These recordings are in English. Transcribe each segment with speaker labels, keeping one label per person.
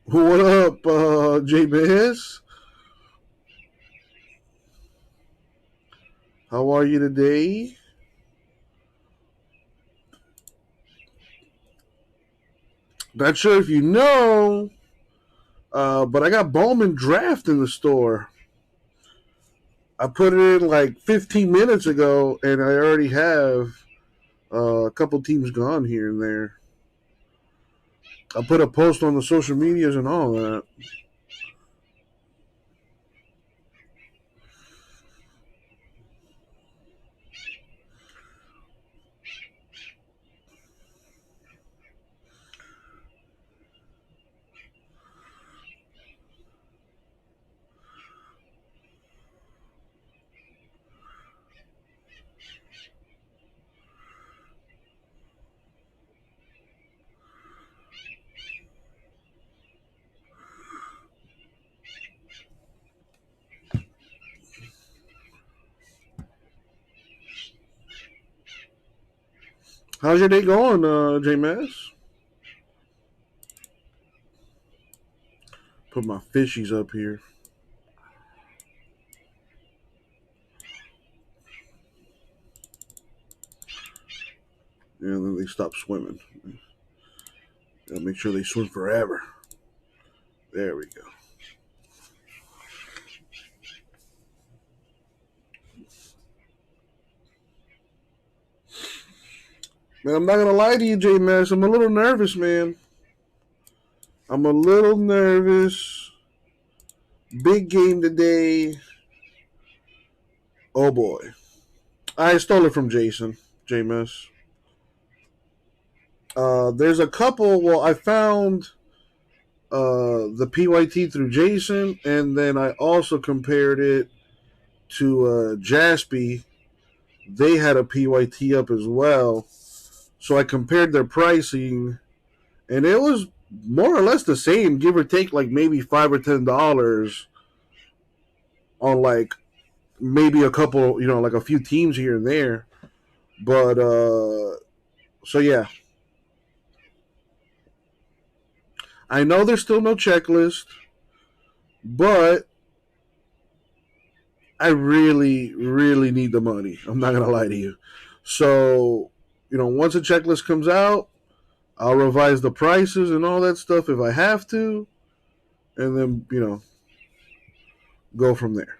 Speaker 1: What up, J-Miss? How are you today? Not sure if you know, but I got Bowman Draft in the store. I put it in like 15 minutes ago, and I already have a couple teams gone here and there. I put a post on the social medias and all that. How's your day going, J-Miss? Put my fishies up here. And then they stop swimming. Gotta make sure they swim forever. There we go. Man, I'm not gonna lie to you, J Mass. I'm a little nervous, man. I'm a little nervous. Big game today. Oh boy. I stole it from Jason, J Mass. There's a couple. Well, I found the PYT through Jason, and then I also compared it to Jaspy. They had a PYT up as well. So I compared their pricing, and it was more or less the same, give or take like maybe $5 or $10 on like maybe a couple, like a few teams here and there. But so yeah, I know there's still no checklist, but I really, really need the money. I'm not gonna lie to you. So once a checklist comes out, I'll revise the prices and all that stuff if I have to, and then go from there.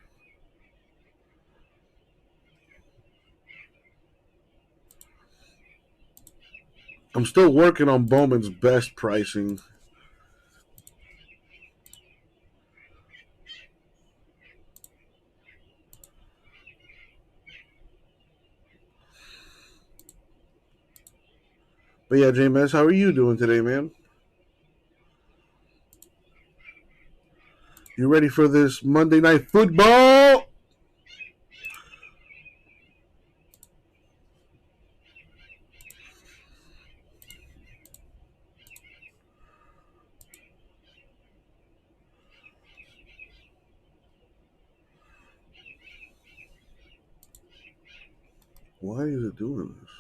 Speaker 1: I'm still working on Bowman's best pricing. But yeah, JMS, how are you doing today, man? You ready for this Monday Night Football? Why is it doing this?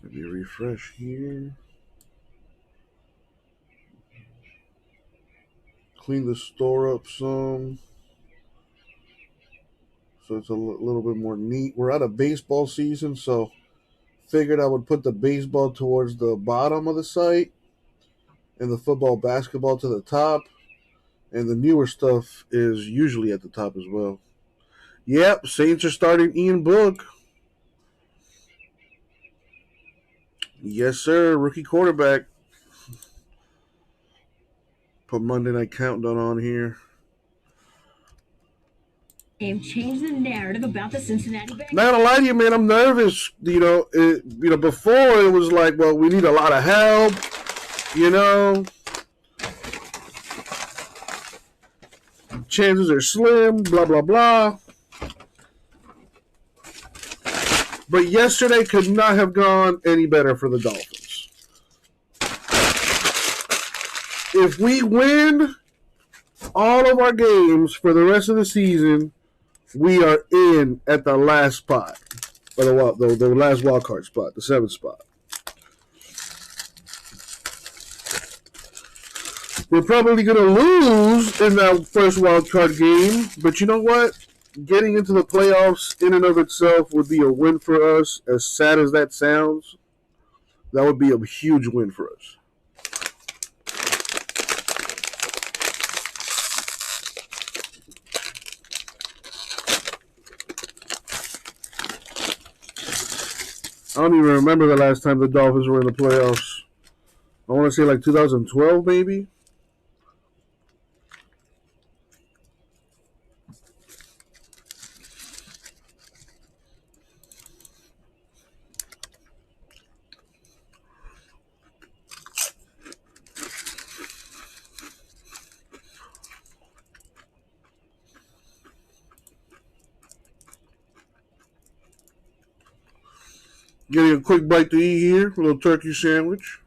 Speaker 1: Let me refresh here. Clean the store up some. So it's a little bit more neat. We're out of baseball season, so figured I would put the baseball towards the bottom of the site and the football, basketball to the top. And the newer stuff is usually at the top as well. Yep, Saints are starting Ian Book. Yes, sir. Rookie quarterback. Put Monday Night Countdown on here.
Speaker 2: Change the narrative about the Cincinnati Bengals.
Speaker 1: Not gonna lie to you, man. I'm nervous. Before it was like, well, we need a lot of help. Chances are slim. Blah blah blah. But yesterday could not have gone any better for the Dolphins. If we win all of our games for the rest of the season, we are in at the last spot. or the last wild card spot, the 7th spot. We're probably going to lose in that first wild card game, but you know what? Getting into the playoffs in and of itself would be a win for us. As sad as that sounds, that would be a huge win for us. I don't even remember the last time the Dolphins were in the playoffs. I want to say like 2012, maybe. Getting a quick bite to eat here, a little turkey sandwich.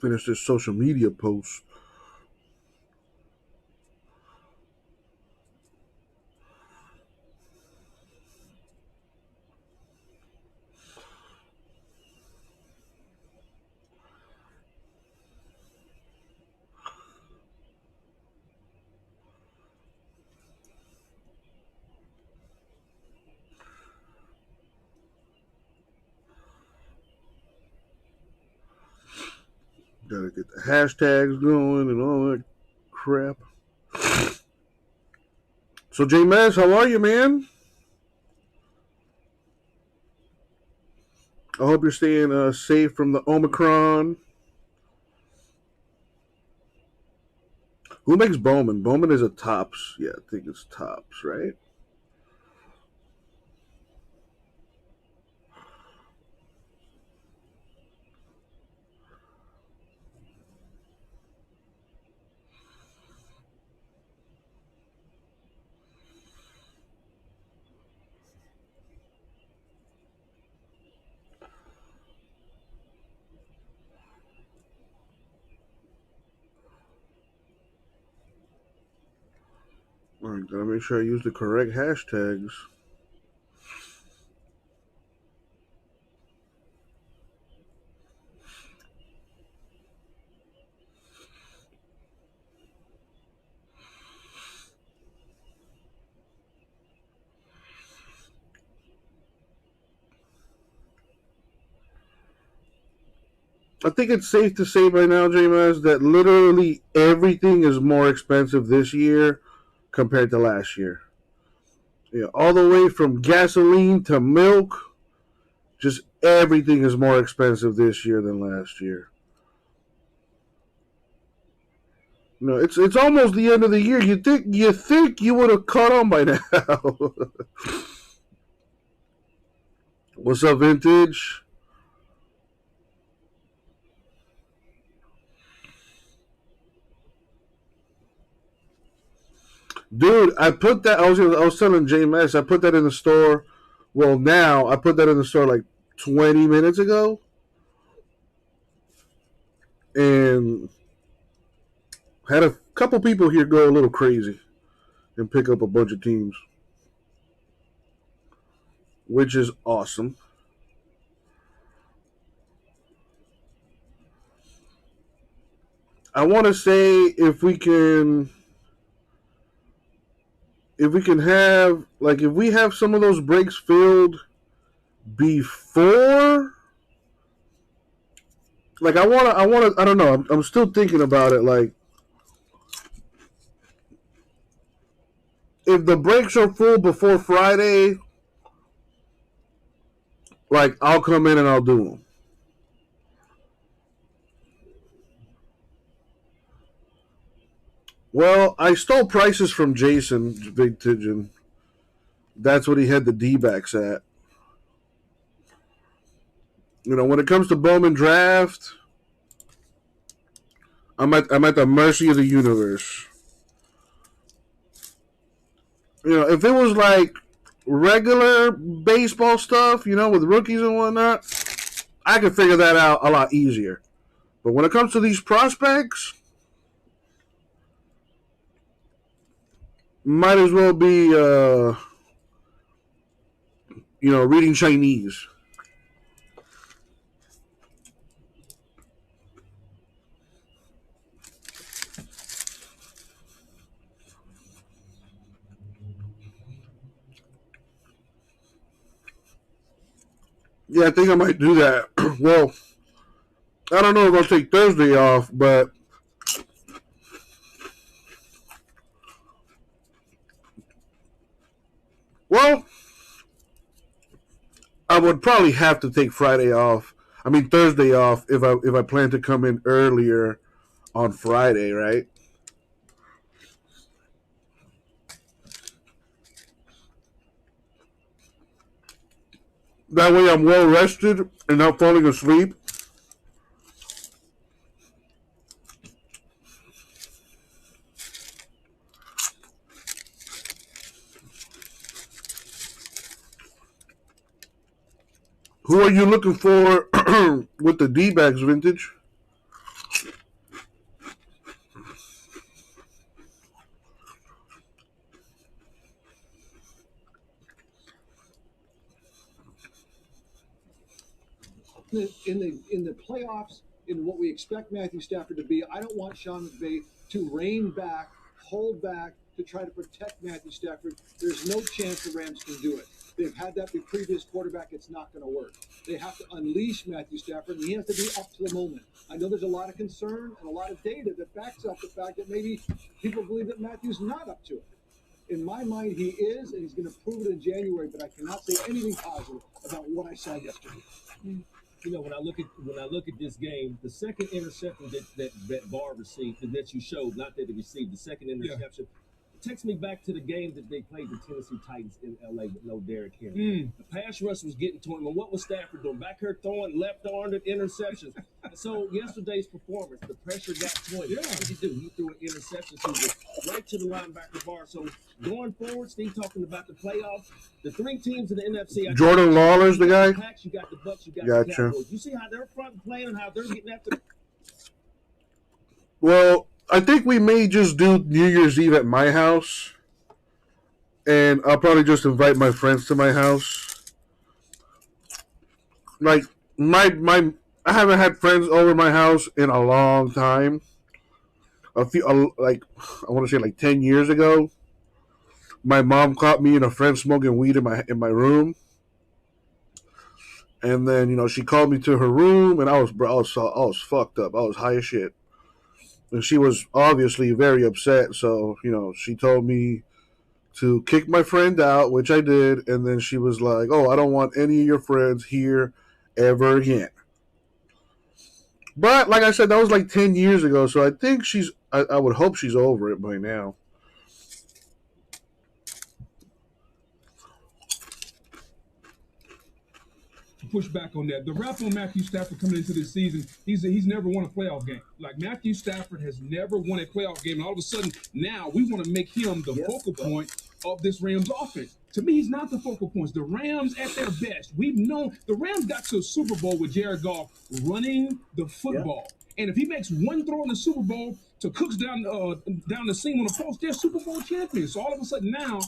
Speaker 1: Finish this social media post. Gotta get the hashtags going and all that crap. So, J-Maz, how are you, man? I hope you're staying safe from the Omicron. Who makes Bowman? Bowman is a Tops. Yeah, I think it's Tops, right? All right, gotta make sure I use the correct hashtags. I think it's safe to say by now, J-Maz, that literally everything is more expensive this year compared to last year. Yeah, all the way from gasoline to milk, just everything is more expensive this year than last year. No, it's almost the end of the year. You think you would have caught on by now. What's up, Vintage? Dude, I put that. I was telling J-Maz, I put that in the store. Well, now I put that in the store like 20 minutes ago, and had a couple people here go a little crazy and pick up a bunch of teams, which is awesome. I want to say if we can have like if we have some of those breaks filled before, like I don't know, I'm still thinking about it, like if the breaks are full before Friday, like I'll come in and I'll do them. Well, I stole prices from Jason Vintage, and that's what he had the D-backs at. When it comes to Bowman draft, I'm at the mercy of the universe. If it was like regular baseball stuff, with rookies and whatnot, I could figure that out a lot easier. But when it comes to these prospects, might as well be, reading Chinese. Yeah, I think I might do that. Well, I don't know if I'll take Thursday off, but well, I would probably have to take Friday off. I mean Thursday off if I plan to come in earlier on Friday, right? That way I'm well rested and not falling asleep. Who are you looking for with the D-backs vintage?
Speaker 3: In the playoffs, in what we expect Matthew Stafford to be, I don't want Sean McVay to rein back, hold back to try to protect Matthew Stafford. There's no chance the Rams can do it. They've had that with previous quarterback. It's not going to work. They have to unleash Matthew Stafford, and he has to be up to the moment. I know there's a lot of concern and a lot of data that backs up the fact that maybe people believe that Matthew's not up to it. In my mind, he is, and he's going to prove it in January. But I cannot say anything positive about what I saw yesterday.
Speaker 4: When I look at this game, the second interception that Barr received, that you showed, not that he received, the second interception, takes me back to the game that they played the Tennessee Titans in L.A. with no Derrick Henry. The pass rush was getting to him, and what was Stafford doing? Back here throwing left-armed interceptions. So yesterday's performance, the pressure got to him. What did he do? He threw an interception right to the linebacker Barr. So going forward, Steve talking about the playoffs, the three teams in the NFC.
Speaker 1: Jordan Lawler's the guy?
Speaker 4: You got the Bucs, you got the Cowboys. You see how they're front playing and how they're getting after.
Speaker 1: Well, I think we may just do New Year's Eve at my house, and I'll probably just invite my friends to my house. Like I haven't had friends over my house in a long time. I want to say like 10 years ago. My mom caught me and a friend smoking weed in my room, and then she called me to her room, and I was fucked up. I was high as shit. And she was obviously very upset, so, she told me to kick my friend out, which I did, and then she was like, oh, I don't want any of your friends here ever again. But, like I said, that was like 10 years ago, so I think I would hope she's over it by now.
Speaker 5: Push back on that. The rap on Matthew Stafford coming into this season, he's never won a playoff game. Like Matthew Stafford has never won a playoff game, and all of a sudden now we want to make him the focal point of this Rams offense. To me, he's not the focal point. The Rams at their best. We've known the Rams got to a Super Bowl with Jared Goff running the football. And if he makes one throw in the Super Bowl to Cooks down the seam on the post, they're Super Bowl champions. So all of a sudden now,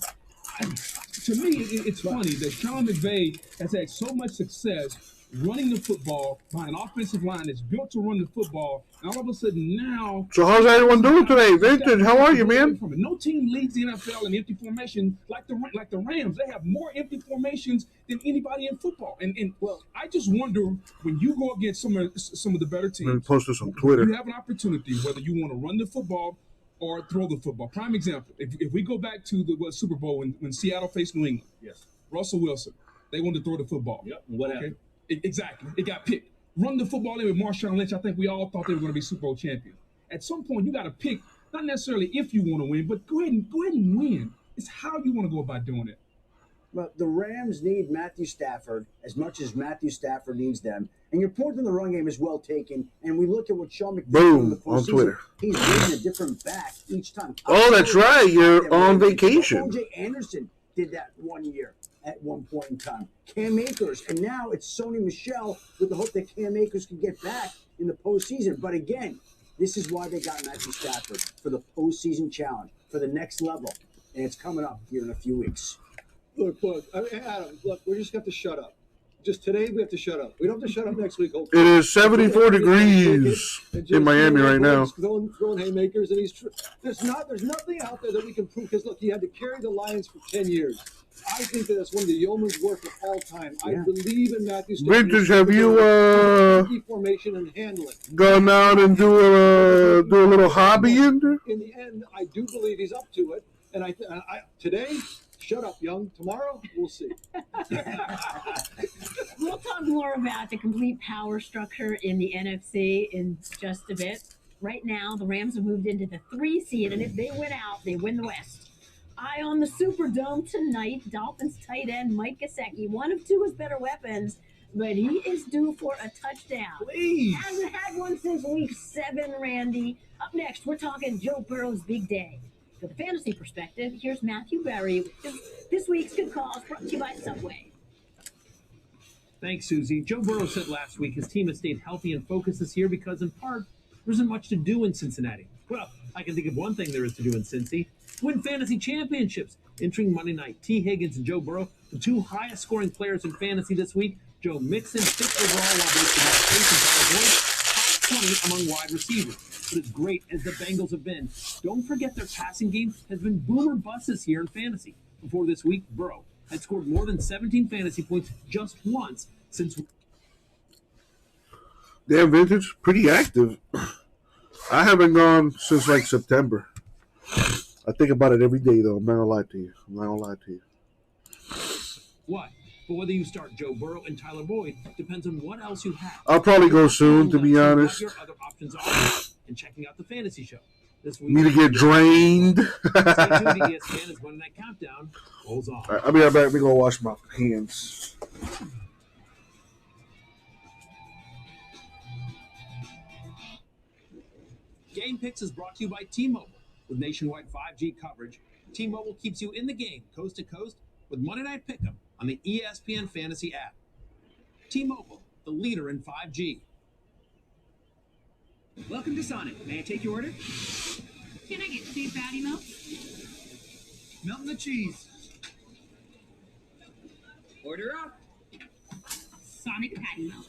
Speaker 5: to me, it's funny that Sean McVay has had so much success running the football by an offensive line that's built to run the football, and all of a sudden now.
Speaker 1: So how's everyone doing today, Vintage? How are you, man?
Speaker 5: No team leads the NFL in empty formation like the Rams. They have more empty formations than anybody in football. And well, I just wonder when you go against some of the better teams.
Speaker 1: I'm gonna post this on Twitter.
Speaker 5: You have an opportunity whether you want to run the football or throw the football. Prime example, if we go back to the Super Bowl when Seattle faced New England, Russell Wilson, they wanted to throw the football.
Speaker 4: What happened?
Speaker 5: Exactly. It got picked. Run the football in with Marshawn Lynch. I think we all thought they were going to be Super Bowl champions. At some point, you got to pick, not necessarily if you want to win, but go ahead and win. It's how you want to go about doing it.
Speaker 6: But the Rams need Matthew Stafford as much as Matthew Stafford needs them. And your point on the run game is well taken. And we look at what Sean McVay did in the
Speaker 1: Boom, on
Speaker 6: postseason.
Speaker 1: Twitter.
Speaker 6: He's bringing a different back each time.
Speaker 1: Oh, that's right. You're on vacation.
Speaker 6: O.J. Anderson did that 1 year at one point in time. Cam Akers. And now it's Sony Michel with the hope that Cam Akers can get back in the postseason. But again, this is why they got Matthew Stafford, for the postseason challenge, for the next level. And it's coming up here in a few weeks.
Speaker 3: Look, Adam, look, we just have to shut up. Just today, we have to shut up. We don't have to shut up next week. Hopefully.
Speaker 1: It is 74 degrees in Miami right now.
Speaker 3: Throwing haymakers, and there's nothing out there that we can prove. Because look, he had to carry the Lions for 10 years. I think that that's one of the yeoman's work of all time. I believe in Matthew Stafford.
Speaker 1: Vintage, have you
Speaker 3: formation and handle it.
Speaker 1: gone out and do a little hobby in there?
Speaker 3: In the end, I do believe he's up to it. And I today. Shut up, Young. Tomorrow, we'll see.
Speaker 2: We'll talk more about the complete power structure in the NFC in just a bit. Right now, the Rams have moved into the 3 seed, and if they win out, they win the West. Eye on the Superdome tonight. Dolphins tight end Mike Gesicki, one of two has better weapons, but he is due for a touchdown.
Speaker 5: Please.
Speaker 2: Hasn't had one since week 7, Randy. Up next, we're talking Joe Burrow's big day. For the fantasy perspective, here's Matthew Berry with this week's Good Calls, brought to you by Subway.
Speaker 7: Thanks, Susie. Joe Burrow said last week his team has stayed healthy and focused this year because, in part, there isn't much to do in Cincinnati. Well, I can think of one thing there is to do in Cincy. Win fantasy championships. Entering Monday night, T. Higgins and Joe Burrow, the two highest scoring players in fantasy this week. Joe Mixon, 6th overall, while boasting more space and top 20 among wide receivers. But as great as the Bengals have been, don't forget their passing game has been boomer bust this year in fantasy. Before this week, Burrow had scored more than 17 fantasy points just once since.
Speaker 1: Damn, Vintage, pretty active. I haven't gone since like September. I think about it every day, though. I'm not gonna lie to you.
Speaker 7: Why? But whether you start Joe Burrow and Tyler Boyd depends on what else you have.
Speaker 1: I'll probably go soon, to be honest.
Speaker 7: What your other options are, and checking out the fantasy show this week.
Speaker 1: Me to get drained.
Speaker 7: Stay tuned to ESPN as Monday Night Countdown rolls on.
Speaker 1: All right, I'll be right back. Let me go wash my hands.
Speaker 7: Game Picks is brought to you by T-Mobile. With nationwide 5G coverage, T-Mobile keeps you in the game, coast to coast, with Monday Night Pick'em on the ESPN Fantasy app. T-Mobile, the leader in 5G.
Speaker 8: Welcome to Sonic. May I take your order?
Speaker 9: Can I get 2 patty melts?
Speaker 8: Melt in the cheese. Order up.
Speaker 9: Sonic patty melt.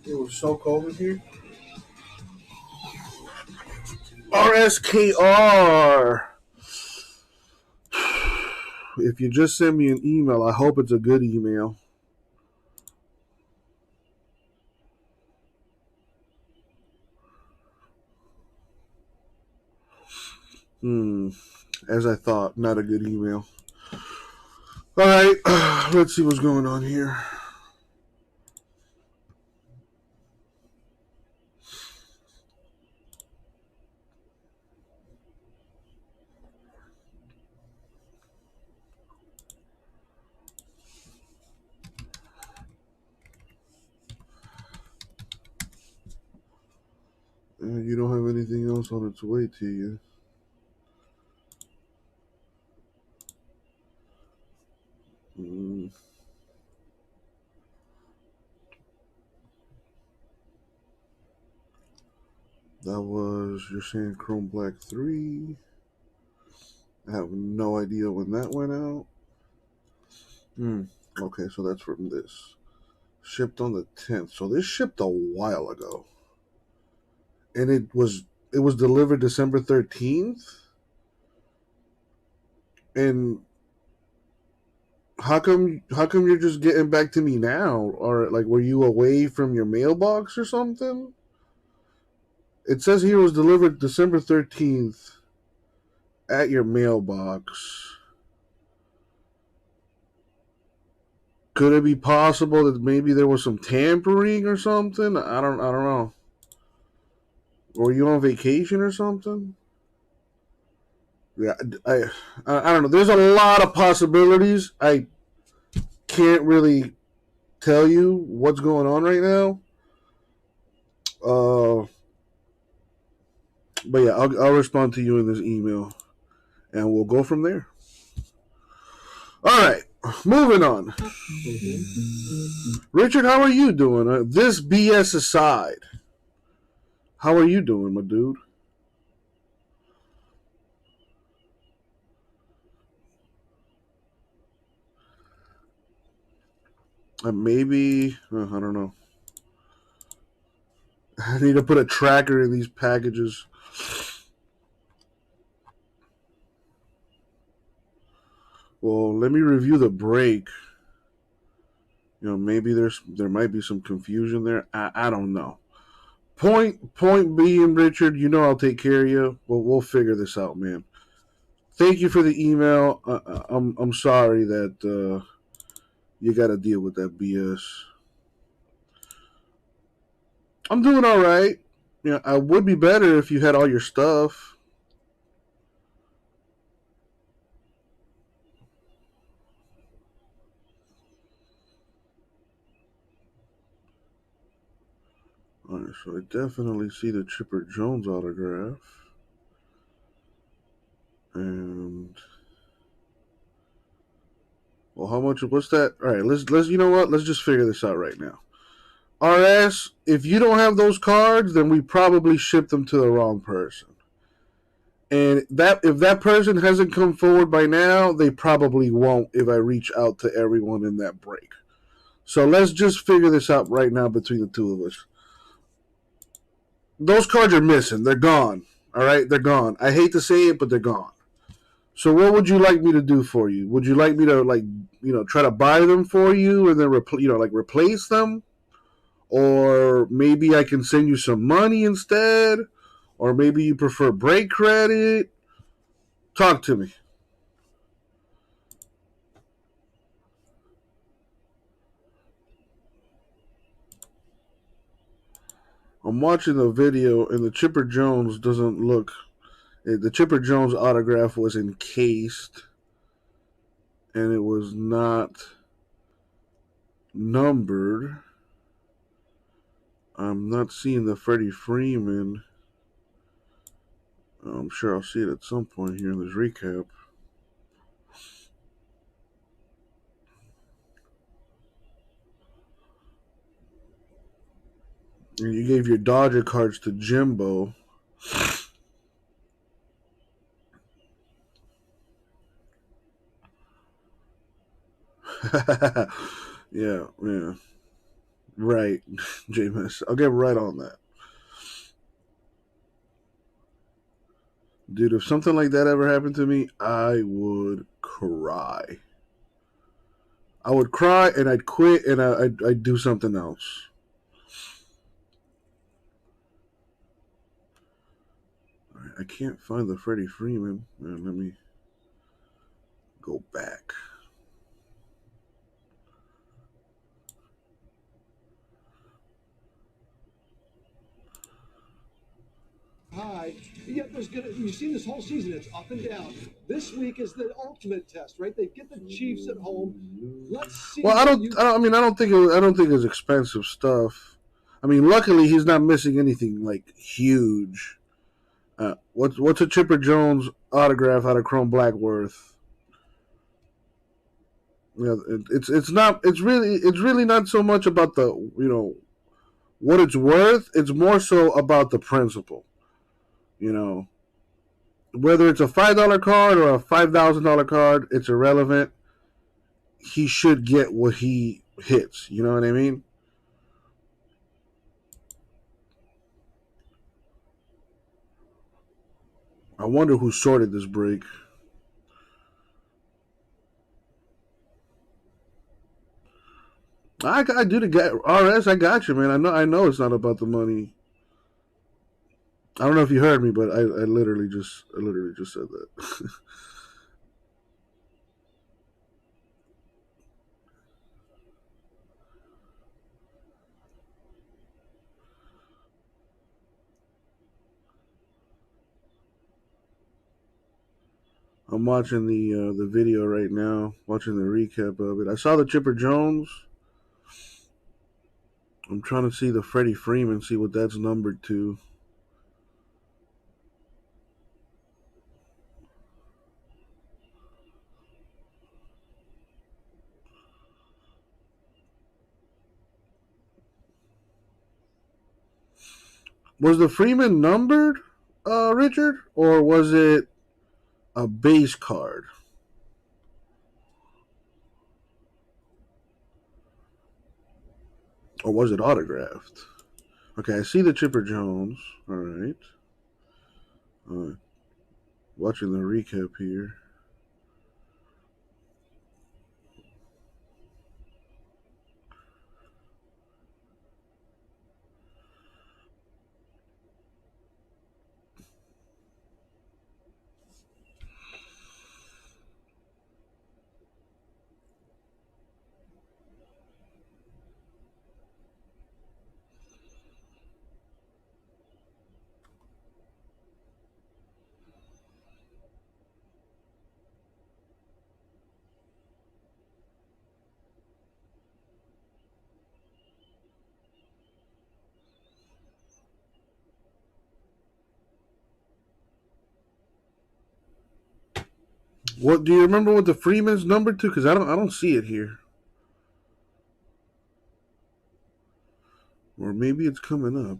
Speaker 1: It was so cold in here. RSKR. If you just send me an email, I hope it's a good email. As I thought, not a good email. All right, let's see what's going on here. You don't have anything else on its way to you. That was, you're saying Chrome Black 3. I have no idea when that went out. Okay, so that's from this. Shipped on the 10th. So this shipped a while ago. And it was delivered December 13th. And how come you're just getting back to me now? Or like, were you away from your mailbox or something? It says here it was delivered December 13th at your mailbox. Could it be possible that maybe there was some tampering or something? I don't know. Were you on vacation or something? Yeah, I don't know. There's a lot of possibilities. I can't really tell you what's going on right now. But yeah, I'll respond to you in this email, and we'll go from there. All right, moving on. Richard, how are you doing? This BS aside, how are you doing, my dude? Maybe, I don't know. I need to put a tracker in these packages. Well, let me review the break. You know, maybe there might be some confusion there. I don't know. Point being, Richard, you know I'll take care of you. We'll figure this out, man. Thank you for the email. I'm sorry that you got to deal with that BS. I'm doing all right. Yeah, I would be better if you had all your stuff. All right, so I definitely see the Chipper Jones autograph. And well, how much? What's that? All right, let's. You know what? Let's just figure this out right now. RS, if you don't have those cards, then we probably shipped them to the wrong person. And if that person hasn't come forward by now, they probably won't if I reach out to everyone in that break. So let's just figure this out right now between the two of us. Those cards are missing. They're gone. All right? They're gone. I hate to say it, but they're gone. So what would you like me to do for you? Would you like me to, try to buy them for you and then, replace them? Or maybe I can send you some money instead? Or maybe you prefer break credit? Talk to me. I'm watching the video, and the Chipper Jones doesn't look... The Chipper Jones autograph was encased, and it was not numbered. I'm not seeing the Freddie Freeman. I'm sure I'll see it at some point here in this recap. And you gave your Dodger cards to Jimbo. yeah. Right, Jameis. I'll get right on that. Dude, if something like that ever happened to me, I would cry. I would cry and I'd quit and I'd do something else. All right, I can't find the Freddie Freeman. Let me go back.
Speaker 3: High. Yet you've seen this whole season, it's up and down. This week is the ultimate test, right? They get the Chiefs at home. Let's see.
Speaker 1: Well, I don't think it's expensive stuff. I mean, luckily he's not missing anything like huge. What's a Chipper Jones autograph out of Chrome Black worth? Yeah, it's really not so much about the what it's worth. It's more so about the principle. Whether it's a $5 card or a $5,000 card, it's irrelevant. He should get what he hits. You know what I mean? I wonder who sorted this break. I do the RS. I got you, man. I know it's not about the money. I don't know if you heard me, but I literally just said that. I'm watching the video right now, watching the recap of it. I saw the Chipper Jones. I'm trying to see the Freddie Freeman, see what that's numbered to. Was the Freeman numbered, Richard, or was it a base card? Or was it autographed? Okay, I see the Chipper Jones. All right. Watching the recap here. What do you remember what the Freeman's numbered to? Because I don't see it here. Or maybe it's coming up.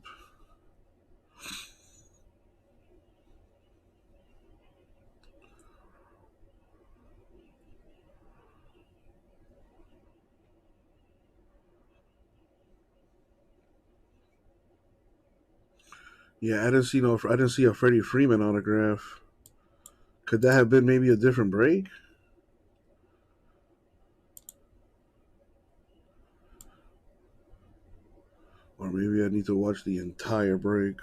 Speaker 1: Yeah, I didn't see a Freddie Freeman autograph. Could that have been maybe a different break? Or maybe I need to watch the entire break.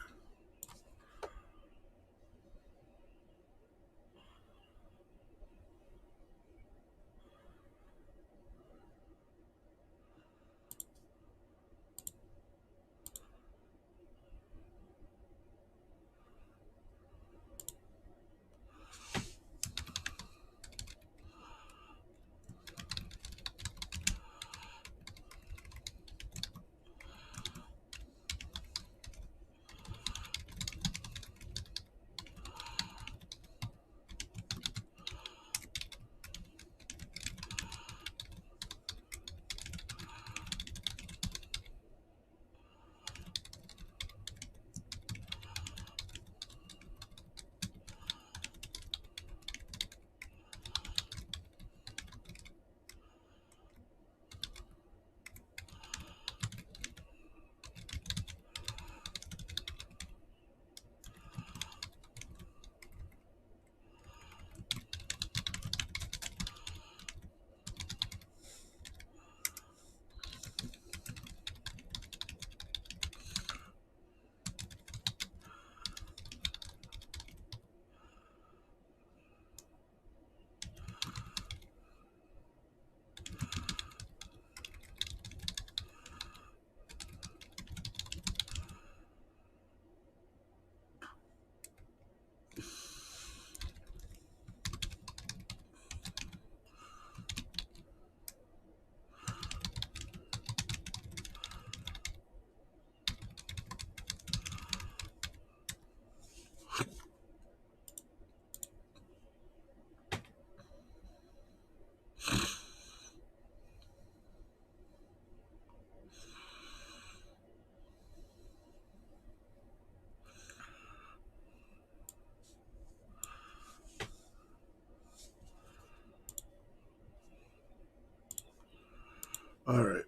Speaker 1: All right.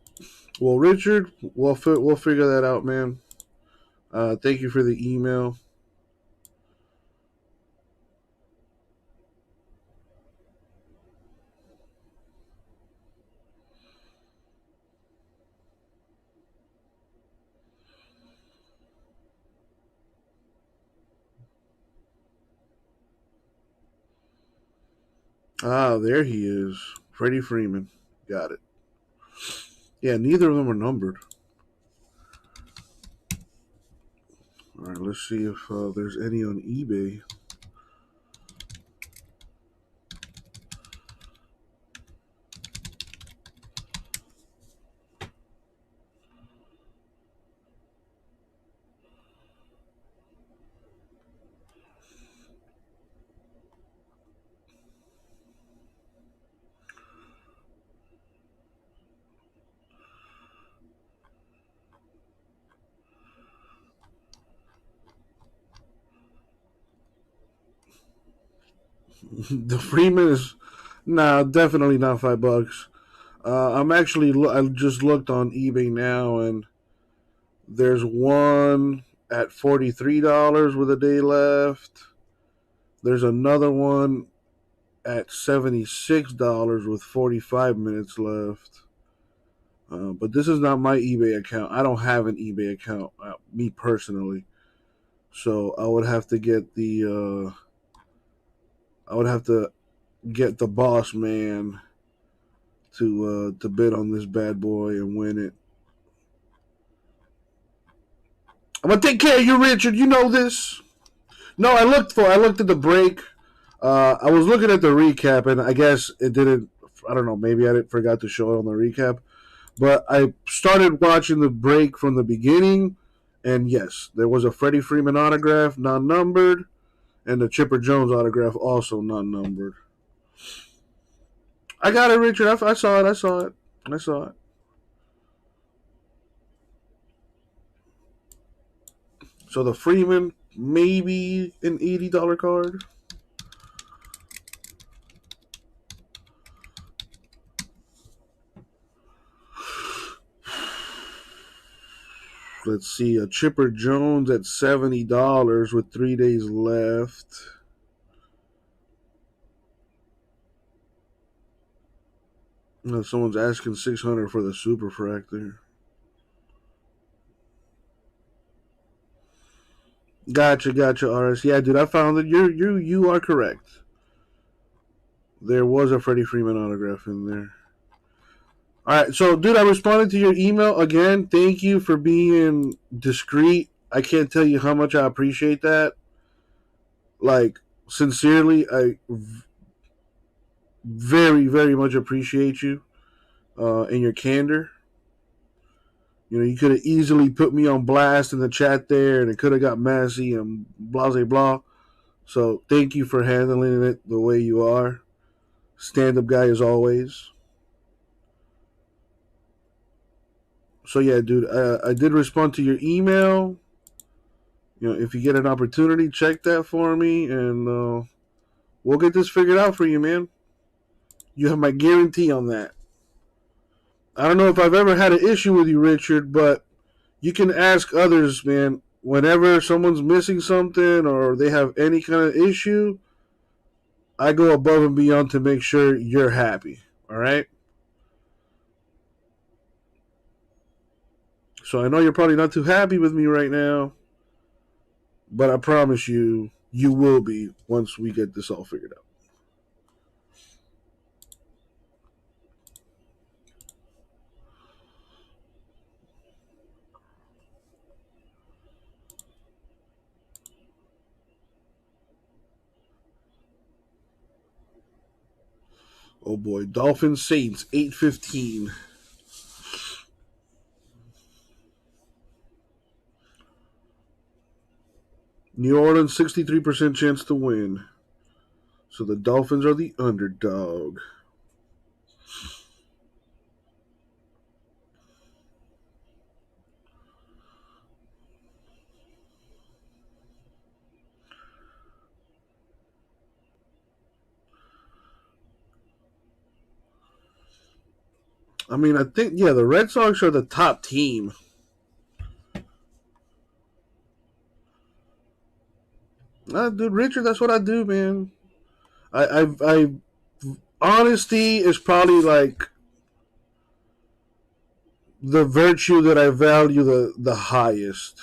Speaker 1: Well, Richard, we'll figure that out, man. Thank you for the email. Ah, there he is. Freddie Freeman. Got it. Yeah, neither of them are numbered. All right, let's see if there's any on eBay. The Freeman is definitely not $5. I'm actually I just looked on eBay now, and there's one at $43 with a day left. There's another one at $76 with 45 minutes left. But this is not my eBay account. I don't have an eBay account, me personally. So I would have to get the boss man to bid on this bad boy and win it. I'm gonna take care of you, Richard. You know this. No, I looked at the break. I was looking at the recap, and I guess it didn't. I don't know. Maybe I forgot to show it on the recap. But I started watching the break from the beginning, and yes, there was a Freddie Freeman autograph, non-numbered, and the Chipper Jones autograph, also non-numbered. I got it, Richard. I saw it. So the Freeman, maybe an $80 card. Let's see, a Chipper Jones at $70 with 3 days left. No, someone's asking $600 for the Superfractor. Gotcha, RS. Yeah, dude, I found it. You are correct. There was a Freddie Freeman autograph in there. All right, so, dude, I responded to your email again. Thank you for being discreet. I can't tell you how much I appreciate that. Like, sincerely, I very, very much appreciate you and your candor. You know, you could have easily put me on blast in the chat there, and it could have got messy and blah, blah, blah. So thank you for handling it the way you are. Stand-up guy as always. So yeah, dude, I did respond to your email. You know, if you get an opportunity, check that for me, and we'll get this figured out for you, man. You have my guarantee on that. I don't know if I've ever had an issue with you, Richard, but you can ask others, man. Whenever someone's missing something or they have any kind of issue, I go above and beyond to make sure you're happy. All right? So I know you're probably not too happy with me right now, but I promise you, you will be once we get this all figured out. Oh boy, Dolphins Saints 8:15. New Orleans 63% chance to win. So the Dolphins are the underdog. I mean, I think, yeah, the Red Sox are the top team. Dude, Richard, that's what I do, man. I honesty is probably like the virtue that I value the highest.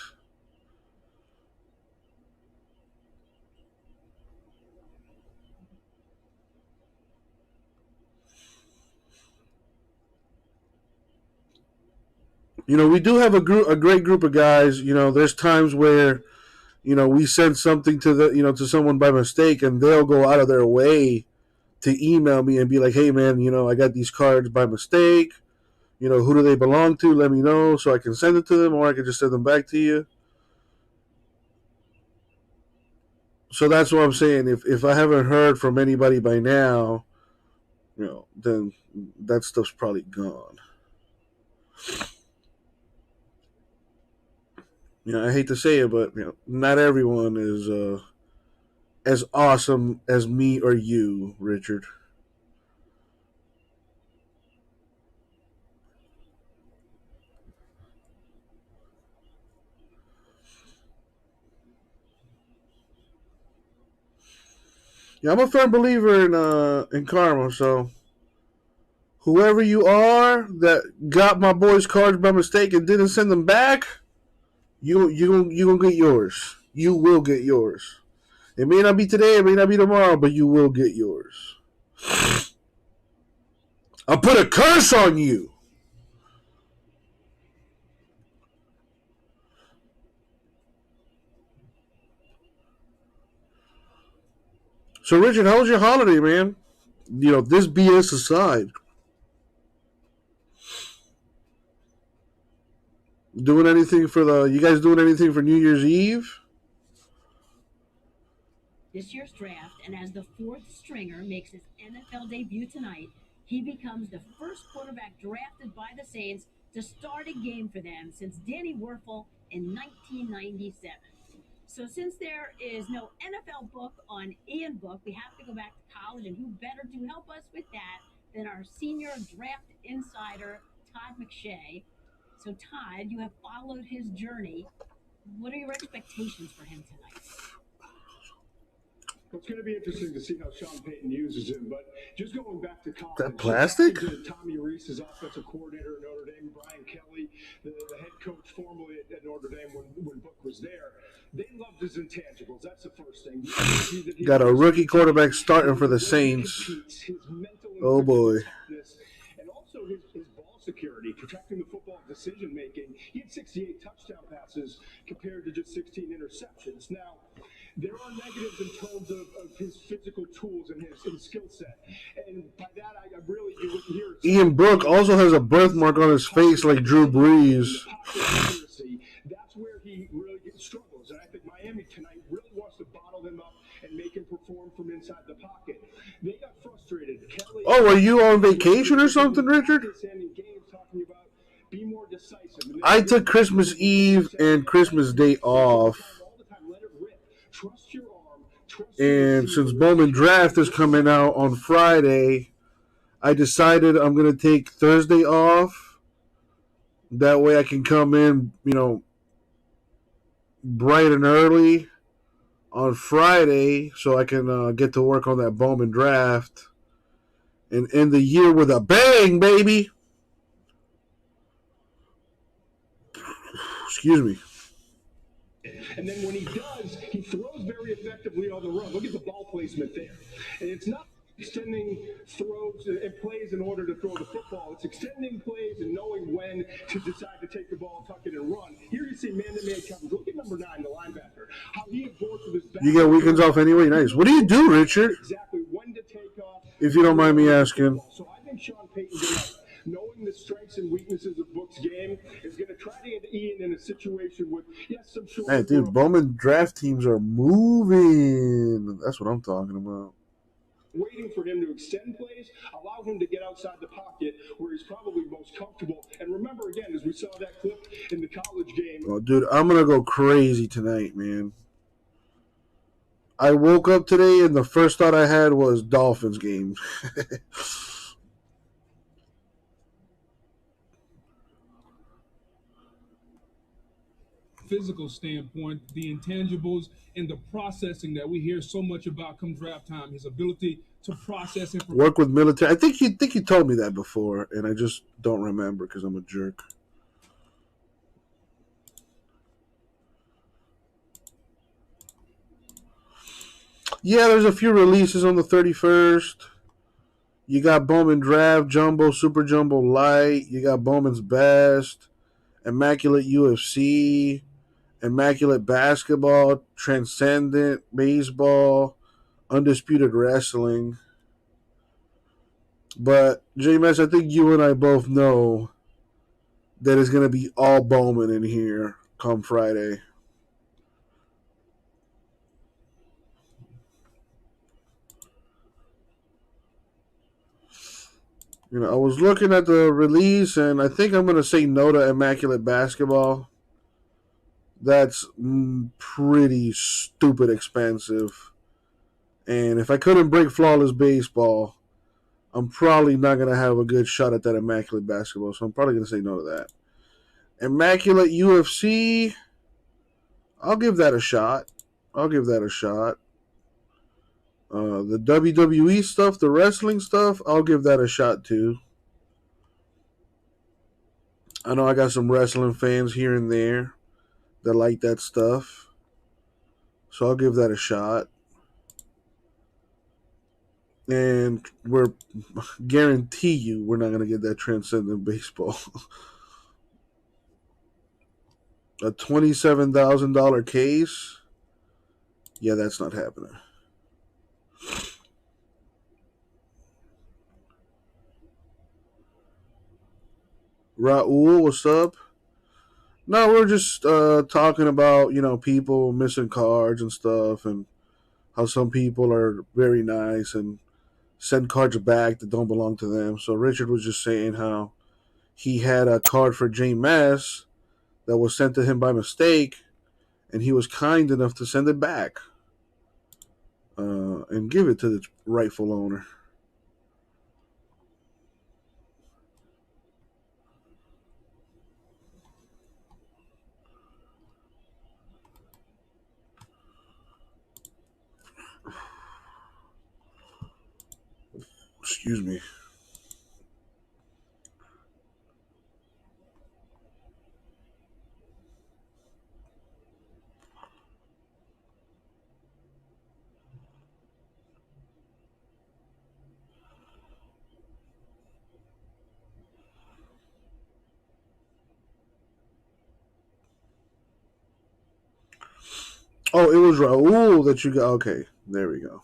Speaker 1: we do have a great group of guys. There's times where, we send something to to someone by mistake, and they'll go out of their way to email me and be like, hey man, I got these cards by mistake. Who do they belong to? Let me know so I can send it to them, or I can just send them back to you. So that's what I'm saying. If I haven't heard from anybody by now, then that stuff's probably gone. I hate to say it, but not everyone is as awesome as me or you, Richard. Yeah, I'm a firm believer in karma. So whoever you are that got my boys' cards by mistake and didn't send them back, you gonna get yours. You will get yours. It may not be today, it may not be tomorrow, but you will get yours. I'll put a curse on you. So, Richard, how was your holiday, man? This BS aside. You guys doing anything for New Year's Eve?
Speaker 2: This year's draft, and as the fourth stringer makes his NFL debut tonight, he becomes the first quarterback drafted by the Saints to start a game for them since Danny Werfel in 1997. So since there is no NFL book on Ian Book, we have to go back to college, and who better to help us with that than our senior draft insider, Todd McShay. So Todd, you have followed his journey. What are your expectations for him tonight?
Speaker 10: Well, it's going to be interesting to see how Sean Payton uses him, but just going back to college.
Speaker 1: That plastic?
Speaker 10: Tommy Rees is offensive coordinator at Notre Dame, Brian Kelly, the head coach formerly at Notre Dame when Book was there. They loved his intangibles. That's the first thing.
Speaker 1: Got a rookie quarterback starting for the Saints. Oh, boy.
Speaker 10: And also his ball security, protecting the football decision making. He had 68 touchdown passes compared to just 16 interceptions. Now, there are negatives in terms of his physical tools and his skill set. And by that, I really, you wouldn't hear it.
Speaker 1: Ian Book also has a birthmark on his face like Drew Brees.
Speaker 10: That's where he really struggles. And I think Miami tonight really wants to bottle him up and make him perform from inside the pocket. They got frustrated.
Speaker 1: Oh, are you on vacation or something, Richard? I took Christmas Eve and Christmas Day off. And since Bowman Draft is coming out on Friday, I decided I'm going to take Thursday off. That way I can come in, bright and early on Friday so I can get to work on that Bowman Draft and end the year with a bang, baby. Excuse me.
Speaker 10: And then when he does, he throws very effectively on the run. Look at the ball placement there. And it's not extending throws and plays in order to throw the football. It's extending plays and knowing when to decide to take the ball, tuck it, and run. Here you see man-to-man coverage. Look at number 9, the linebacker. How he aborts with his back.
Speaker 1: You get weekends off anyway? Nice. What do you do, Richard?
Speaker 10: Exactly when to take off.
Speaker 1: If you don't mind me asking.
Speaker 10: So I think Sean Payton tonight, knowing the strengths and weaknesses of Book's game, is going to try to get Ian in a situation with, some short.
Speaker 1: Hey, dude, Bowman Draft teams are moving. That's what I'm talking about.
Speaker 10: Waiting for him to extend plays, allow him to get outside the pocket where he's probably most comfortable. And remember, again, as we saw that clip in the college game.
Speaker 1: Oh, dude, I'm going to go crazy tonight, man. I woke up today and the first thought I had was Dolphins game.
Speaker 5: Physical standpoint, the intangibles and the processing that we hear so much about come draft time, his ability to process information.
Speaker 1: Work with military. I think you told me that before, and I just don't remember because I'm a jerk. Yeah, there's a few releases on the 31st. You got Bowman Draft, Jumbo, Super Jumbo Light. You got Bowman's Best. Immaculate UFC, Immaculate Basketball, Transcendent Baseball, Undisputed Wrestling. But, J-Mess, I think you and I both know that it's going to be all Bowman in here come Friday. You know, I was looking at the release, and I think I'm going to say no to Immaculate Basketball. That's pretty stupid expensive. And if I couldn't break Flawless Baseball, I'm probably not going to have a good shot at that Immaculate Basketball. So I'm probably going to say no to that. Immaculate UFC, I'll give that a shot. The WWE stuff, the wrestling stuff, I'll give that a shot too. I know I got some wrestling fans here and there that like that stuff. So I'll give that a shot. And guarantee you we're not going to get that Transcendent Baseball. A $27,000 case? Yeah, that's not happening. Raul, what's up? No, we're just talking about, people missing cards and stuff, and how some people are very nice and send cards back that don't belong to them. So Richard was just saying how he had a card for J-Mess that was sent to him by mistake, and he was kind enough to send it back and give it to the rightful owner. Excuse me. Oh, it was Raul that you got. Okay, there we go.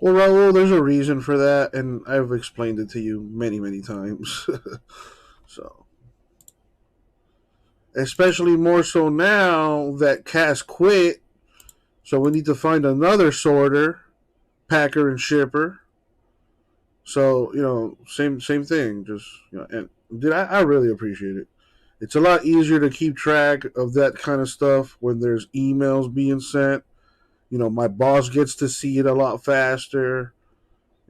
Speaker 1: Well, Raul, there's a reason for that, and I've explained it to you many, many times. So, especially more so now that Cass quit, so we need to find another sorter, packer, and shipper. So, same thing. Just and dude, I really appreciate it. It's a lot easier to keep track of that kind of stuff when there's emails being sent. My boss gets to see it a lot faster.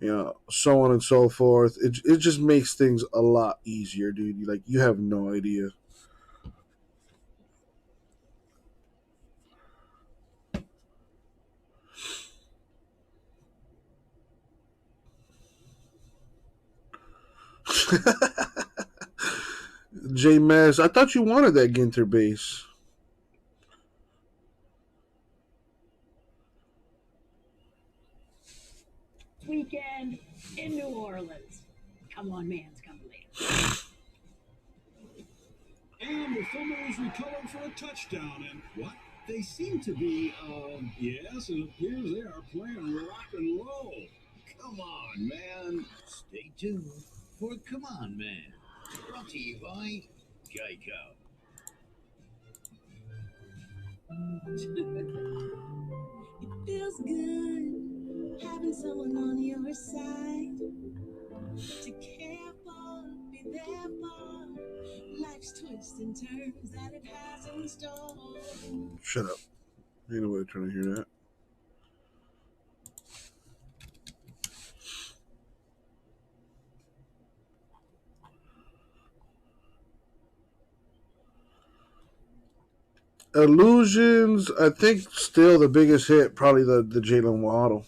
Speaker 1: So on and so forth. It just makes things a lot easier, dude. You have no idea. J-Maz, I thought you wanted that Ginter base.
Speaker 2: Weekend in New Orleans. Come on, man's come later.
Speaker 11: And the fumbles recovered for a touchdown. And what? They seem to be, yes, it appears they are playing rock and roll. Come on, man.
Speaker 12: Stay tuned for Come On, Man. Brought to you by Geico.
Speaker 13: It feels good having someone on your side to care for, be Therefore, life's twists and turns that it has in store.
Speaker 1: Shut up. Ain't nobody trying to hear that. Illusions, I think still the biggest hit, probably the Jalen Waddle.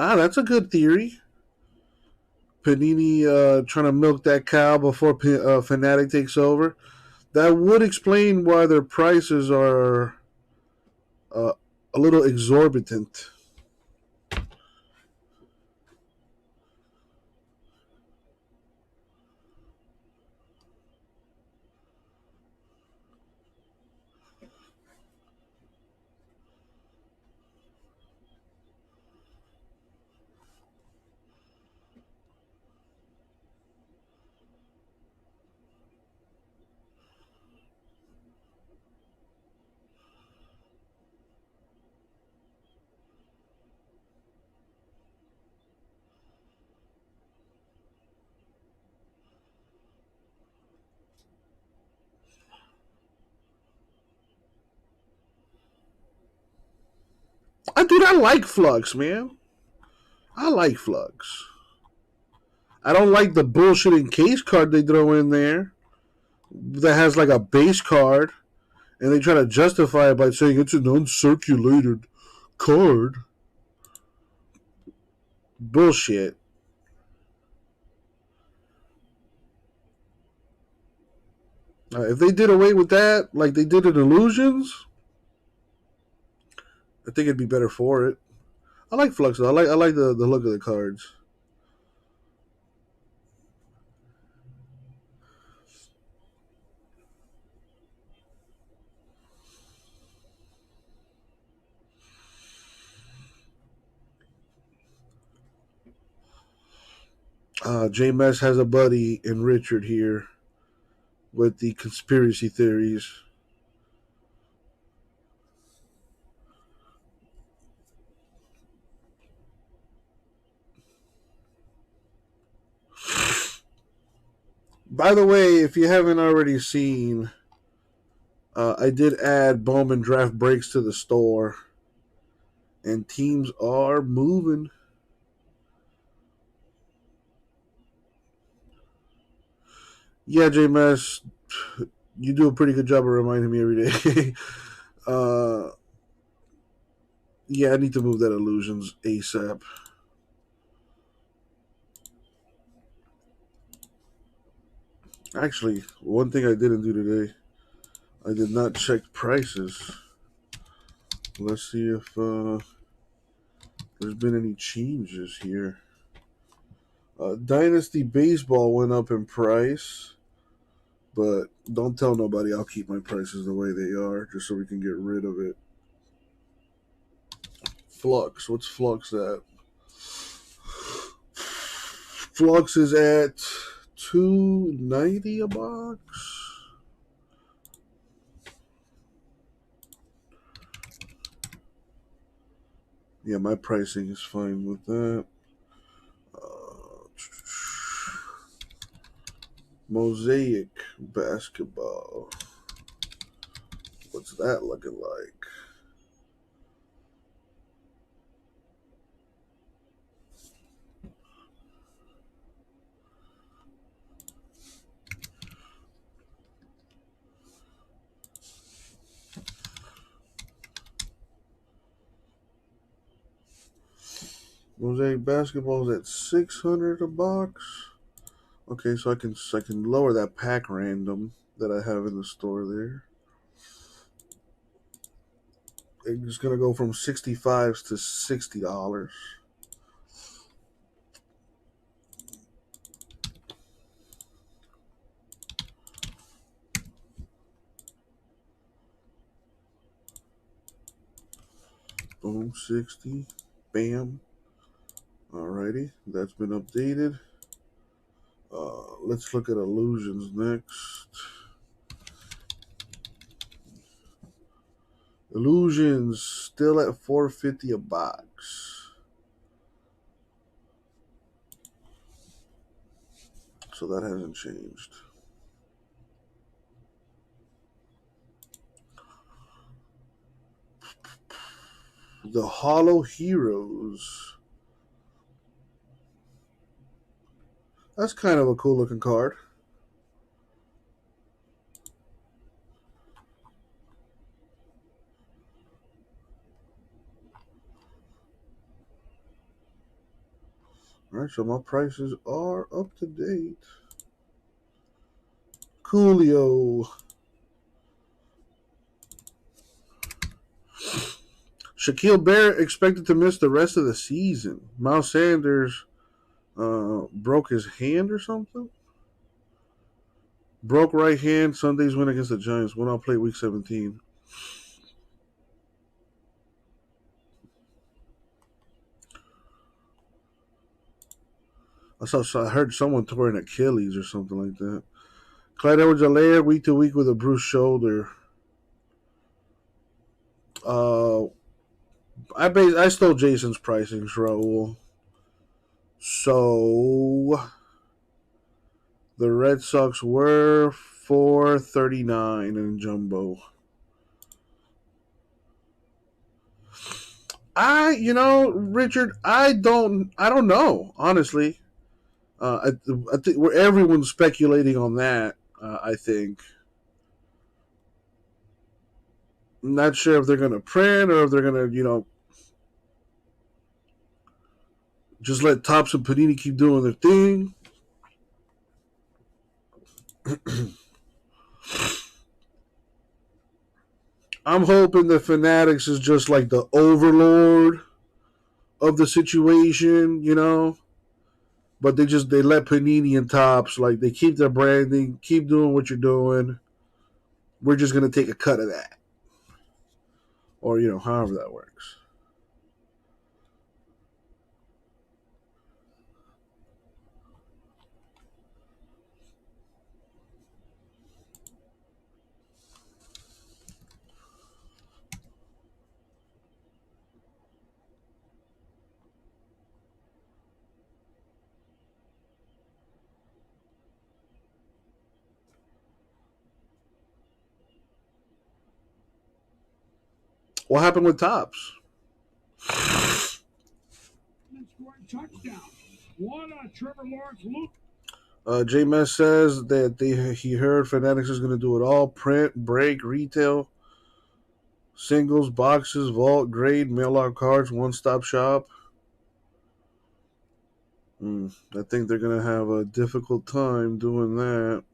Speaker 1: Ah, that's a good theory. Panini trying to milk that cow before Fanatic takes over. That would explain why their prices are a little exorbitant. I like Flux, man. I like Flux. I don't like the bullshitting case card they throw in there that has like a base card, and they try to justify it by saying it's an uncirculated card. Bullshit. If they did away with that, like they did in Illusions, I think it'd be better for it. I like Flux though. I like the look of the cards. J Mess has a buddy in Richard here with the conspiracy theories. By the way, if you haven't already seen, I did add Bowman draft breaks to the store, and teams are moving. Yeah, JMS, you do a pretty good job of reminding me every day. Yeah, I need to move that Illusions ASAP. Actually, one thing I didn't do today, I did not check prices. Let's see if there's been any changes here. Dynasty Baseball went up in price, but don't tell nobody. I'll keep my prices the way they are just so we can get rid of it. Flux. What's Flux at? Flux is at $2.90 a box. Yeah, my pricing is fine with that. Mosaic Basketball. What's that looking like? Mosaic Basketball is at $600 a box. Okay, so I can lower that pack random that I have in the store there. It's just gonna go from $65 to $60. Boom, 60. Bam. Alrighty, that's been updated. Let's look at illusions next. Illusions still at $4.50 a box. So that hasn't changed. The Hollow Heroes. That's kind of a cool looking card. Alright, so my prices are up to date. Coolio. Shaquille Barrett expected to miss the rest of the season. Miles Sanders broke his hand or something. Broke right hand. Sunday's win against the Giants. Will not play week 17. I heard someone tore an Achilles or something like that. Clyde Edwards-Helaire week to week with a bruised shoulder. I stole Jason's pricing, Raul. So the Red Sox were $4.39 in jumbo. Richard, I don't know, honestly. I think everyone's speculating on that. I think. I'm not sure if they're going to print or if they're going to, just let Topps and Panini keep doing their thing. I'm hoping that Fanatics is just like the overlord of the situation, But they let Panini and Topps, like, they keep their branding, keep doing what you're doing. We're just going to take a cut of that. Or, however that works. What happened with Topps?
Speaker 14: Touchdown. One on Trevor Lawrence.
Speaker 1: J-Mess says that he heard Fanatics is going to do it all. Print, break, retail, singles, boxes, vault, grade, mail-out cards, one-stop shop. I think they're going to have a difficult time doing that.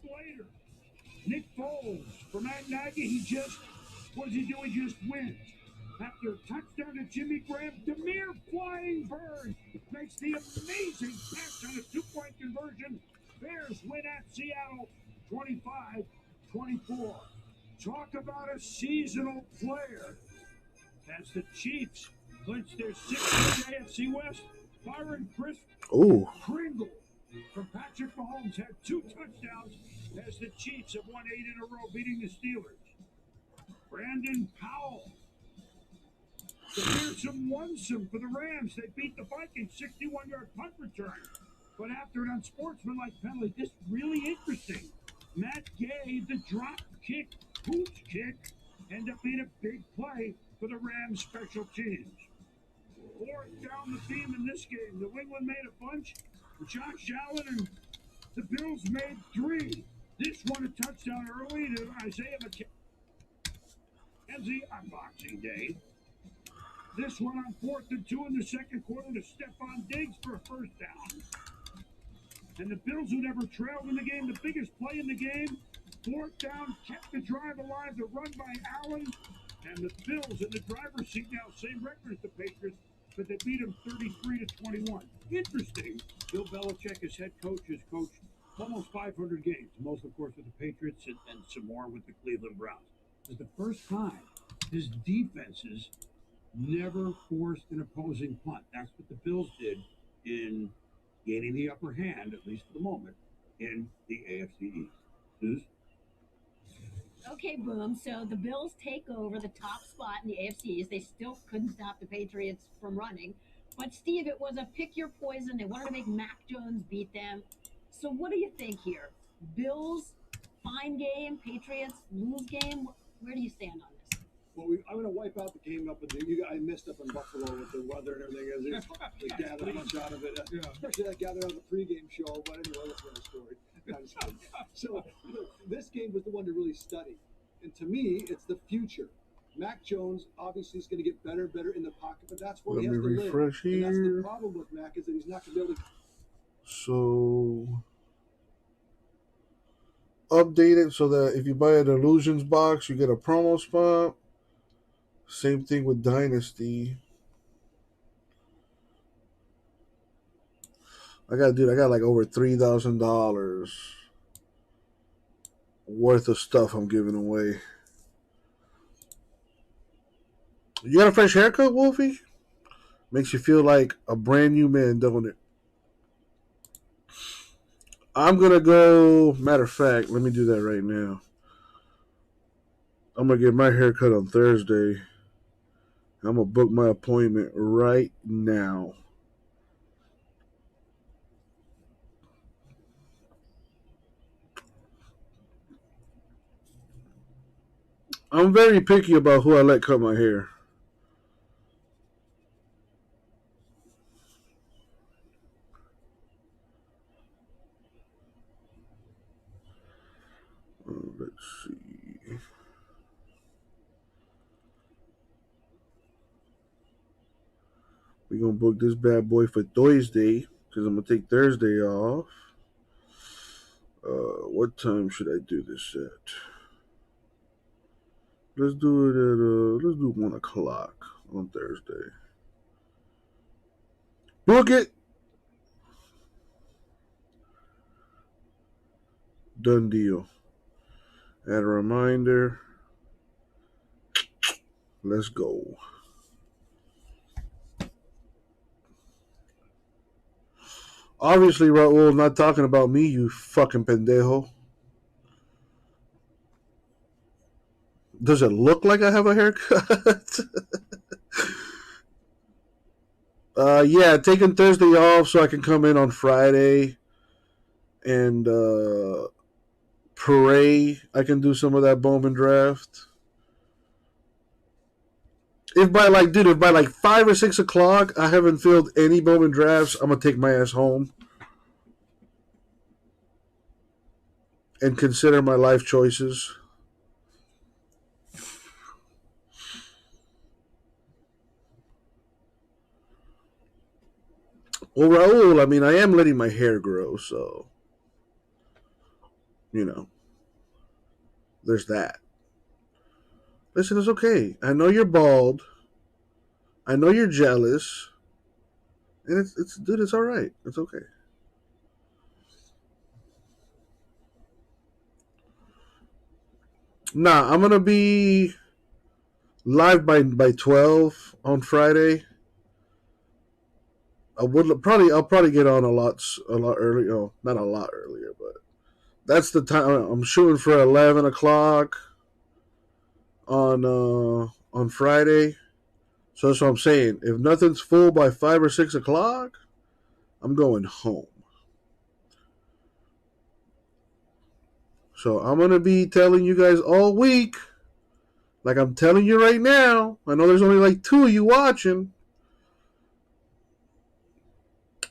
Speaker 14: Later, Nick Foles for Matt Nagy. What does he do? He just wins. After a touchdown to Jimmy Graham, Demir Flying Bird makes the amazing pass on a two-point conversion. Bears win at Seattle 25-24. Talk about a seasonal player. As the Chiefs clinch their 6th AFC West, Byron Pringle from Patrick Mahomes had 2 touchdowns as the Chiefs have won 8 in a row, beating the Steelers. Brandon Powell. The fearsome one-some for the Rams. They beat the Vikings 61-yard punt return. But after an unsportsmanlike penalty, this is really interesting. Matt Gay, the drop kick, pooch kick, ended up being a big play for the Rams special teams. 4th down the theme in this game. New England made a bunch. Josh Allen and the Bills made 3. This one a touchdown early to Isaiah McKenzie on Boxing Day. This one on 4th and 2 in the second quarter to Stephon Diggs for a first down. And the Bills, who never trailed in the game, the biggest play in the game, 4th down, kept the drive alive, the run by Allen. And the Bills in the driver's seat now, same record as the Patriots, but they beat them 33-21. Interesting, Bill Belichick, as head coach, has coached almost 500 games, most, of course, with the Patriots and some more with the Cleveland Browns. It's the first time his defenses never forced an opposing punt. That's what the Bills did in gaining the upper hand, at least for the moment, in the AFC East. Suze?
Speaker 2: Okay, Boom. So the Bills take over the top spot in the AFC East. They still couldn't stop the Patriots from running. But, Steve, it was a pick your poison. They wanted to make Mac Jones beat them. So what do you think here? Bills, fine game. Patriots, lose game. Where do you stand on this?
Speaker 3: Well, I'm going to wipe out the game up. I missed up in Buffalo with the weather and everything. They gathered a bunch out of it. Especially that gathered out of the pregame show. But anyway, that's another story. So this game was the one to really study. And to me, it's the future. Mac Jones obviously is going to get better and better in the pocket, but that's where he has to live. And that's the problem with Mac, is that he's not going to be able to.
Speaker 1: So update it so that if you buy an Illusions box, you get a promo spot. Same thing with Dynasty. I got like over $3,000 worth of stuff I'm giving away. You got a fresh haircut, Wolfie? Makes you feel like a brand new man, don't it? I'm going to go, matter of fact, let me do that right now. I'm going to get my haircut on Thursday. I'm going to book my appointment right now. I'm very picky about who I let cut my hair. Let's see. We're going to book this bad boy for Thursday because I'm going to take Thursday off. What time should I do this at? Let's do it at, let's do 1 o'clock on Thursday. Book it. Done deal. Add a reminder. Let's go. Obviously, Raul, not talking about me, you fucking pendejo. Does it look like I have a haircut? Yeah, taking Thursday off so I can come in on Friday and pray I can do some of that Bowman draft. If by like 5 or 6 o'clock I haven't filled any Bowman drafts, I'm gonna take my ass home and consider my life choices. Well, Raul, I mean, I am letting my hair grow, so, you know, there's that. Listen, it's okay. I know you're bald. I know you're jealous. And it's dude, it's all right. It's okay. Nah, I'm going to be live by 12 on Friday. I'll probably get on a lot earlier. Oh, not a lot earlier, but that's the time. I'm shooting for 11 o'clock on Friday. So that's what I'm saying. If nothing's full by 5 or 6 o'clock, I'm going home. So I'm going to be telling you guys all week, like I'm telling you right now. I know there's only like 2 of you watching.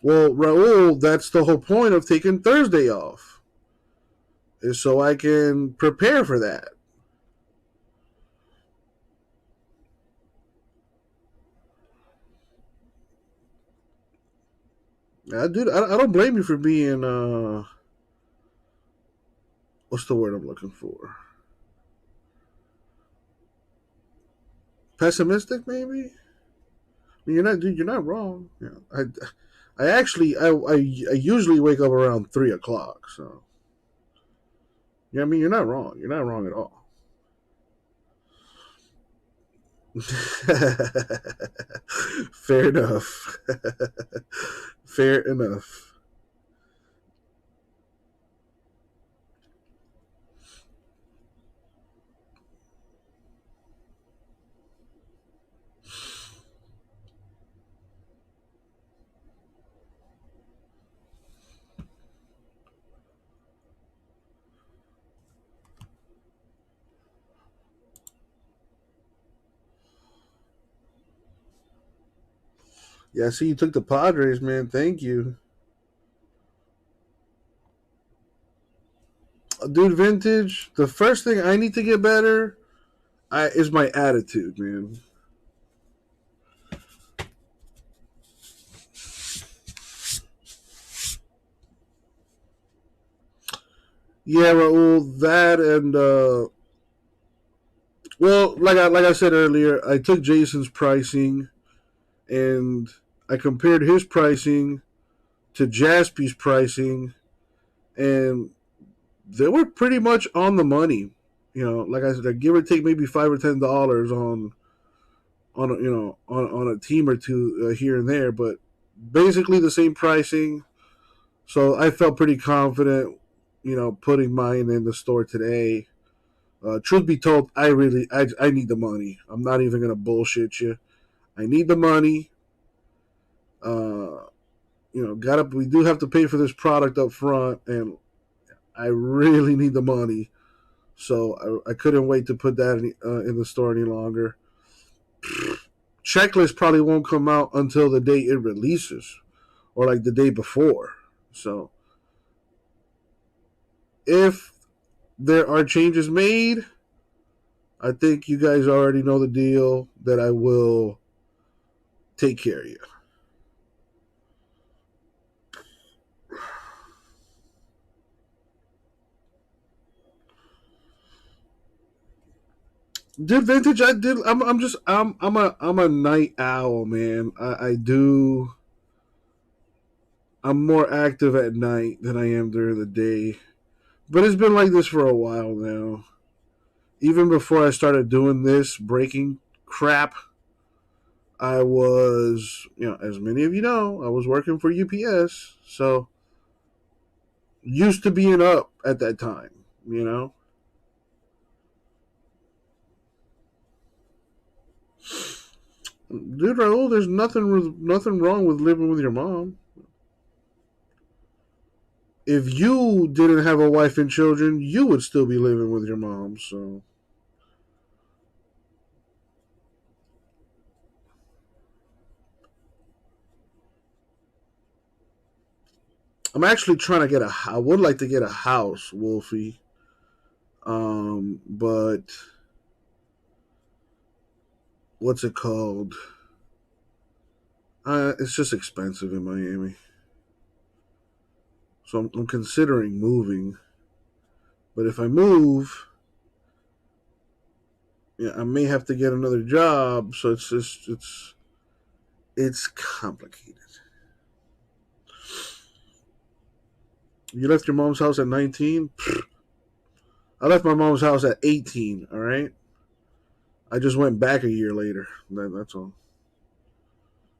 Speaker 1: Well, Raul, that's the whole point of taking Thursday off, is so I can prepare for that. Dude, I don't blame you for being, what's the word I'm looking for? Pessimistic, maybe? I mean, you're not wrong. I usually wake up around 3 o'clock, so. Yeah, I mean, you're not wrong. You're not wrong at all. Fair enough. Fair enough. Yeah, I see you took the Padres, man. Thank you. Dude, vintage, the first thing I need to get better is my attitude, man. Yeah, Raul, that and well, like I said earlier, I took Jason's pricing and I compared his pricing to Jaspy's pricing, and they were pretty much on the money. You know, like I said, I give or take maybe $5 or $10 on a team or two here and there, but basically the same pricing. So I felt pretty confident, putting mine in the store today. Truth be told, I need the money. I'm not even gonna bullshit you. I need the money. We do have to pay for this product up front, and I really need the money. So I couldn't wait to put that in the store any longer. Checklist probably won't come out until the day it releases, or like the day before. So if there are changes made, I think you guys already know the deal, that I will take care of you. Did vintage? I did. I'm a night owl, man. I'm more active at night than I am during the day, but it's been like this for a while now. Even before I started doing this breaking crap, I was, as many of you know, I was working for UPS, so used to being up at that time, Dude, Raul, there's nothing wrong with living with your mom. If you didn't have a wife and children, you would still be living with your mom, so. I'm actually trying to I would like to get a house, Wolfie. But what's it called? It's just expensive in Miami. So I'm considering moving. But if I move, I may have to get another job. So it's complicated. You left your mom's house at 19? I left my mom's house at 18, all right? I just went back a year later. That's all.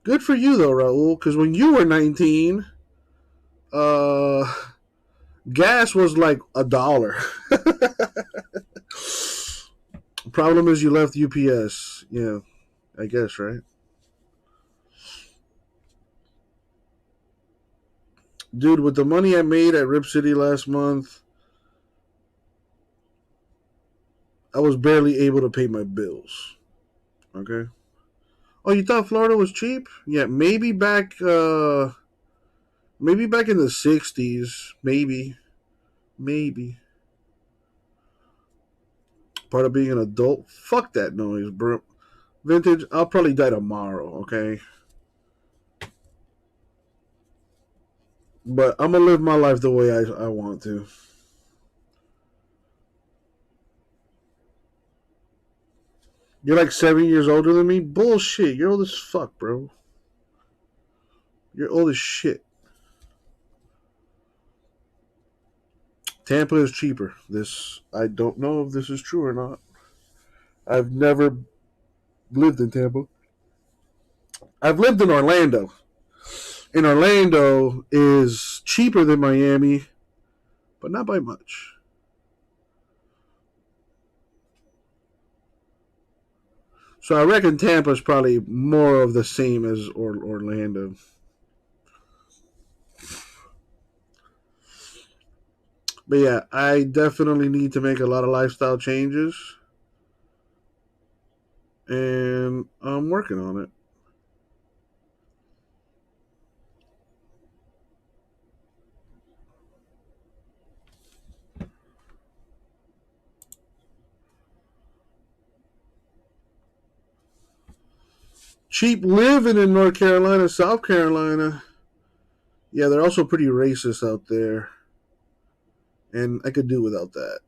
Speaker 1: Good for you, though, Raul, because when you were 19, gas was like $1. Problem is you left UPS. Yeah, I guess, right? Dude, with the money I made at Rip City last month, I was barely able to pay my bills. Okay? Oh, you thought Florida was cheap? Yeah, maybe back Maybe back in the 60s. Maybe. Part of being an adult. Fuck that noise, bro. Vintage, I'll probably die tomorrow, okay? But I'm going to live my life the way I want to. You're like 7 years older than me? Bullshit. You're old as fuck, bro. You're old as shit. Tampa is cheaper. I don't know if this is true or not. I've never lived in Tampa. I've lived in Orlando. And Orlando is cheaper than Miami, but not by much. So I reckon Tampa's probably more of the same as Orlando. But yeah, I definitely need to make a lot of lifestyle changes. And I'm working on it. Cheap living in North Carolina, South Carolina. Yeah, they're also pretty racist out there. And I could do without that.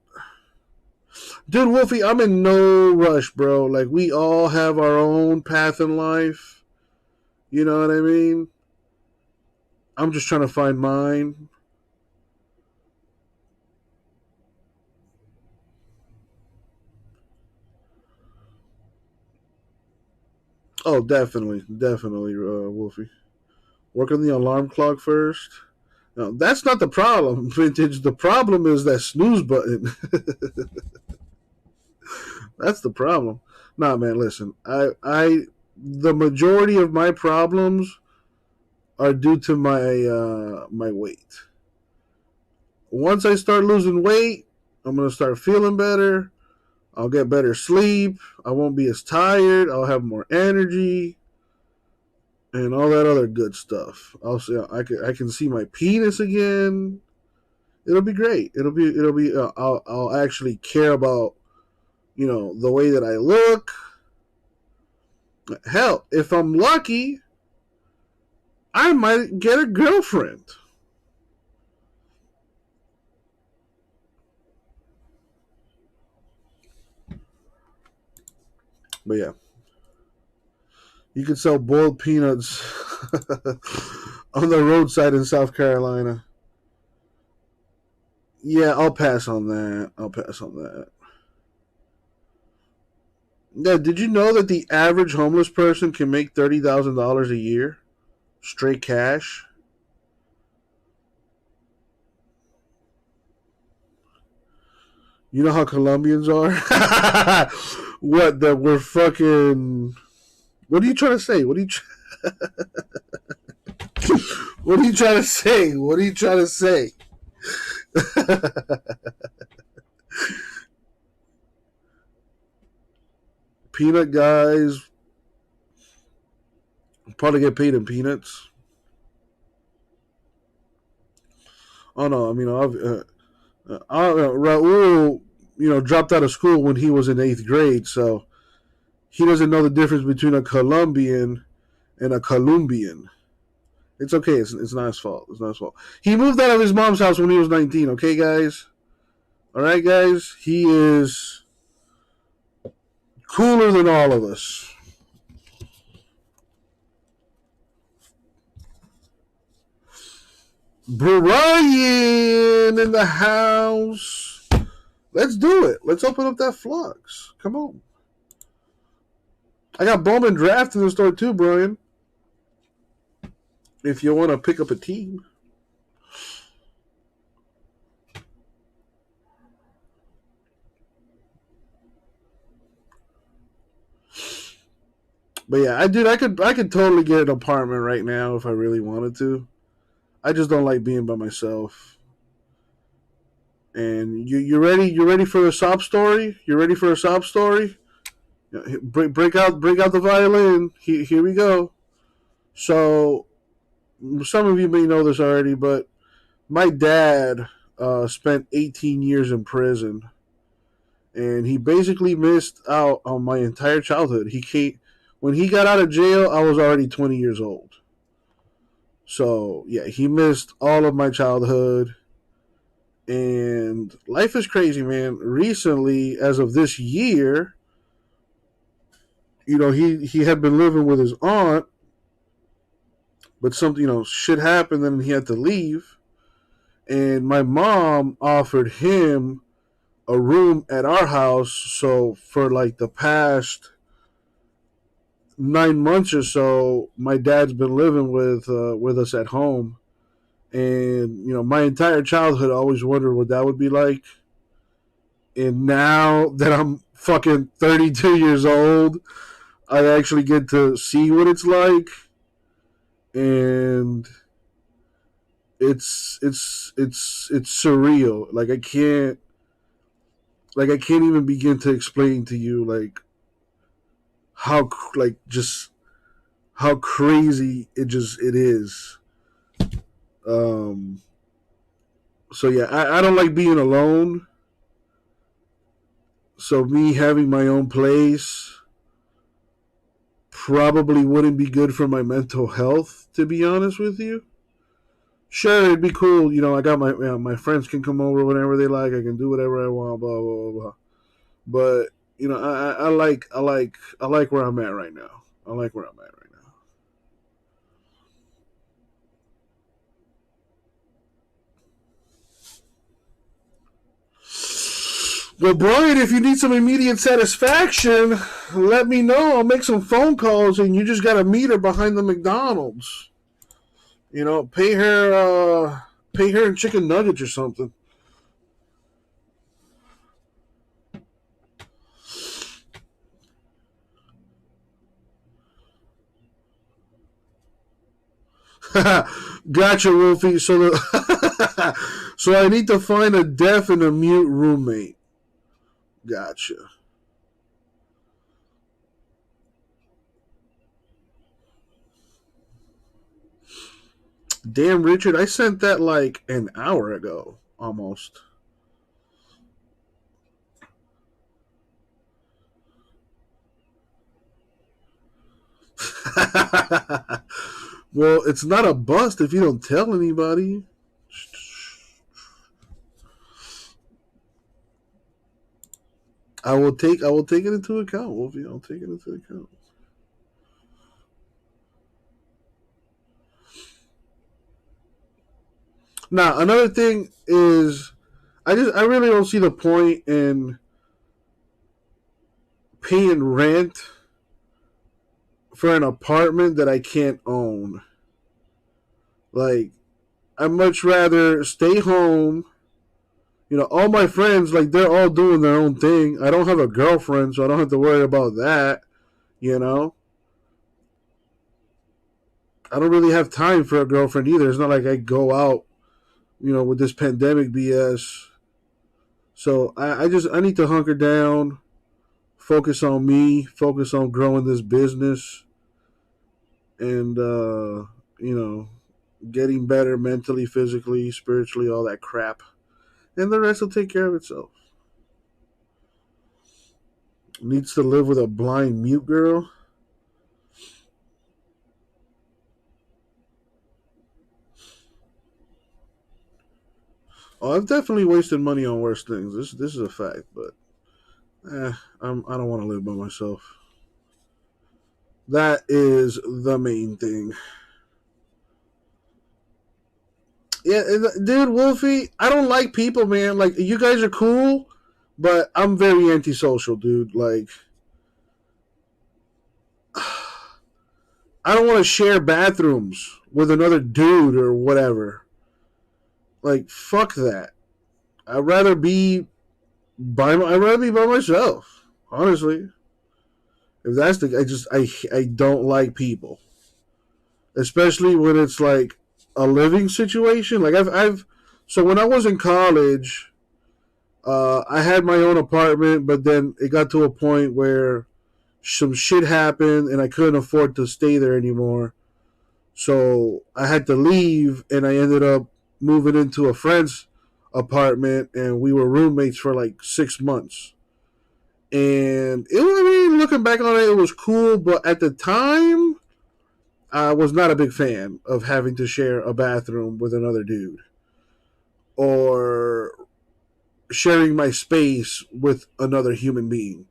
Speaker 1: Dude, Wolfie, I'm in no rush, bro. Like, we all have our own path in life. You know what I mean? I'm just trying to find mine. Oh, definitely, Wolfie. Work on the alarm clock first. No, that's not the problem, Vintage. The problem is that snooze button. That's the problem. Nah, man, listen. The majority of my problems are due to my weight. Once I start losing weight, I'm gonna start feeling better. I'll get better sleep. I won't be as tired. I'll have more energy, and all that other good stuff. I can see my penis again. It'll be great. It'll be. I'll actually care about, the way that I look. Hell, if I'm lucky, I might get a girlfriend. But yeah, you can sell boiled peanuts on the roadside in South Carolina. Yeah, I'll pass on that. Yeah, did you know that the average homeless person can make $30,000 a year? Straight cash? You know how Colombians are? What, that we're fucking... What are you trying to say? What are you trying to say? What are you trying to say? Peanut guys probably get paid in peanuts. Oh no, I mean, Raul, dropped out of school when he was in 8th grade, so he doesn't know the difference between a Colombian and a Colombian. It's okay. It's not his fault. He moved out of his mom's house when he was 19. Okay, guys. All right, guys. He is cooler than all of us. Brian in the house. Let's do it. Let's open up that flux. Come on. I got Bowman Draft in the store too, Brian. If you want to pick up a team. But yeah, I could totally get an apartment right now if I really wanted to. I just don't like being by myself. And you ready for a sob story? You ready for a sob story? Break out the violin. Here we go. So some of you may know this already, but my dad spent 18 years in prison, and he basically missed out on my entire childhood. When he got out of jail, I was already 20 years old. So, yeah, he missed all of my childhood. And life is crazy, man. Recently, as of this year, he had been living with his aunt, but something, shit happened and he had to leave. And my mom offered him a room at our house. So for like the past 9 months or so, my dad's been living with us at home. And, my entire childhood I always wondered what that would be like. And now that I'm fucking 32 years old, I actually get to see what it's like. And it's surreal. Like I can't even begin to explain to you like how crazy it is. So yeah, I don't like being alone. So me having my own place probably wouldn't be good for my mental health, to be honest with you. Sure, it'd be cool. I got my friends can come over whenever they like. I can do whatever I want. Blah blah blah. But I like where I'm at right now. I like where I'm at right now. Well, Brian, if you need some immediate satisfaction, let me know. I'll make some phone calls, and you just gotta meet her behind the McDonald's. Pay her in chicken nuggets or something. Gotcha, Wolfie. So I need to find a deaf and a mute roommate. Gotcha. Damn, Richard, I sent that like an hour ago, almost. Well, it's not a bust if you don't tell anybody. I will take it into account, Wolfie. I'll take it into account. Now, another thing is, I really don't see the point in paying rent for an apartment that I can't own. Like, I'd much rather stay home. All my friends, like, they're all doing their own thing. I don't have a girlfriend, so I don't have to worry about that, I don't really have time for a girlfriend either. It's not like I go out, with this pandemic BS. So I need to hunker down, focus on me, focus on growing this business, and, getting better mentally, physically, spiritually, all that crap. And the rest will take care of itself. Needs to live with a blind mute girl. Oh, I've definitely wasted money on worse things. This is a fact, but I don't want to live by myself. That is the main thing. Yeah, dude, Wolfie, I don't like people, man. Like, you guys are cool, but I'm very antisocial, dude. Like, I don't want to share bathrooms with another dude or whatever. Like, fuck that. I'd rather be by myself, honestly. If that's I don't like people, especially when it's like a living situation. Like so when I was in college, I had my own apartment, but then it got to a point where some shit happened and I couldn't afford to stay there anymore. So I had to leave, and I ended up moving into a friend's apartment, and we were roommates for like 6 months. And I mean, looking back on it, it was cool, but at the time, I was not a big fan of having to share a bathroom with another dude or sharing my space with another human being,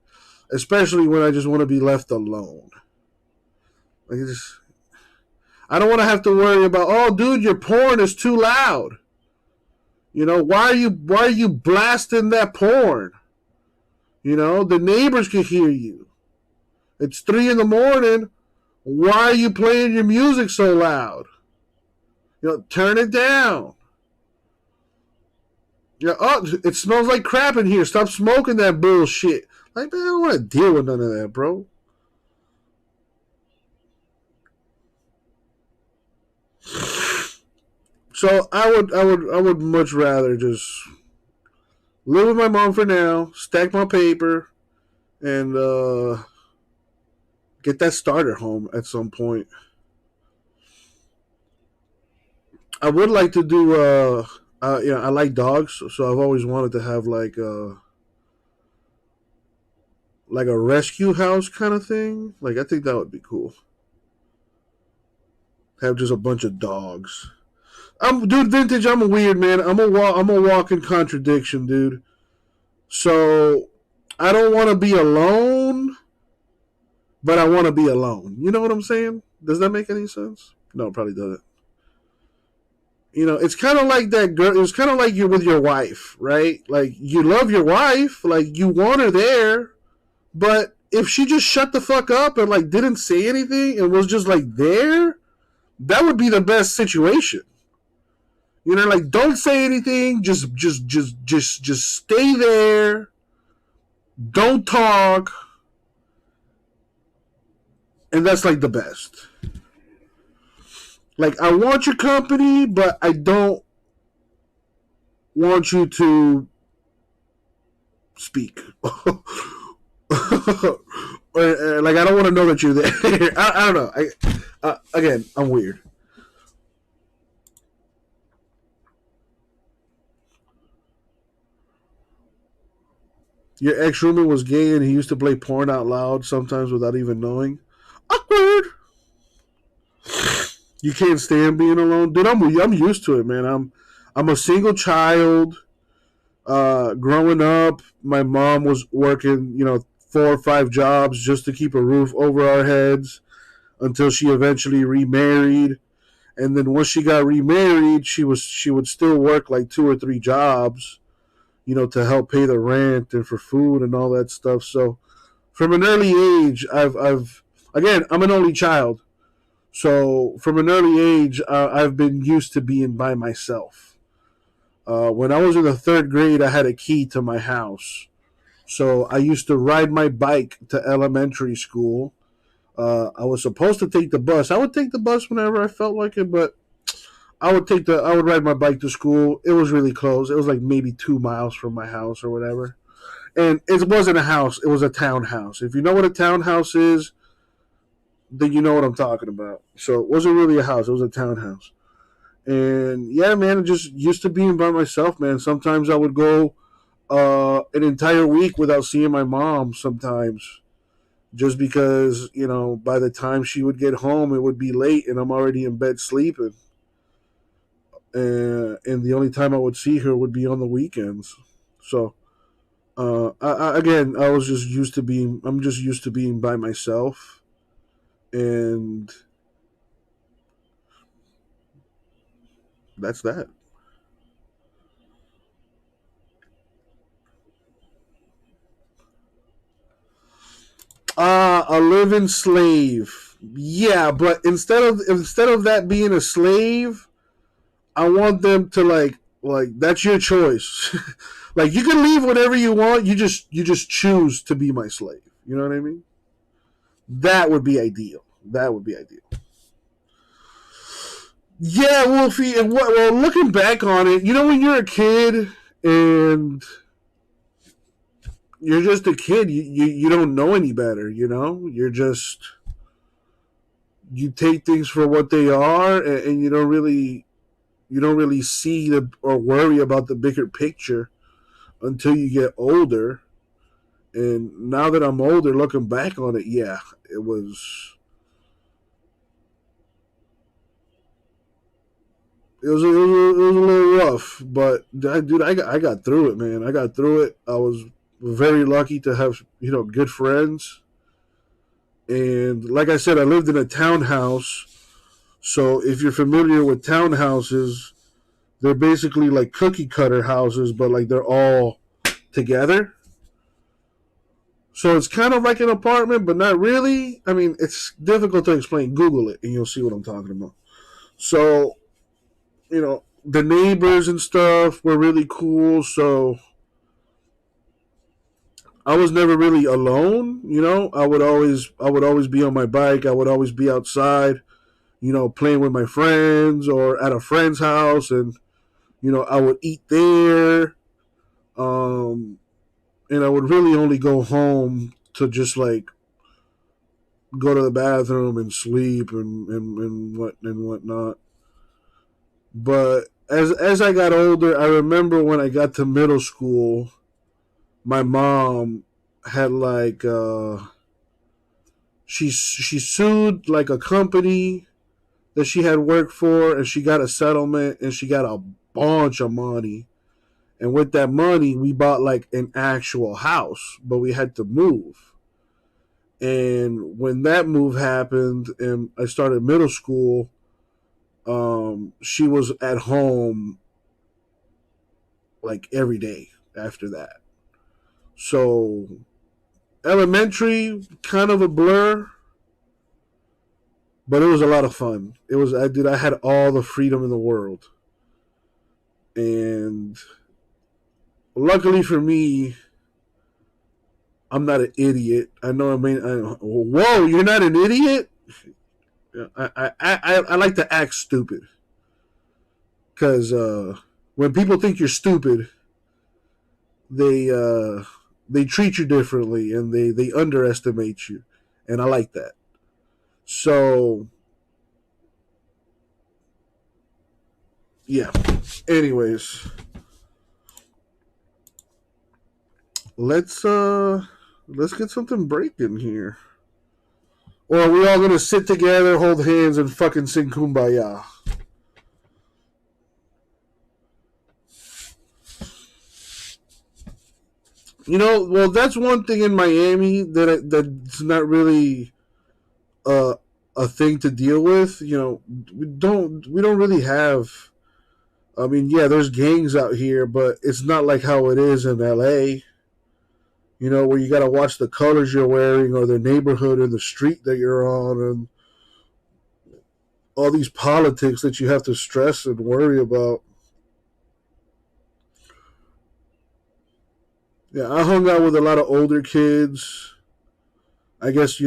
Speaker 1: especially when I just want to be left alone. Like, I don't want to have to worry about, oh, dude, your porn is too loud. You know, why are you blasting that porn? You know, the neighbors can hear you. It's 3 a.m. Why are you playing your music so loud? You know, turn it down. You know, oh, it smells like crap in here. Stop smoking that bullshit. Like, man, I don't want to deal with none of that, bro. So I would much rather just live with my mom for now, stack my paper, and get that starter home at some point. I would like to do I like dogs, so I've always wanted to have like a rescue house kind of thing. Like, I think that would be cool. Have just a bunch of dogs. Dude, vintage, I'm a weird man. I'm a walking contradiction, dude. So I don't want to be alone, but I want to be alone. You know what I'm saying? Does that make any sense? No, it probably doesn't. You know, it's kind of like that girl. It's kind of like you're with your wife, right? Like, you love your wife, like, you want her there, but if she just shut the fuck up and like didn't say anything and was just like there, that would be the best situation. You know, like, don't say anything. Just stay there. Don't talk. And that's like the best. Like, I want your company, but I don't want you to speak. Or, like, I don't want to know that you're there. I don't know. Again, I'm weird. Your ex-roommate was gay and he used to play porn out loud sometimes without even knowing. Awkward. You can't stand being alone, dude. I'm used to it, man. I'm a single child. Growing up, my mom was working, 4 or 5 jobs just to keep a roof over our heads until she eventually remarried. And then once she got remarried, she would still work like 2 or 3 jobs, to help pay the rent and for food and all that stuff. So from an early age, I'm an only child. So from an early age, I've been used to being by myself. When I was in the 3rd grade, I had a key to my house. So I used to ride my bike to elementary school. I was supposed to take the bus. I would take the bus whenever I felt like it, but I would ride my bike to school. It was really close. It was like maybe 2 miles from my house or whatever. And it wasn't a house. It was a townhouse. If you know what a townhouse is, then you know what I'm talking about. So it wasn't really a house. It was a townhouse. And yeah, man, just used to being by myself, man. Sometimes I would go an entire week without seeing my mom sometimes. Just because, by the time she would get home, it would be late and I'm already in bed sleeping. And the only time I would see her would be on the weekends. So, I'm just used to being by myself. And that's that. A living slave. Yeah, but instead of that being a slave, I want them to like that's your choice. Like, you can leave whenever you want. You just choose to be my slave. You know what I mean? That would be ideal. Yeah, Wolfie. And well, looking back on it, when you're a kid and you're just a kid, you don't know any better. You're just you take things for what they are, and you don't really see or worry about the bigger picture until you get older. And now that I'm older, looking back on it, yeah, it was a little rough, but dude, I got through it, man. I got through it. I was very lucky to have good friends, and like I said, I lived in a townhouse. So if you're familiar with townhouses, they're basically like cookie cutter houses, but like they're all together. So it's kind of like an apartment, but not really. I mean, it's difficult to explain. Google it, and you'll see what I'm talking about. So, the neighbors and stuff were really cool. So I was never really alone. I would always be on my bike. I would always be outside, playing with my friends or at a friend's house, and I would eat there. And I would really only go home to just like go to the bathroom and sleep and whatnot. But as I got older, I remember when I got to middle school, my mom had like she sued like a company that she had worked for, and she got a settlement, and she got a bunch of money. And with that money, we bought like an actual house, but we had to move. And when that move happened and I started middle school, she was at home like every day after that. So elementary, kind of a blur, but it was a lot of fun. I had all the freedom in the world. And luckily for me, I'm not an idiot. Whoa, you're not an idiot? I like to act stupid. Because when people think you're stupid, they treat you differently, and they underestimate you. And I like that. So, yeah. Anyways, let's get something breaking here. Or are we all gonna sit together, hold hands, and fucking sing Kumbaya? Well, that's one thing in Miami that's not really a thing to deal with. We don't really have. I mean, yeah, there's gangs out here, but it's not like how it is in LA. Where you got to watch the colors you're wearing or the neighborhood or the street that you're on, and all these politics that you have to stress and worry about. Yeah, I hung out with a lot of older kids. I guess,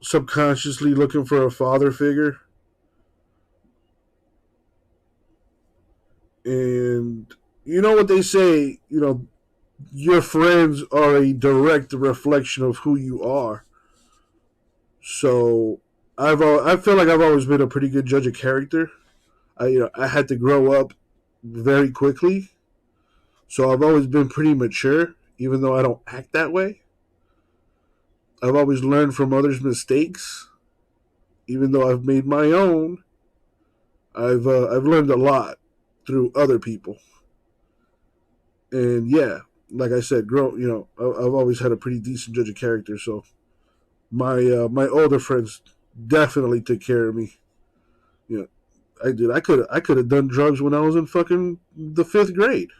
Speaker 1: subconsciously looking for a father figure. And you know what they say, your friends are a direct reflection of who you are. So I feel like I've always been a pretty good judge of character. I had to grow up very quickly, so I've always been pretty mature, even though I don't act that way. I've always learned from others' mistakes, even though I've made my own. I've learned a lot through other people, and yeah. Like I said, I've always had a pretty decent judge of character. So my older friends definitely took care of me. I did. I could have done drugs when I was in fucking the 5th grade.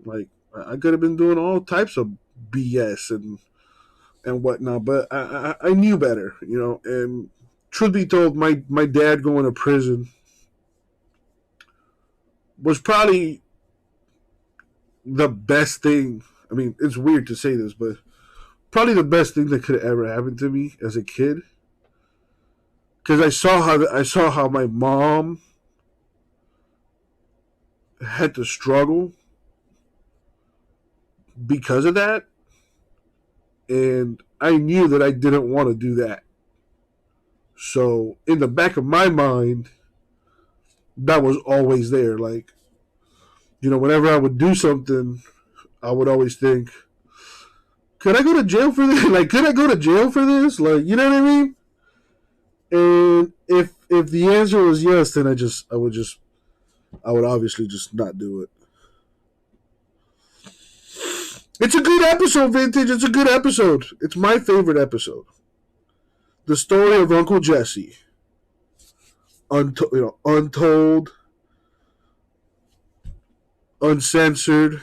Speaker 1: Like I could have been doing all types of BS and whatnot. But I knew better. And truth be told, my dad going to prison was probably the best thing. I mean, it's weird to say this, but probably the best thing that could have ever happened to me as a kid. Because I saw how my mom had to struggle because of that, and I knew that I didn't want to do that. So in the back of my mind, that was always there. Like, whenever I would do something, I would always think, could I go to jail for this? Like, could I go to jail for this? Like, you know what I mean? And if the answer was yes, then I would obviously just not do it. It's a good episode, Vintage. It's a good episode. It's my favorite episode. The story of Uncle Jesse. Untold, uncensored,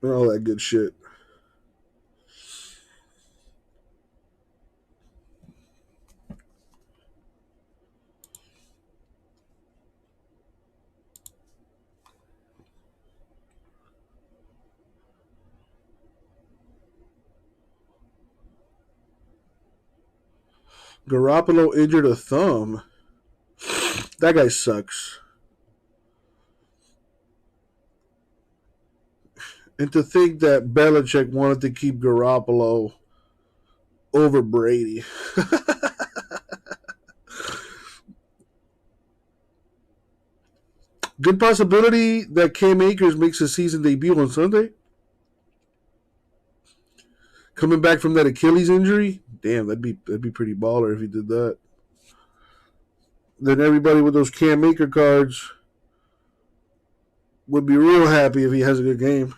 Speaker 1: and all that good shit. Garoppolo injured a thumb. That guy sucks. And to think that Belichick wanted to keep Garoppolo over Brady. Good possibility that Cam Akers makes his season debut on Sunday. Coming back from that Achilles injury. Damn, that'd be pretty baller if he did that. Then everybody with those Cam Akers cards would be real happy if he has a good game.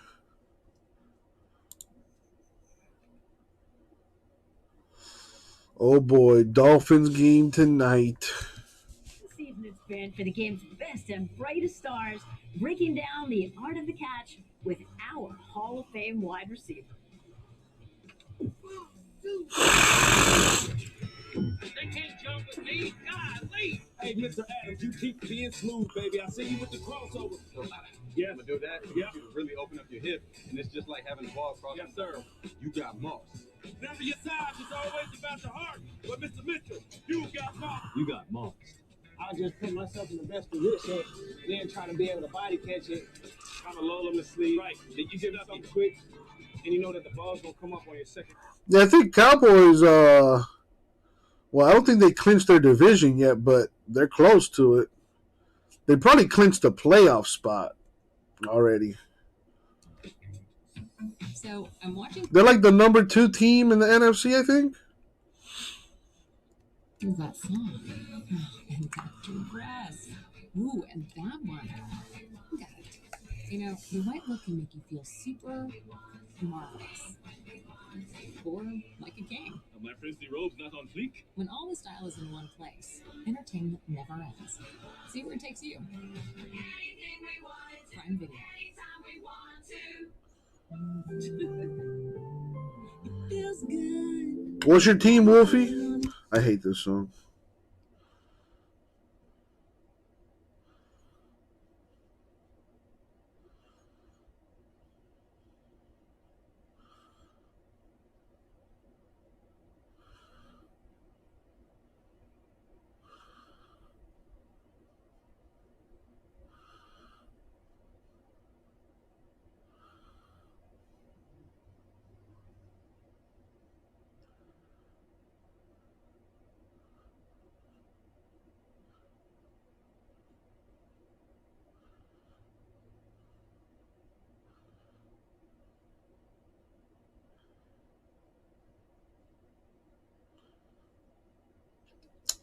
Speaker 1: Oh boy, Dolphins game tonight.
Speaker 2: This season it's been for the game's best and brightest stars, breaking down the art of the catch with our Hall of Fame wide receiver.
Speaker 4: They can't jump with me. Golly. Hey, Mr. Adams, you keep being smooth, baby. I see you with the crossover.
Speaker 15: Yeah, I'm gonna do that. Yeah, you really open up your hip, and it's just like having the ball cross.
Speaker 4: Yes, sir.
Speaker 15: You got moss.
Speaker 14: Remember, your size is always about the heart. But Mr. Mitchell, you got moss.
Speaker 4: You got moss.
Speaker 16: I'll just put myself in the best position, then try to be able to body catch it, kind of lull him to sleep.
Speaker 14: Right.
Speaker 16: Then you get something quick, and you know that the ball's gonna come up on your second.
Speaker 1: Yeah, I think Cowboys. Well, I don't think they clinched their division yet, but they're close to it. They probably clinched a playoff spot already.
Speaker 17: So I'm watching.
Speaker 1: They're like the number 2 team in the NFC, I think.
Speaker 17: Ooh, that song. Oh, and that dress. Ooh, and that one. Got it. The right look can make you feel super marvelous. Or like a king.
Speaker 14: My princely robe's not on fleek.
Speaker 17: When all the style is in one place, entertainment never ends. See where it takes you. Prime Video. It feels good.
Speaker 1: What's your team, Wolfie? I hate this song.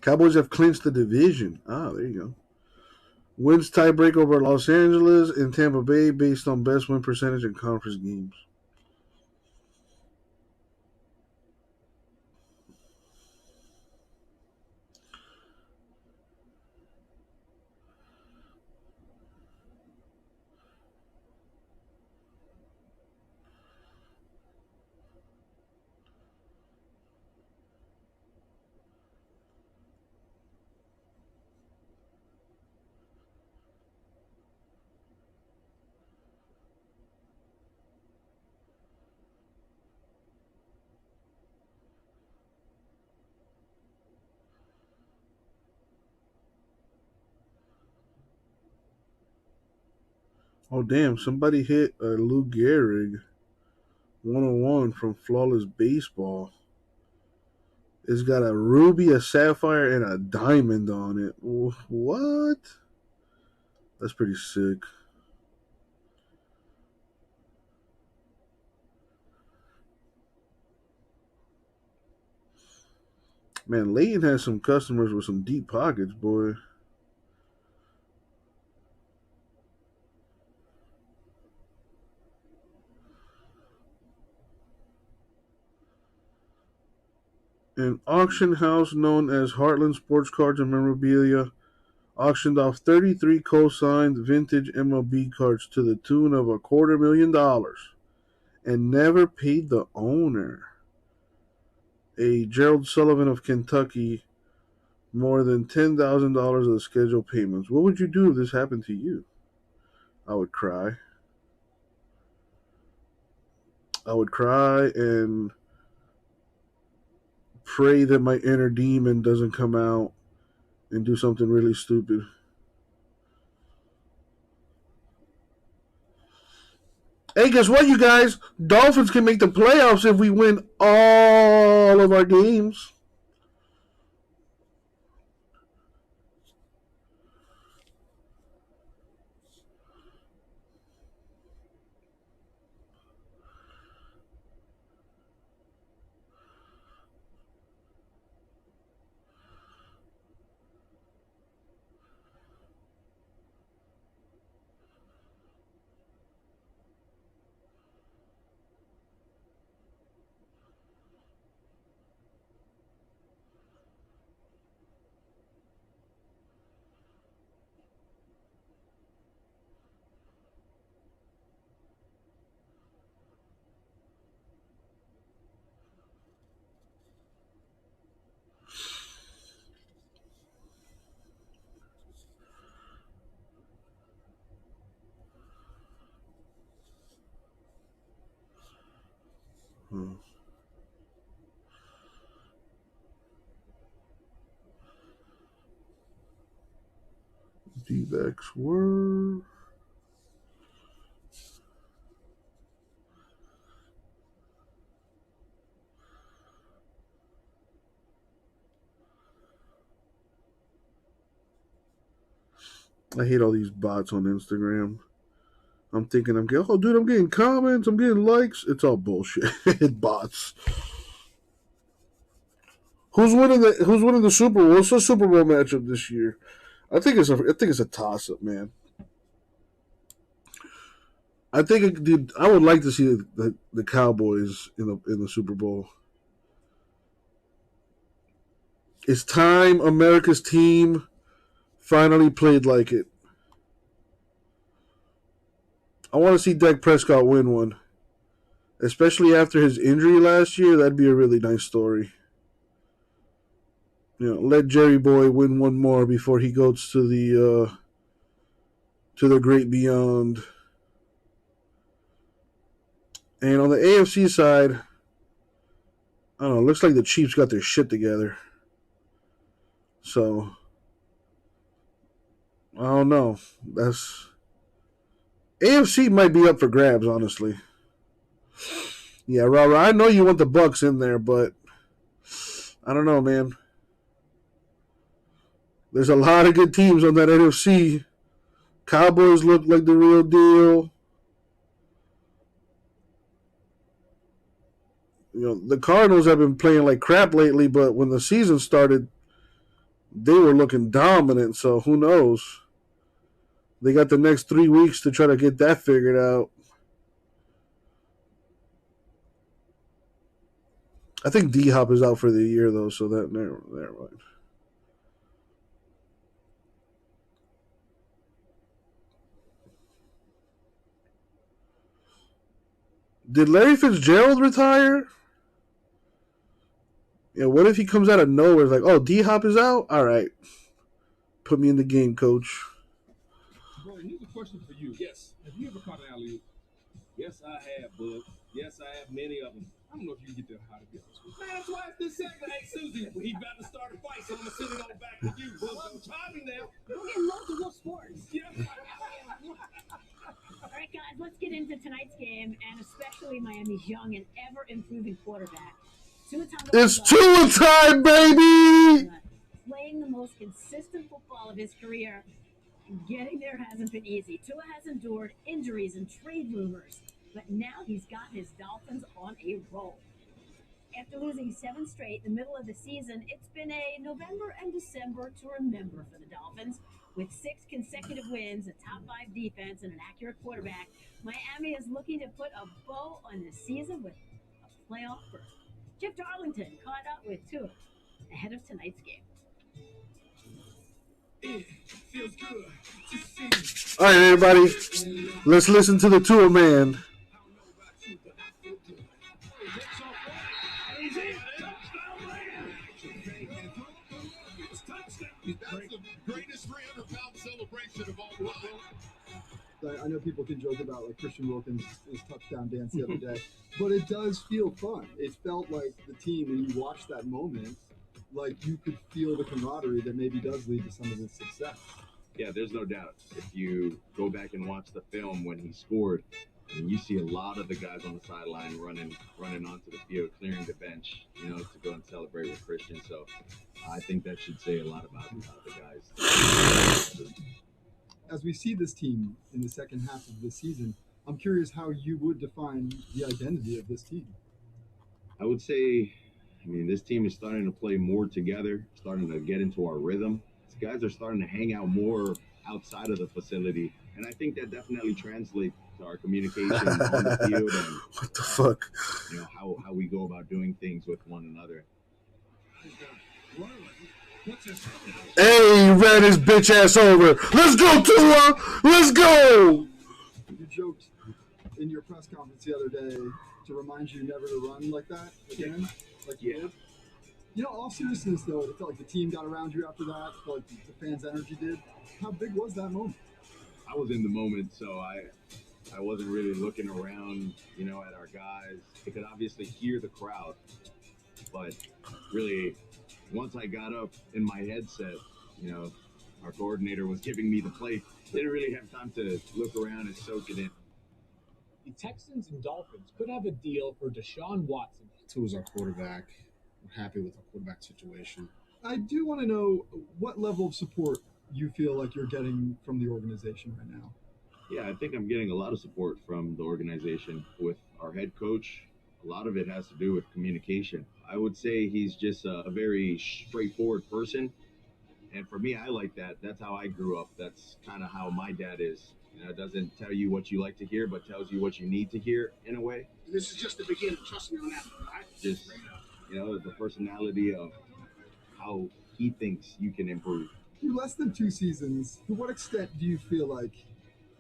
Speaker 1: Cowboys have clinched the division. Ah, there you go. Wins tiebreak over Los Angeles and Tampa Bay based on best win percentage in conference games. Oh, damn. Somebody hit Lou Gehrig 101 from Flawless Baseball. It's got a ruby, a sapphire, and a diamond on it. What? That's pretty sick. Man, Layton has some customers with some deep pockets, boy. An auction house known as Heartland Sports Cards and Memorabilia auctioned off 33 co-signed vintage MLB cards to the tune of $250,000 and never paid the owner, a Gerald Sullivan of Kentucky, more than $10,000 of the scheduled payments. What would you do if this happened to you? I would cry. I would cry and pray that my inner demon doesn't come out and do something really stupid. Hey, guess what, you guys? Dolphins can make the playoffs if we win all of our games. D-backs were... I hate all these bots on Instagram. I'm thinking I'm getting comments, I'm getting likes. It's all bullshit. Bots. Who's winning the Super Bowl? What's the Super Bowl matchup this year? I think it's a toss up, man. I would like to see the Cowboys in the Super Bowl. It's time America's team finally played like it. I want to see Dak Prescott win one. Especially after his injury last year, that'd be a really nice story. You know, let Jerry Boy win one more before he goes to the great beyond. And on the AFC side, I don't know, looks like the Chiefs got their shit together. So, I don't know. AFC might be up for grabs, honestly. Yeah, Robert, I know you want the Bucks in there, but I don't know, man. There's a lot of good teams on that NFC. Cowboys look like the real deal. You know, the Cardinals have been playing like crap lately, but when the season started, they were looking dominant, so who knows? They got the next 3 weeks to try to get that figured out. I think D-Hop is out for the year, though, so that never mind. Did Larry Fitzgerald retire? Yeah, what if he comes out of nowhere like, oh, D-Hop is out? All right. Put me in the game, coach.
Speaker 5: Bro, here's a question for you. Yes. Have you ever caught an alley-oop?
Speaker 4: Yes, I have, Bug. Yes, I have many of them.
Speaker 5: I don't know if you can get that hot to be honest with you.
Speaker 4: Man, that's why it's this segment. Hey, Susie, he's about to start a fight, so I'm going to send it on back to you, Bug. Don't try me now.
Speaker 2: We're getting multiple sports.
Speaker 4: Yeah.
Speaker 2: All right, guys, let's get into tonight's game, and especially Miami's young and ever-improving quarterback.
Speaker 1: It's Tua time, baby!
Speaker 2: Playing the most consistent football of his career. Getting there hasn't been easy. Tua has endured injuries and trade rumors, but now he's got his Dolphins on a roll. After losing 7 straight in the middle of the season, it's been a November and December to remember for the Dolphins. With 6 consecutive wins, a top 5 defense, and an accurate quarterback, Miami is looking to put a bow on the season with a playoff berth. Jeff Darlington caught up with Tua ahead of tonight's game.
Speaker 1: All right, everybody, let's listen to the Tua man.
Speaker 11: That's the greatest 300-pound celebration of all time.
Speaker 18: I know people can joke about like Christian Wilkins' touchdown dance the other day, but it does feel fun. It felt like the team, when you watch that moment, like you could feel the camaraderie that maybe does lead to some of this success.
Speaker 19: Yeah, there's no doubt. If you go back and watch the film when he scored, and you see a lot of the guys on the sideline running onto the field, clearing the bench, to go and celebrate with Christian. So I think that should say a lot about the guys.
Speaker 18: As we see this team in the second half of the season, I'm curious how you would define the identity of this team.
Speaker 19: I would say, this team is starting to play more together, starting to get into our rhythm. These guys are starting to hang out more outside of the facility, and I think that definitely translates to our communication on the field and
Speaker 1: what the fuck,
Speaker 19: how we go about doing things with one another.
Speaker 1: Hey, ran his bitch ass over. Let's go, Tua! Let's go!
Speaker 18: You joked in your press conference the other day to remind you never to run like that again. Like you did. All seriousness though, it felt like the team got around you after that. It felt like the fans' energy did. How big was that moment?
Speaker 19: I was in the moment, so I wasn't really looking around, at our guys. I could obviously hear the crowd, but really, once I got up in my headset, our coordinator was giving me the play. Didn't really have time to look around and soak it in.
Speaker 20: The Texans and Dolphins could have a deal for Deshaun Watson.
Speaker 21: Tua's our quarterback. We're happy with our quarterback situation.
Speaker 18: I do want to know what level of support you feel like you're getting from the organization right now.
Speaker 19: Yeah, I think I'm getting a lot of support from the organization with our head coach. A lot of it has to do with communication. I would say he's just a very straightforward person. And for me, I like that. That's how I grew up. That's kind of how my dad is. It doesn't tell you what you like to hear, but tells you what you need to hear in a way.
Speaker 21: This is just the beginning. Trust me on that. Right?
Speaker 19: Just, the personality of how he thinks you can improve.
Speaker 18: Through less than 2 seasons, to what extent do you feel like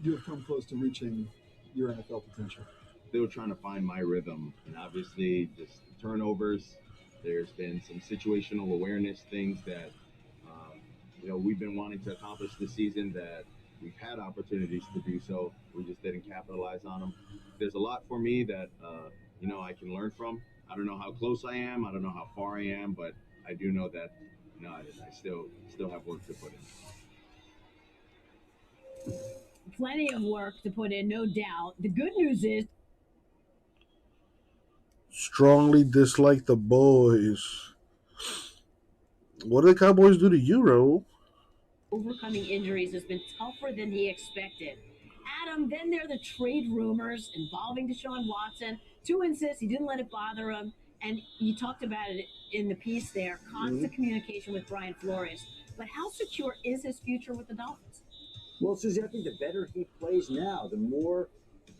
Speaker 18: you have come close to reaching your NFL potential?
Speaker 19: Still trying to find my rhythm, and obviously just turnovers. There's been some situational awareness things that we've been wanting to accomplish this season that we've had opportunities to do so. We just didn't capitalize on them. There's a lot for me that I can learn from. I don't know how close I am. I don't know how far I am, but I do know that I still have work to put in.
Speaker 2: Plenty of work to put in, no doubt. The good news is
Speaker 1: strongly dislike the boys. What did the Cowboys do to you, Ro?
Speaker 2: overcoming injuries has been tougher than he expected. Adam, then there are the trade rumors involving Deshaun Watson. To insist he didn't let it bother him. And you talked about it in the piece there, constant communication with Brian Flores. But how secure is his future with the Dolphins?
Speaker 6: Well, Susie, I think the better he plays now, the more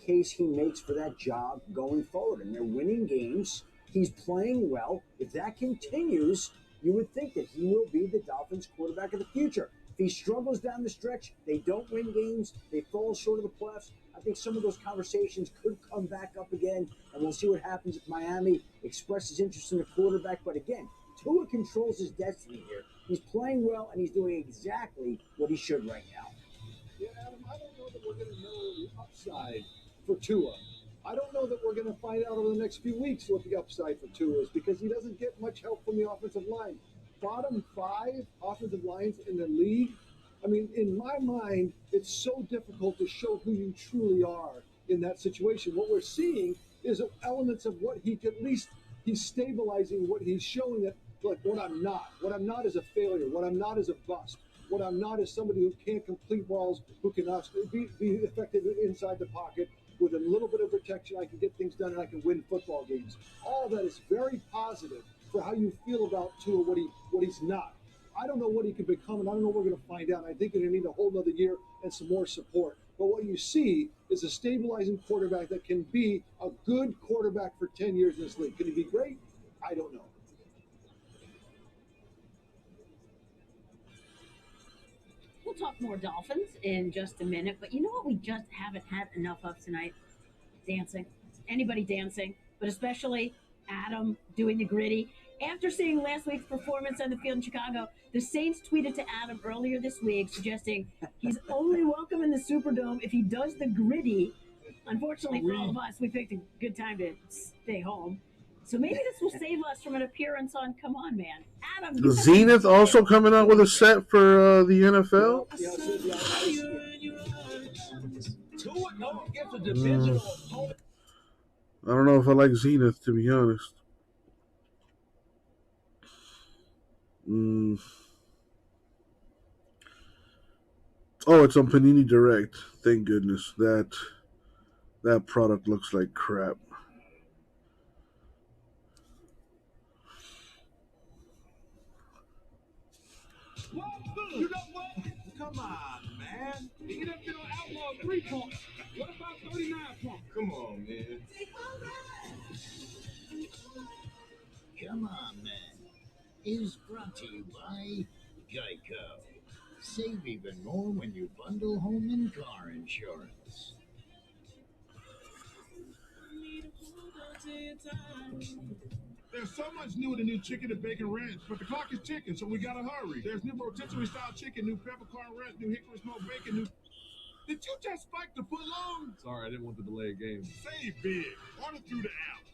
Speaker 6: case he makes for that job going forward. And they're winning games. He's playing well. If that continues, you would think that he will be the Dolphins' quarterback of the future. If he struggles down the stretch, they don't win games, they fall short of the playoffs, I think some of those conversations could come back up again, and we'll see what happens if Miami expresses interest in the quarterback. But again, Tua controls his destiny here. He's playing well, and he's doing exactly what he should right now.
Speaker 3: Yeah, Adam, I don't know that we're going to know the upside for Tua. I don't know that we're going to find out over the next few weeks what the upside for Tua is, because he doesn't get much help from the offensive line. Bottom 5 offensive lines in the league. I mean, in my mind, it's so difficult to show who you truly are in that situation. What we're seeing is elements of what he at least he's stabilizing what he's showing that, like, what I'm not. What I'm not is a failure. What I'm not is a bust. What I'm not is somebody who can't complete balls, who can be effective inside the pocket. With a little bit of protection, I can get things done and I can win football games. All that is very positive for how you feel about Tua, what he's not. I don't know what he can become, and I don't know what we're going to find out. I think they're going to need a whole other year and some more support. But what you see is a stabilizing quarterback that can be a good quarterback for 10 years in this league. Can he be great? I don't know.
Speaker 2: We'll talk more Dolphins in just a minute, but you know what we just haven't had enough of tonight? Dancing. Anybody dancing, but especially Adam doing the gritty. After seeing last week's performance on the field in Chicago, the Saints tweeted to Adam earlier this week suggesting he's only welcome in the Superdome if he does the gritty. Unfortunately for all of us, we picked a good time to stay home. So maybe this will save us from an appearance on Come On Man. Adam,
Speaker 1: The Zenith also coming out with a set for the NFL. I don't know if I like Zenith, to be honest. Oh, it's on Panini Direct. Thank goodness. That product looks like crap.
Speaker 11: You know what? Come on, man. He done been on outlaw 3 points. What about 39 points? Come on, man.
Speaker 12: Come on, man. Is brought to you by Geico. Save even more when you bundle home and car insurance.
Speaker 11: There's so much new in the new chicken and bacon ranch, but the clock is ticking, so we gotta hurry. There's new rotisserie style chicken, new peppercorn ranch, new hickory smoked bacon, new. Did you just spike the foot long?
Speaker 15: Sorry, I didn't want the delayed game.
Speaker 11: Save big. Order through the app.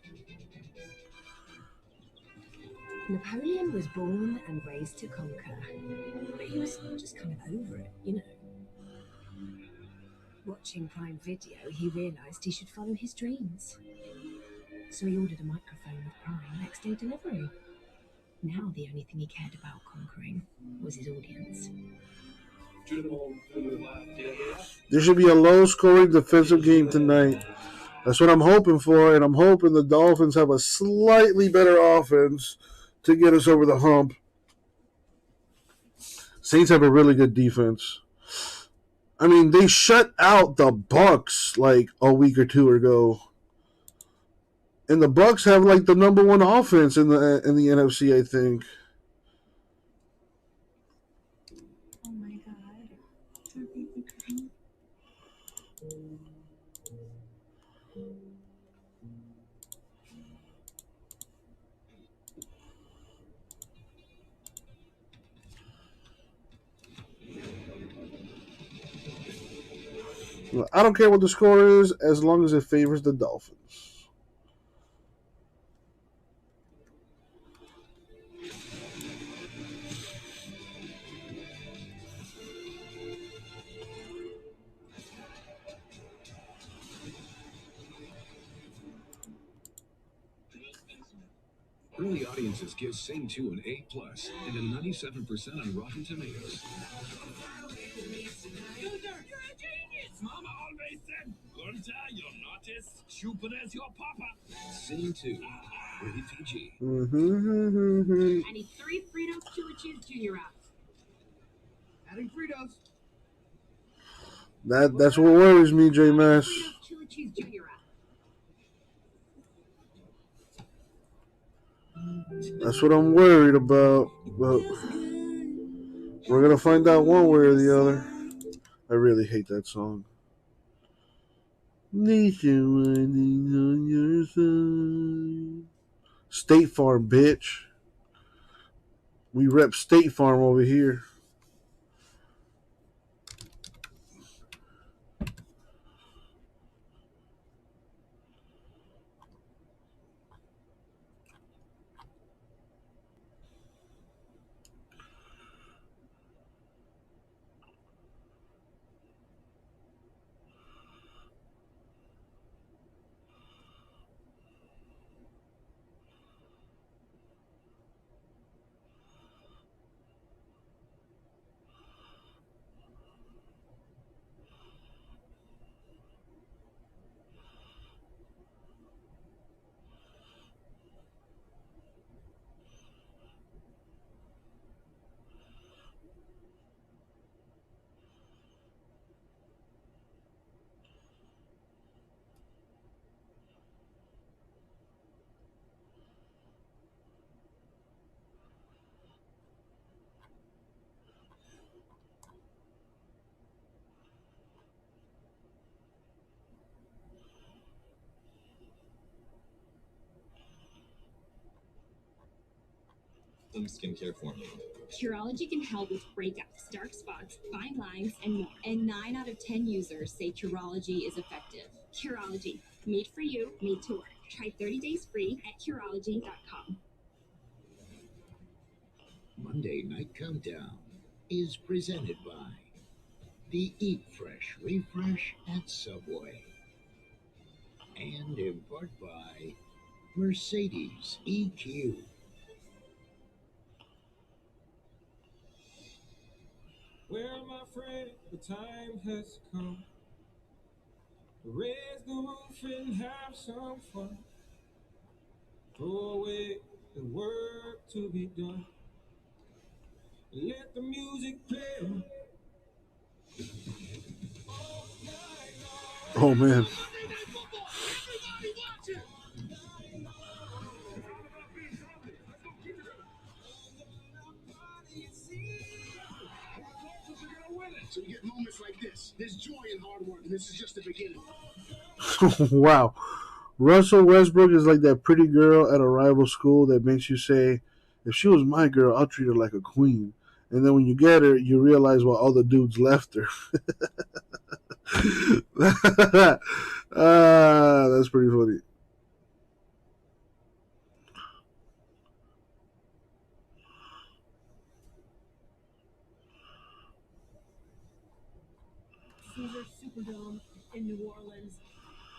Speaker 7: Napoleon was born and raised to conquer, but he was just kind of over it, you know. Watching Prime Video, he realised he should follow his dreams. So he ordered a microphone with Prime next day delivery. Now the only thing he cared about conquering was his audience.
Speaker 1: There should be a low-scoring defensive game tonight. That's what I'm hoping for, and I'm hoping the Dolphins have a slightly better offense to get us over the hump. Saints have a really good defense. I mean, they shut out the Bucs like a week or two ago. And the Bucs have like the number 1 offense in the NFC, I think.
Speaker 13: Oh my God.
Speaker 1: I don't care what the score is as long as it favors the Dolphins.
Speaker 22: Early audiences give Sing 2 an A+ and a 97% on Rotten Tomatoes.
Speaker 11: Mama always said, Gunter, you're not as stupid as your papa.
Speaker 22: Sing 2, rated PG.
Speaker 2: I need 3 Fritos chili cheese junior wraps.
Speaker 8: Adding Fritos.
Speaker 1: That's what worries me, J Mass.
Speaker 2: Fritos chili cheese junior wraps.
Speaker 1: That's what I'm worried about. But we're gonna find out one way or the other. I really hate that song. Nationwide on your side. State Farm, bitch. We rep State Farm over here.
Speaker 9: Custom skincare formula.
Speaker 10: Curology can help with breakouts, dark spots, fine lines, and more. And 9 out of 10 users say Curology is effective. Curology, made for you, made to work. Try 30 days free at Curology.com.
Speaker 12: Monday Night Countdown is presented by the Eat Fresh Refresh at Subway. And in part by Mercedes EQ.
Speaker 23: Well, my friend, the time has come to raise the roof and have some fun. Throw away the work to be done. Let the music play.
Speaker 1: Oh, man.
Speaker 11: So you get moments like this. There's joy in hard work, and this is just the beginning.
Speaker 1: Wow. Russell Westbrook is like that pretty girl at a rival school that makes you say, if she was my girl, I'll treat her like a queen. And then when you get her, you realize why all the dudes left her. That's pretty funny.
Speaker 2: Caesars Superdome in New Orleans.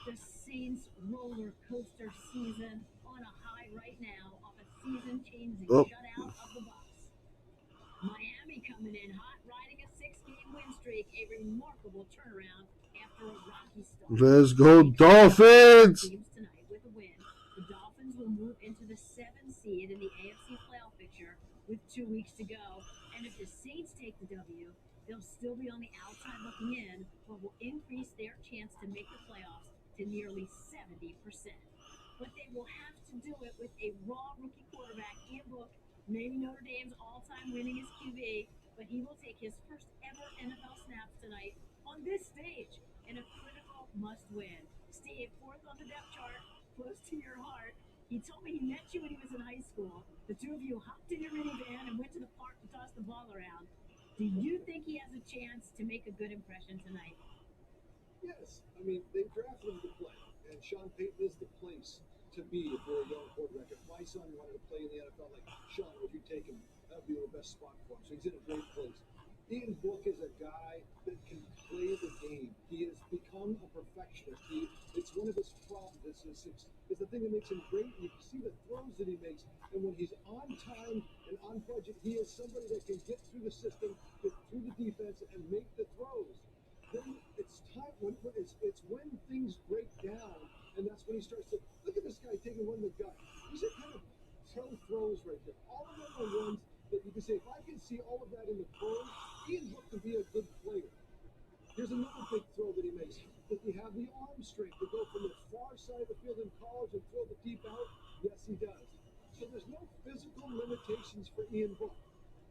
Speaker 2: The Saints roller coaster season on a high right now off a season-changing shutout of the Bucs. Miami coming in hot, riding a 6-game win streak, a remarkable turnaround after a rocky start.
Speaker 1: Let's go Dolphins!
Speaker 2: Tonight with a win, the Dolphins will move into the 7th seed in the AFC playoff picture with 2 weeks to go. And if the Saints take the W, they'll still be on the outside looking in, but will increase their chance to make the playoffs to nearly 70%. But they will have to do it with a raw rookie quarterback, Ian Book, maybe Notre Dame's all-time winningest QB, but he will take his first ever NFL snaps tonight on this stage in a critical must-win. Steve, 4th on the depth chart, close to your heart. He told me he met you when he was in high school. The two of you hopped in your minivan and went to the park to toss the ball around. Do you think he has a chance to make a good impression tonight?
Speaker 3: Yes. I mean, they drafted him to play, and Sean Payton is the place to be if you're a young quarterback. If my son wanted to play in the NFL, like, Sean, would you take him? That would be the best spot for him. So he's in a great place. Ian Book is a guy that can play the game. He has become a perfectionist. It's one of his problems. It's the thing that makes him great. You can see the throws that he makes. And when he's on time and on budget, he is somebody that can get through the system, get through the defense, and make the throws. Then it's time it's when things break down, and that's when he starts to look at this guy taking one in the gut. These are kind of pro throws right there. All of them are ones that you can say, if I can see all of that in the pros, Ian Book can be a good player. Here's another big throw that he makes. Does he have the arm strength to go from the far side of the field in college and throw the deep out? Yes, he does. So there's no physical limitations for Ian Book.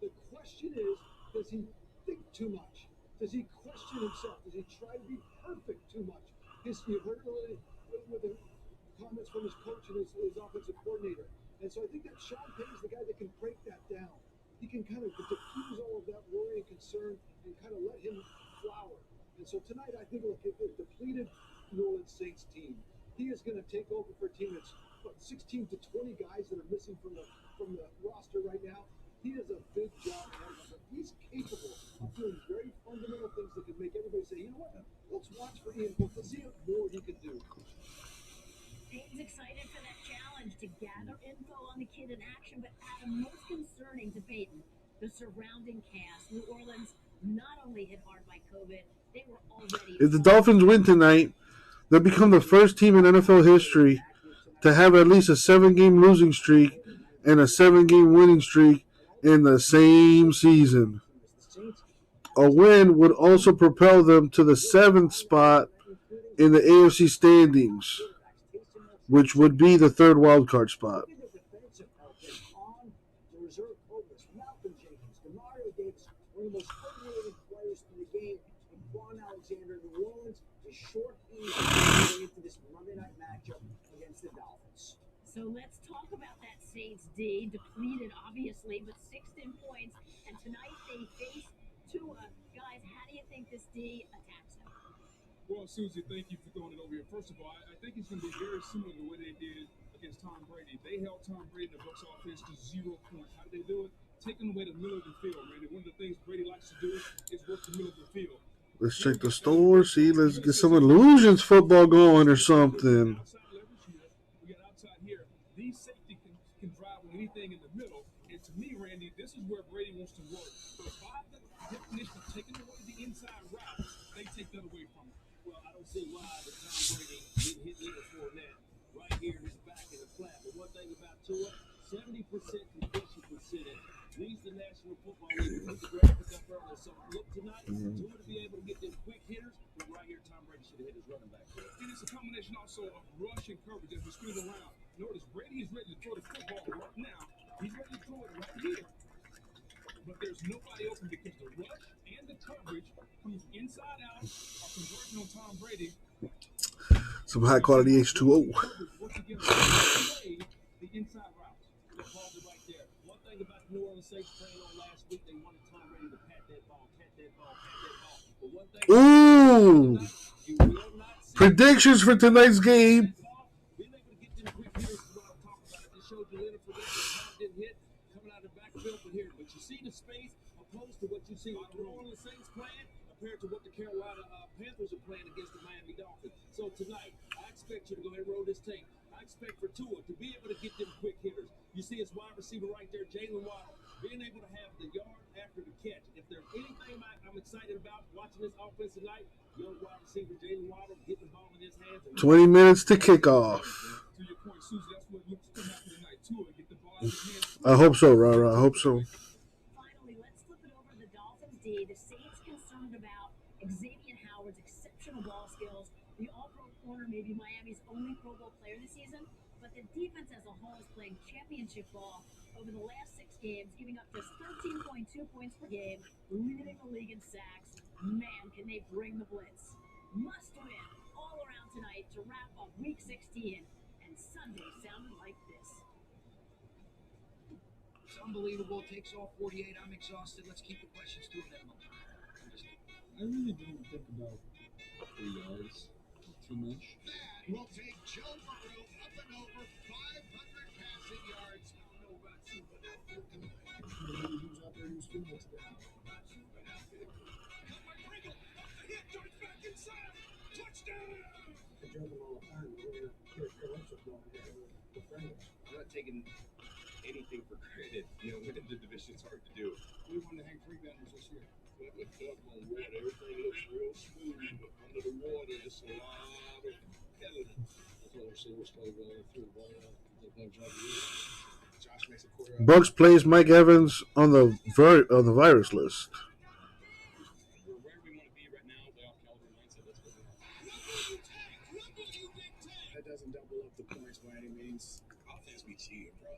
Speaker 3: The question is, does he think too much? Does he question himself? Does he try to be perfect too much? You heard earlier with the comments from his coach and his offensive coordinator. And so I think that Sean Payton's the guy that can break that down. He can kind of diffuse all of that worry and concern and kind of let him flower. And so tonight, I think, look, at the depleted New Orleans Saints team, he is going to take over for a team that's 16 to 20 guys that are missing from the roster right now. He has a big job ahead of him. He's capable of doing very fundamental things that can make everybody say, you know what, let's watch for Ian Book. Let's see what more he can do.
Speaker 2: Payton's excited for that challenge to gather info on the kid in action, but Adam, most concerning to Payton, the surrounding cast. New Orleans not only hit hard by COVID, they were already...
Speaker 1: If the Dolphins win tonight, they'll become the first team in NFL history to have at least a 7-game losing streak and a 7-game winning streak in the same season. A win would also propel them to the 7th spot in the AFC standings, which would be the 3rd wildcard spot.
Speaker 2: So let's talk about that Saints D, depleted obviously, but sixth in points. And tonight they face Tua. Guys, how do you think this D attacks him?
Speaker 5: Well, Susie, thank you for throwing it over here. First of all, I think it's going to be very similar to what they did against Tom Brady. They held Tom Brady and the Bucs offense to 0 points. How did they do it? Taking away the middle of the field, man. And one of the things Brady likes to do is work the middle of the field.
Speaker 1: Let's check the store. See, let's get some illusions football going or something.
Speaker 5: We got outside here. These safety can drive on anything in the middle. And to me, Randy, this is where Brady wants to work. So by the definition of taking away the inside route, they take that away from him.
Speaker 4: Well, I don't see why the Tom Brady didn't hit Leonard Fournette right here in his back in the flat. But one thing about Tua, 70% completion percentage leads the National Football League. We put the graphic up earlier. So look tonight, Tua to be able to get them quick hitters. But right here, Tom Brady should have hit his running back.
Speaker 5: And it's a combination also of rush and coverage as we spin around. Notice Brady is ready to throw the football right now. He's ready to throw it right here. But there's nobody open because the rush and the coverage comes inside out are converting on Tom Brady.
Speaker 1: Some high quality H2O.
Speaker 4: The inside routes. They pause it right there. One thing about the New Orleans Saints playing on last week, they wanted Tom Brady to pat that ball, pat that ball, pat that ball. But one thing
Speaker 1: Ooh!
Speaker 4: you will not see
Speaker 1: Predictions for tonight's game.
Speaker 4: being able to get them quick hitters is what I'm talking about. I just showed you Leonard Fournette that didn't hit coming out of the backfield from here. But you see the space opposed to what you see with the New Orleans Saints playing compared to what the Carolina Panthers are playing against the Miami Dolphins. So tonight, I expect you to go ahead and roll this tape. I expect for Tua to be able to get them quick hitters. You see his wide receiver right there, Jalen Waddle, being able to have the yard after the catch. If there's anything I'm excited about watching this offense tonight, young wide receiver Jalen Waddle getting the ball in his hands.
Speaker 1: 20 minutes to kick off.
Speaker 5: To your point, Susie, that's what looks to happen tonight. Tua get the ball in his hands.
Speaker 1: I hope so, Rara. I hope so.
Speaker 2: Finally, let's flip it over to the Dolphins D. The Saints concerned about Xavier Howard's exceptional ball skills. The all-pro corner may be Miami's only Pro Bowl player this season, but the defense as a whole is playing championship ball over the last 6 games, giving up just 13.2 points per game, leading the league in sacks. Man, can they bring the blitz. Must win all around tonight to wrap up Week 16, and Sunday sounded like this.
Speaker 8: It's unbelievable. It takes all 48. I'm exhausted. Let's keep the questions to a minimum.
Speaker 21: I really didn't think about 3 yards too much.
Speaker 11: That will take Joe Burrow up and over 500 passing yards. I don't know about you, but that felt good.
Speaker 21: He was out there, he was feeling it today.
Speaker 11: Hit, back inside. Touchdown!
Speaker 21: I jump him all the time. We're defenders.
Speaker 15: I'm not taking anything for granted. You know, winning the division's hard to do.
Speaker 11: We wanted to hang 3 banners this year. But with Doug on water, everything looks real smooth. But under the water, it's a lot of competitive.
Speaker 21: That's what we're seeing. We're still going through the ball.
Speaker 11: Josh makes a quarter.
Speaker 1: Bucks plays Mike Evans on the virus list.
Speaker 15: We're where we want to be right now. Playoff caliber mindset. That's what we have.
Speaker 21: That doesn't double up the points by any means.
Speaker 11: Offense be cheating, bro.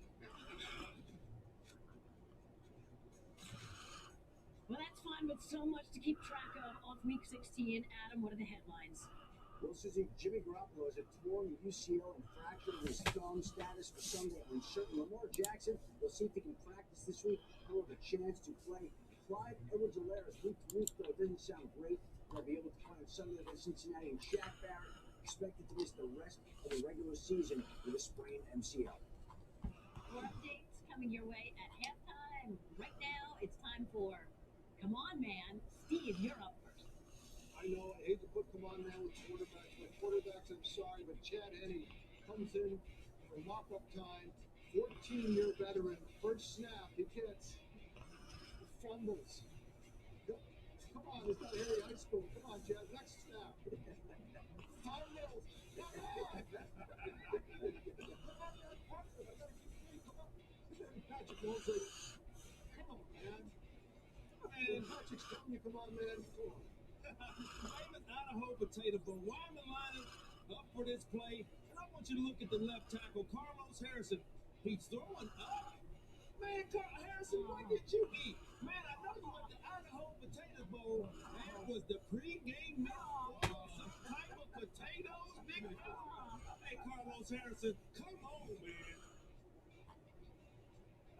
Speaker 2: Well, that's fun, but so much to keep track of off Week 16. Adam, what are the headlines?
Speaker 6: Well, Susie, Jimmy Garoppolo has a torn UCL and fractured his thumb. Status for Sunday uncertain. Lamar Jackson, we'll see if he can practice this week. He'll have a chance to play. Clyde Edwards-Helaire week to week, though it doesn't sound great. He'll be able to play on Sunday against Cincinnati, and Shaq Barrett expected to miss the rest of the regular season with a sprained MCL.
Speaker 2: More updates coming your way at halftime. Right now, it's time for Come On Man. Steve, you're up first.
Speaker 3: I know, I hate to put come on man with quarterbacks, but quarterbacks, I'm sorry, but Chad Henne comes in for mop-up time, 14-year veteran, first snap, he gets fumbles. Come on, it's not Harry High School. Come on, Chad, next snap. Tom Mills, come on! Patrick Mahomes like, come on, man. And Patrick's telling you, come on, man.
Speaker 4: Famous Idaho Potato Bowl. Wyman lining up for this play. And I want you to look at the left tackle, Carlos Harrison. He's throwing up. Man, Harrison, what did you eat? Man, I know you went to Idaho Potato Bowl. That was the pregame meal. Some type of
Speaker 23: potatoes, big Hey, Carlos Harrison, come on, man.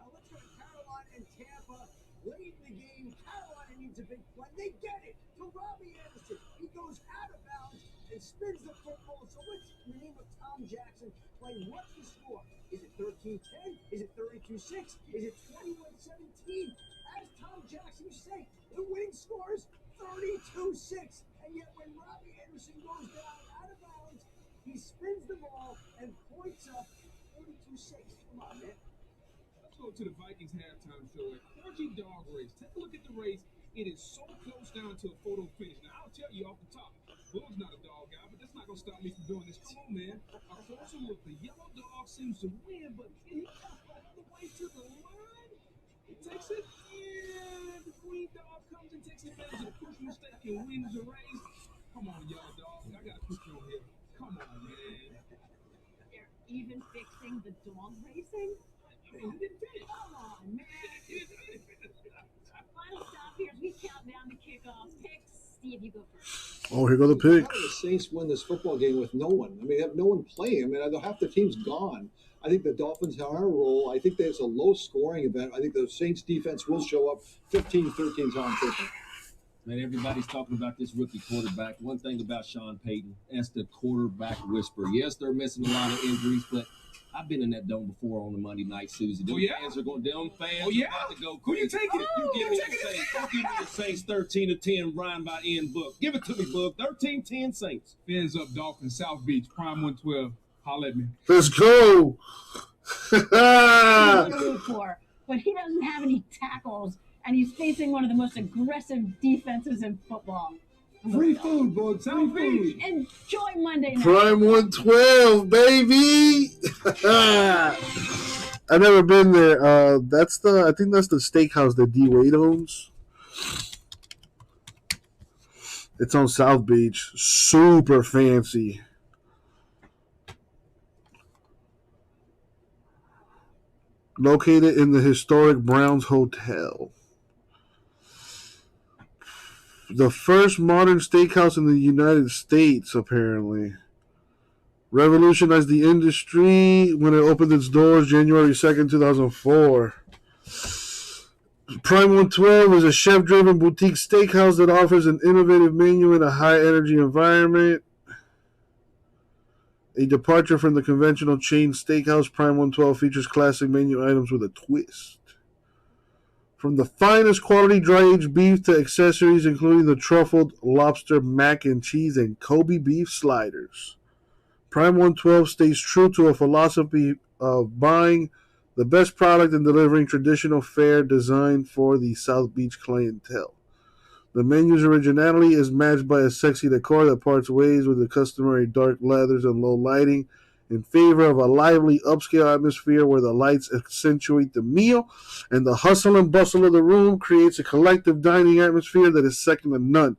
Speaker 6: Now let's go to Carolina and Tampa. Late in the game, Carolina needs a big play. They get it to Robbie Anderson. He goes out of bounds and spins the football. So what's the name of Tom Jackson playing? What's the score? Is it 13-10? Is it 32-6? Is it 21-17? As Tom Jackson used to say, the winning score is 32-6. And yet when Robbie Anderson goes down out of bounds, he spins the ball and points up 32-6. Come on, man.
Speaker 5: Let's go to the Vikings halftime show at Corgi Dog Race. Take a look at the race. It is so close down to a photo finish. Now, I'll tell you off the top, Bull's not a dog guy, but that's not going to stop me from doing this. Come on, man. A closer look. The yellow dog seems to win, but can he cut all the way to the line? He takes it, and the green dog comes and takes advantage of the push mistake and wins the race. Come on, yellow dog. I got to put you on here. Come on, man.
Speaker 2: They're even fixing the dog racing? Come on, man. Final stop here as we count down to kickoff. Picks. Steve, you go first.
Speaker 1: Oh, here go the
Speaker 3: How do
Speaker 1: picks.
Speaker 3: the Saints win this football game with no one? I mean, they have no one playing. I mean, half the team's gone. I think the Dolphins are on a roll. I think there's a low-scoring event. I think the Saints defense will show up 15-13 is how I'm thinking.
Speaker 4: Man, everybody's talking about this rookie quarterback. One thing about Sean Payton, that's the quarterback whisperer. Yes, they're missing a lot of injuries, but I've been in that dome before on the Monday night, Susie. Them fans are going. Them fans are about to go crazy.
Speaker 5: Who you taking it?
Speaker 4: You give me the Saints. Don't give me the Saints 13-10, Ryan by Ian Book. Give it to me, Book. 13-10 Saints.
Speaker 5: Fins up, Dolphins, South Beach, Prime 112. Holla at me.
Speaker 1: Let's go.
Speaker 2: For, but he doesn't have any tackles, and he's facing one of the most aggressive defenses in football.
Speaker 3: Free food, Book. Free food.
Speaker 2: Enjoy Monday night.
Speaker 1: Prime 112, baby. I've never been there. I think that's the steakhouse that D Wade owns. It's on South Beach. Super fancy. Located in the historic Browns Hotel. The first modern steakhouse in the United States, apparently. Revolutionized the industry when it opened its doors January 2nd, 2004. Prime 112 is a chef-driven boutique steakhouse that offers an innovative menu in a high-energy environment. A departure from the conventional chain steakhouse, Prime 112 features classic menu items with a twist. From the finest quality dry-aged beef to accessories including the truffled lobster mac and cheese and Kobe beef sliders. Prime 112 stays true to a philosophy of buying the best product and delivering traditional fare designed for the South Beach clientele. The menu's originality is matched by a sexy decor that parts ways with the customary dark leathers and low lighting in favor of a lively upscale atmosphere where the lights accentuate the meal and the hustle and bustle of the room creates a collective dining atmosphere that is second to none.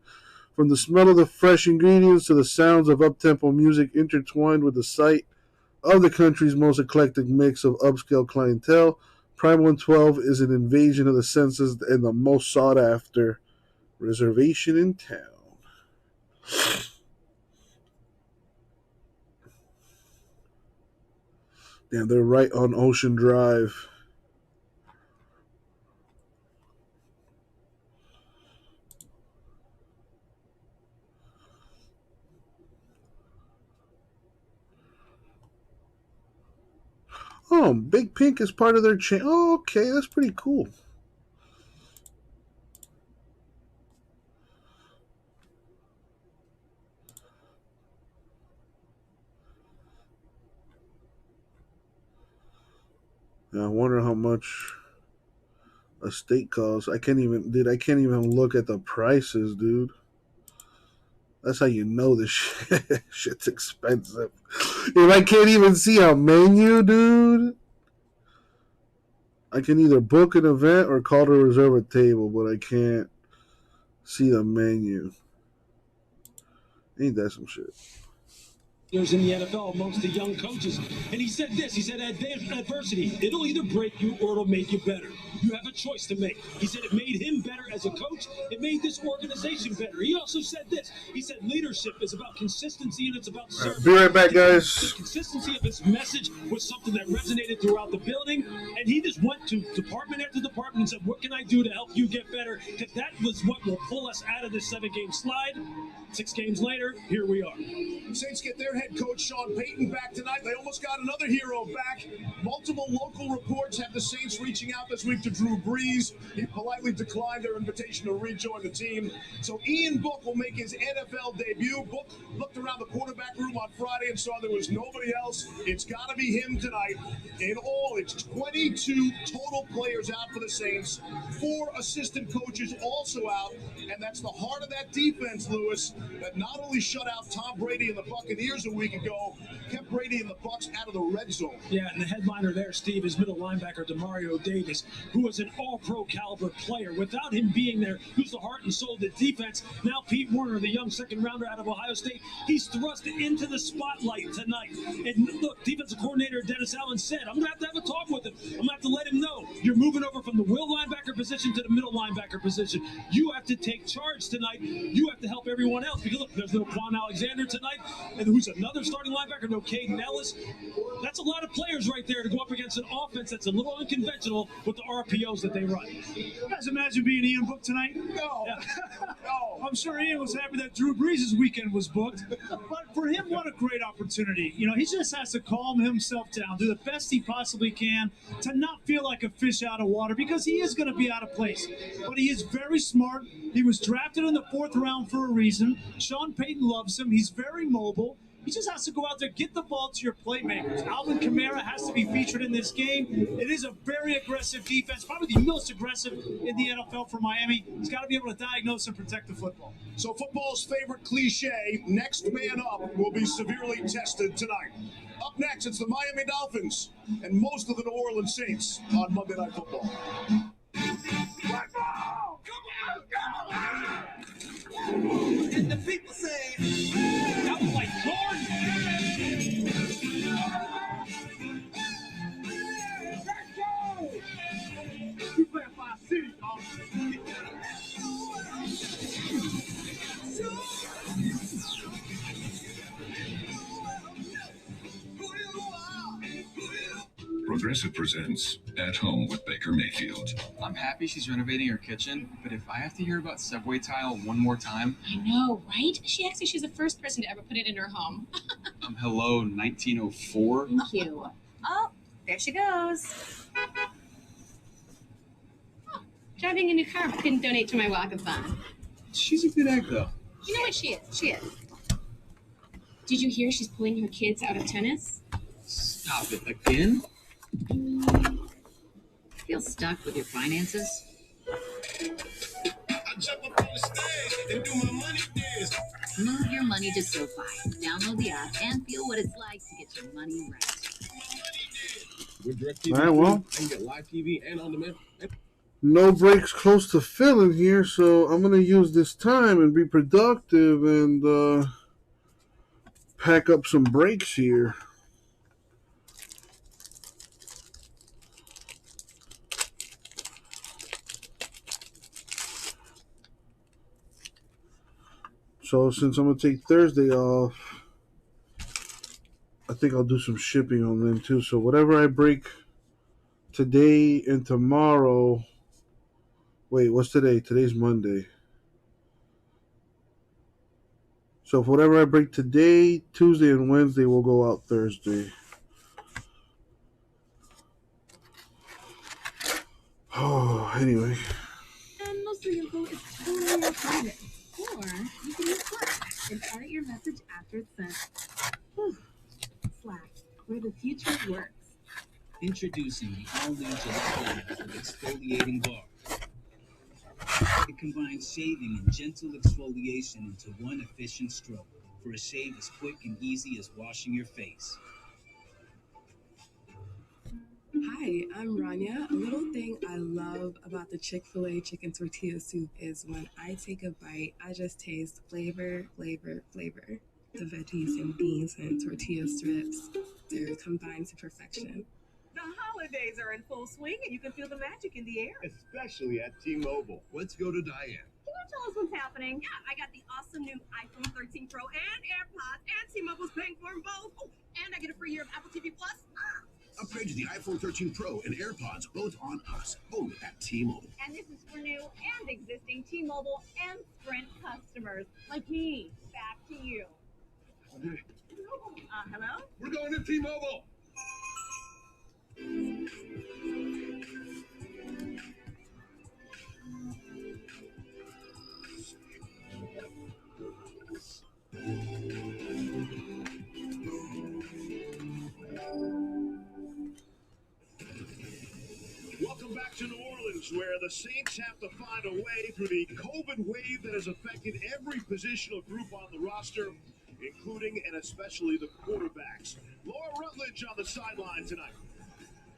Speaker 1: From the smell of the fresh ingredients to the sounds of up-tempo music intertwined with the sight of the country's most eclectic mix of upscale clientele, Prime 112 is an invasion of the senses and the most sought-after reservation in town. Damn, they're right on Ocean Drive. Oh, Big Pink is part of their chain. Oh, okay, that's pretty cool. I wonder how much a steak costs. I can't even look at the prices, dude. That's how you know this shit's expensive. If I can't even see a menu, dude, I can either book an event or call to reserve a table, but I can't see the menu. Ain't that some shit?
Speaker 9: in the NFL amongst the young coaches. And he said this, he said, adversity, it'll either break you or it'll make you better. You have a choice to make. He said it made him better as a coach. It made this organization better. He also said this. He said leadership is about consistency and it's about service.
Speaker 1: Be right back, guys.
Speaker 9: The consistency of his message was something that resonated throughout the building. And he just went to department after department and said, what can I do to help you get better? Because that was what will pull us out of this 7-game slide. 6 games later, here we are.
Speaker 11: Saints get their head coach Sean Payton back tonight. They almost got another hero back. Multiple local reports have the Saints reaching out this week to Drew Brees. He politely declined their invitation to rejoin the team. So Ian Book will make his NFL debut. Book looked around the quarterback room on Friday and saw there was nobody else. It's got to be him tonight. In all, it's 22 total players out for the Saints. 4 assistant coaches also out. And that's the heart of that defense, Lewis, that not only shut out Tom Brady and the Buccaneers a week ago, kept Brady and the Bucs out of the red zone.
Speaker 9: Yeah, and the headliner there, Steve, is middle linebacker Demario Davis, who was an all-pro caliber player. Without him being there, who's the heart and soul of the defense, now Pete Werner, the young second-rounder out of Ohio State, he's thrust into the spotlight tonight. And look, defensive coordinator Dennis Allen said, I'm going to have a talk with him. I'm going to have to let him know you're moving over from the will linebacker position to the middle linebacker position. You have to take charge tonight. You have to help everyone else. Because look, there's no Quan Alexander tonight, and who's another starting linebacker, no Caden Ellis. That's a lot of players right there to go up against an offense that's a little unconventional with the RPOs that they run.
Speaker 14: You guys imagine being Ian booked tonight?
Speaker 11: No.
Speaker 14: Yeah. No. I'm sure Ian was happy that Drew Brees' weekend was booked. But for him, what a great opportunity. You know, he just has to calm himself down, do the best he possibly can to not feel like a fish out of water, because he is going to be out of place. But he is very smart. He was drafted in the 4th round for a reason. Sean Payton loves him. He's very mobile. He just has to go out there, get the ball to your playmakers. Alvin Kamara has to be featured in this game. It is a very aggressive defense, probably the most aggressive in the NFL for Miami. He's got to be able to diagnose and protect the football.
Speaker 11: So football's favorite cliche, next man up, will be severely tested tonight. Up next, it's the Miami Dolphins and most of the New Orleans Saints on Monday Night Football.
Speaker 13: Football! Come on! And the people say,
Speaker 9: that was like Jordan.
Speaker 13: Let's go! We play a 5 city, dog.
Speaker 22: Progressive presents At Home with Baker Mayfield.
Speaker 16: I'm happy she's renovating her kitchen, but if I have to hear about subway tile one more time...
Speaker 24: I know, right? She acts like she's the first person to ever put it in her home.
Speaker 16: Hello, 1904?
Speaker 24: Thank you. Oh, there she goes. Oh, driving a new car, but couldn't donate to my walk-a-thon.
Speaker 16: She's a good egg, though.
Speaker 24: You know what she is? She is. Did you hear she's pulling her kids out of tennis?
Speaker 16: Stop it. Again?
Speaker 25: Feel stuck with your finances?
Speaker 13: I jump up on the stage and do my money dance.
Speaker 25: Move your money to SoFi. Download the app and feel what it's like to get your money right.
Speaker 4: With DirecTV,
Speaker 1: All right, well.
Speaker 4: I can get live TV and on demand.
Speaker 1: No breaks close to filling here, so I'm going to use this time and be productive and pack up some breaks here. So since I'm going to take Thursday off, I think I'll do some shipping on them too. So whatever I break today and tomorrow... Wait, what's today? Today's Monday. So if whatever I break today, Tuesday, and Wednesday will go out Thursday. Oh, anyway.
Speaker 24: And most of the info is totally private. Or you can use Slack and edit your message after it's sent. Whew. Slack, where the future works.
Speaker 26: Introducing the all-new Gillette exfoliating bar. It combines shaving and gentle exfoliation into one efficient stroke for a shave as quick and easy as washing your face.
Speaker 27: Hi, I'm Rania. A little thing I love about the Chick-fil-A chicken tortilla soup is when I take a bite, I just taste flavor, flavor, flavor. The veggies and beans and tortilla strips, they're combined to perfection.
Speaker 7: The holidays are in full swing, and you can feel the magic in the air.
Speaker 10: Especially at T-Mobile. Let's go to Diane.
Speaker 7: Can you tell us what's happening? Yeah, I got the awesome new iPhone 13 Pro and AirPods, and T-Mobile's paying for them both. Oh, and I get a free year of Apple TV Plus.
Speaker 22: Upgrade to the iPhone 13 Pro and AirPods, both on us, only at T-Mobile.
Speaker 7: And this is for new and existing T-Mobile and Sprint customers, like me. Back to you. Hello?
Speaker 10: We're going to T-Mobile.
Speaker 12: Welcome back to New Orleans, where the Saints have to find a way through the COVID wave that has affected every positional group on the roster, including and especially the quarterbacks. Laura Rutledge on the sideline tonight.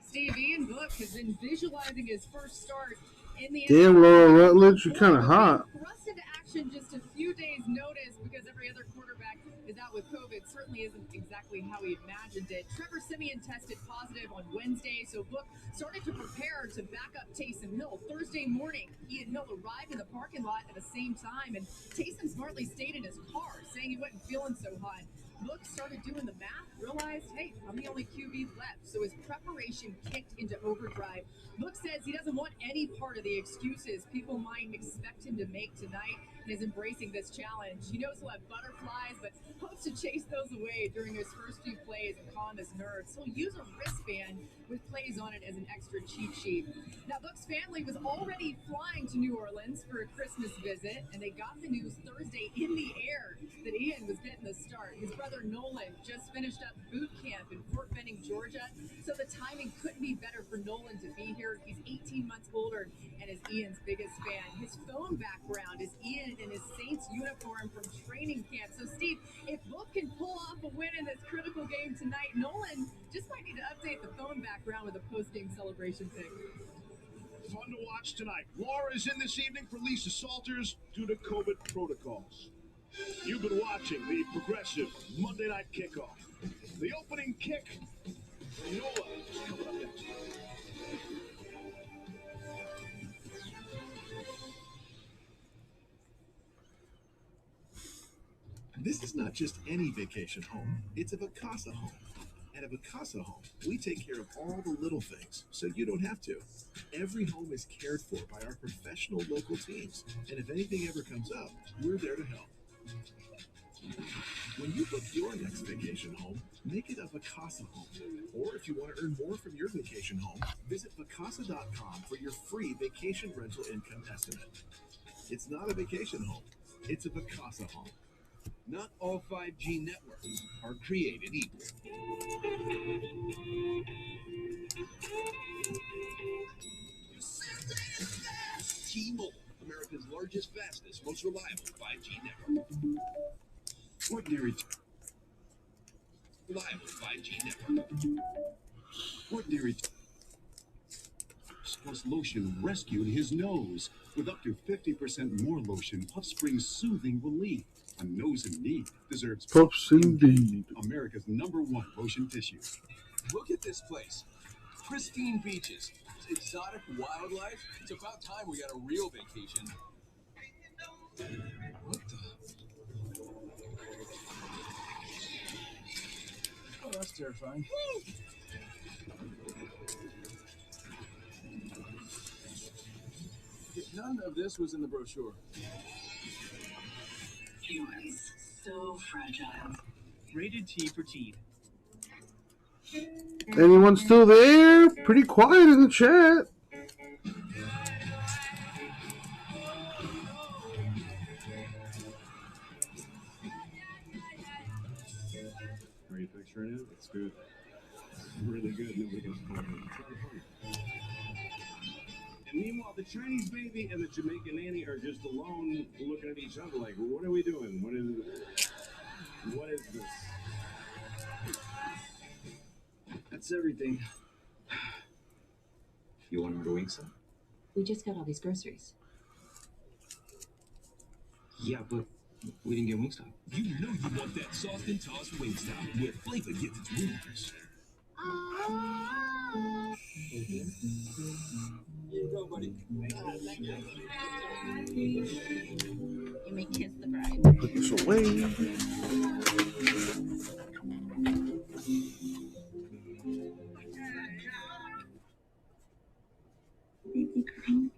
Speaker 17: Steve, Ian Book has been visualizing his first start in the
Speaker 1: Damn, Laura Rutledge, you're kind of hot.
Speaker 17: Thrust into action just a few days' notice because every other quarterback is out with COVID. Certainly isn't exactly how he imagined it. Trevor Siemian tested positive on Wednesday, so Book started to prepare to back up Taysom Hill. Thursday morning, he and Hill arrived in the parking lot at the same time, and Taysom smartly stayed in his car, saying he wasn't feeling so hot. Book started doing the math, realized, hey, I'm the only QB left. So his preparation kicked into overdrive. Book says he doesn't want any part of the excuses people might expect him to make tonight, and is embracing this challenge. He knows he'll have butterflies, but hopes to chase those away during his first few plays and calm his nerves. He'll use a wristband with plays on it as an extra cheat sheet. Now, Book's family was already flying to New Orleans for a Christmas visit, and they got the news Thursday in the air that Ian was getting the start. His brother Nolan just finished up boot camp in Fort Benning, Georgia, so the timing couldn't be better for Nolan to be here. He's 18 months older and is Ian's biggest fan. His phone background is Ian in his Saints uniform from training camp. So, Steve, if Book can pull off a win in this critical game tonight, Nolan just might need to update the phone background with a post-game celebration pic.
Speaker 12: Fun to watch tonight. Laura is in this evening for Lisa Salters due to COVID protocols. You've been watching the Progressive Monday Night Kickoff. The opening kick, Nola is coming up next.
Speaker 22: This is not just any vacation home. It's a Vacasa home. At a Vacasa home, we take care of all the little things, so you don't have to. Every home is cared for by our professional local teams, and if anything ever comes up, we're there to help. When you book your next vacation home, make it a Vacasa home. Or if you want to earn more from your vacation home, visit Vacasa.com for your free vacation rental income estimate. It's not a vacation home, it's a Vacasa home. Not all 5G networks are created equal. T-Mobile, America's largest, fastest, most reliable 5G network. Ordinary 5G network. Ordinary plus lotion rescued his nose with up to 50% more lotion. Puff Spring's soothing relief. A nose in need deserves
Speaker 1: Puffs indeed.
Speaker 22: America's #1 lotion tissue.
Speaker 18: Look at this place. Pristine beaches, exotic wildlife. It's about time we got a real vacation. What the? Oh, that's terrifying. None of this was in the brochure.
Speaker 19: Humans, so fragile. Rated T for teen.
Speaker 1: Anyone still there? Pretty quiet in the chat.
Speaker 15: Are you picturing it? It's good. It's really good. Nobody goes home. And meanwhile, the Chinese baby and the Jamaican nanny are just alone looking at each other like, what are we doing? What is this?
Speaker 18: That's everything. You want to order wings?
Speaker 25: We just got all these groceries.
Speaker 18: Yeah, but
Speaker 4: We didn't get Wingstop. You know you want that soft and tossed Wingstop, where flavor gets its wings. Here you go, buddy.
Speaker 25: You may kiss the bride.
Speaker 1: Put this away.
Speaker 24: Baby girl.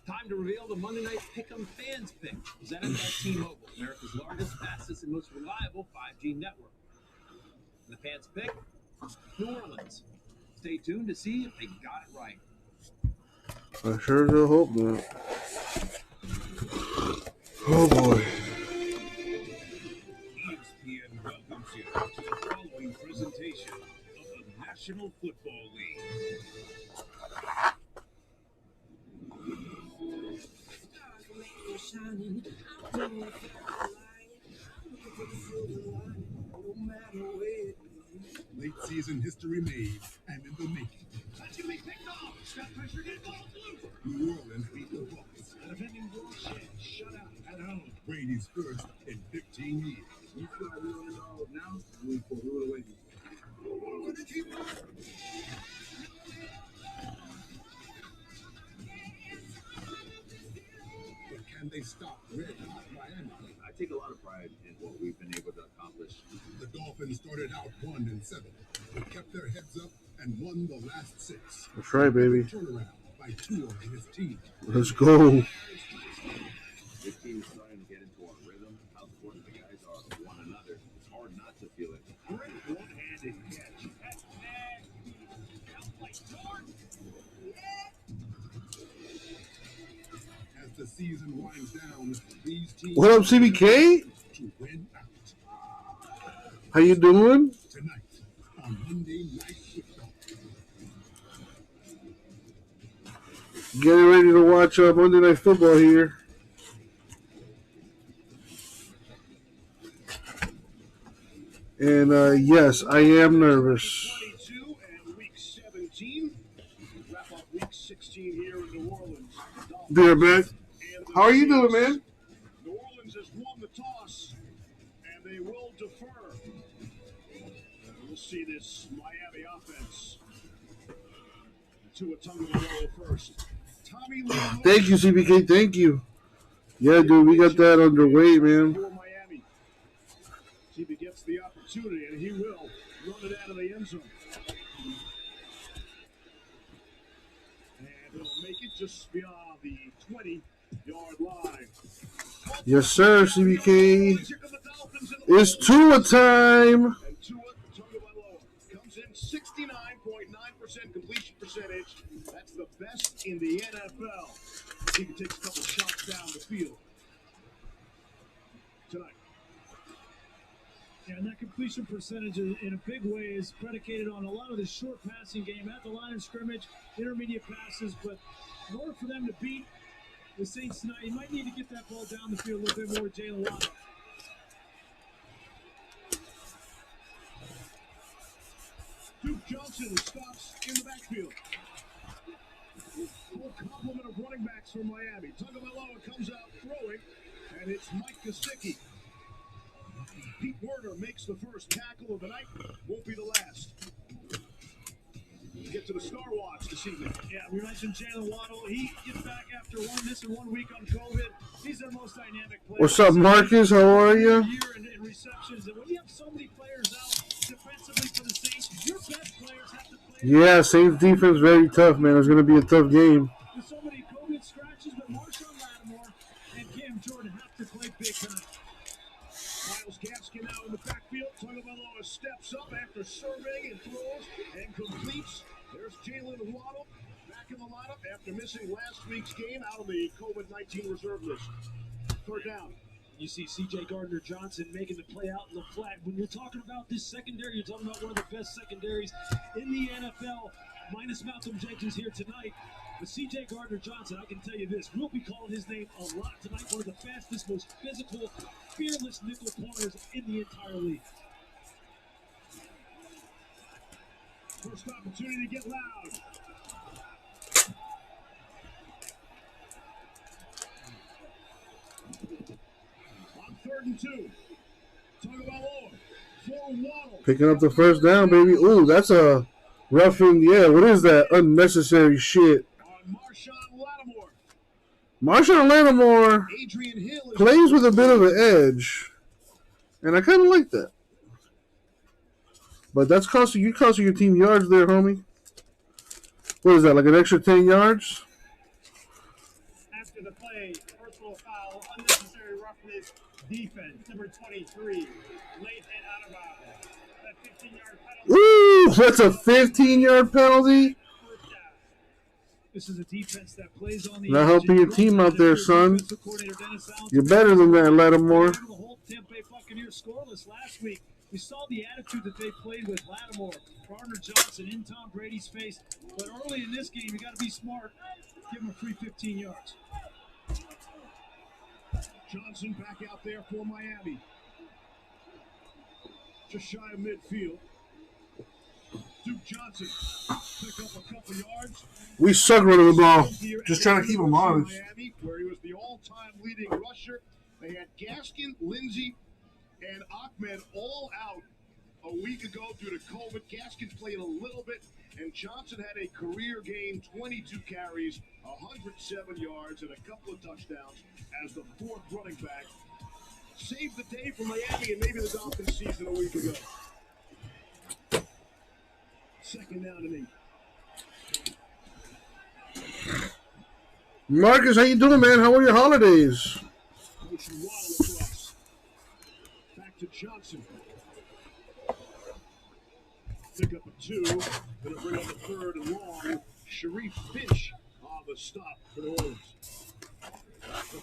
Speaker 4: Time to reveal the Monday Night Pick'em Fans Pick, presented by T-Mobile, America's largest, fastest, and most reliable 5G network. And the Fans Pick, New Orleans. Stay tuned to see if they got it right.
Speaker 1: I sure do hope not. Oh boy.
Speaker 9: ESPN welcomes you to the following presentation of the National Football League.
Speaker 11: Late season history made and in the making.
Speaker 9: That's going to be picked off. Scott pressure get ball blue.
Speaker 11: New Orleans beat the Bucs.
Speaker 9: The defending Warshed shut out at home.
Speaker 11: Brady's first in 15 years.
Speaker 15: You feel like we on the dog now? We for rule away.
Speaker 11: But can they stop Red Hot Miami?
Speaker 15: I take a lot of pride in what we've been able to accomplish.
Speaker 11: The Dolphins started out 1-7, but kept their heads up and won the last 6.
Speaker 1: That's right, baby.
Speaker 11: Turnaround by Tua and his team.
Speaker 1: Let's go.
Speaker 15: This team is starting to get into our rhythm. How important the guys are to one another. It's hard not to feel it.
Speaker 9: Great one-handed catch. That's nasty. Out like Jordan.
Speaker 11: As the season winds down, these teams
Speaker 1: What up, CBK?
Speaker 11: to win out.
Speaker 1: How you doing?
Speaker 11: Tonight on Monday Night Football.
Speaker 1: Getting ready to watch Monday Night Football here. And yes, I am nervous.
Speaker 12: 22 and week 17. Wrap up week 16 here in New Orleans.
Speaker 1: There, man. How are you doing, man?
Speaker 12: New Orleans has won the toss, and they will defer. We'll see this Miami offense. Tua Tagovailoa first. Tommy Lee.
Speaker 1: Thank you, CBK. Thank you. Yeah, dude, we got that underway, man.
Speaker 12: For Miami. See if he gets the opportunity, and he will run it out of the end zone. And he'll make it just beyond the 20-yard line.
Speaker 1: Yes, sir, CBK. It's Tua time.
Speaker 12: And Tua Tagovailoa comes in 69.9% completion percentage. That's the best in the NFL. He can take a couple shots down the field tonight.
Speaker 14: Yeah, and that completion percentage in a big way is predicated on a lot of the short passing game at the line of scrimmage, intermediate passes. But in order for them to beat the Saints tonight, you might need to get that ball down the field a little bit more, Jalen Waddle.
Speaker 12: Duke Johnson stops in the backfield. Full complement of running backs from Miami. Tagovailoa comes out throwing, and it's Mike Gesicki. Pete Werner makes the first tackle of the night. Won't be the last. Get to the Star Watch this evening.
Speaker 14: Yeah, we mentioned Jalen Waddle. He gets back after missing 1 week on COVID. He's their most dynamic player.
Speaker 1: What's up, Marcus? How are you?
Speaker 14: Year in receptions, and when you have so many players out defensively for the Saints, your best players have to play.
Speaker 1: Yeah, Saints defense very tough, man. It's going to be a tough game.
Speaker 14: With so many COVID scratches, but Marshawn Lattimore and Cam Jordan have to play big time.
Speaker 12: Miles Gaskin now in the backfield. Tagovailoa steps up after surveying and throws and completes. There's Jalen Waddle back in the lineup after missing last week's game out on the COVID-19 reserve list. Third down.
Speaker 14: You see C.J. Gardner-Johnson making the play out in the flat. When you're talking about this secondary, you're talking about one of the best secondaries in the NFL, minus Malcolm Jenkins here tonight. But C.J. Gardner-Johnson, I can tell you this, we'll be calling his name a lot tonight. One of the fastest, most physical, fearless nickel corners in the entire league.
Speaker 12: First opportunity to get loud. 3rd and 2. Tagovailoa for Waddle.
Speaker 1: Picking up the first down, baby. Ooh, that's a roughing. Yeah, what is that? Unnecessary shit. Marshawn Lattimore plays with a bit of an edge, and I kind of like that. But that's costing your team yards there, homie. What is that, like an extra 10 yards?
Speaker 9: After the play, personal foul, unnecessary roughness, defense, number 23, late hit out of bounds. That 15-yard penalty.
Speaker 1: Ooh, that's a 15-yard penalty.
Speaker 14: This is a defense that plays on the
Speaker 1: Not helping your team out there, son. You're better than that, Lattimore.
Speaker 14: The whole Tampa Bay Buccaneers scoreless last week. We saw the attitude that they played with Lattimore, Gardner Johnson in Tom Brady's face. But early in this game, you got to be smart. Give him a free 15 yards.
Speaker 12: Johnson back out there for Miami. Just shy of midfield. Duke Johnson pick up a couple yards.
Speaker 1: We suck running the ball. Just trying to keep him honest.
Speaker 12: Miami, where he was the all-time leading rusher. They had Gaskin, Lindsey, and Ahmed all out a week ago due to COVID. Gaskin played a little bit, and Johnson had a career game, 22 carries, 107 yards, and a couple of touchdowns as the 4th running back. Saved the day for Miami and maybe the Dolphins season a week ago. 2nd down and 8.
Speaker 1: Marcus, how you doing, man? How were your holidays?
Speaker 12: Motion Waddle across. Back to Johnson. Pick up a 2. Gonna bring up a 3rd and long. Sharif Finch on the stop for the Oilers.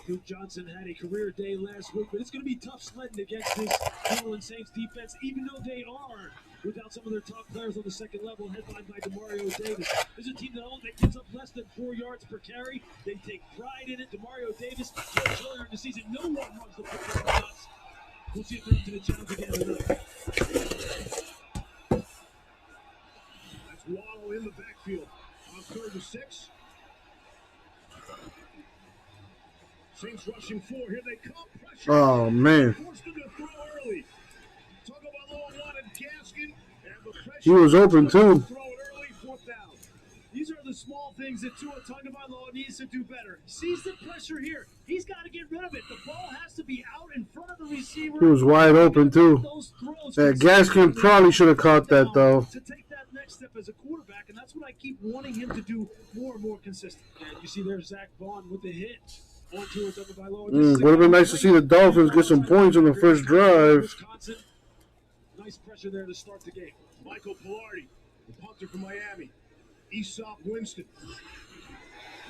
Speaker 9: Duke Johnson had a career day last week, but it's going to be tough sledding against this New Orleans Saints defense, even though they are without some of their top players on the second level, headlined by Demario Davis. This is a team that gives up less than 4 yards per carry. They take pride in it. Demario Davis, earlier in the season, no one runs the football nuts. We'll see if they're up to the challenge again tonight.
Speaker 12: That's Waddle in the backfield on 3rd and 6. Saints rushing 4. Here they come. Pressure.
Speaker 1: Oh, man.
Speaker 12: Forced him to throw early. Tagovailoa wanted Gaskin, and the pressure.
Speaker 1: He was open, too.
Speaker 12: Throw it early, 4th down.
Speaker 9: These are the small things that Tua Tagovailoa needs to do better. Sees the pressure here. He's got to get rid of it. The ball has to be out in front of the receiver.
Speaker 1: He was wide open, too. That Gaskin probably should have caught that, though.
Speaker 9: To take that next step as a quarterback, and that's what I keep wanting him to do more and more consistent. And you see there's Zach Vaughn with the hit.
Speaker 1: Would have been nice to see the Dolphins get some points on the first drive.
Speaker 9: Nice pressure there to start the game.
Speaker 12: Michael Pilardi, the punter from Miami. Aesop Winston.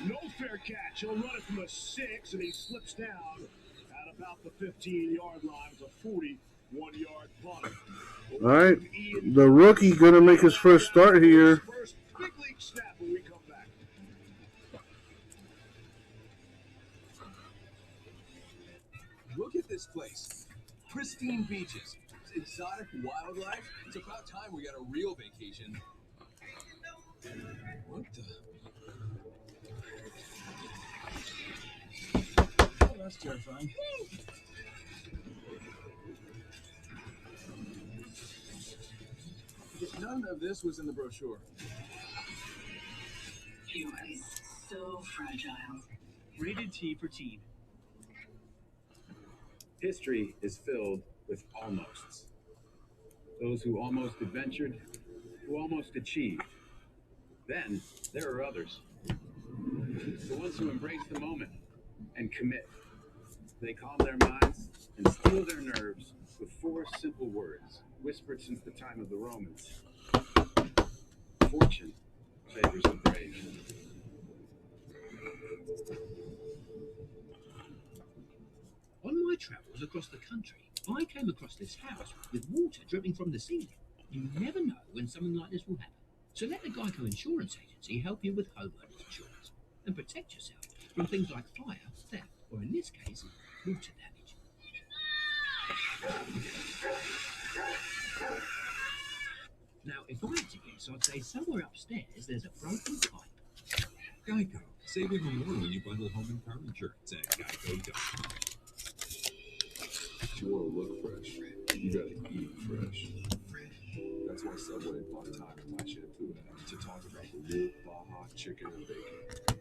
Speaker 12: No fair catch. He'll run it from a 6, and he slips down at about the 15-yard line. It's a 41-yard punt.
Speaker 1: All right. The rookie going to make his first start here.
Speaker 12: First big league snap when we come back.
Speaker 18: Look at this place. Pristine beaches, exotic wildlife. It's about time we got a real vacation. What the?
Speaker 9: Oh, that's terrifying.
Speaker 18: None of this was in the brochure.
Speaker 19: Humans, so fragile.
Speaker 26: Rated T for teen.
Speaker 15: History is filled with almosts. Those who almost adventured, who almost achieved. Then there are others. The ones who embrace the moment and commit. They calm their minds and steel their nerves with 4 simple words, whispered since the time of the Romans. Fortune favors the brave.
Speaker 3: On my travels across the country, I came across this house with water dripping from the ceiling. You never know when something like this will happen. So let the Geico Insurance Agency help you with homeowners insurance and protect yourself from things like fire, theft, or in this case, water damage. Now, if I had to guess, I'd say somewhere upstairs there's a broken pipe.
Speaker 5: Geico. Save even more when you bundle home and car insurance at geico.com.
Speaker 18: you want to look fresh, you gotta eat fresh. That's why Subway bought time in my shampoo app to talk about the new Baja chicken and bacon.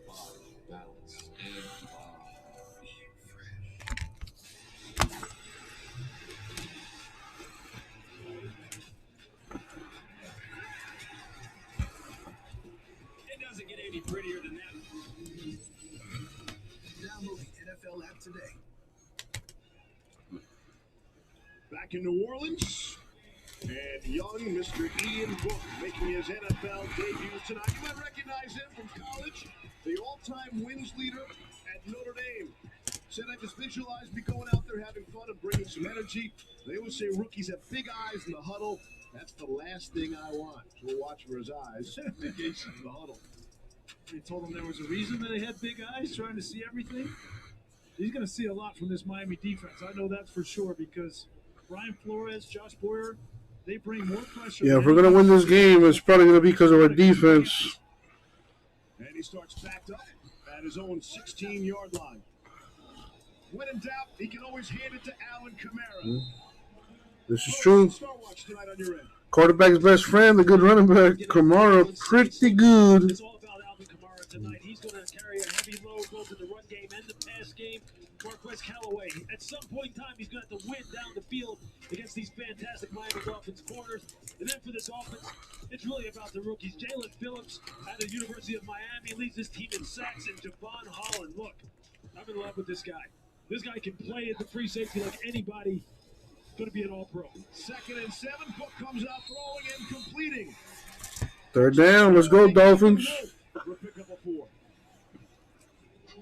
Speaker 18: Baja, balance, and Baja.
Speaker 9: It doesn't get any prettier than that.
Speaker 22: Download the NFL app today.
Speaker 12: Back in New Orleans, and young Mr. Ian Book making his NFL debut tonight. You might recognize him from college, the all-time wins leader at Notre Dame. Said I just visualized me going out there having fun and bringing some energy. They always say rookies have big eyes in the huddle. That's the last thing I want. We'll watch for his eyes. Negation in the huddle.
Speaker 14: They told him there was a reason that they had big eyes, trying to see everything. He's going to see a lot from this Miami defense. I know that's for sure because Brian Flores, Josh Boyer, they bring more pressure.
Speaker 1: Yeah, if we're going to win this game, it's probably going to be because of our defense.
Speaker 12: And he starts backed up at his own 16-yard line. When in doubt, he can always hand it to Alvin Kamara.
Speaker 1: This is true.
Speaker 12: Star Watch tonight on your end.
Speaker 1: Quarterback's best friend, the good running back, Kamara, pretty good.
Speaker 9: It's all about Alvin Kamara tonight. He's going to carry a heavy load both in the run game and the pass game. Marquez Callaway, at some point in time, he's going to have to win down the field against these fantastic Miami Dolphins corners. And then for the Dolphins, it's really about the rookies. Jalen Phillips out of the University of Miami leads this team in sacks, and Javon Holland. Look, I'm in love with this guy. This guy can play at the free safety like anybody. Going to be an all-pro.
Speaker 12: 2nd and 7. Book comes out throwing and completing.
Speaker 1: Third down. Let's go, Dolphins.
Speaker 12: For a pickup of 4.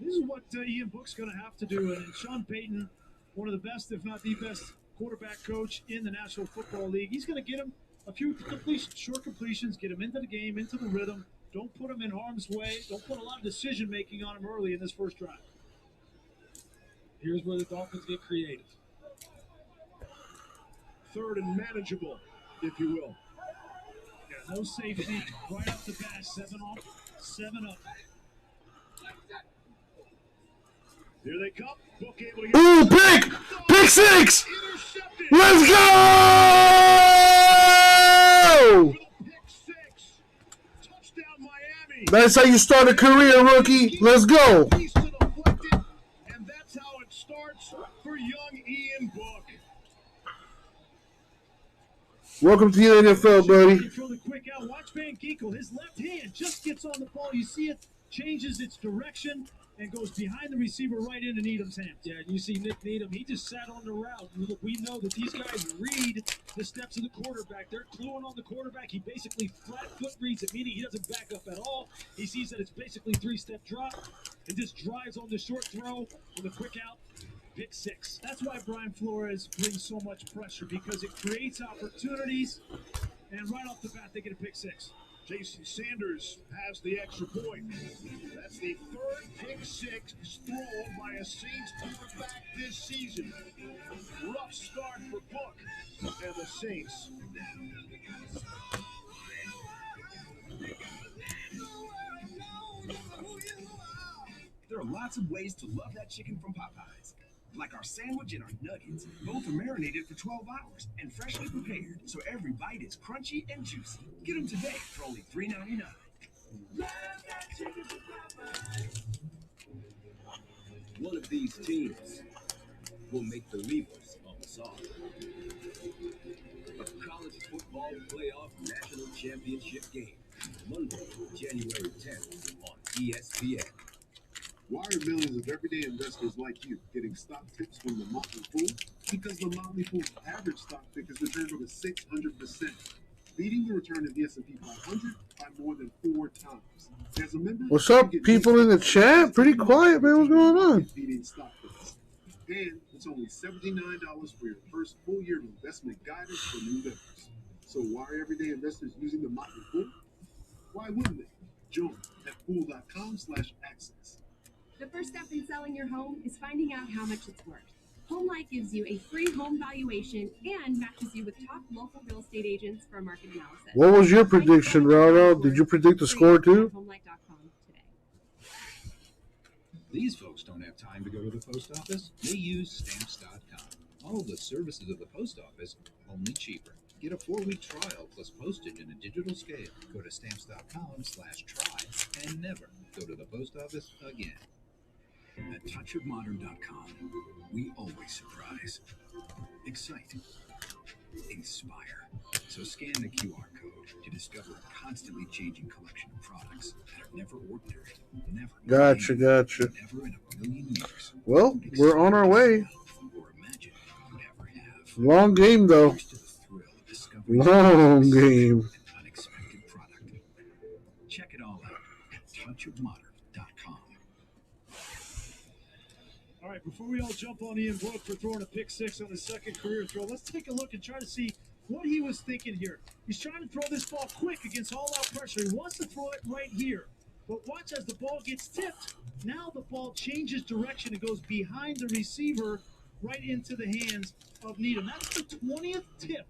Speaker 14: This is what Ian Book's going to have to do. And Sean Payton, one of the best, if not the best, quarterback coach in the National Football League. He's going to get him a few completions, short completions, get him into the game, into the rhythm. Don't put him in harm's way. Don't put a lot of decision-making on him early in this first drive.
Speaker 9: Here's where the Dolphins get creative.
Speaker 12: 3rd and manageable, if you will.
Speaker 14: Yeah, no safety right off the bat. 7 off, 7 up.
Speaker 12: Here they come. Book able to get.
Speaker 1: Ooh, pick! Pick 6! Let's go!
Speaker 12: Pick 6. Touchdown Miami.
Speaker 1: That's how you start a career, rookie. Let's go.
Speaker 12: He's to deflected, and that's how it starts for young Ian Book.
Speaker 1: Welcome to the NFL, buddy.
Speaker 14: Throw the quick out. Watch Van Ginkel. His left hand just gets on the ball. You see it changes its direction and goes behind the receiver right into Needham's hands.
Speaker 9: Yeah, and you see Nick Needham, he just sat on the route. Look, we know that these guys read the steps of the quarterback. They're cluing on the quarterback. He basically flat foot reads it, meaning he doesn't back up at all. He sees that it's basically 3-step drop and just drives on the short throw with a quick out. Pick 6.
Speaker 14: That's why Brian Flores brings so much pressure, because it creates opportunities, and right off the bat, they get a pick 6.
Speaker 12: Jason Sanders has the extra point. That's the 3rd pick 6 thrown by a Saints quarterback this season. Rough start for Book and the Saints.
Speaker 2: There are lots of ways to love that chicken from Popeyes. Like our sandwich and our nuggets. Both are marinated for 12 hours and freshly prepared, so every bite is crunchy and juicy. Get them today for only $3.99.
Speaker 18: One of these teams will make believers unsolved. A college football playoff national championship game. Monday, January 10th on ESPN.
Speaker 22: Why are millions of everyday investors like you getting stock tips from the Motley Fool? Because the Motley Fool's average stock pick has returned over 600%, beating the return of the S&P 500 by more than 4 times. As a member,
Speaker 1: What's up, people in the chat? Pretty quiet, man. What's going on?
Speaker 22: beating stock picks. And it's only $79 for your first full year of investment guidance for new members. So why are everyday investors using the Motley Fool? Why wouldn't they? Join at fool.com/access.
Speaker 7: The first step in selling your home is finding out how much it's worth. HomeLight gives you a free home valuation and matches you with top local real estate agents for a market analysis.
Speaker 1: What was your prediction, Rado? Did you predict the score too?
Speaker 7: HomeLight.com today.
Speaker 3: These folks don't have time to go to the post office. They use Stamps.com. All the services of the post office, only cheaper. Get a 4-week trial plus postage in a digital scale. Go to stamps.com/try and never go to the post office again.
Speaker 2: At touchofmodern.com, we always surprise, excite, inspire. So scan the QR code to discover a constantly changing collection of products that are never ordinary, never
Speaker 1: Gotcha.
Speaker 2: never in a million years.
Speaker 1: Well, we're on our way. Long game, though. Long game.
Speaker 2: Unexpected product. Check it all out at touchofmodern.com.
Speaker 14: All right, before we all jump on Ian Book for throwing a pick six on his second career throw, let's take a look and try to see what he was thinking here. He's trying to throw this ball quick against all-out pressure. He wants to throw it right here. But watch as the ball gets tipped. Now the ball changes direction. It goes behind the receiver right into the hands of Needham. That's the 20th tip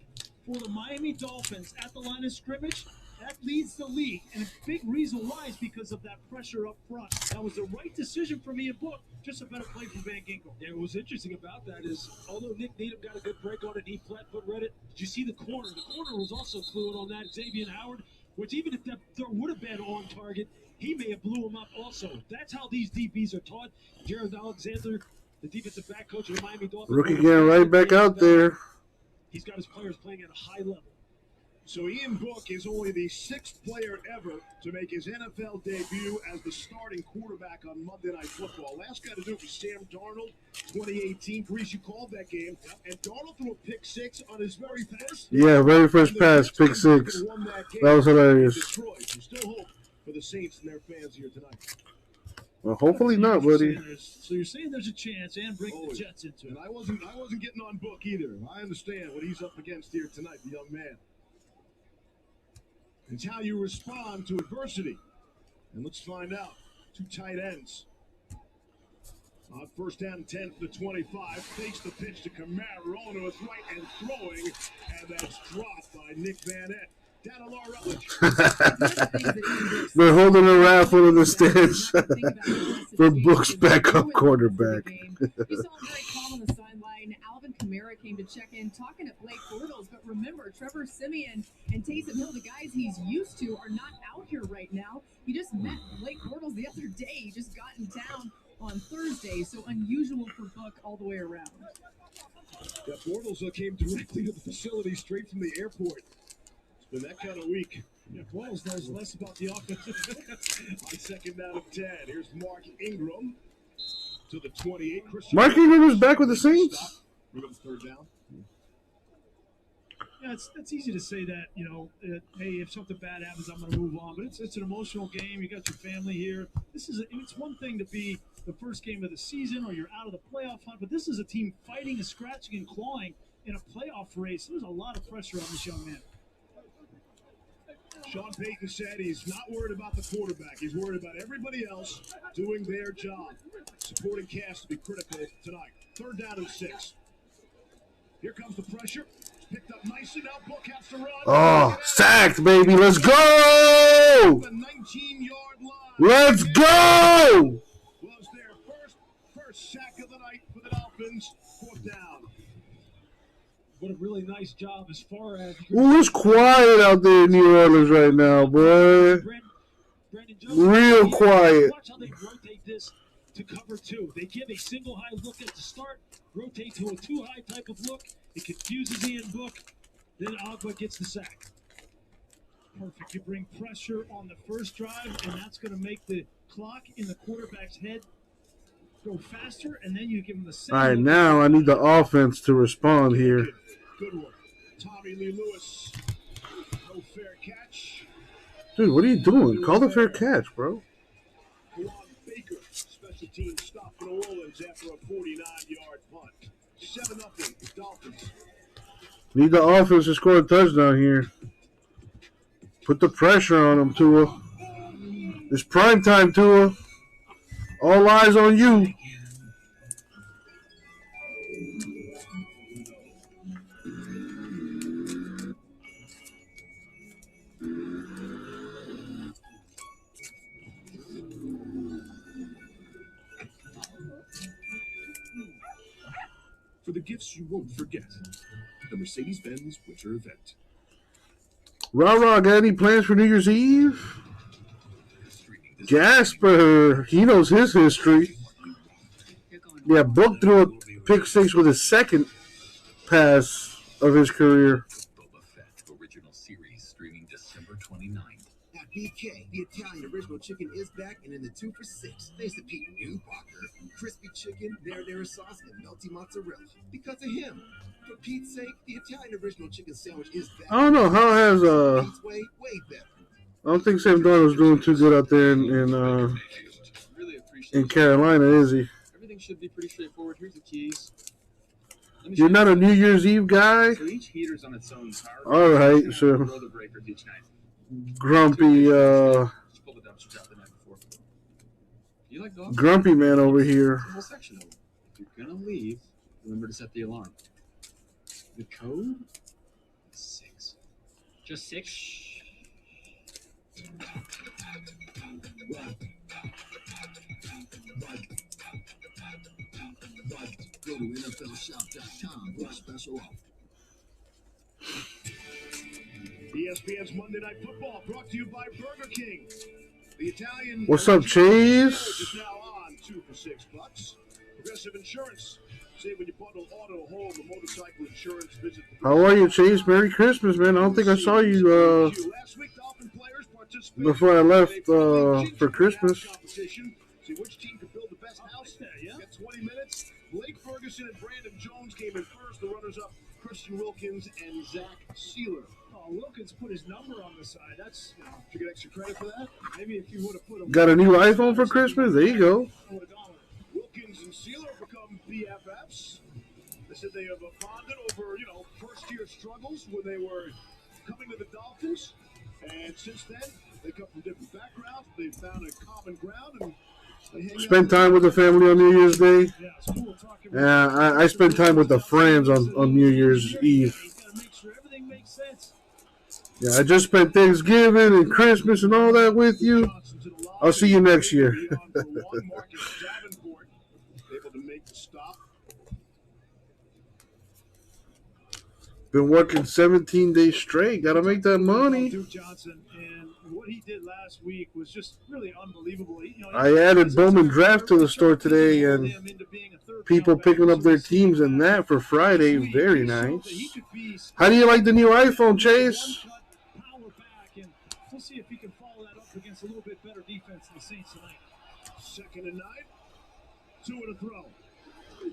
Speaker 14: for the Miami Dolphins at the line of scrimmage. That leads the league, and a big reason why is because of that pressure up front. That was the right decision for me and Book, just a better play from Van Ginkel.
Speaker 4: Yeah, what's interesting about that is, although Nick Needham got a good break on it, he flat-foot read it. Did you see the corner? The corner was also fluid on that. Xavier Howard, which even if that throw would have been on target, he may have blew him up also. That's how these DBs are taught. Jared Alexander, the defensive back coach of the Miami Dolphins.
Speaker 1: Rookie getting right back out there.
Speaker 14: He's got his players playing at a high level.
Speaker 12: So Ian Book is only the 6th player ever to make his NFL debut as the starting quarterback on Monday Night Football. Last guy to do it was Sam Darnold, 2018. Grease, you called that game. And Darnold threw a pick six on his very first.
Speaker 1: Yeah, very first pass, pick six. That was hilarious.
Speaker 12: Detroit. We still hope for the Saints and their fans here tonight.
Speaker 1: Well, hopefully not, buddy.
Speaker 14: So you're saying there's a chance and bring the Jets into it.
Speaker 12: And I wasn't getting on Book either. I understand what he's up against here tonight, the young man. It's how you respond to adversity. And let's find out. 2 tight ends. On first down 10 to the 25. Fakes the pitch to Kamara. Rolling to his right and throwing. And that's dropped by Nick Van Ett. Down to Laura Rutledge.
Speaker 1: They're holding a raffle in the stands for Book's backup quarterback.
Speaker 17: You saw him very calm on the sideline. Alvin Kamara came to check in, talking to Blake Bortles. But remember, Trevor Siemian and Taysom Hill, the guys he's used to, are not out here right now. He just met Blake Bortles the other day. He just got in town on Thursday, so unusual for Book all the way around.
Speaker 12: Yeah, Bortles came directly to the facility straight from the airport. Been that kind of week.
Speaker 14: Yeah, Bortles knows less about the offense.
Speaker 12: On second down of 10, here's Mark Ingram to the 28.
Speaker 1: Mark Ingram was back with the Saints.
Speaker 12: Third down.
Speaker 14: Yeah, it's easy to say that, hey, if something bad happens, I'm going to move on. But it's an emotional game. You got your family here. It's one thing to be the first game of the season or you're out of the playoff hunt, but this is a team fighting and scratching and clawing in a playoff race. There's a lot of pressure on this young man.
Speaker 12: Sean Payton said he's not worried about the quarterback. He's worried about everybody else doing their job. Supporting Cass to be critical tonight. Third down and 6. Here comes the pressure. Picked up nicely. Now Book has to run.
Speaker 1: Oh, sacked, baby. Let's go!
Speaker 12: The 19-yard line.
Speaker 1: Let's go!
Speaker 12: Was their first sack of the night for the Dolphins. 4th down.
Speaker 14: What a really nice job as far as...
Speaker 1: Ooh, it's quiet out there in New Orleans right now, boy. Real quiet.
Speaker 14: Watch how they rotate this to cover 2. They give a single high look at the start, rotate to a 2-high type of look. It confuses Ian Book. Then Agba gets the sack. Perfect. You bring pressure on the first drive, and that's going to make the clock in the quarterback's head go faster, and then you give him the second.
Speaker 1: All right, now I need the offense to respond here.
Speaker 12: Good one. Tommy Lee Lewis. No fair catch.
Speaker 1: Dude, what are you doing? Call the fair catch, bro.
Speaker 12: Juwan Baker, special team stop for New Orleans after a 49-yard punt. 7-0 Dolphins.
Speaker 1: Need the offense to score a touchdown here. Put the pressure on him, Tua. It's prime time, Tua. All eyes on you.
Speaker 12: For the gifts you won't forget. The Mercedes-Benz Winter Event.
Speaker 1: Rah, got any plans for New Year's Eve? Jasper, he knows his history. Yeah, Book threw a pick six with his second pass of his career.
Speaker 5: Boba Fett original series streaming December 29th.
Speaker 2: At BK, the Italian original chicken is back and in the 2 for $6. Thanks to Pete Newbacher. Crispy chicken, marinara sauce, and melty mozzarella. Because of him. For Pete's sake, the Italian original chicken sandwich is back.
Speaker 1: I don't know how has
Speaker 2: Pete's way better.
Speaker 1: I don't think Sam Darnold's doing too good out there in Carolina, is he?
Speaker 6: Everything should be pretty straightforward. Here's the keys.
Speaker 1: You're not a New Year's Eve guy?
Speaker 6: So each heater's on its own power.
Speaker 1: All right, so
Speaker 6: Roll the breakers each night.
Speaker 1: grumpy,
Speaker 6: Just pull the dumpsters out the night before. You like dogs?
Speaker 1: grumpy man over here.
Speaker 6: The whole section of them. If you're gonna leave, remember to set the alarm. The code? 6. Just 6?
Speaker 2: Go to NFLShop.com for a special offer.
Speaker 12: ESPN's Monday Night Football brought to you by Burger King. The Italian.
Speaker 1: What's up, Chase?
Speaker 12: Is now on 2 for $6. Progressive Insurance. Save when you bundle auto, home, or motorcycle insurance. Visit.
Speaker 1: How are you, Chase? Merry Christmas, man. I don't think I saw you before I left for Christmas.
Speaker 12: See which team can build the best house. Get 20 minutes. Blake Ferguson and Brandon Jones came in first. The runners-up, Christian Wilkins and Zach Sealer.
Speaker 14: Oh, Wilkins put his number on the side. That's, you know, did you get extra credit for that? Maybe if you would have put a...
Speaker 1: Got a new iPhone for Christmas? There you go.
Speaker 12: Wilkins and Sealer become BFFs. They said they have bonded over, first-year struggles when they were coming to the Dolphins. And since then, they come from different backgrounds. They've found a common ground and they hang
Speaker 1: Spend time with the family on New Year's Day. Yeah, I spend time with the friends on New Year's Eve. Yeah, I just spent Thanksgiving and Christmas and all that with you. I'll see you next year. Been working 17 days straight. Got to make that money.
Speaker 14: Duke Johnson, and what he did last week was just really unbelievable.
Speaker 1: I added Bowman Draft to the store today, and people picking up their teams and that for Friday. Very nice. How do you like the new iPhone, Chase?
Speaker 14: We'll see if he can follow that up against a little bit better defense than the Saints tonight.
Speaker 12: 2nd and 9. 2 and a throw.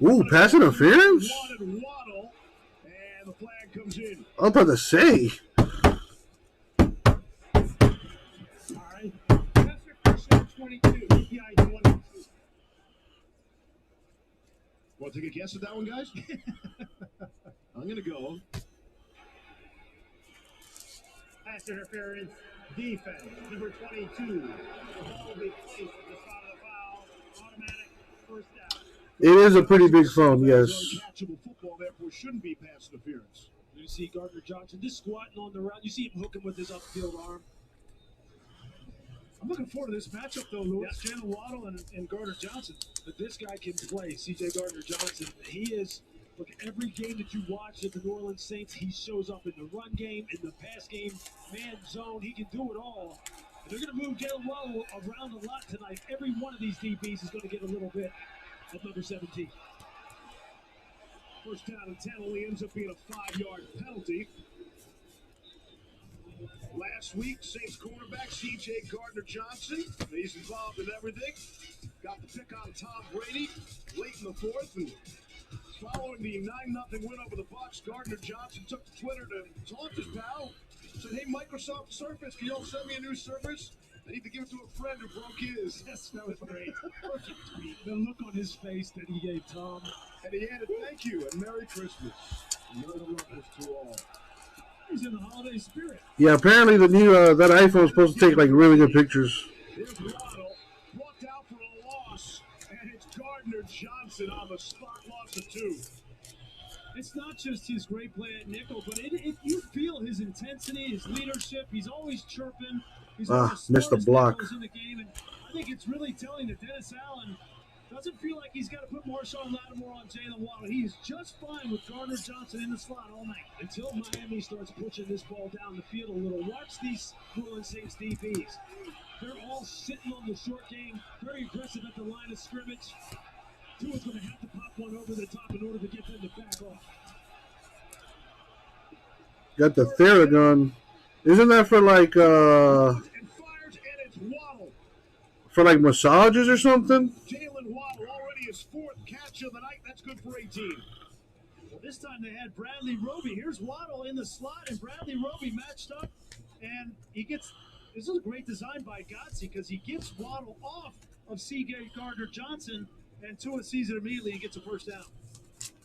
Speaker 1: Ooh, pass interference?
Speaker 12: Waddle, and the flag comes in.
Speaker 1: I'm about to say.
Speaker 14: All right. Patrick Christian, 22. PI 22.
Speaker 12: Want to take a guess at that one, guys? I'm going to go.
Speaker 14: Pass interference. Defense, number 22. The ball will be placed at the spot of the foul. Automatic first down.
Speaker 1: It is a pretty big phone, yes.
Speaker 12: Uncatchable football, therefore, shouldn't be pass interference.
Speaker 14: You see Gardner Johnson just squatting on the route. You see him hooking with his upfield arm. I'm looking forward to this matchup, though, Lewis. Jalen Waddle and Gardner Johnson. But this guy can play, C.J. Gardner Johnson. He is. Look, every game that you watch at the New Orleans Saints, he shows up in the run game, in the pass game, man zone. He can do it all. And they're going to move Jalen Waddle around a lot tonight. Every one of these DBs is going to get a little bit at number 17.
Speaker 12: First down and 10 only ends up being a 5-yard penalty. Last week, Saints cornerback C.J. Gardner-Johnson, he's involved in everything. Got the pick on Tom Brady late in the fourth, and following the 9-0 win over the Bucs, Gardner-Johnson took to Twitter to taunt his pal. Said, "Hey, Microsoft Surface, can y'all send me a new Surface? I need to give it to a friend who broke his."
Speaker 14: Yes, that was great. Perfect tweet. The look on his face that he gave Tom.
Speaker 12: And he added, "Thank you and Merry Christmas. Merry Ruffles to all."
Speaker 14: He's in the holiday spirit.
Speaker 1: Yeah, apparently the new that iPhone is supposed to take like really good pictures.
Speaker 12: Here's Waddle, walked out for a loss, and it's Gardner-Johnson on the spot loss of 2.
Speaker 14: It's not just his great play at nickel, but you feel his intensity, his leadership. He's always chirping. He's
Speaker 1: Missed the block.
Speaker 14: in the game, and I think it's really telling that Dennis Allen
Speaker 9: Doesn't feel like he's got to put Marshawn Lattimore on Jalen Waddle. He is just fine with Gardner Johnson in the slot all night. Until Miami starts pushing this ball down the field a little. Watch these New Orleans Saints DBs. They're all sitting on the short game. Very aggressive at the line of scrimmage. Tua's going to have to pop one over the top in order to get them to back off.
Speaker 1: Got the Theragun. Isn't that for like massages or something?
Speaker 12: Jalen Waddle already his fourth catch of the night. That's good for 18.
Speaker 9: Well, this time they had Bradley Roby. Here's Waddle in the slot, and Bradley Roby matched up, and he gets. This is a great design by Gotze because he gets Waddle off of C.J. Gardner Johnson, and Tua sees it immediately and gets a first down.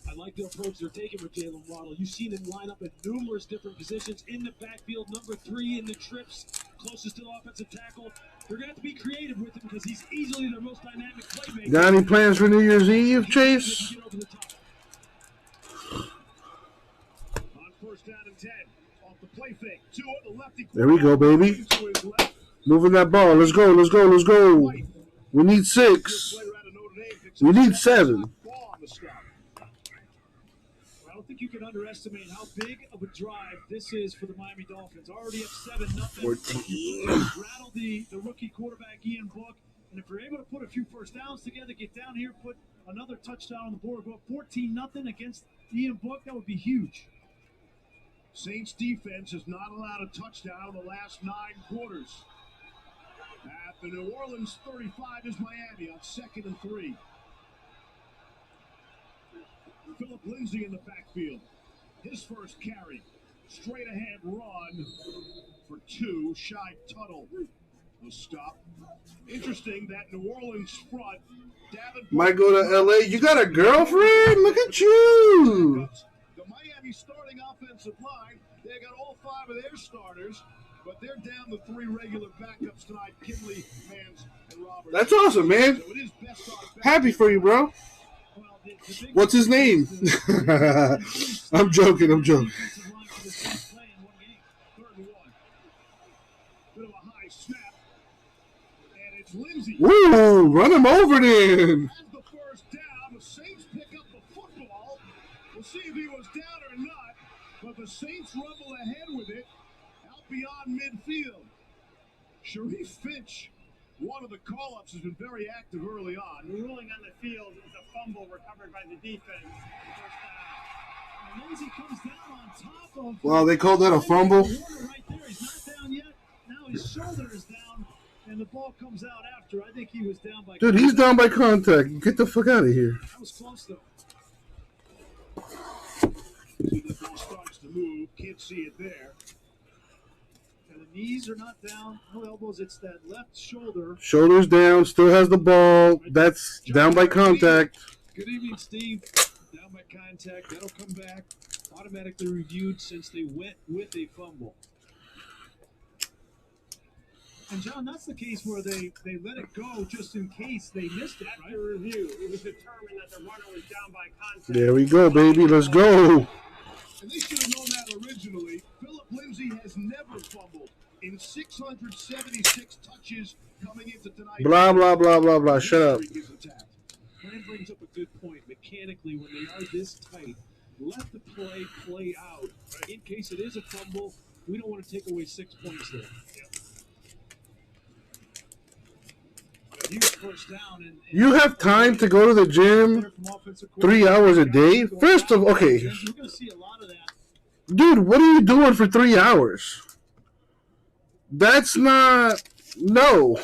Speaker 4: I like the approach they're taking with Jalen Waddle. You've seen him line up in numerous different positions in the backfield, number 3 in the trips, closest to the offensive tackle. They're going to have to be creative with him because he's easily their most dynamic playmaker.
Speaker 1: Got any plans for New Year's Eve, Chase?
Speaker 12: On first down and 10. Off the play fake. Tua, the lefty.
Speaker 1: There we go, baby. Moving that ball. Let's go, let's go, let's go. We need 6. We need 7.
Speaker 9: I don't think you can underestimate how big of a drive this is for the Miami Dolphins. Already up 7-0.
Speaker 1: 14.
Speaker 9: Rattle the rookie quarterback Ian Book, and if you're able to put a few first downs together, get down here, put another touchdown on the board, go up 14-0 against Ian Book, that would be huge.
Speaker 12: Saints defense has not allowed a touchdown in the last 9 quarters. At the New Orleans 35 is Miami on 2nd and 3. Philip Lindsay in the backfield. His first carry. Straight ahead run for 2. Shy Tuttle. No stop. Interesting that New Orleans front. Davenport
Speaker 1: Might go to LA. You got a girlfriend? Look at you.
Speaker 12: The Miami starting offensive line. They got all 5 of their starters, but they're down to 3 regular backups tonight. Kinley, Mans, and Roberts.
Speaker 1: That's awesome, man.
Speaker 12: So it is best on best.
Speaker 1: Happy for you, bro. What's his name? I'm joking. I'm joking. Woo! Run him over then.
Speaker 12: The first down. The Saints pick up the football. We'll see if he was down or not, but the Saints rumble ahead with it out beyond midfield. Sharif Finch, one of the call-ups, has been very active early on.
Speaker 14: The ruling on the field is a fumble recovered by the defense.
Speaker 9: And Lindsay comes down on top of.
Speaker 1: Wow, they called that a fumble?
Speaker 9: Right there. He's not down yet. Now his shoulder is down, and the ball comes out after. I think he was down by.
Speaker 1: Dude, he's down by contact. Get the fuck out of here.
Speaker 9: That was close, though.
Speaker 12: See the ball starts to move. Can't see it there.
Speaker 9: And the knees are not down. No elbows. It's that left shoulder.
Speaker 1: Shoulders down. Still has the ball. That's down by contact.
Speaker 4: Good evening, Steve. Down by contact. That'll come back. Automatically reviewed since they went with a fumble.
Speaker 9: And, John, that's the case where they let it go just in case they missed it, right?
Speaker 14: After review, it was determined that the runner was down by contact.
Speaker 1: There we go, baby. Let's go.
Speaker 12: And they should have known that originally. Philip Lindsay has never fumbled in 676 touches coming into tonight.
Speaker 1: Blah, blah, blah, blah, blah. Shut up.
Speaker 4: Brian brings up a good point. Mechanically, when they are this tight, let the play out. In case it is a fumble, we don't want to take away 6 points there.
Speaker 1: You have time to go to the gym 3 hours a day? First of okay. Dude, what are you doing for 3 hours? That's not no.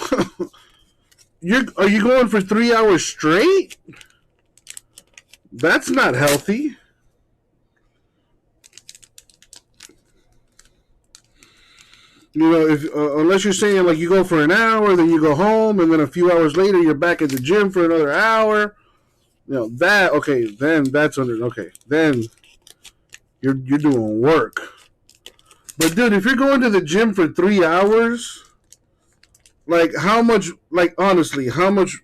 Speaker 1: Are you going for 3 hours straight? That's not healthy. You know, if unless you're saying like you go for an hour, then you go home, and then a few hours later you're back at the gym for another hour. You know that okay? Then that's okay. Then you're doing work. But dude, if you're going to the gym for 3 hours, like how much? Like honestly, how much?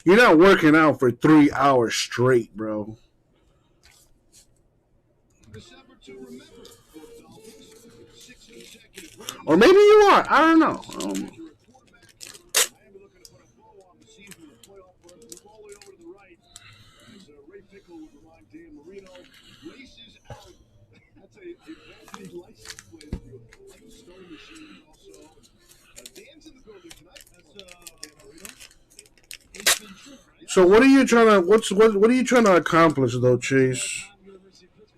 Speaker 1: You're not working out for 3 hours straight, bro. Or maybe you are. I don't know.
Speaker 12: Tickle would remind Dan Marino. Laces out. That's a fancy license plate. Like a Stone Machine also. Dan's in the building tonight. That's Dan Marino.
Speaker 1: So what are you trying to what are you trying to accomplish though, Chase?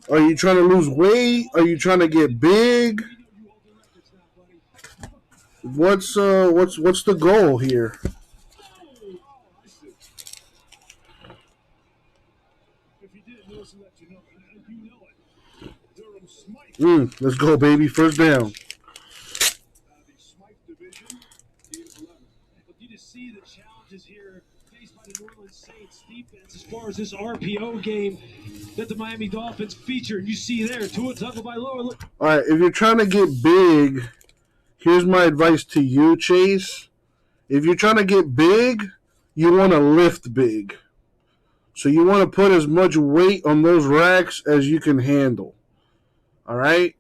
Speaker 1: Are you trying to lose weight? Are you trying to get big? What's the goal here? Let's go, baby. First down.
Speaker 9: You just see the challenges here faced by the New Orleans Saints defense as far as this RPO game that the Miami Dolphins featured. You see there, Tua Tagovailoa.
Speaker 1: All right, if you're trying to get big, here's my advice to you, Chase. If you're trying to get big, you want to lift big. So you want to put as much weight on those racks as you can handle. All right?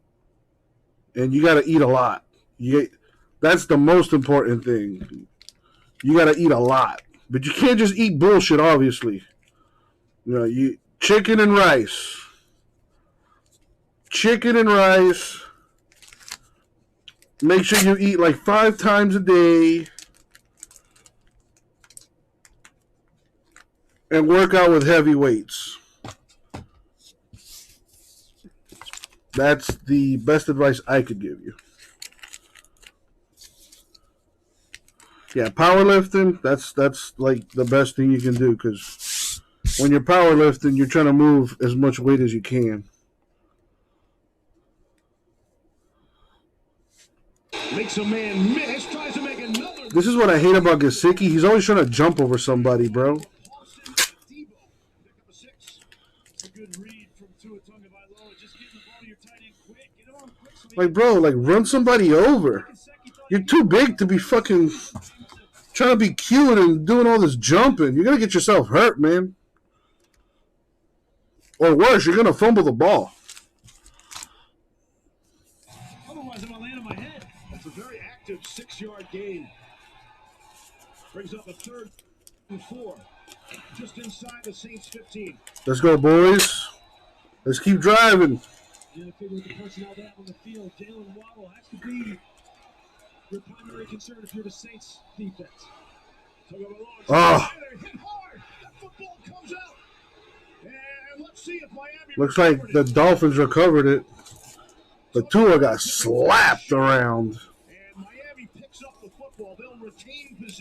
Speaker 1: And you got to eat a lot. That's the most important thing. You got to eat a lot. But you can't just eat bullshit, obviously. Chicken and rice. Chicken and rice. Make sure you eat like 5 times a day. And work out with heavy weights. That's the best advice I could give you. Yeah, powerlifting, that's like the best thing you can do, because when you're powerlifting, you're trying to move as much weight as you can.
Speaker 12: Makes a man miss, tries to make another.
Speaker 1: This is what I hate about Gesicki. He's always trying to jump over somebody, bro. Like, bro, like, run somebody over. You're too big to be fucking trying to be cute and doing all this jumping. You're going to get yourself hurt, man. Or worse, you're going to fumble the ball.
Speaker 12: Otherwise, I'm going to land on my head. That's a very active 6-yard gain. Brings up a 3rd and 4. Just inside the Saints 15.
Speaker 1: Let's go, boys. Let's keep driving.
Speaker 9: You got to figure out the personnel they have on the field. Jalen Waddle has to be your primary concern if you're the Saints defense.
Speaker 1: Oh. Looks like the Dolphins recovered it. But Tua got slapped around.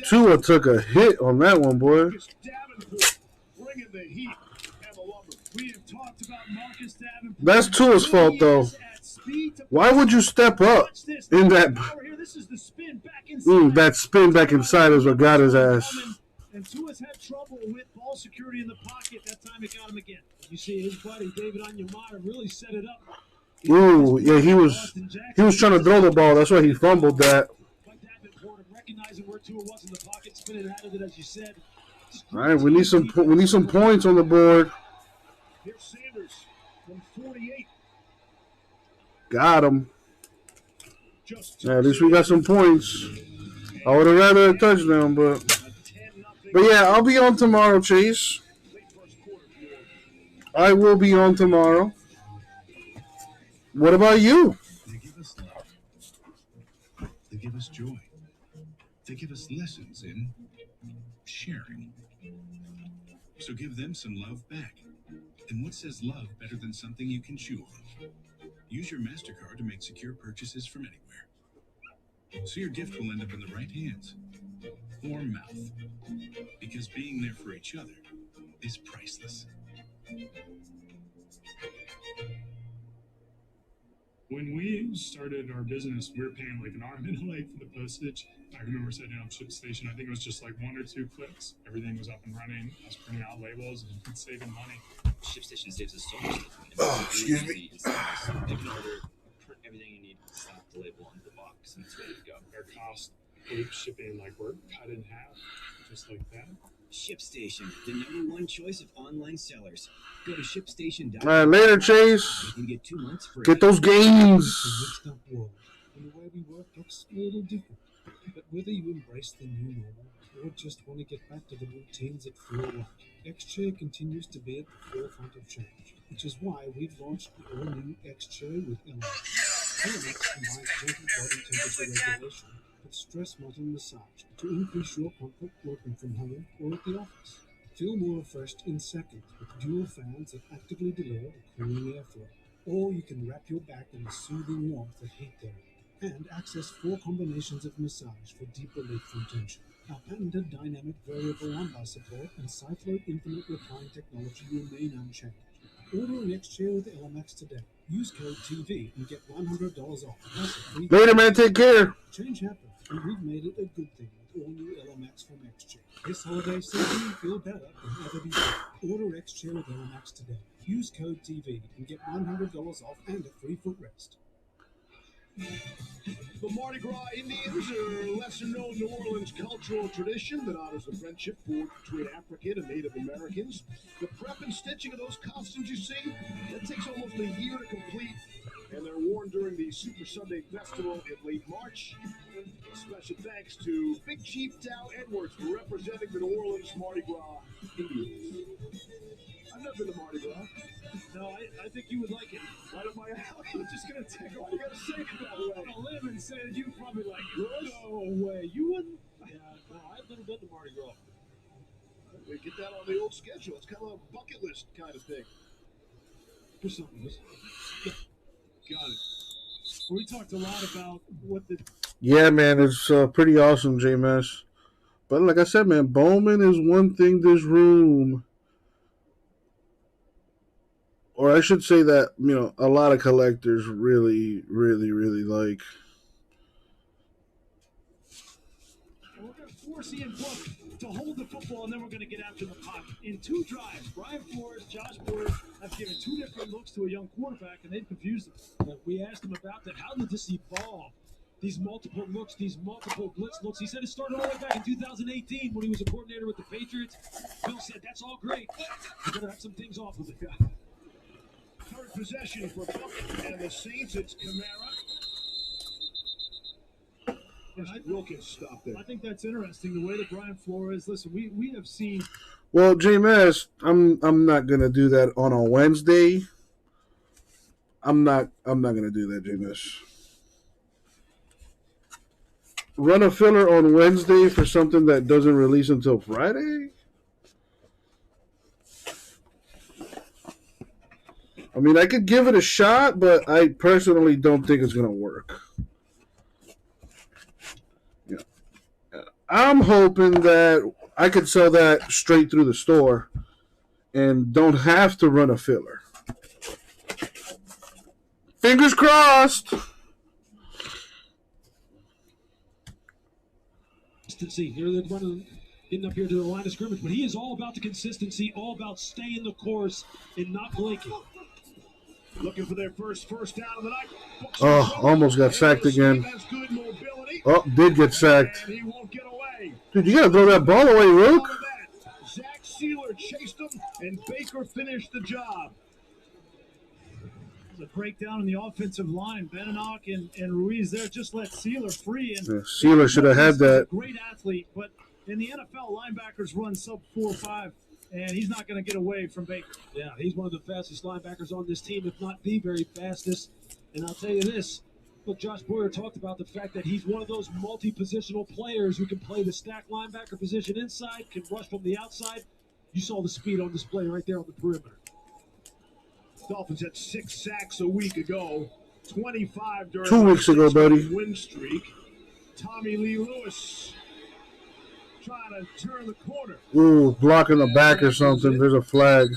Speaker 1: Tua took a hit on that one, boy. That's Tua's fault, though. Why would you step up in that? That spin back inside is what got his ass.
Speaker 9: And Tua's had trouble with ball security in the pocket. That time it got him again. You see his buddy David Onyemata really set it up.
Speaker 1: Ooh, yeah, he was trying to throw the ball. That's why he fumbled that.
Speaker 9: Recognizing where Tua was in the pocket, spinning out of it, as you said.
Speaker 1: All right, we need some points on the board.
Speaker 12: Here's Sanders from 48.
Speaker 1: Got him. Yeah, at least we got some points. I would have rather a touchdown, but yeah, I'll be on tomorrow, Chase. I will be on tomorrow. What about you?
Speaker 11: They give us love. They give us joy. They give us lessons in sharing. So give them some love back. And what says love better than something you can chew on? Use your MasterCard to make secure purchases from anywhere. So your gift will end up in the right hands or mouth. Because being there for each other is priceless.
Speaker 8: When we started our business, we were paying like an arm and a leg for the postage. I remember setting up ShipStation. I think it was just like 1 or 2 clicks. Everything was up and running. I was printing out labels and saving money.
Speaker 6: ShipStation saves us so much.
Speaker 1: Oh, excuse me.
Speaker 6: You can order, print everything you need, slap the label on the box, and it's ready to go.
Speaker 8: Our cost of shipping, like, we're cut in half, just like that.
Speaker 2: ShipStation, the #1 choice of online sellers. Go to ShipStation.com.
Speaker 1: All right, later, Chase.
Speaker 2: And get 2 months free.
Speaker 1: Get those games.
Speaker 9: And the way we work looks a little different. But whether you embrace the new normal or just want to get back to the routines that feel right, X-Chair continues to be at the forefront of change, which is why we've launched the all-new X-Chair with Elemex. Elemex combines gentle body temperature regulation with stress modern massage to increase your comfort working from home or at the office. Feel more refreshed in seconds with dual fans that actively deliver the cooling airflow. Or you can wrap your back in the soothing warmth of heat therapy and access 4 combinations of massage for deep relief from tension. Our patented dynamic variable lumbar support and Cyflow Infinite Recline technology remain unchanged. Order an X-Chair with Elemex today. Use code TV and get $100 off. Plus a free
Speaker 1: Later, man. Take care.
Speaker 9: Change happens, and we've made it a good thing with all new Elemex from X-Chair. This holiday season, feel better than ever before. Order X-Chair with Elemex today. Use code TV and get $100 off and a free footrest.
Speaker 12: The Mardi Gras Indians are a lesser-known New Orleans cultural tradition that honors the friendship forged between African and Native Americans. The prep and stitching of those costumes you see, that takes almost a year to complete, and they're worn during the Super Sunday Festival in late March. Special thanks to Big Chief Dow Edwards for representing the New Orleans Mardi Gras Indians. I've never been to Mardi Gras.
Speaker 9: No, I think you would like it.
Speaker 12: Right up my alley. I'm just going to take all you got to say it that way.
Speaker 9: I'm going to live and say that you probably like it.
Speaker 12: No way. You wouldn't?
Speaker 9: Yeah, no, I've never been to Mardi Gras.
Speaker 12: We get that on the old schedule. It's kind of a bucket list kind of thing.
Speaker 9: For some of us.
Speaker 12: Got it.
Speaker 9: We talked a lot about what the...
Speaker 1: Yeah, man, it's pretty awesome, J-Mesh. But like I said, man, Bowman is one thing this room... Or I should say that, you know, a lot of collectors really, really, really like.
Speaker 14: And we're going to force Ian Book to hold the football, and then we're going to get after the pocket. In 2 drives, Brian Flores, Josh Boyer have given 2 different looks to a young quarterback, and they've confused them. We asked him about that. How did this evolve? These multiple looks, these multiple blitz looks. He said it started all the way back in 2018 when he was a coordinator with the Patriots. Bill said, that's all great. We're going to have some things off of it.
Speaker 12: Third possession for Buck and the Saints. It's Kamara. Wilkins stopped there.
Speaker 14: I think that's interesting, the way that Brian Flores, listen, we have seen.
Speaker 1: Well, J-Mesh, I'm not gonna do that on a Wednesday. I'm not gonna do that, J-Mesh. Run a filler on Wednesday for something that doesn't release until Friday? I mean, I could give it a shot, but I personally don't think it's going to work. Yeah. I'm hoping that I could sell that straight through the store and don't have to run a filler. Fingers crossed.
Speaker 9: Here they're running, getting up here to the line of scrimmage, but he is all about the consistency, all about staying the course and not blinking.
Speaker 12: Looking for their first down of the night.
Speaker 1: Oh, almost got sacked again. Oh, did get sacked.
Speaker 12: And he won't get away.
Speaker 1: Dude, you got to throw that ball away, Rook.
Speaker 12: Zach Sealer chased him, and Baker finished the job.
Speaker 14: The breakdown in the offensive line. Beninock and Ruiz there just let Sealer free. And
Speaker 1: Yeah, Sealer should have had that.
Speaker 14: Great athlete, but in the NFL, linebackers run sub 4.5, and he's not going to get away from Baker.
Speaker 9: Yeah, he's one of the fastest linebackers on this team, if not the very fastest. And I'll tell you this. Look, Josh Boyer talked about the fact that he's one of those multi-positional players who can play the stack linebacker position inside, can rush from the outside. You saw the speed on display right there on the perimeter.
Speaker 12: Dolphins had 6 sacks a week ago, 25 during
Speaker 1: 2 weeks ago, buddy.
Speaker 12: Win streak. Tommy Lee Lewis trying to turn the corner.
Speaker 1: Ooh, blocking the back or something. There's a flag.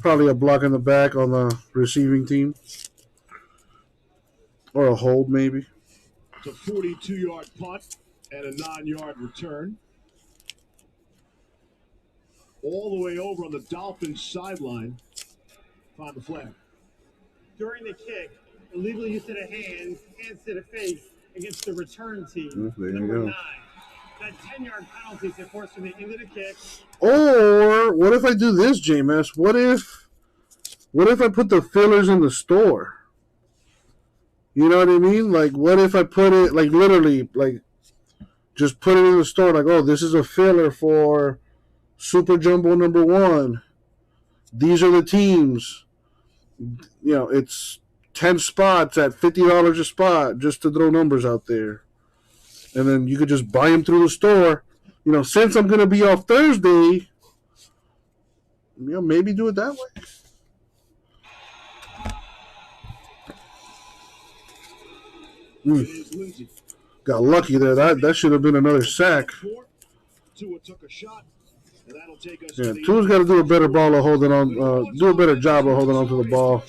Speaker 1: Probably a block in the back on the receiving team. Or a hold, maybe.
Speaker 12: It's a 42-yard punt and a 9-yard return. All the way over on the Dolphins sideline. Find the flag.
Speaker 10: During the kick, illegal use of the hands to the face against the return team.
Speaker 1: There you
Speaker 10: Number
Speaker 1: go.
Speaker 10: 9. That 10-yard penalty is enforced from the end of the kick.
Speaker 1: Or what if I do this, JMS? What if I put the fillers in the store? You know what I mean? Like, what if I put it, like, literally, like, just put it in the store, like, oh, this is a filler for Super Jumbo #1. These are the teams. You know, it's 10 spots at $50 a spot just to throw numbers out there. And then you could just buy them through the store. You know, since I'm going to be off Thursday, you know, maybe do it that way. Got lucky there. That should have been another sack. Yeah, Tua's got to do a better ball of holding on. Do a better job of holding on to the ball.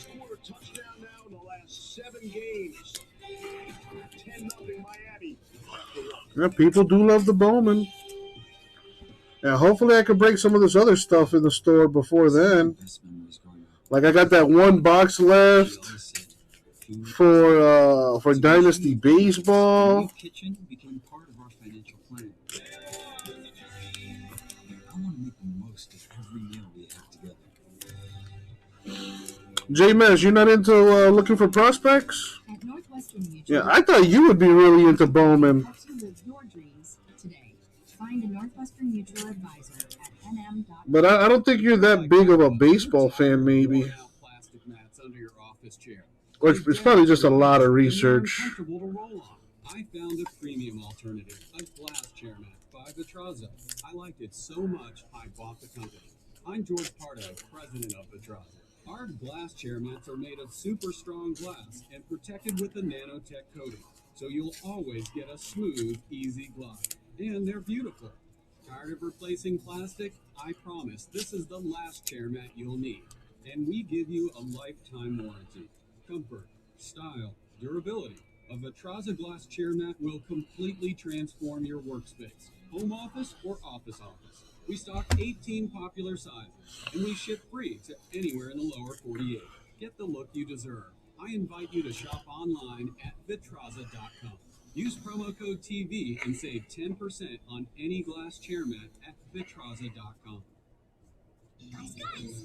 Speaker 1: Yeah, people do love the Bowman. Yeah, hopefully I can break some of this other stuff in the store before then. Like I got that one box left for Dynasty Baseball.
Speaker 26: Kitchen became part of our financial plan. I want to make the most of every meal we have together.
Speaker 1: J-Mesh, you're not into looking for prospects?
Speaker 24: At Northwestern Mutual,
Speaker 1: Yeah, I thought you would be really into Bowman.
Speaker 24: helps you live your dreams today. Find a Northwestern Mutual advisor at nm.com.
Speaker 1: But I don't think you're that big of a baseball fan, maybe.
Speaker 6: Plastic mats under your office chair.
Speaker 1: Which it's probably just a lot of research.
Speaker 6: Comfortable to roll on. I found a premium alternative, a glass chair mat by Vitraza. I liked it so much, I bought the company. I'm George Pardo, president of Vitraza. Our glass chair mats are made of super strong glass and protected with a nanotech coating, so you'll always get a smooth, easy glide. And they're beautiful. Tired of replacing plastic? I promise this is the last chair mat you'll need. And we give you a lifetime warranty. Comfort, style, durability. A Vitraza glass chair mat will completely transform your workspace, home office or office. We stock 18 popular sizes, and we ship free to anywhere in the lower 48. Get the look you deserve. I invite you to shop online at Vitraza.com. Use promo code TV and save 10% on any glass chair mat at Vitraza.com.
Speaker 13: Guys,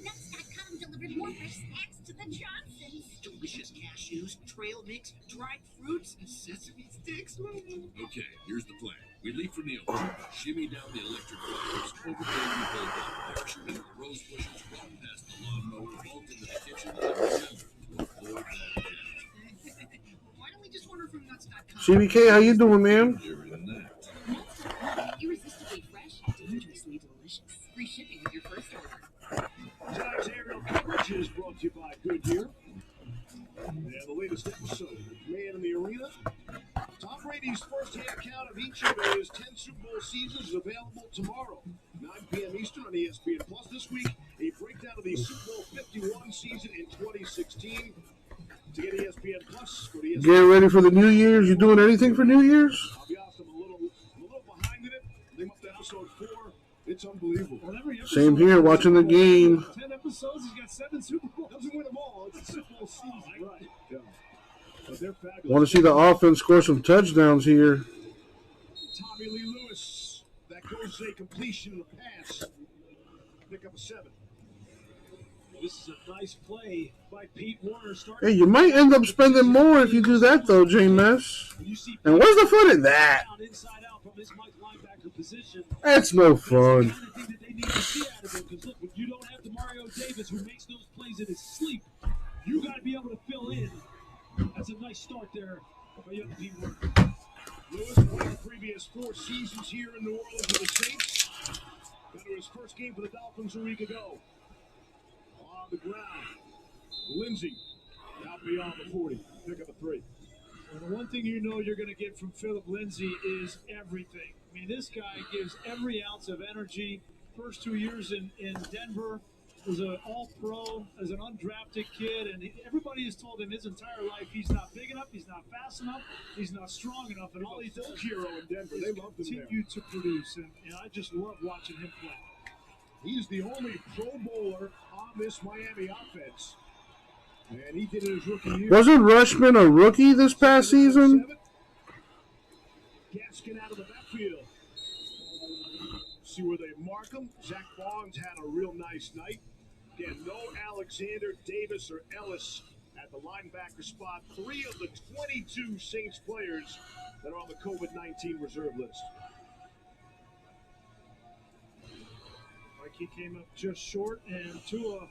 Speaker 13: Nuts.com delivered more fresh snacks to the Johnsons.
Speaker 16: Delicious cashews, trail mix, dried fruits, and sesame sticks.
Speaker 20: Okay, here's the plan. We leave from the ocean, shimmy down the electric wires, over the build up, parachuting the rose bushes, run past the lawnmower, vault into the kitchen, and remember to avoid that cat.
Speaker 16: Why don't we just order from Nuts.com?
Speaker 1: CBK, how you doing, man?
Speaker 13: Nuts.com, irresistibly fresh, dangerously delicious. Free shipping with your first order.
Speaker 12: Tonight's aerial coverage is brought to you by Goodyear. And the latest episode of Man in the Arena. Tom Brady's first-hand count of each of his 10 Super Bowl seasons is available tomorrow, 9 p.m. Eastern on ESPN Plus. This week, a breakdown of the Super Bowl 51 season in 2016. To get ESPN Plus, go to ESPN.
Speaker 1: Getting ready for the New Year's. You doing anything for New Year's?
Speaker 12: I'll be honest, I'm a little behind in it. I'm up to episode 4. It's unbelievable.
Speaker 1: Same here, watching the game.
Speaker 12: 10 episodes, he's got 7 Super Bowls. Doesn't win them all. It's a Super Bowl season, right? Yeah. But they're fabulous.
Speaker 1: Want to see the offense score some touchdowns here.
Speaker 12: Tommy Lee Lewis. That goes a completion of the pass. Pick up a 7.
Speaker 9: This is a nice play by Pete Warner.
Speaker 1: Hey, you might end up spending more if you do that, though, J-Mesh. And where's the fun in that?
Speaker 9: Inside out from his Mike linebacker position.
Speaker 1: That's no fun.
Speaker 9: They need to see out of him because look, when you don't have Demario Davis who makes those plays in his sleep, you got to be able to fill in. That's a nice start there by young Pete Warner.
Speaker 12: Lewis played the previous 4 seasons here in New Orleans with the Saints. Got to his first game for the Dolphins a week ago. On the ground, Lindsey out beyond the 40. Pick up a 3.
Speaker 14: Well, the one thing you know you're going to get from Philip Lindsay is everything. I mean, this guy gives every ounce of energy. First 2 years in Denver, was an all-pro, as an undrafted kid, and everybody has told him his entire life he's not big enough, he's not fast enough, he's not strong enough, and all he does
Speaker 12: hero in Denver. They loved him
Speaker 14: continue to produce, and I just love watching him play.
Speaker 12: He's the only Pro Bowler on this Miami offense, and he did it his rookie year.
Speaker 1: Wasn't Rushman a rookie this past season?
Speaker 12: Gaskin out of the backfield. See where they mark him. Zach Bonds had a real nice night. Again, no Alexander, Davis, or Ellis at the linebacker spot. 3 of the 22 Saints players that are on the COVID-19 reserve list.
Speaker 14: Like he came up just short, and Tua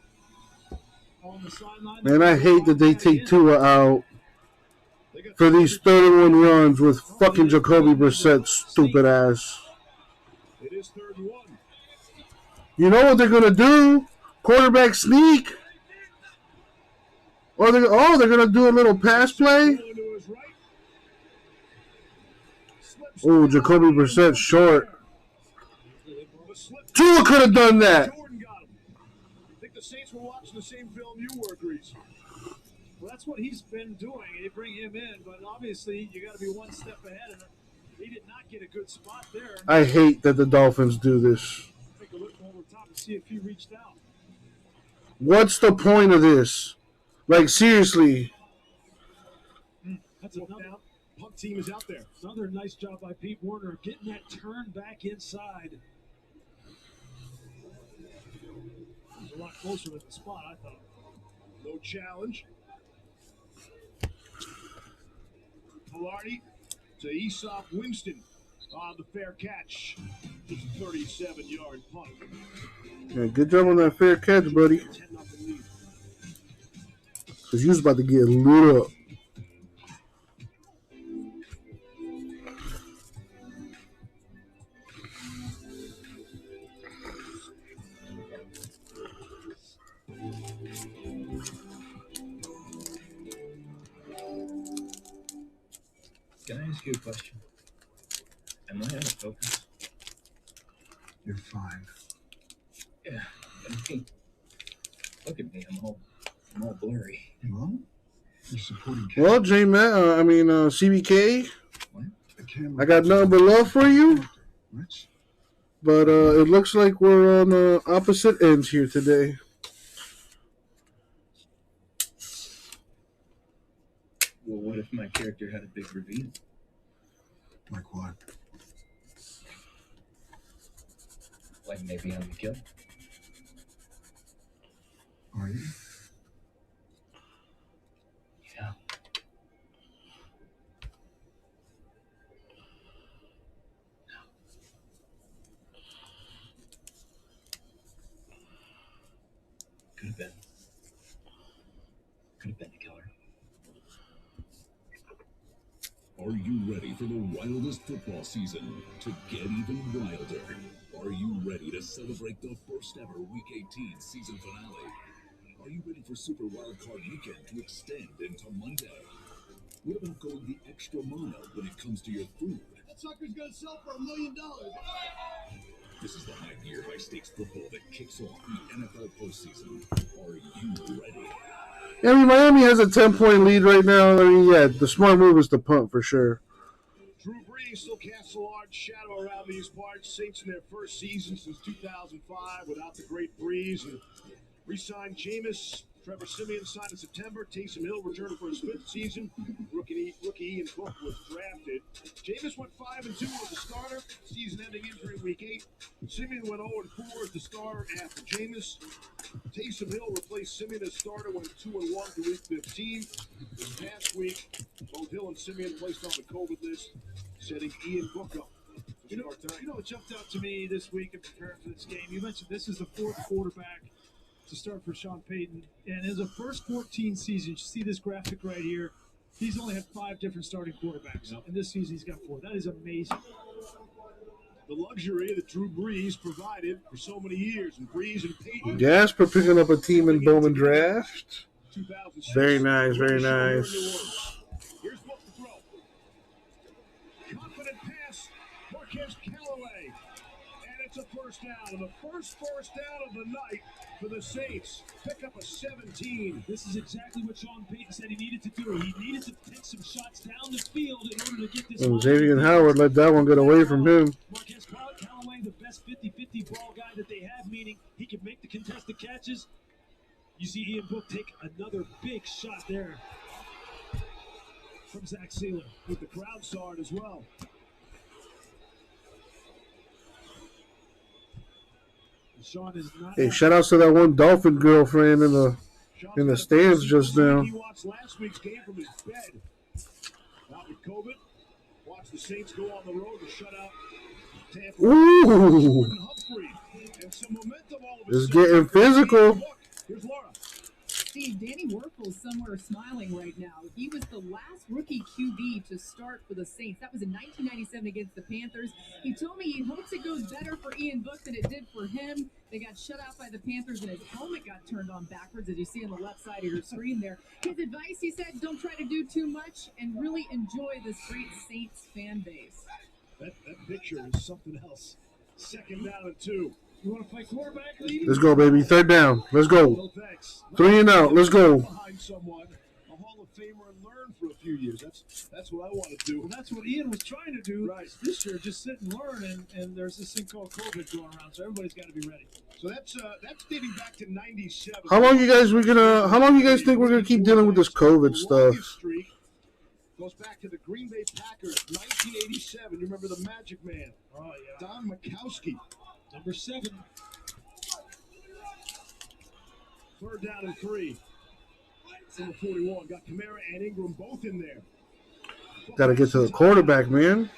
Speaker 14: on the sideline.
Speaker 1: Man, I hate that they take Tua out for these 31 runs with fucking Jacoby Brissett's stupid ass.
Speaker 12: It is 3rd and 1.
Speaker 1: You know what they're going to do? Quarterback sneak. Or they're going to do a little pass play. Oh, Jacoby Brissett short. Tua could have done that.
Speaker 12: I think the Saints were watching the same film you were, Grease.
Speaker 14: Well, that's what he's been doing. They bring him in, but obviously you got to be one step ahead, and he did not get a good spot there.
Speaker 1: I hate that the Dolphins do this.
Speaker 14: Take a look over the top and see if he reached out.
Speaker 1: What's the point of this? Like, seriously.
Speaker 14: That's another
Speaker 12: punt team is out there.
Speaker 14: Another nice job by Pete Werner getting that turn back inside. It was a lot closer to the spot, I thought.
Speaker 12: No challenge. Velarde to Aesop Winston on the fair catch. Just a 37-yard punt.
Speaker 1: Yeah, good job on that fair catch, buddy. Because you was about to get lit up.
Speaker 15: Can I ask you a question? Am I out of focus?
Speaker 11: You're fine.
Speaker 15: Yeah. I mean, look at me. I'm all blurry.
Speaker 11: Well, you're supporting.
Speaker 1: Well, J-Matt, CBK, I got nothing but love for you. But it looks like we're on opposite ends here today.
Speaker 15: Well, what if my character had a big reveal?
Speaker 11: Like what?
Speaker 15: Like maybe I'm the killer.
Speaker 11: Are you?
Speaker 15: Yeah. Could have been. Could have been the killer.
Speaker 20: Are you ready for the wildest football season to get even wilder? Are you ready to celebrate the first ever Week 18 season finale? Are you ready for Super Wildcard Weekend to extend into Monday? What about going the extra mile when it comes to your food?
Speaker 11: That sucker's gonna sell for $1 million.
Speaker 20: This is the high-gear, high-stakes football that kicks off the NFL postseason. Are you ready?
Speaker 1: I mean, Miami has a 10-point lead right now. I mean, yeah, the smart move is to punt for sure.
Speaker 12: Drew Brees still casts a large shadow around these parts. Saints in their first season since 2005 without the great Brees. And re-signed Jameis. Trevor Siemian signed in September. Taysom Hill returned for his 5th season. Rookie Ian Book was drafted. Jameis went 5-2 as a starter. Season-ending injury in Week 8. Siemian went 0-4 as the starter after Jameis. Taysom Hill replaced Siemian as starter, went 2-1 through Week 15. This past week, both Hill and Siemian placed on the COVID list, setting Ian Book up.
Speaker 14: You know what jumped out to me this week in preparing for this game? You mentioned this is the 4th quarterback to start for Sean Payton. And in the first 14 seasons, you see this graphic right here, he's only had 5 different starting quarterbacks. Yep. And this season he's got 4. That is amazing.
Speaker 12: The luxury that Drew Brees provided for so many years. And Brees and Payton.
Speaker 1: Gasper picking up a team in Bowman draft. Very nice, very nice.
Speaker 12: Here's what to throw. Confident pass, Marquez Callaway. And it's a first down. And the first down of the night for the Saints. Pick up a 17.
Speaker 14: This is exactly what Sean Payton said he needed to do. He needed to take some shots down the field in order to get this.
Speaker 1: And Xavier Howard let that one get away from him.
Speaker 14: Marquez Callaway, the best 50-50 ball guy that they have, meaning he can make the contested catches. You see Ian Book take another big shot there from Zach Sealer.
Speaker 12: With the crowd saw it as well.
Speaker 14: Sean is not.
Speaker 1: Hey, shout outs to that one Dolphin girlfriend in the in the stands just now.
Speaker 12: He watched last week's game from his bed. Not with COVID. Watch the Saints go on the road to shut out Tampa.
Speaker 1: Ooh.
Speaker 12: And some momentum all of a
Speaker 1: It's
Speaker 12: sudden.
Speaker 1: getting physical.
Speaker 12: Here's Laura.
Speaker 17: Steve, Danny Werfel's somewhere smiling right now. He was the last rookie QB to start for the Saints. That was in 1997 against the Panthers. He told me he hopes it goes better for Ian Book than it did for him. They got shut out by the Panthers, and his helmet got turned on backwards, as you see on the left side of your screen there. His advice, he said, don't try to do too much and really enjoy this great Saints fan base.
Speaker 12: That picture is something else. 2nd down and 2.
Speaker 9: You want to play quarterback, Lee?
Speaker 1: Let's go, baby. 3rd down. Let's go. 3 and out. Let's go.
Speaker 12: Behind someone, a Hall of Famer, and learn for a few years. That's what I want to do.
Speaker 14: Well, that's what Ian was trying to do
Speaker 12: Right.
Speaker 14: this year, just sit and learn, and there's this thing called COVID going around, so everybody's got to be ready.
Speaker 12: So that's dating back to 97.
Speaker 1: How long you guys think we're gonna keep dealing with this COVID stuff?
Speaker 12: Streak goes back to the Green Bay Packers, 1987. You remember the Magic Man?
Speaker 14: Oh, yeah.
Speaker 12: Don Majkowski.
Speaker 9: Number 7.
Speaker 12: 3rd down and 3. Number 41. Got Kamara and Ingram both in there.
Speaker 1: Got to get to the quarterback, man.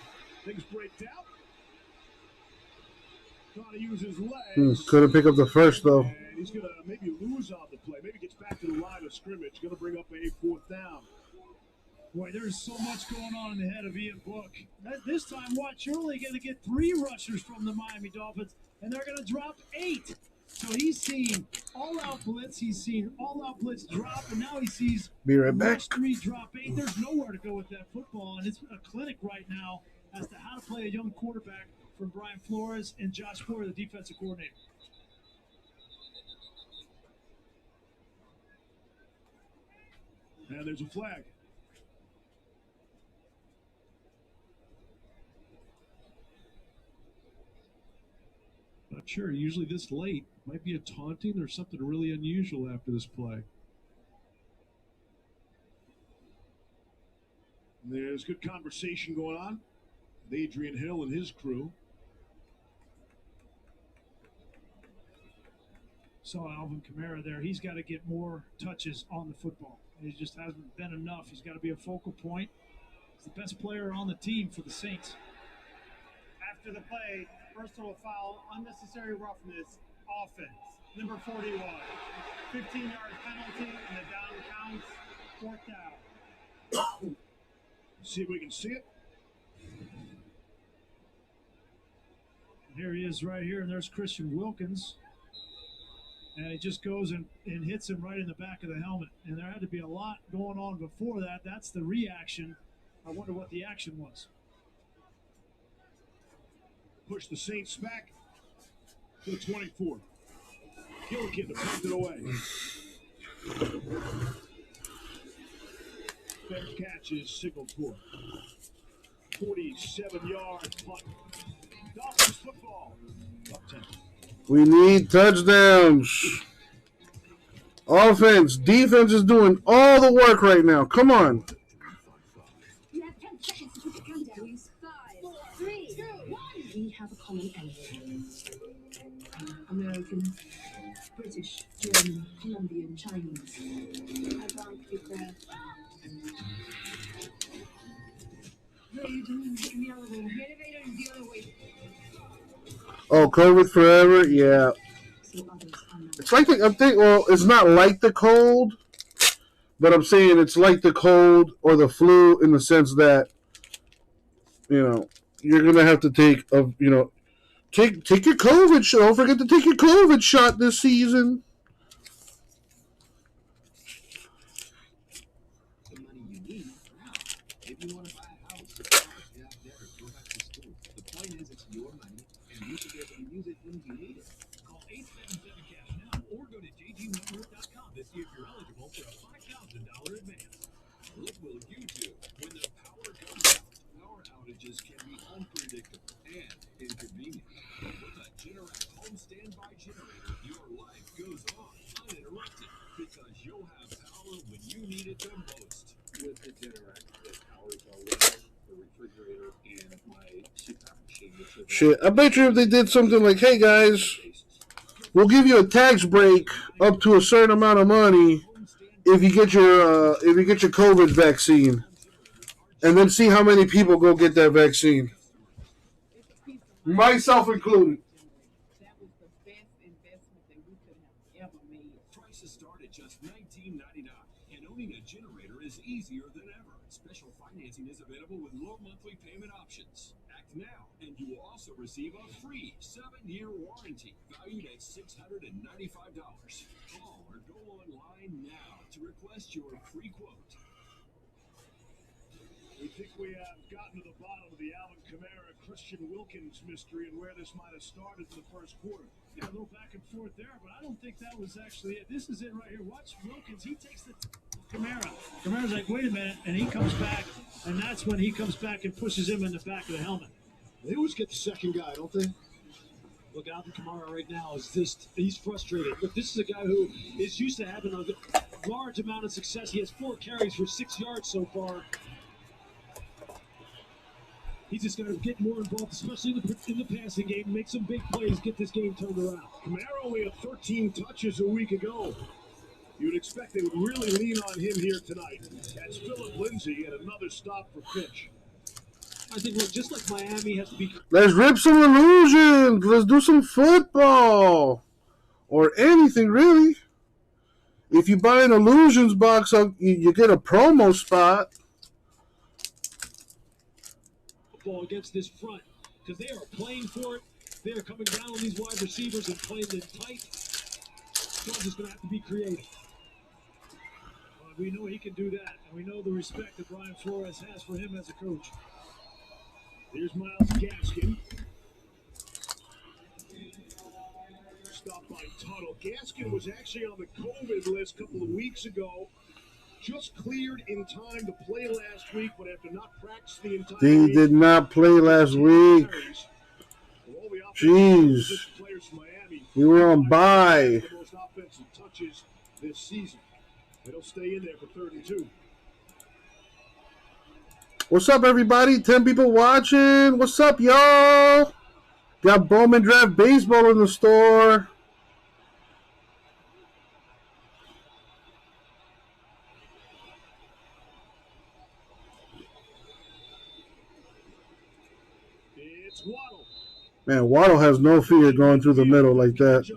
Speaker 12: Things break down. Trying to use his legs.
Speaker 1: Couldn't pick up the first, though.
Speaker 12: And he's going to maybe lose on the play. Maybe gets back to the line of scrimmage. Going to bring up a 4th down.
Speaker 14: Boy, there's so much going on in the head of Ian Book. This time, watch, you're only going to get 3 rushers from the Miami Dolphins, and they're going to drop 8. So he's seen all-out blitz, he's seen all-out blitz drop, and now he sees
Speaker 1: Be right back.
Speaker 14: rush 3, drop 8. There's nowhere to go with that football, and it's a clinic right now as to how to play a young quarterback from Brian Flores and Josh Boyer, the defensive coordinator.
Speaker 12: And there's a flag.
Speaker 18: Not sure. Usually this late. Might be a taunting or something really unusual after this play.
Speaker 12: There's good conversation going on with Adrian Hill and his crew.
Speaker 14: Saw Alvin Kamara there. He's got to get more touches on the football. He just hasn't been enough. He's got to be a focal point. He's the best player on the team for the Saints.
Speaker 10: After the play, personal foul, unnecessary roughness, offense. Number 41. 15-yard penalty, and the down counts. 4th down.
Speaker 12: See if we can see it.
Speaker 14: Here he is right here, and there's Christian Wilkins. And he just goes and hits him right in the back of the helmet. And there had to be a lot going on before that. That's the reaction. I wonder what the action was.
Speaker 12: Push the Saints back to the 24. Gillikin to punt it away. Fair catch is signaled for. 47-yard punt. Dolphins football. Up 10.
Speaker 1: We need touchdowns. Offense, defense is doing all the work right now. Come on.
Speaker 24: You have 10 seconds to put the countdown. Use 5, 4, 3, 2, 1. We have a common enemy. American, British, German, Colombian, Chinese. I can't prepare. What are you doing in the elevator? The elevator is the other way.
Speaker 1: Oh, COVID forever? Yeah. It's like it's not like the cold, but I'm saying it's like the cold or the flu in the sense that, you're going to have to take your COVID shot. Don't forget to take your COVID shot this season.
Speaker 3: The money you need now. If you want to buy a house, get out there, go back to school. The point is, it's your money, and you should be able to use it when you need it.
Speaker 9: Call 877-CASH now or go to jgnetwork.com to see if you're eligible for a $5,000 advance.
Speaker 20: What will you do when the power comes out? Power outages can be unpredictable and inconvenient. With a Generac home standby generator, your life goes on uninterrupted because you'll have power when you need it the most.
Speaker 15: With the Generac, that powers our well, the refrigerator, and my CPAP machine.
Speaker 1: Shit, I bet you if they did something like, hey guys, we'll give you a tax break up to a certain amount of money if you get your COVID vaccine, and then see how many people go get that vaccine, myself included.
Speaker 20: Prices start at just $19.99, and owning a generator is easier than ever. Special financing is available with low monthly payment options. Act now, and you will also receive a free 7-year warranty valued at $695. Call or go online now to request your free quote.
Speaker 12: We think we have gotten to the bottom of the Alvin Kamara, Christian Wilkins mystery and where this might have started in the first quarter.
Speaker 9: Yeah, a little back and forth there, but I don't think that was actually it. This is it right here. Watch Wilkins. He takes the Kamara. Kamara's like, wait a minute, and he comes back, and that's when he comes back and pushes him in the back of the helmet.
Speaker 12: They always get the second guy, don't they?
Speaker 9: Look, Alvin Kamara right now is just, he's frustrated. Look, this is a guy who is used to having a large amount of success. He has 4 carries for 6 yards so far. He's just got to get more involved, especially in the passing game, make some big plays, get this game turned around.
Speaker 12: Kamara only had 13 touches a week ago. You'd expect they would really lean on him here tonight. That's Phillip Lindsay and another stop for Finch.
Speaker 9: I think, look, just like Miami has to be...
Speaker 1: Let's rip some illusions. Let's do some football. Or anything, really. If you buy an illusions box, you get a promo spot.
Speaker 9: Ball against this front, because they are playing for it. They are coming down on these wide receivers and playing them tight. Georgia's going to have to be creative. We know he can do that, and we know the respect that Brian Flores has for him as a coach.
Speaker 12: Here's Myles Gaskin. Stopped by Tuttle. Gaskin was actually on the COVID list a couple of weeks ago. Just cleared in time to play last week, but after not practicing the entire
Speaker 1: He did not play last week. Jeez. We were on bye.
Speaker 12: The most offensive touches this season. It'll stay in there for 32.
Speaker 1: What's up, everybody? 10 people watching. What's up, y'all? Got Bowman Draft Baseball in the store. Man, Waddle has no fear going through the middle like that.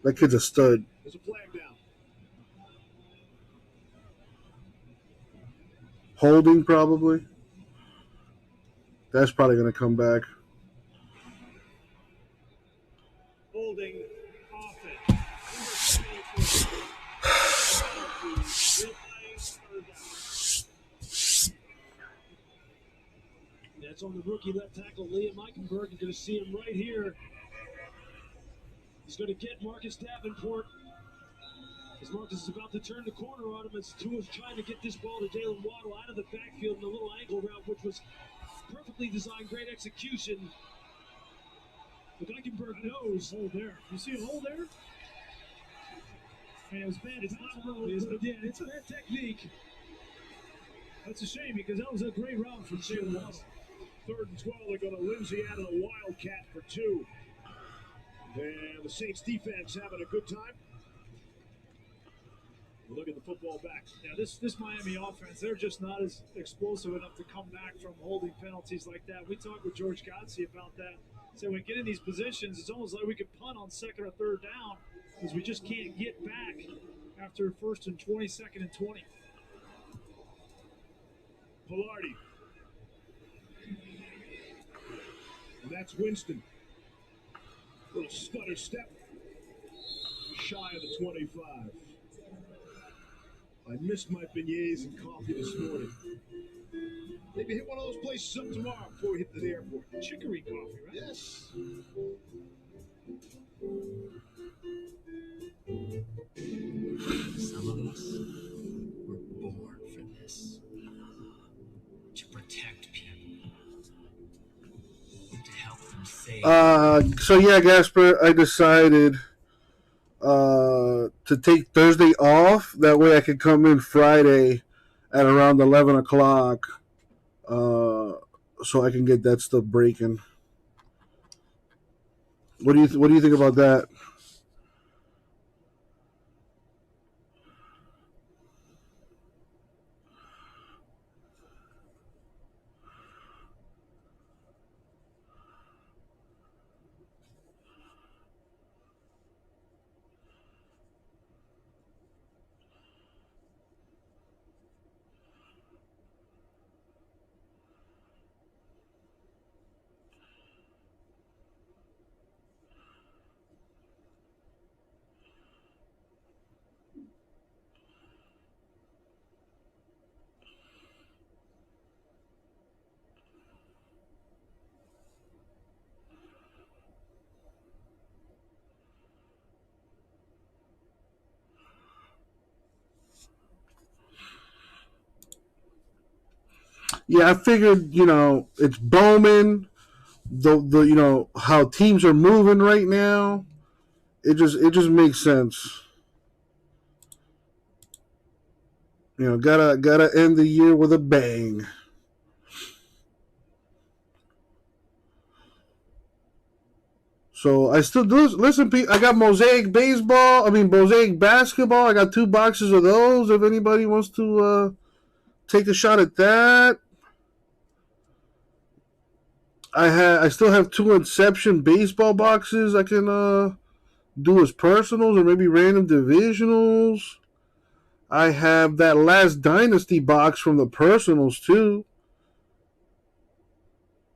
Speaker 1: That kid's a stud. Holding, probably. That's probably going to come back.
Speaker 9: Holding offense. That's on the rookie left tackle, Liam Eichenberg. You're going to see him right here. He's going to get Marcus Davenport. As Marcus is about to turn the corner on him, as Tua's trying to get this ball to Jalen Waddle out of the backfield in a little ankle route, which was perfectly designed, great execution. But Eichenberg knows. Hold there. You see a hole there? Man, it was bad. It's not a roll. It's bad technique. That's a shame because that was a great route for Jalen Waddle.
Speaker 12: 3rd and 12, they go to Lindsay out of the Wildcat for 2. And the Saints defense having a good time. Look at the football back.
Speaker 9: Yeah, this Miami offense, they're just not as explosive enough to come back from holding penalties like that. We talked with George Godsey about that. So when we get in these positions, it's almost like we could punt on 2nd or 3rd down because we just can't get back after 1st and 20, 2nd and 20.
Speaker 12: Pilardi. And that's Winston. Little stutter step. Shy of the 25. I missed my beignets and coffee this morning. Maybe hit one of those places up tomorrow before we hit the airport.
Speaker 9: Chicory coffee, right?
Speaker 12: Yes.
Speaker 16: Some of us were born for this. To protect people. To help them save.
Speaker 1: So yeah, Gasper, I decided to take Thursday off. That way I could come in Friday at around 11 o'clock so I can get that stuff breaking. What do you think about that? Yeah, I figured, it's Bowman. The how teams are moving right now. It just makes sense. Gotta end the year with a bang. So I still do listen. I got Mosaic basketball. I got 2 boxes of those. If anybody wants to take a shot at that, I still have 2 Inception baseball boxes. I can do as personals or maybe random divisionals. I have that last Dynasty box from the personals too.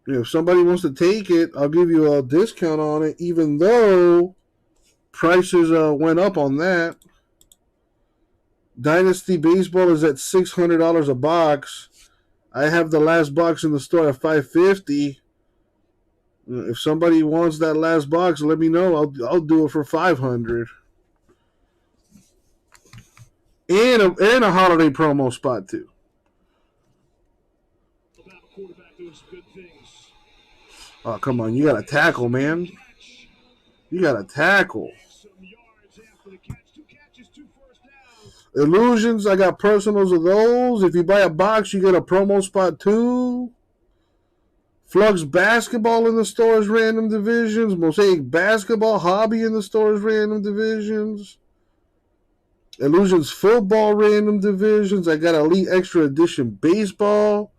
Speaker 1: If somebody wants to take it, I'll give you a discount on it, even though prices went up on that. Dynasty baseball is at $600 a box. I have the last box in the store at $550. If somebody wants that last box, let me know. I'll do it for $500. And a holiday promo spot too. Oh, come on. You got to tackle, man. You got to tackle. Illusions, I got personals of those. If you buy a box, you get a promo spot too. Flux basketball in the stores, random divisions. Mosaic basketball hobby in the stores, random divisions. Illusions football, random divisions. I got Elite Extra Edition baseball,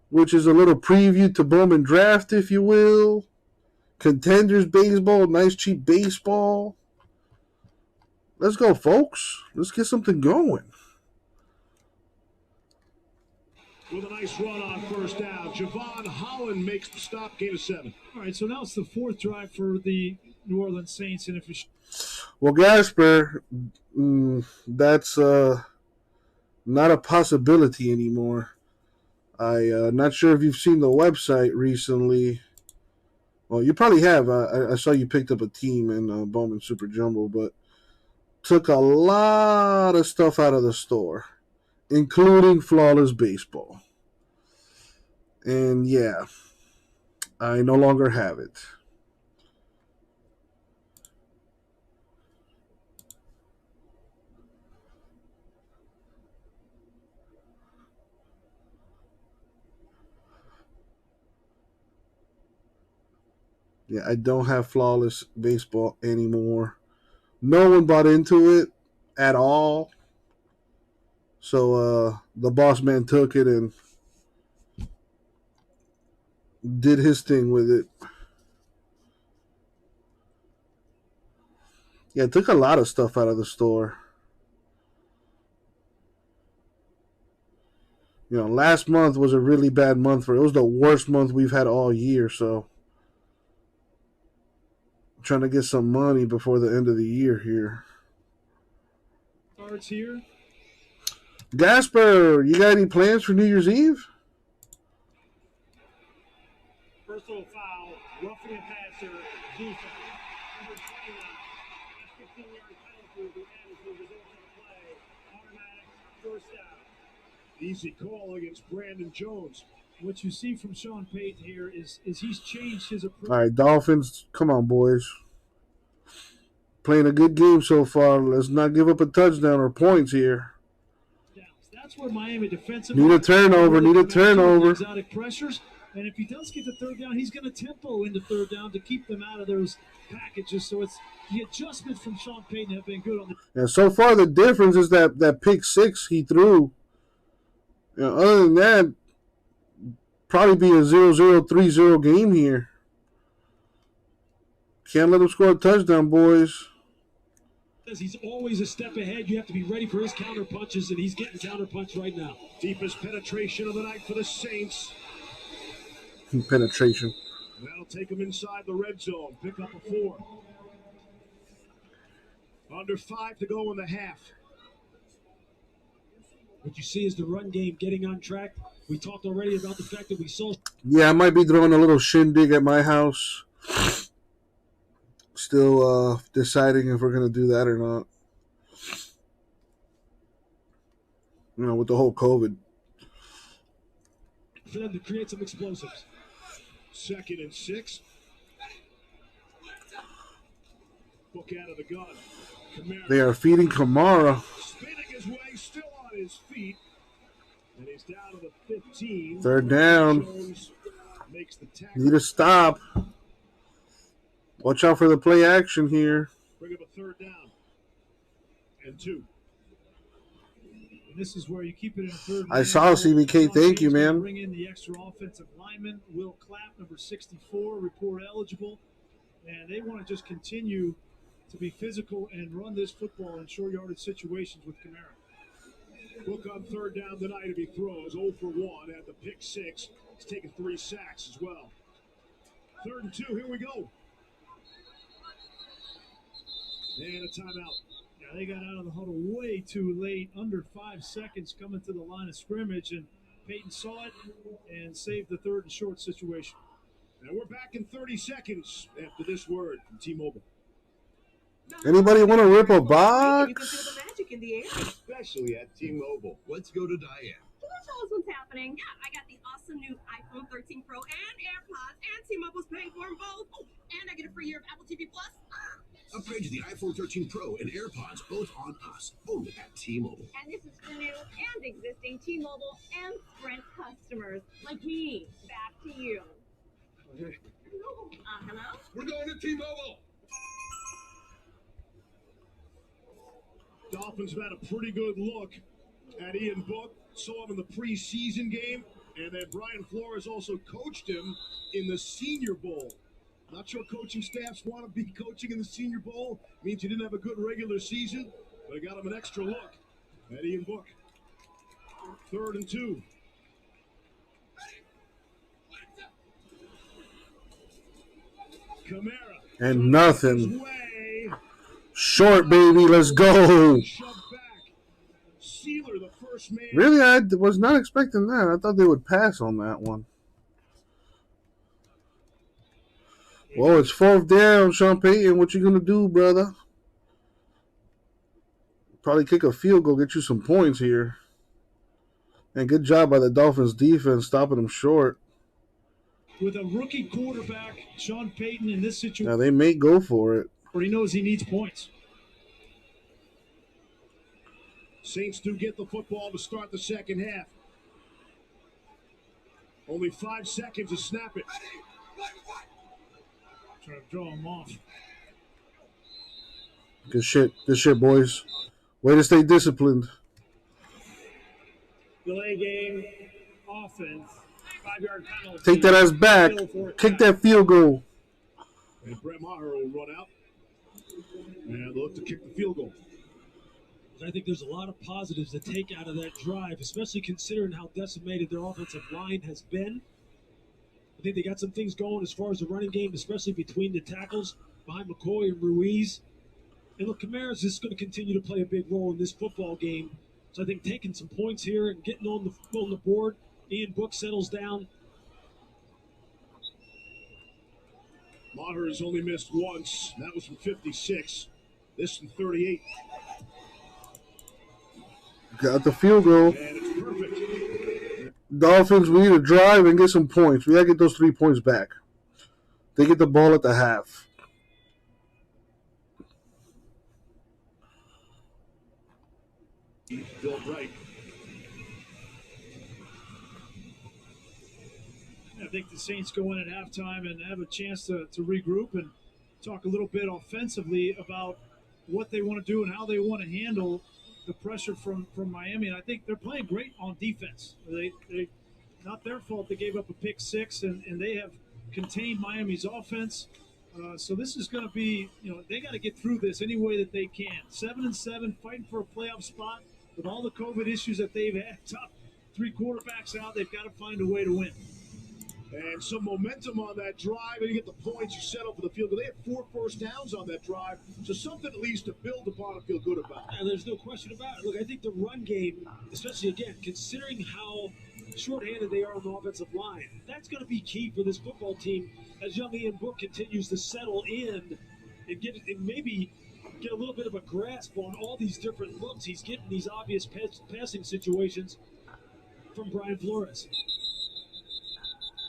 Speaker 1: which is a little preview to Bowman Draft, if you will. Contenders baseball, nice cheap baseball. Let's go, folks. Let's get something going.
Speaker 12: With a nice run on first down, Javon Holland makes the stop, gain of 7.
Speaker 9: All right, so now it's the 4th drive for the New Orleans Saints. And
Speaker 1: well, Gasper, that's not a possibility anymore. I'm not sure if you've seen the website recently. Well, you probably have. I saw you picked up a team in Bowman Super Jumbo, but took a lot of stuff out of the store, including Flawless Baseball. And yeah, I no longer have it. Yeah, I don't have Flawless Baseball anymore. No one bought into it at all. So the boss man took it and did his thing with it. Yeah, it took a lot of stuff out of the store. Last month was a really bad month for it. It was the worst month we've had all year, so I'm trying to get some money before the end of the year here.
Speaker 9: Cards here.
Speaker 1: Gasper, you got any plans for New Year's Eve?
Speaker 10: Personal foul, roughing a passer, defense. Number 21, a 15-yard penalty will be added to the result of the play. Automatic first down.
Speaker 12: Easy call against Brandon Jones.
Speaker 9: What you see from Sean Payton here is he's changed his approach.
Speaker 1: All right, Dolphins, come on, boys. Playing a good game so far. Let's not give up a touchdown or points here.
Speaker 9: That's where Miami defensive
Speaker 1: need a turnover.
Speaker 9: Exotic pressures, and if he does get the third down, he's going to tempo into third down to keep them out of those packages. So it's the adjustments from Sean Payton have been good on the.
Speaker 1: And so far, the difference is that pick 6 he threw. Other than that, probably be a 0-0, 3-0 game here. Can't let him score a touchdown, boys.
Speaker 9: He's always a step ahead. You have to be ready for his counter punches, and he's getting counter punch right now.
Speaker 12: Deepest penetration of the night for the Saints.
Speaker 1: Penetration.
Speaker 12: That'll take him inside the red zone. Pick up a 4. Under 5 to go in the half.
Speaker 9: What you see is the run game getting on track. We talked already about the fact that we saw.
Speaker 1: Yeah, I might be throwing a little shindig at my house. Still deciding if we're going to do that or not. With the whole COVID.
Speaker 9: for them to create some explosives.
Speaker 12: 2nd and 6. Book out of the gun. Kamara
Speaker 1: They are feeding Kamara.
Speaker 12: spinning his way, still on his feet. And he's down to the 15.
Speaker 1: 3rd down.
Speaker 12: Jones makes the tackle.
Speaker 1: Need to stop. Watch out for the play action here.
Speaker 12: Bring up a 3rd down. And 2.
Speaker 9: And this is where you keep it in 3rd.
Speaker 1: I saw CBK. Thank you, man.
Speaker 9: Bring in the extra offensive lineman, Will Clapp, number 64, report eligible. And they want to just continue to be physical and run this football in short yardage situations with Kamara.
Speaker 12: Book on 3rd down tonight if he throws. 0 for 1 at the pick 6. He's taken 3 sacks as well. 3rd and 2. Here we go. And a timeout.
Speaker 9: Yeah, they got out of the huddle way too late, under 5 seconds coming to the line of scrimmage, and Peyton saw it and saved the 3rd and short situation.
Speaker 12: And we're back in 30 seconds after this word from T-Mobile.
Speaker 1: Anybody want to rip a
Speaker 16: You can
Speaker 1: box?
Speaker 16: feel the magic in the air.
Speaker 12: Especially at T-Mobile.
Speaker 20: Let's go to Diane.
Speaker 24: Can you tell us what's happening? Yeah, I got the awesome new iPhone 13 Pro and AirPods, and T-Mobile's paying for them both. Oh, and I get a free year of Apple TV Plus.
Speaker 20: Upgrade to the iPhone 13 Pro and AirPods, both on us, only at T-Mobile.
Speaker 24: And this is for new and existing T-Mobile and Sprint customers like me. Back to you. Hello?
Speaker 20: We're going to T-Mobile.
Speaker 12: Dolphins have had a pretty good look at Ian Book. Saw him in the preseason game, and then Brian Flores also coached him in the Senior Bowl. Not sure coaching staffs want to be coaching in the Senior Bowl. Means you didn't have a good regular season, but it got him an extra look at Ian Book. 3rd and 2. Kamara.
Speaker 1: And nothing.
Speaker 12: Way.
Speaker 1: Short, baby. Let's go.
Speaker 12: Shoved back. Sealer, the first man.
Speaker 1: Really, I was not expecting that. I thought they would pass on that one. Well, it's 4th down, Sean Payton. What you going to do, brother? Probably kick a field goal, get you some points here. And good job by the Dolphins defense stopping them short.
Speaker 9: With a rookie quarterback, Sean Payton, in this situation,
Speaker 1: Now, they may go for it.
Speaker 9: where he knows he needs points.
Speaker 12: Saints do get the football to start the second half. Only 5 seconds to snap it.
Speaker 9: Trying to draw him off.
Speaker 1: Good shit, boys. Way to stay disciplined.
Speaker 9: Delay game, offense, 5-yard penalty.
Speaker 1: Take that ass back. Kick that field goal.
Speaker 12: And Brett Maher will run out. And they'll look to kick the field goal.
Speaker 9: I think there's a lot of positives to take out of that drive, especially considering how decimated their offensive line has been. I think they got some things going as far as the running game, especially between the tackles behind McCoy and Ruiz. And look, Kamara's just going to continue to play a big role in this football game. So I think taking some points here and getting on the board, Ian Book settles down.
Speaker 12: Maher has only missed once. That was from 56. This from 38.
Speaker 1: Got the field goal.
Speaker 12: And it's perfect.
Speaker 1: Dolphins, we need to drive and get some points. We got to get those 3 points back. They get the ball at the half.
Speaker 12: Bill Bright.
Speaker 9: I think the Saints go in at halftime and have a chance to regroup and talk a little bit offensively about what they want to do and how they want to handle the pressure from Miami. And I think they're playing great on defense. They not their fault they gave up a pick 6, and they have contained Miami's offense. So this is going to be, they got to get through this any way that they can. 7-7, fighting for a playoff spot with all the COVID issues that they've had. Top 3 quarterbacks out, they've got to find a way to win.
Speaker 12: And some momentum on that drive, and you get the points, you settle for the field goal. They had 4 first downs on that drive, so something at least to build upon and feel good about.
Speaker 9: Yeah, there's no question about it. Look, I think the run game, especially again, considering how shorthanded they are on the offensive line, that's going to be key for this football team as young Ian Book continues to settle in and maybe get a little bit of a grasp on all these different looks he's getting, these obvious passing situations from Brian Flores.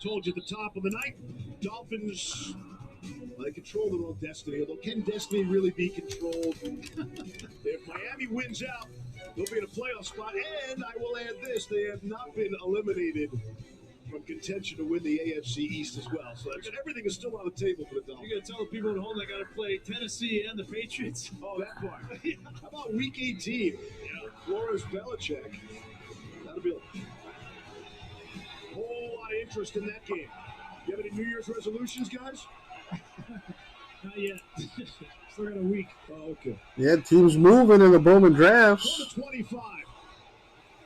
Speaker 12: Told you at the top of the night, Dolphins, they control their own destiny. Although, can destiny really be controlled? If Miami wins out, they'll be in a playoff spot. And I will add this, they have not been eliminated from contention to win the AFC East as well. So everything is still on the table for the Dolphins.
Speaker 9: You're going to tell the people at home they got to play Tennessee and the Patriots?
Speaker 12: Oh, that part. How about Week 18? Flores Belichick. That'll be a whole lot of interest in that game. You have any New Year's resolutions, guys?
Speaker 9: Not yet. Still got a week.
Speaker 12: Oh, okay.
Speaker 1: Yeah, teams moving in the Bowman drafts.
Speaker 12: Go to 25.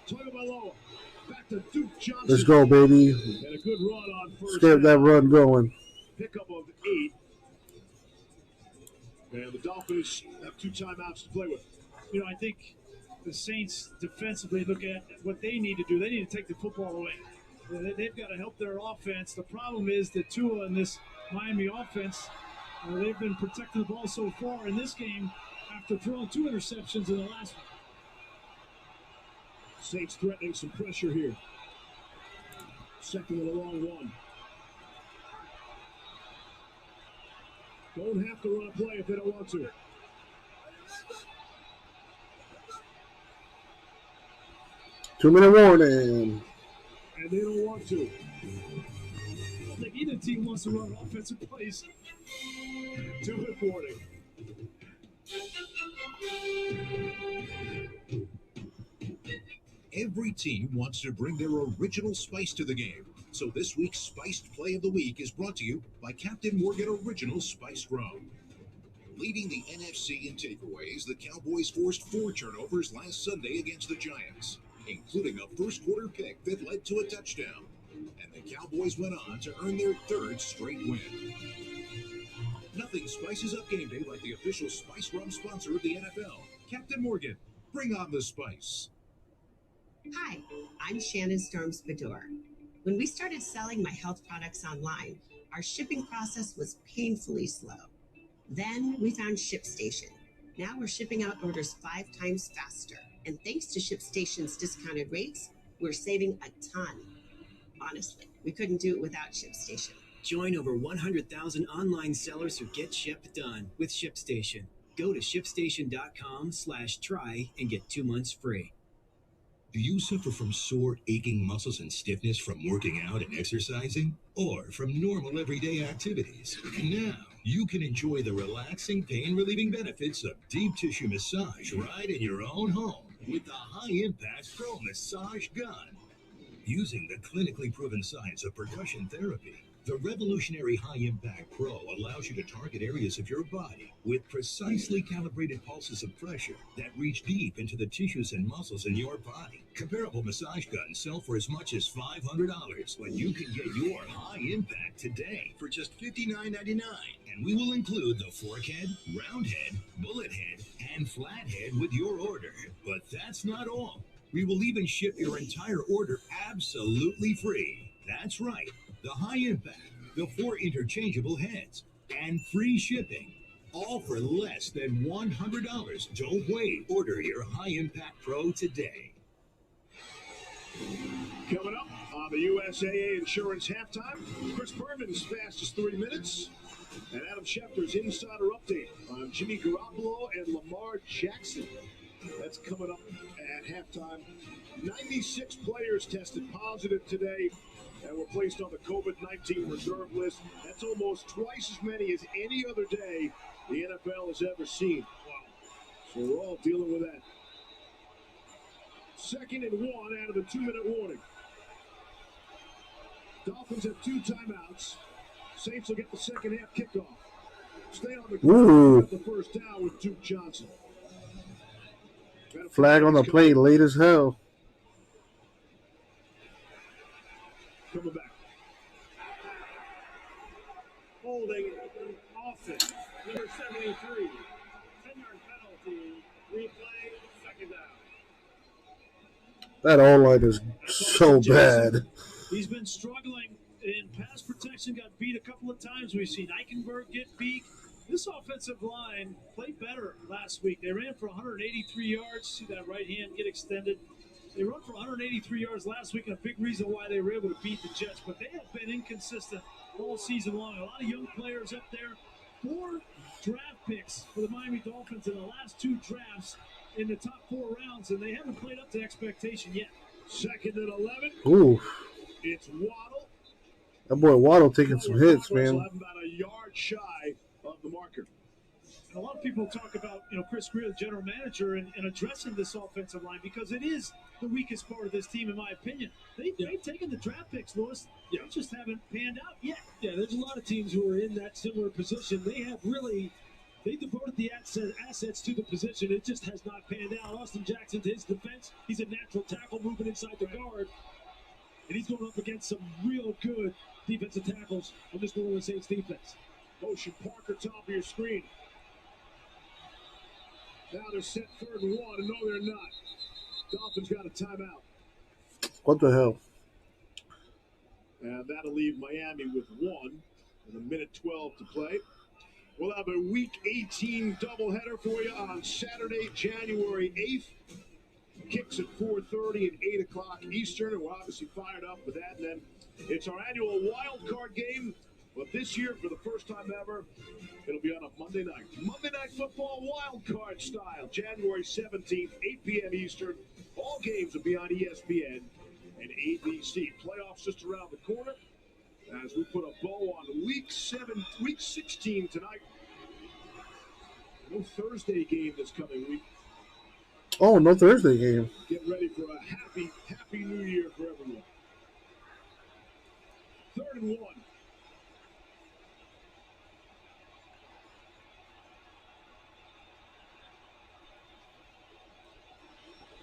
Speaker 12: Tagovailoa. Back to Duke Johnson.
Speaker 1: Let's go, baby.
Speaker 12: And a good run on first.
Speaker 1: Let's get that run going.
Speaker 12: Pickup of 8. And the Dolphins have 2 timeouts to play with.
Speaker 9: You know, I think the Saints defensively look at what they need to do. They need to take the football away. They've got to help their offense. The problem is that Tua and this Miami offense, they've been protecting the ball so far in this game after throwing 2 interceptions in the last one.
Speaker 12: Saints threatening some pressure here. Second and a long one. Don't have to run a play if they don't want to.
Speaker 1: Two-minute warning.
Speaker 12: And they don't want to.
Speaker 9: I don't think either team wants to run offensive plays.
Speaker 12: 2-minute warning.
Speaker 7: Every team wants to bring their original spice to the game. So this week's Spiced Play of the Week is brought to you by Captain Morgan Original Spiced Rum. Leading the NFC in takeaways, the Cowboys forced 4 turnovers last Sunday against the Giants, including a first-quarter pick that led to a touchdown. And the Cowboys went on to earn their 3rd straight win. Nothing spices up game day like the official Spice Rum sponsor of the NFL. Captain Morgan, bring on the spice.
Speaker 19: Hi, I'm Shannon Storms-Bedore. When we started selling my health products online, our shipping process was painfully slow. Then we found ShipStation. Now we're shipping out orders 5 times faster. And thanks to ShipStation's discounted rates, we're saving a ton. Honestly, we couldn't do it without ShipStation.
Speaker 21: Join over 100,000 online sellers who get shipped done with ShipStation. Go to shipstation.com/try and get 2 months free.
Speaker 7: Do you suffer from sore, aching muscles and stiffness from working out and exercising? Or from normal everyday activities? Now, you can enjoy the relaxing, pain-relieving benefits of deep tissue massage right in your own home with the High-Impact Pro Massage Gun. Using the clinically proven science of percussion therapy, the revolutionary High-Impact Pro allows you to target areas of your body with precisely calibrated pulses of pressure that reach deep into the tissues and muscles in your body. Comparable massage guns sell for as much as $500, but you can get your High-Impact today for just $59.99. And we will include the fork head, round head, bullet head, and flat head with your order. But that's not all. We will even ship your entire order absolutely free. That's right. The High-Impact, the 4 interchangeable heads, and free shipping, all for less than $100. Don't wait. Order your High-Impact Pro today.
Speaker 12: Coming up on the USAA Insurance Halftime, Chris Berman's fastest 3 minutes, and Adam Schefter's insider update on Jimmy Garoppolo and Lamar Jackson. That's coming up at halftime. 96 players tested positive today and were placed on the COVID-19 reserve list. That's almost twice as many as any other day the NFL has ever seen. So we're all dealing with that. 2nd and 1 out of the 2-minute warning. Dolphins have 2 timeouts. Saints will get the second half kickoff. Stay on the ground at the first down with Duke Johnson.
Speaker 1: Flag on the play, late as hell.
Speaker 12: Coming back. Holding offense. Number 73. 10-yard penalty. Replay. Second down.
Speaker 1: That O-line is so bad.
Speaker 9: He's been struggling in pass protection, got beat a couple of times. We've seen Eichenberg get beat. This offensive line played better last week. They ran for 183 yards. See that right hand get extended. They run for 183 yards last week, and a big reason why they were able to beat the Jets. But they have been inconsistent all season long. A lot of young players up there. 4 draft picks for the Miami Dolphins in the last 2 drafts in the top 4 rounds, and they haven't played up to expectation yet.
Speaker 12: 2nd and 11.
Speaker 1: Ooh.
Speaker 12: It's Waddle.
Speaker 1: That boy Waddle taking some hits, man.
Speaker 12: About a yard shy of the marker.
Speaker 9: And a lot of people talk about, Chris Greer, the general manager, and addressing this offensive line because it is the weakest part of this team, in my opinion. They've taken the draft picks, Louis. They just haven't panned out yet.
Speaker 14: Yeah, there's a lot of teams who are in that similar position. They devoted the assets to the position. It just has not panned out. Austin Jackson, to his defense, he's a natural tackle moving inside the guard. And he's going up against some real good defensive tackles on this New Orleans Saints defense.
Speaker 12: Motion Parker, top of your screen. Now they're set 3rd and 1, and no, they're not. Dolphins got a timeout.
Speaker 1: What the hell?
Speaker 12: And that'll leave Miami with 1 and 1:12 to play. We'll have a Week 18 doubleheader for you on Saturday, January 8th. Kicks at 4:30 and 8 o'clock Eastern, and we're obviously fired up with that. And then it's our annual wild card game. But this year, for the first time ever, it'll be on a Monday night. Monday Night Football wild card style, January 17th, 8 p.m. Eastern. All games will be on ESPN and ABC. Playoffs just around the corner as we put a bow on Week 16 tonight. No Thursday game this coming week.
Speaker 1: Oh, no Thursday game.
Speaker 12: Get ready for a happy New Year for everyone. 3rd and 1.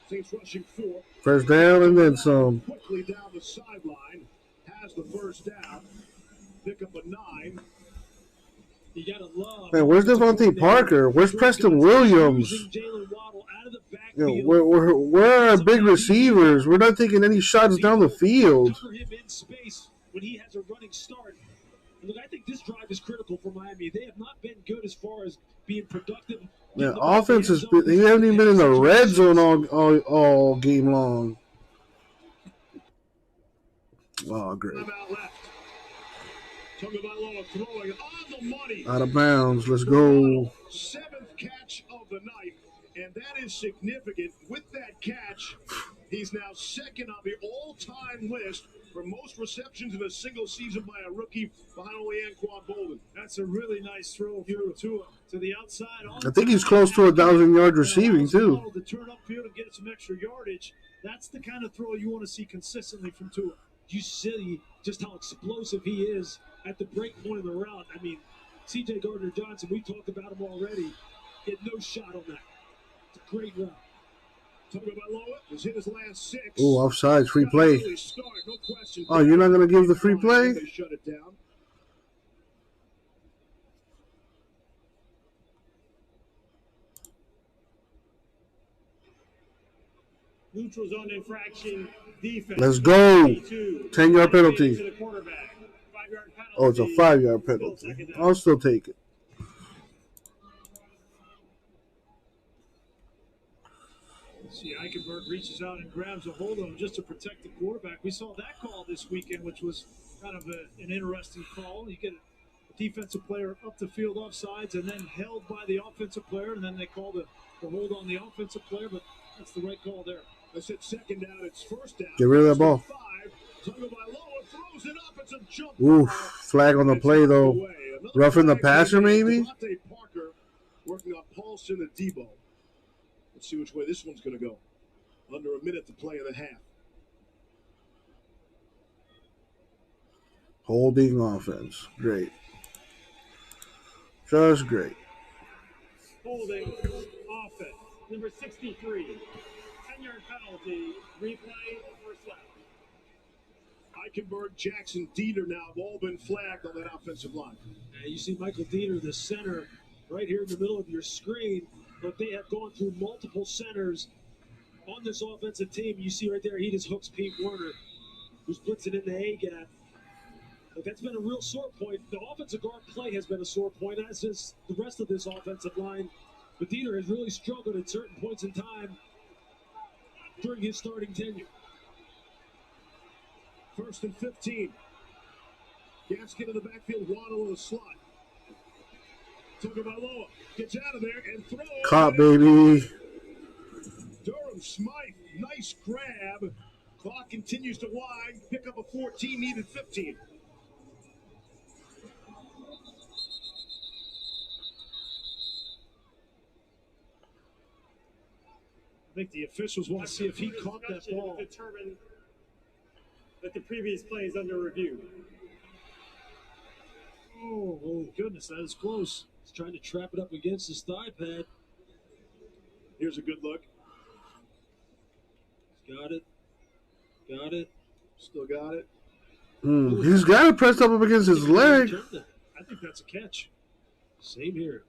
Speaker 12: Saints rushing 4.
Speaker 1: First down and then some.
Speaker 12: Quickly down the sideline. Has the first down. Pick up a 9.
Speaker 9: You gotta love.
Speaker 1: Man, where's Devontae Parker? Where's Preston Williams? Where are our big receivers? We're not taking any shots down the field.
Speaker 9: Cover him in space when he has a running start. And look, I think this drive is critical for Miami. They have not been good as far as being productive.
Speaker 1: Yeah, offense has been, they haven't even been in the red zone all game long. Oh, great.
Speaker 12: Tagovailoa throwing on the money.
Speaker 1: Out of bounds. Let's go.
Speaker 12: 7th catch of the night, and that is significant. With that catch, he's now 2nd on the all-time list for most receptions in a single season by a rookie, behind only Anquan Bolden.
Speaker 9: That's a really nice throw to the outside.
Speaker 1: I think he's close to 1,000 yards receiving too.
Speaker 9: To turn upfield and get some extra yardage. That's the kind of throw you want to see consistently from Tua. You see just how explosive he is at the break point of the route. I mean, C.J. Gardner-Johnson, we talked about him already. Get no shot on that. It's a great route.
Speaker 12: Tagovailoa has hit his last 6.
Speaker 1: Oh, offsides, free play. Oh, you're not going to give the free play?
Speaker 12: They shut it down.
Speaker 10: Neutral zone infraction defense.
Speaker 1: Let's go. 10-yard penalty. Oh, it's a 5-yard penalty. I'll still take it.
Speaker 9: See, Eichenberg reaches out and grabs a hold of him just to protect the quarterback. We saw that call this weekend, which was kind of an interesting call. You get a defensive player up the field offsides and then held by the offensive player, and then they call the hold on the offensive player, but that's the right call there.
Speaker 12: I said 2nd down, it's 1st down.
Speaker 1: Get rid of that ball.
Speaker 12: 5. Tagovailoa throws it up. It's a jump.
Speaker 1: Oof, flag on the play though. Roughing the passer maybe?
Speaker 12: Devontae Parker working on Paulson and Debo. Let's see which way this one's going to go. Under a minute to play in the half.
Speaker 1: Holding offense. Great. Just great.
Speaker 10: Holding offense. Number 63. 10-yard penalty. Replay. First left.
Speaker 12: Eichenberg, Jackson, Dieter now have all been flagged on that offensive line.
Speaker 9: You see Michael Dieter, the center, right here in the middle of your screen. But they have gone through multiple centers on this offensive team. You see right there, he just hooks Pete Werner, who's blitzing in the A-gap. But that's been a real sore point. The offensive guard play has been a sore point, as is the rest of this offensive line. But Dieter has really struggled at certain points in time. during his starting tenure.
Speaker 12: 1st and 15. Gaskin in the backfield, Waddle in the slot. Tagovailoa gets out of there and throws.
Speaker 1: Caught, baby.
Speaker 12: Durham Smythe, nice grab. Clock continues to wind. Pick up a 14, needed 15.
Speaker 9: I think the officials want to see if he caught that ball.
Speaker 10: Determine that the previous play is under review.
Speaker 9: Oh, goodness, that is close. He's trying to trap it up against his thigh pad.
Speaker 12: Here's a good look.
Speaker 9: He's got it. Got it.
Speaker 12: Still got it.
Speaker 1: He's got it pressed up against his leg.
Speaker 9: I think that's a catch. Same here.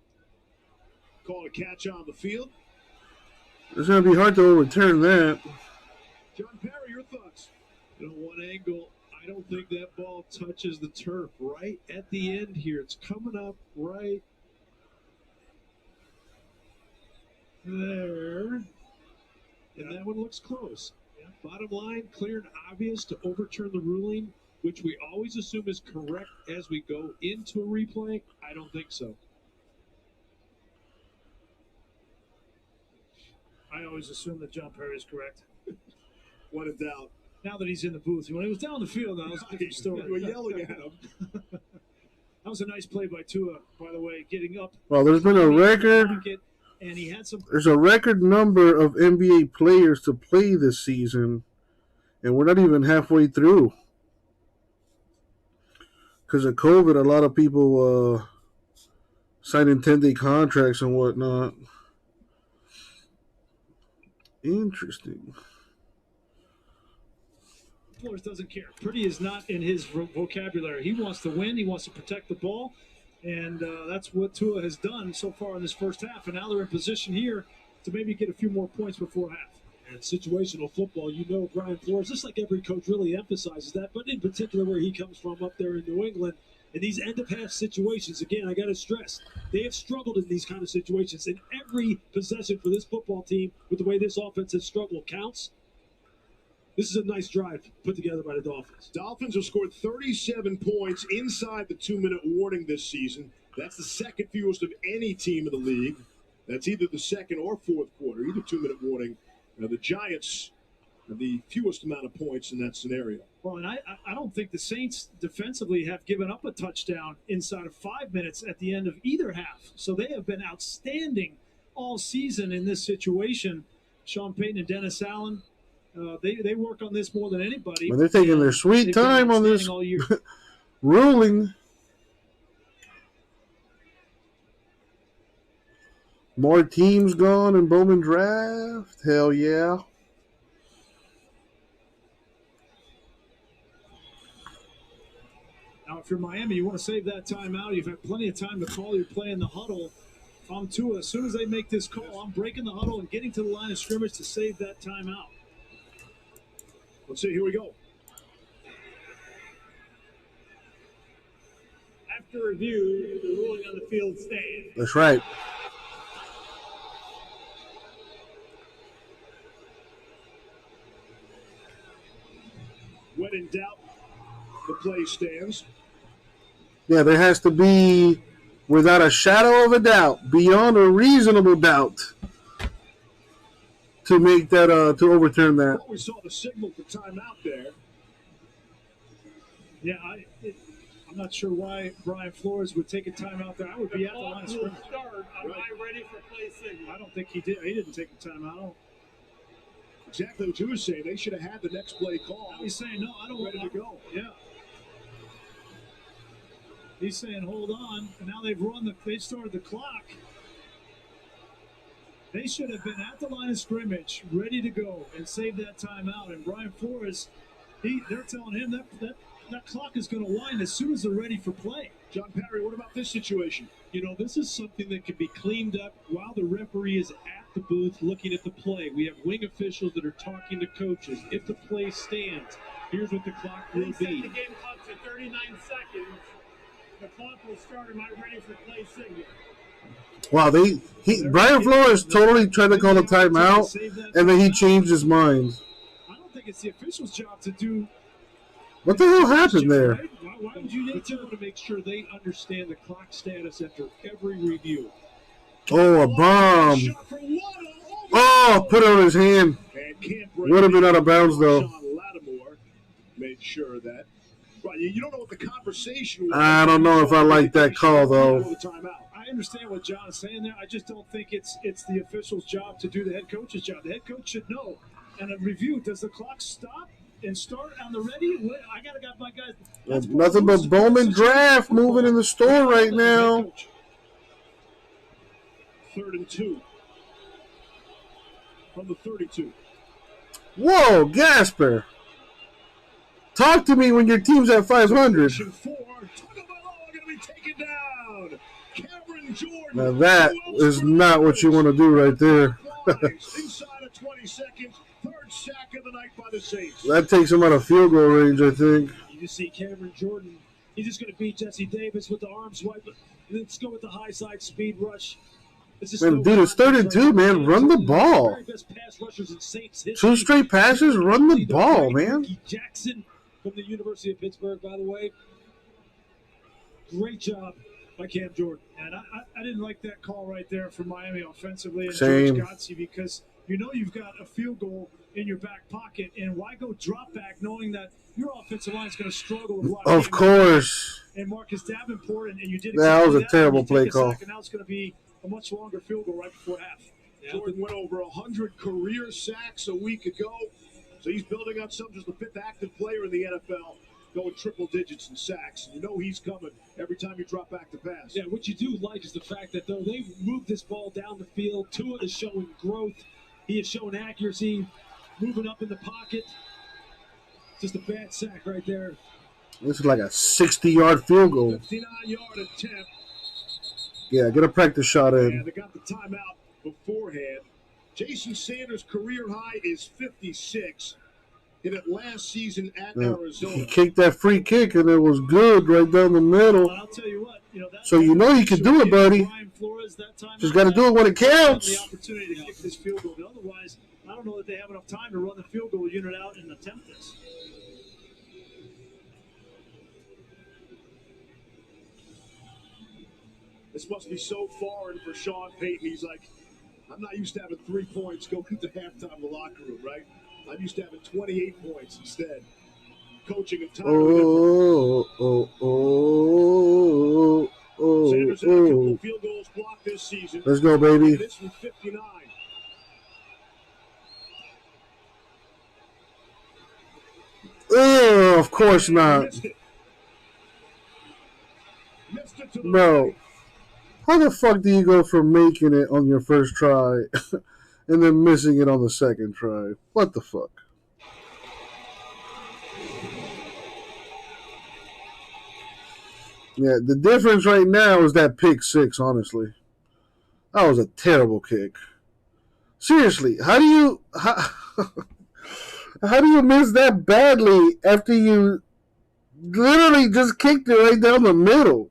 Speaker 12: Call a catch on the field.
Speaker 1: It's going to be hard to overturn that.
Speaker 12: John Perry, your thoughts?
Speaker 18: You know, one angle, I don't think that ball touches the turf right at the end here. It's coming up right there. And that one looks close. Bottom line, clear and obvious to overturn the ruling, which we always assume is correct as we go into a replay. I don't think so.
Speaker 9: I always assume that John Perry is correct.
Speaker 12: What a doubt.
Speaker 9: Now that he's in the booth. When he was down the field, that was a different story.
Speaker 12: You were yelling at him.
Speaker 9: That was a nice play by Tua, by the way, getting up.
Speaker 1: Well, there's been a record.
Speaker 9: And he had some.
Speaker 1: There's a record number of NBA players to play this season, and we're not even halfway through. Because of COVID, a lot of people signing 10-day contracts and whatnot. Interesting.
Speaker 9: Flores doesn't care. Pretty is not in his vocabulary. He wants to win. He wants to protect the ball. And that's what Tua has done so far in this first half. And now they're in position here to maybe get a few more points before half. And situational football, you know, Brian Flores, just like every coach really emphasizes that, but in particular where he comes from up there in New England, in these end-of-half situations, again, I got to stress, they have struggled in these kind of situations. And every possession for this football team, with the way this offense has struggled, counts. This is a nice drive put together by the Dolphins.
Speaker 12: Dolphins have scored 37 points inside the 2-minute warning this season. That's the second fewest of any team in the league. That's either the second or fourth quarter, either 2-minute warning. Now, the Giants have the fewest amount of points in that scenario.
Speaker 9: Well, and I don't think the Saints defensively have given up a touchdown inside of 5 minutes at the end of either half. So they have been outstanding all season in this situation. Sean Payton and Dennis Allen, they work on this more than anybody.
Speaker 1: Well, they're taking their sweet time on this ruling. More teams gone in Bowman draft? Hell yeah.
Speaker 9: Now, if you're Miami, you want to save that timeout. You've had plenty of time to call your play in the huddle. If I'm Tua, as soon as they make this call, I'm breaking the huddle and getting to the line of scrimmage to save that timeout.
Speaker 12: Let's see, here we go.
Speaker 10: After review, the ruling on the field stands.
Speaker 1: That's right.
Speaker 12: When in doubt, the play stands.
Speaker 1: Yeah, there has to be, without a shadow of a doubt, beyond a reasonable doubt, to make that, to overturn that.
Speaker 12: We saw the signal for timeout there.
Speaker 9: Yeah, I'm not sure why Brian Flores would take a timeout there. I would be at the line of scrimmage.
Speaker 10: Start. Am I ready for play signal?
Speaker 9: I don't think he did. He didn't take a timeout.
Speaker 12: Exactly what you were saying. They should have had the next play call.
Speaker 9: Now he's saying, no, I don't
Speaker 12: ready to go.
Speaker 9: Yeah. He's saying, hold on. And now they've started the clock. They should have been at the line of scrimmage, ready to go, and save that timeout. And Brian Flores, they're telling him that clock is going to wind as soon as they're ready for play.
Speaker 12: John Perry, what about this situation?
Speaker 18: You know, this is something that can be cleaned up while the referee is at the booth looking at the play. We have wing officials that are talking to coaches. If the play stands, here's what the clock will
Speaker 10: They set
Speaker 18: be.
Speaker 10: the game clock to 39 seconds. The clock will start. Am I ready for play signal?
Speaker 1: Wow, Brian Flores totally tried to call a timeout, and then he changed his mind.
Speaker 14: I don't think it's the official's job to do.
Speaker 1: What the hell happened there?
Speaker 14: Why would you need
Speaker 18: But you want to make sure they understand the clock status after every review.
Speaker 1: Oh, a bomb. Oh, put it on his hand. Would have been out of bounds, though.
Speaker 12: Lattimore made sure that. Right, you don't know what the conversation was.
Speaker 1: I don't know if I like that call, though.
Speaker 14: I understand what John is saying there. I just don't think it's the official's job to do the head coach's job. The head coach should know. And a review, does the clock stop and start on the ready? I got my guys.
Speaker 1: There's nothing but Bowman Draft moving in the store right now.
Speaker 12: 3rd and 2 from the 32.
Speaker 1: Whoa, Gasper. Talk to me when your team's at 500. Now that is not what you want to do right there.
Speaker 12: Inside of 20 seconds, 3rd sack of the night by the Saints.
Speaker 1: That takes him out of field goal range, I think.
Speaker 14: You just see Cameron Jordan. He's just going to beat Jesse Davis with the arm swipe. Let's go with the high side speed rush.
Speaker 1: Man, dude, it's 3rd and 2, man. Run the ball. 2 straight passes, run the ball, man.
Speaker 14: Jackson from the University of Pittsburgh, by the way. Great job by Cam Jordan. And I didn't like that call right there for Miami offensively and
Speaker 1: Same.
Speaker 14: George Godsey, because you know you've got a field goal in your back pocket, and why go drop back knowing that your offensive line is going to struggle to block?
Speaker 1: Of course.
Speaker 14: And Marcus Davenport, and you did
Speaker 1: That was a
Speaker 14: exactly
Speaker 1: terrible
Speaker 14: You
Speaker 1: play
Speaker 14: take a
Speaker 1: call.
Speaker 14: sack, and now it's going to be a much longer field goal right before half.
Speaker 12: Jordan went over 100 career sacks a week ago, so he's building up something. Just the 5th active player in the NFL, going triple digits in sacks. You know he's coming every time you drop back to pass.
Speaker 18: Yeah, what you do like is the fact that though they moved this ball down the field, Tua is showing growth. He is showing accuracy, moving up in the pocket. Just a bad sack right there.
Speaker 1: This is like a 60-yard field goal.
Speaker 12: 59-yard attempt.
Speaker 1: Yeah, get a practice shot in.
Speaker 12: And they got the timeout beforehand. Jason Sanders' career high is 56. Hit it last season at Arizona.
Speaker 1: He kicked that free kick, and it was good right down the middle.
Speaker 14: I'll tell you what,
Speaker 1: So you know you can do it, buddy. Just got to do it when it
Speaker 14: The
Speaker 1: counts.
Speaker 14: opportunity to kick this field goal. But otherwise, I don't know that they have enough time to run the field goal unit out and attempt this.
Speaker 12: This must be so foreign for Sean Payton. He's like, I'm not used to having 3 points going into halftime in the locker room, right? I'm used to having 28 points instead. Coaching entirely Sanders had a couple of field goals blocked this season.
Speaker 1: Let's go, baby.
Speaker 12: This from 59.
Speaker 1: Oh, of course not. Bro, how the fuck do you go from making it on your first try and then missing it on the second try? What the fuck? Yeah, the difference right now is that pick 6, honestly. That was a terrible kick. Seriously, how do you miss that badly after you literally just kicked it right down the middle?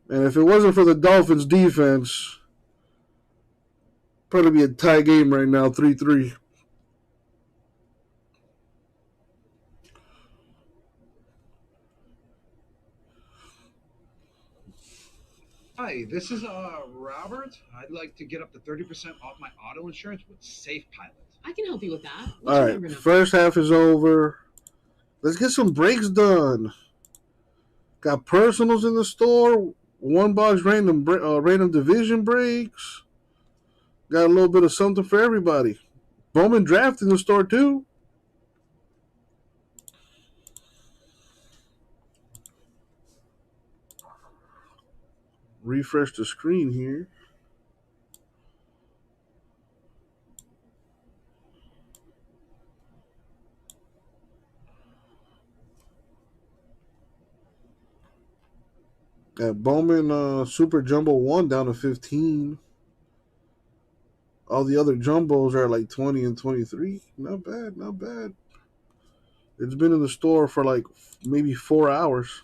Speaker 1: And if it wasn't for the Dolphins' defense, probably be a tie game right now, 3-3.
Speaker 4: Hi, this is Robert. I'd like to get up to 30% off my auto insurance with Safe Pilot.
Speaker 13: I can help you with that. What's
Speaker 1: All
Speaker 13: your
Speaker 1: right,
Speaker 13: number now?
Speaker 1: first half is over. Let's get some breaks done. Got personals in the store. One box random division breaks. Got a little bit of something for everybody. Bowman Draft in the store too. Refresh the screen here. Got Bowman Super Jumbo 1 down to 15. All the other jumbos are like 20 and 23. Not bad, not bad. It's been in the store for like maybe 4 hours.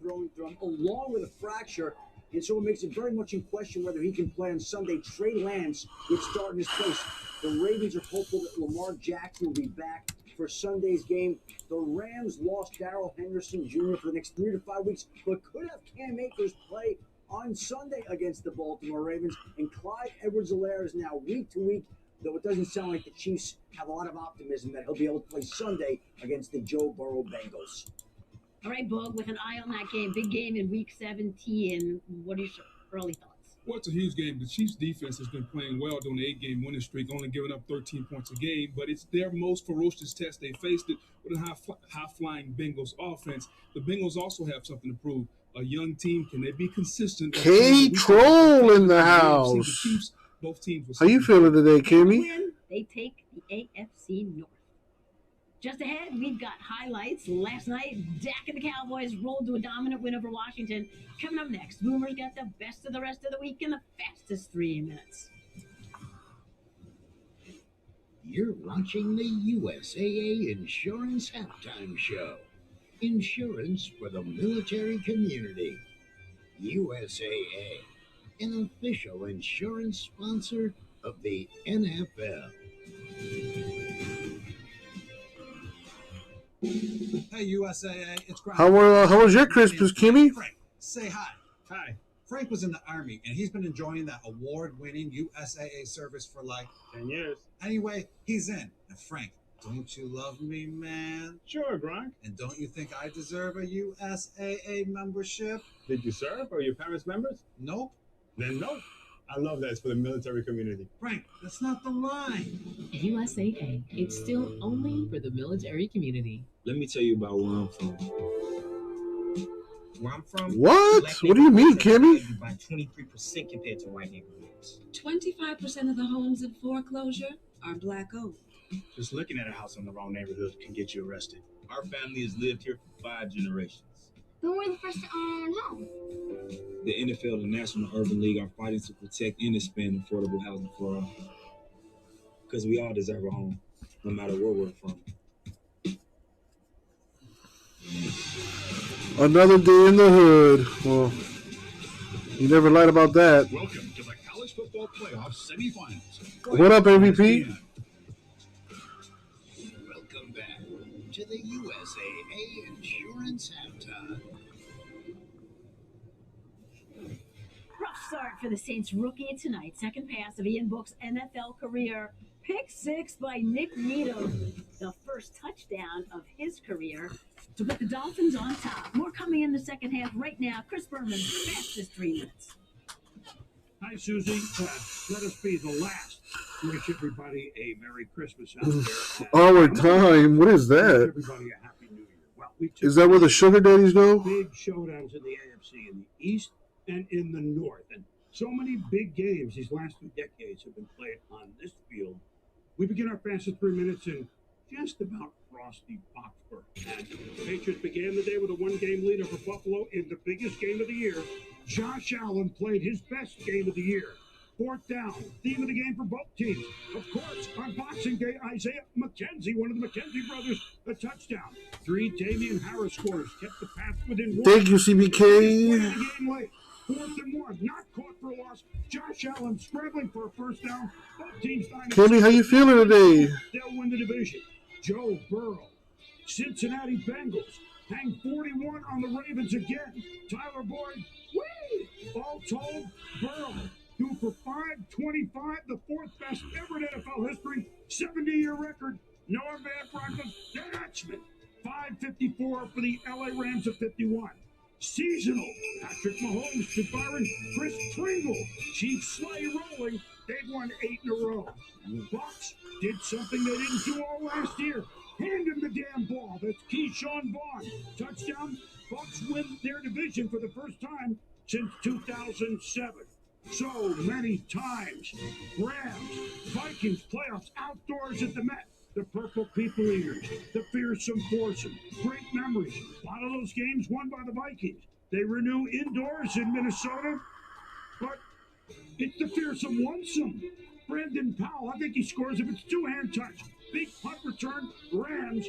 Speaker 2: throwing thumb, along with a fracture, and so it makes it very much in question whether he can play on Sunday. Trey Lance would start in his place. The Ravens are hopeful that Lamar Jackson will be back for Sunday's game. The Rams lost Darrell Henderson Jr. for the next 3 to 5 weeks, but could have Cam Akers play on Sunday against the Baltimore Ravens. And Clyde Edwards-Helaire is now week to week, though it doesn't sound like the Chiefs have a lot of optimism that he'll be able to play Sunday against the Joe Burrow Bengals.
Speaker 5: All right, Boog, with an eye on that game, big game in Week 17. What are your early thoughts?
Speaker 8: Well, it's a huge game. The Chiefs' defense has been playing well during the 8-game winning streak, only giving up 13 points a game, but it's their most ferocious test. They faced it with a high-flying Bengals offense. The Bengals also have something to prove. A young team, can they be consistent?
Speaker 1: K-Troll in the house.
Speaker 8: Both teams.
Speaker 1: How you feeling today, Kimmy?
Speaker 5: They take the AFC North. Just ahead, we've got highlights. Last night, Dak and the Cowboys rolled to a dominant win over Washington. Coming up next, Boomer's got the best of the rest of the week in the fastest 3 minutes.
Speaker 22: You're watching the USAA Insurance Halftime Show. Insurance for the military community. USAA, an official insurance sponsor of the NFL.
Speaker 23: Hey, USAA, it's Grant.
Speaker 1: How was your Christmas, Kimmy?
Speaker 23: Frank, say hi. Hi. Frank was in the Army, and he's been enjoying that award-winning USAA service for like
Speaker 10: 10 years.
Speaker 23: Anyway, he's in. And Frank, don't you love me, man?
Speaker 10: Sure, Gronk.
Speaker 23: And don't you think I deserve a USAA membership?
Speaker 10: Did you serve? Are your parents members?
Speaker 23: Nope.
Speaker 10: Then no. I love that. It's for the military community.
Speaker 23: Frank, that's not the line.
Speaker 25: USAA, it's still only for the military community.
Speaker 27: Let me tell you about where I'm from.
Speaker 25: Where I'm from?
Speaker 1: What? What do you mean, Kimmy?
Speaker 25: By 23% compared to white neighborhoods.
Speaker 28: 25% of the homes in foreclosure are black owned.
Speaker 29: Just looking at a house in the wrong neighborhood can get you arrested.
Speaker 27: Our family has lived here for 5 generations.
Speaker 24: Who were the first to own home?
Speaker 27: The NFL and the National Urban League are fighting to protect and expand affordable housing for all. Because we all deserve a home, no matter where we're from.
Speaker 1: Another day in the hood. Well, you never lied about that.
Speaker 12: Welcome to the College Football Playoff Semifinals.
Speaker 1: What up, MVP?
Speaker 22: Welcome back to the USAA Insurance Halftime.
Speaker 5: Rough start for the Saints rookie tonight. Second pass of Ian Book's NFL career. Pick 6 by Nick Needham. The first touchdown of his career to put the Dolphins on top. More coming in the second half right now. Chris Berman's fastest 3 minutes.
Speaker 30: Hi, Susie. Let us be the last to wish everybody a Merry Christmas out there.
Speaker 1: Our time. What is that?
Speaker 30: Everybody a Happy New Year. Well,
Speaker 1: Is that where the sugar daddies go?
Speaker 30: Big showdowns in the AFC in the East and in the North. And so many big games these last 2 decades have been played on this field. We begin our fastest 3 minutes in just about frosty Foxborough. And the Patriots began the day with a 1-game lead over Buffalo in the biggest game of the year. Josh Allen played his best game of the year. 4th down, theme of the game for both teams. Of course, on Boxing Day, Isaiah McKenzie, one of the McKenzie brothers, a touchdown. 3, Damian Harris scores, kept the Pats within 1.
Speaker 1: Thank you, CBK.
Speaker 30: Game late. 4th and 1, not caught for a loss. Josh Allen scrambling for a first down. Both teams
Speaker 1: Kimmy, how you feeling today?
Speaker 30: They'll win the division. Joe Burrow, Cincinnati Bengals, hang 41 on the Ravens again. Tyler Boyd, all told, Burrow, threw for 525, the 4th best ever in NFL history, 70-year record. Noah Van Franklin, Dutchman, 554 for the LA Rams at 51. Seasonal, Patrick Mahomes to Byron, Chris Pringle, Chief Slay rolling. They've won 8 in a row. Bucs did something they didn't do all last year. Hand him the damn ball. That's Keyshawn Vaughn. Touchdown. Bucs win their division for the first time since 2007. So many times. Rams, Vikings playoffs outdoors at the Met. The Purple People Eaters, the Fearsome Foursome. Great memories. A lot of those games won by the Vikings. They renew indoors in Minnesota, but it's the Fearsome Onesome. Brandon Powell, I think he scores if it's 2-hand touch. Big punt return. Rams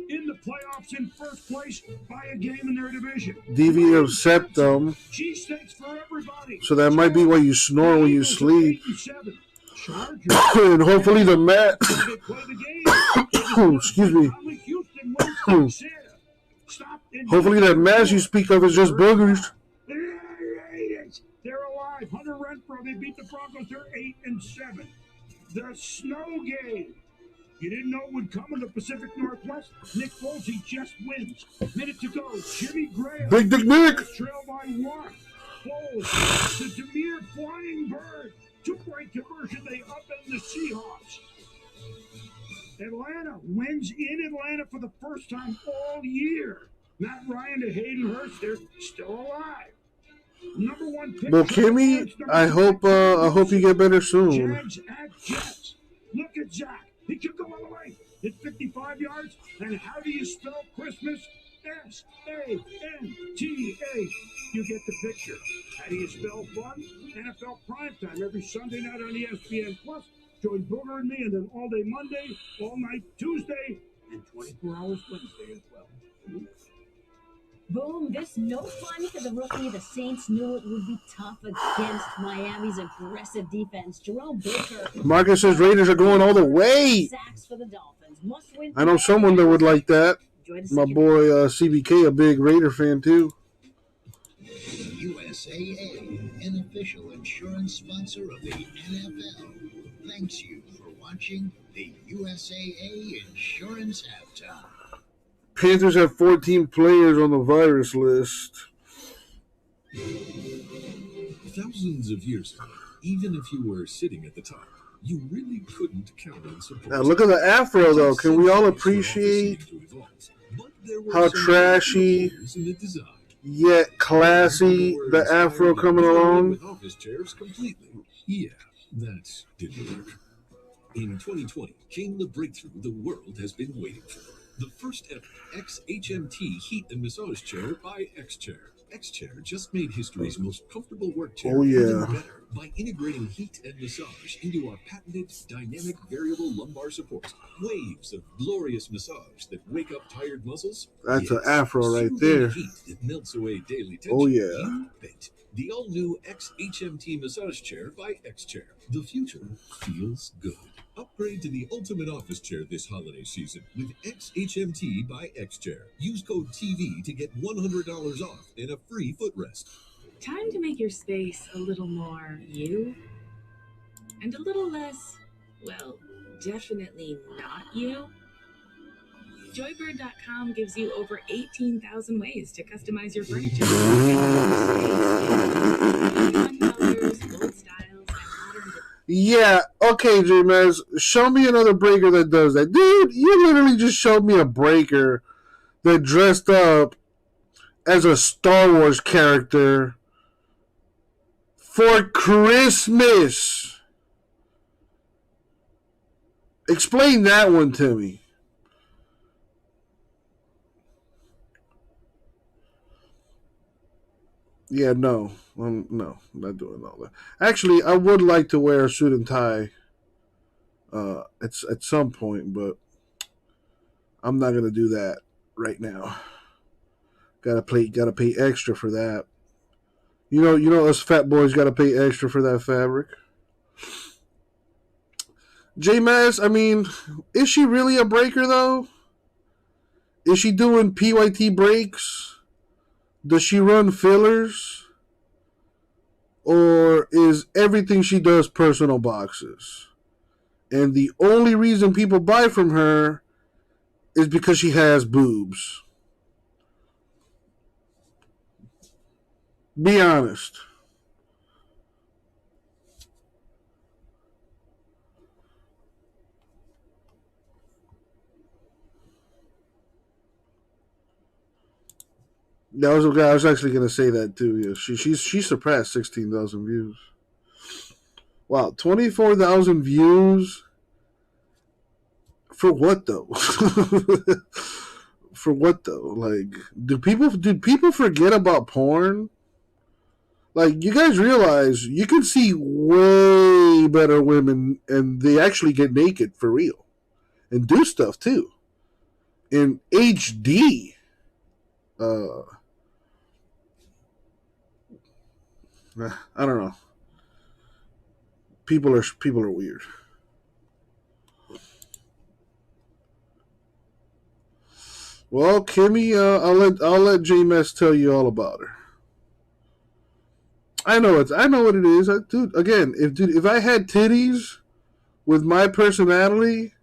Speaker 30: in the playoffs in first place by a game in their division.
Speaker 1: Deviant of septum.
Speaker 30: Cheesesteaks for everybody.
Speaker 1: So that might be why you snore when you sleep. And hopefully the match. Excuse me. Hopefully that mass you speak of is just boogers.
Speaker 30: They're alive. Hunter Renfrow, they beat the Broncos. They're 8-7. The snow game. You didn't know it would come in the Pacific Northwest? Nick Foles just wins. Minute to go. Jimmy Graham.
Speaker 1: Big Dick Nick.
Speaker 30: Trail by 1. Foles. The Demir Flying Bird. 2-point conversion. They upend the Seahawks. Atlanta wins in Atlanta for the first time all year. Matt Ryan to Hayden Hurst. They're still alive. Number 1 pick.
Speaker 1: Well, Kimmy, I hope you get better soon.
Speaker 30: Jags at Jets. Look at Zach. He could go all the way. It's 55 yards. And how do you spell Christmas? S-A-N-T-A. You get the picture. How do you spell fun? NFL Primetime every Sunday night on ESPN Plus. Join Booger and me, and then all day Monday, all night Tuesday, and 24 hours Wednesday as well.
Speaker 5: Boom, this no fun for the rookie. The Saints knew it would be tough against Miami's aggressive defense. Jerome Baker.
Speaker 1: Marcus says Raiders are going all the way.
Speaker 5: Sacks for the Dolphins. Must win.
Speaker 1: I know someone that would like that. My boy CBK, a big Raider fan too.
Speaker 22: USAA, an official insurance sponsor of the NFL, thanks you for watching the USAA Insurance Halftime.
Speaker 1: Panthers have 14 players on the virus list.
Speaker 3: Thousands of years ago, even if you were sitting at the top, you really couldn't count on support.
Speaker 1: Now look at the afro, though. Can we all appreciate how trashy yet classy the afro coming along?
Speaker 3: Office chairs completely. Yeah, that didn't work. In 2020 came the breakthrough the world has been waiting for. The first ever XHMT heat and massage chair by X-Chair. X-Chair just made history's most comfortable work chair even better by integrating heat and massage into our patented dynamic variable lumbar support. Waves of glorious massage that wake up tired muscles.
Speaker 1: That's an afro right there.
Speaker 3: Heat that melts away daily tension.
Speaker 1: Oh, yeah.
Speaker 3: You bet. The all-new XHMT massage chair by X-Chair. The future feels good. Upgrade to the ultimate office chair this holiday season with XHMT by X-Chair. Use code TV to get $100 off and a free footrest.
Speaker 13: Time to make your space a little more you and a little less, well, definitely not you. Joybird.com gives you over 18,000 ways to customize your furniture. Fun colors, bold styles, and modern.
Speaker 1: Yeah, okay, J-Maz. Show me another breaker that does that. Dude, you literally just showed me a breaker that dressed up as a Star Wars character for Christmas. Explain that one to me. Yeah, no. No, I'm not doing all that. Actually, I would like to wear a suit and tie at some point, but I'm not gonna do that right now. Gotta pay extra for that. You know, us fat boys gotta pay extra for that fabric. J-Maz, I mean, is she really a breaker though? Is she doing PYT breaks? Does she run fillers? Or is everything she does personal boxes? And the only reason people buy from her is because she has boobs. Be honest. I was actually going to say that too. Yeah, she surpassed 16,000 views. Wow, 24,000 views for what though? For what though? Like, do people forget about porn? Like, you guys realize you can see way better women, and they actually get naked for real and do stuff too. in HD. I don't know. People are weird. Well, Kimmy, I'll let J-Mess tell you all about her. I know what it is, dude. Again, if I had titties with my personality,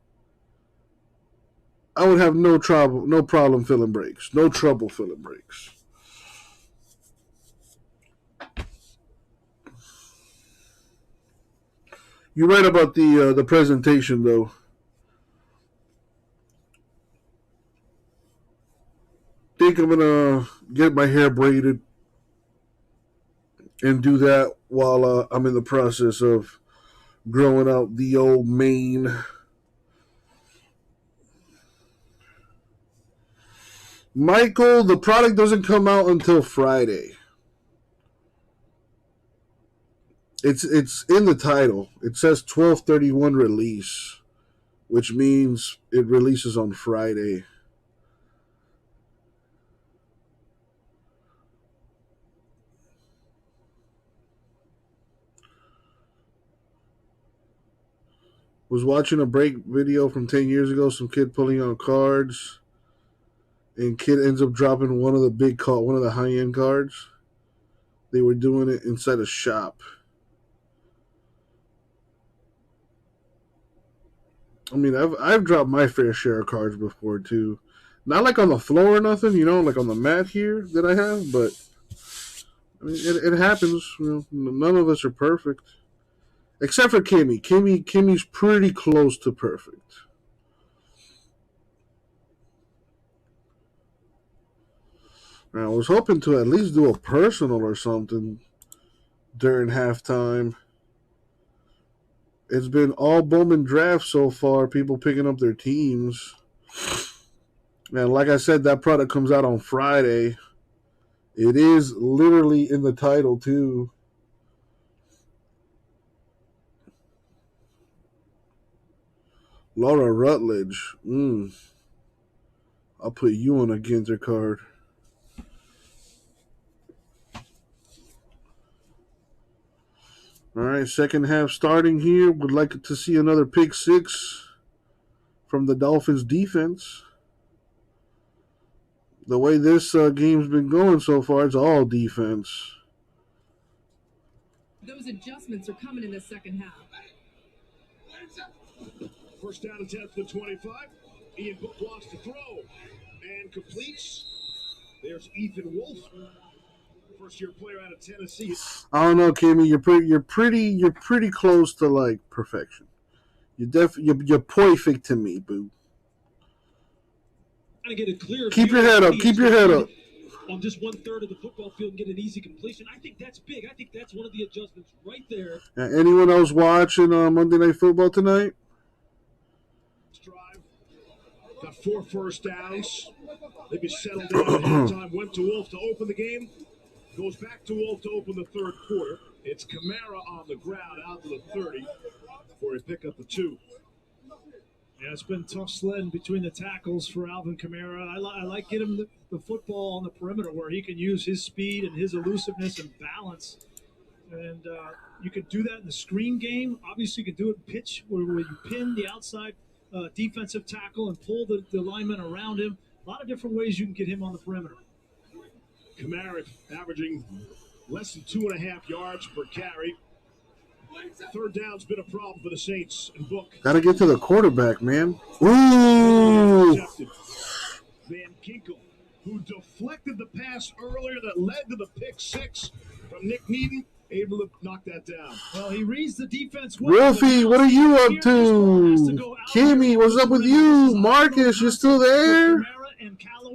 Speaker 1: I would have no problem filling breaks, no trouble filling breaks. You're right about the presentation, though. I think I'm gonna get my hair braided and do that while I'm in the process of growing out the old mane. Michael, the product doesn't come out until Friday. It's in the title. It says 12/31 release, which means it releases on Friday. Was watching a break video from 10 years ago, some kid pulling out cards, and kid ends up dropping one of the high-end cards. They were doing it inside a shop. I mean, I've dropped my fair share of cards before too. Not like on the floor or nothing, like on the mat here that I have, but I mean, it happens. None of us are perfect. Except for Kimmy. Kimmy's pretty close to perfect. I was hoping to at least do a personal or something during halftime. It's been all Bowman draft so far, people picking up their teams. And like I said, that product comes out on Friday. It is literally in the title, too. Laura Rutledge. I'll put you on a Ginter card. All right, second half starting here. Would like to see another pick six from the Dolphins defense. The way this game's been going so far, it's all defense.
Speaker 25: Those adjustments are coming in the second half.
Speaker 12: First down and 10 for the 25. Ian Book wants to throw and completes. There's Ethan Wolf, first-year player out of Tennessee.
Speaker 1: I don't know, Kimmy. You're pretty close to like perfection. You're perfect to me, boo.
Speaker 18: Trying to get a clear
Speaker 1: Keep your head up. Keep your head up.
Speaker 18: On just 1/3 of the football field and get an easy completion. I think that's big. I think that's one of the adjustments right there.
Speaker 1: Anyone else watching Monday Night Football tonight?
Speaker 12: Got 4 first downs. Maybe settled down at halftime. Went to Wolf to open the game. Goes back to Wolf to open the third quarter. It's Kamara on the ground out to the 30 before he pick up the 2.
Speaker 14: Yeah, it's been tough sledding between the tackles for Alvin Kamara. I like getting him the football on the perimeter where he can use his speed and his elusiveness and balance. And you can do that in the screen game. Obviously, you can do it in pitch where you pin the outside defensive tackle and pull the lineman around him. A lot of different ways you can get him on the perimeter.
Speaker 12: Kamara averaging less than 2.5 yards per carry. Third down's been a problem for the Saints and Book.
Speaker 1: Gotta get to the quarterback, man. Ooh!
Speaker 12: Van Ginkel, who deflected the pass earlier that led to the pick 6 from Nick Needham, able to knock that down.
Speaker 14: Well, he reads the defense well.
Speaker 1: Wilfie, what are you up to? Kimmy, what's up with you? Marcus, you still there?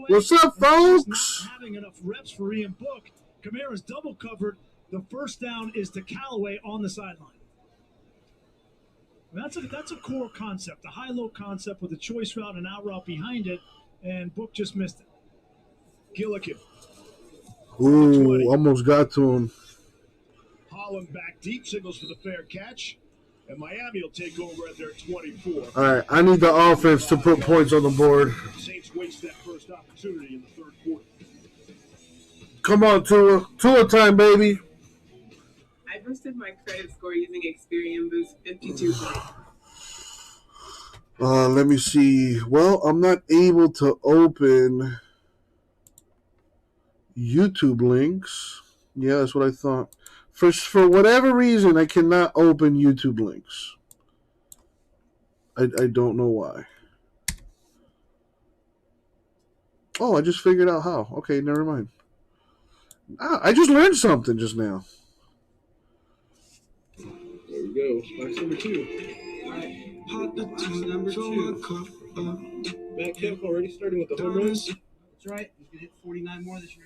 Speaker 1: What's up, folks?
Speaker 14: Not having enough reps for Ian Book. Kamara's double covered. The first down is to Callaway on the sideline. That's a core concept, a high-low concept with a choice route and out route behind it, and Book just missed it.
Speaker 12: Gillikin.
Speaker 1: Ooh, almost got to him.
Speaker 12: Holland back deep, signals for the fair catch. And Miami will take over at their 24.
Speaker 1: All right, I need the offense to put points on the board.
Speaker 12: Saints waste that first opportunity in the third quarter.
Speaker 1: Come on, Tua. Tua time, baby.
Speaker 6: I boosted my credit score using Experian Boost 52 points.
Speaker 1: Let me see. Well, I'm not able to open YouTube links. Yeah, that's what I thought. For whatever reason, I cannot open YouTube links. I don't know why. Oh, I just figured out how. Okay, never mind. I just learned something just now.
Speaker 18: There we go. Box number 2. Number 2. Matt Kemp already starting with the home runs.
Speaker 4: That's right. He's going to hit 49 more this year.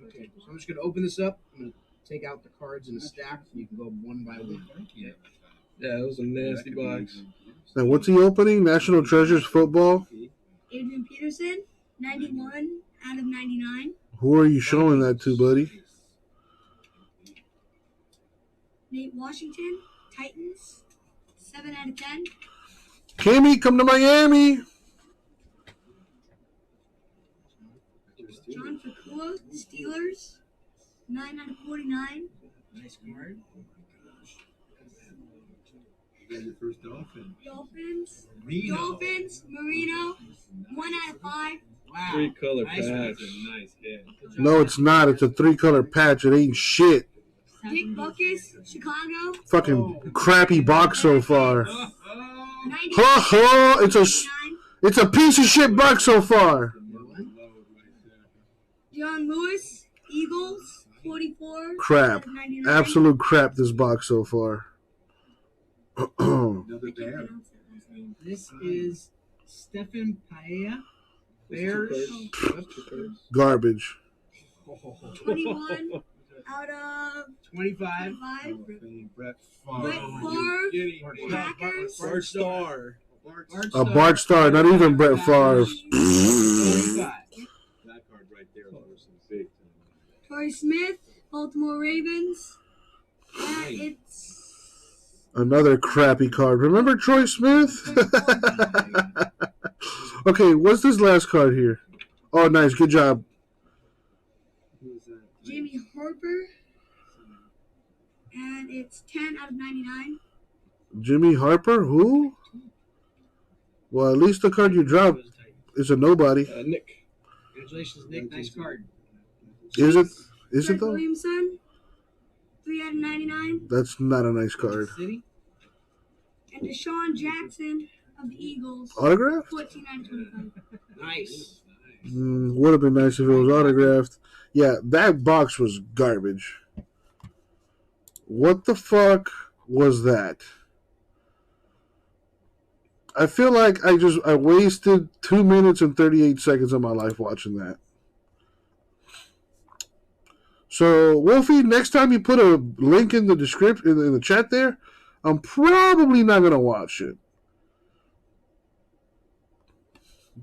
Speaker 4: Okay, so I'm just going to open this up. I'm going to take out the cards in a stack, and you can go one by one.
Speaker 18: Yeah, that was a nasty box.
Speaker 1: Now, what's he opening? National Treasures football?
Speaker 24: Adrian Peterson, 91 out of 99.
Speaker 1: Who are you showing that to, buddy?
Speaker 24: Nate Washington, Titans, 7 out of 10.
Speaker 1: Kimmy, come to Miami.
Speaker 24: John Fakua, Steelers, 9 out of 49.
Speaker 4: Nice card.
Speaker 3: You got your first Dolphin.
Speaker 24: Dolphins,
Speaker 3: Marino.
Speaker 24: Marino, 1 out of 5.
Speaker 4: Wow.
Speaker 18: 3-color
Speaker 4: Nice
Speaker 18: patch.
Speaker 3: Nice hit.
Speaker 1: No, it's not. It's a 3-color patch. It ain't shit.
Speaker 24: Dick Buckus, Chicago,
Speaker 1: Fucking crappy box so far.
Speaker 24: 90
Speaker 1: Ha ha! It's a piece of shit box so far.
Speaker 24: John Lewis, Eagles, 44.
Speaker 1: Crap.
Speaker 24: out of 99.
Speaker 1: Absolute crap, this box so far.
Speaker 3: Another bear.
Speaker 4: This is Stephen Paella, Bears.
Speaker 1: Garbage.
Speaker 24: 21 out of
Speaker 4: 25.
Speaker 24: 25.
Speaker 3: Brett
Speaker 24: Brett Favre, Packers,
Speaker 18: Bart Starr.
Speaker 1: A Bart Starr, not even Brett Favre.
Speaker 4: 25.
Speaker 3: That card right there was some big time.
Speaker 24: Torrey Smith, Baltimore Ravens. And it's
Speaker 1: Another crappy card. Remember Troy Smith? Okay, what's this last card here? Oh, nice. Good job.
Speaker 24: Jimmy Harper. And it's 10 out of 99.
Speaker 1: Jimmy Harper? Who? Well, at least the card you dropped is a nobody.
Speaker 18: Nick.
Speaker 4: Congratulations, Nick. Nice card.
Speaker 1: Is it? Is it
Speaker 24: Greg
Speaker 1: though?
Speaker 24: Williamson, 3 out of 99.
Speaker 1: That's not a nice card.
Speaker 4: City.
Speaker 24: And Deshaun Jackson of the Eagles.
Speaker 1: Autograph?
Speaker 24: 14 out of 25.
Speaker 4: Nice.
Speaker 1: Would have been nice if it was autographed. Yeah, that box was garbage. What the fuck was that? I feel like I wasted 2 minutes and 38 seconds of my life watching that. So, Wolfie, next time you put a link in the description in the chat there, I'm probably not going to watch it.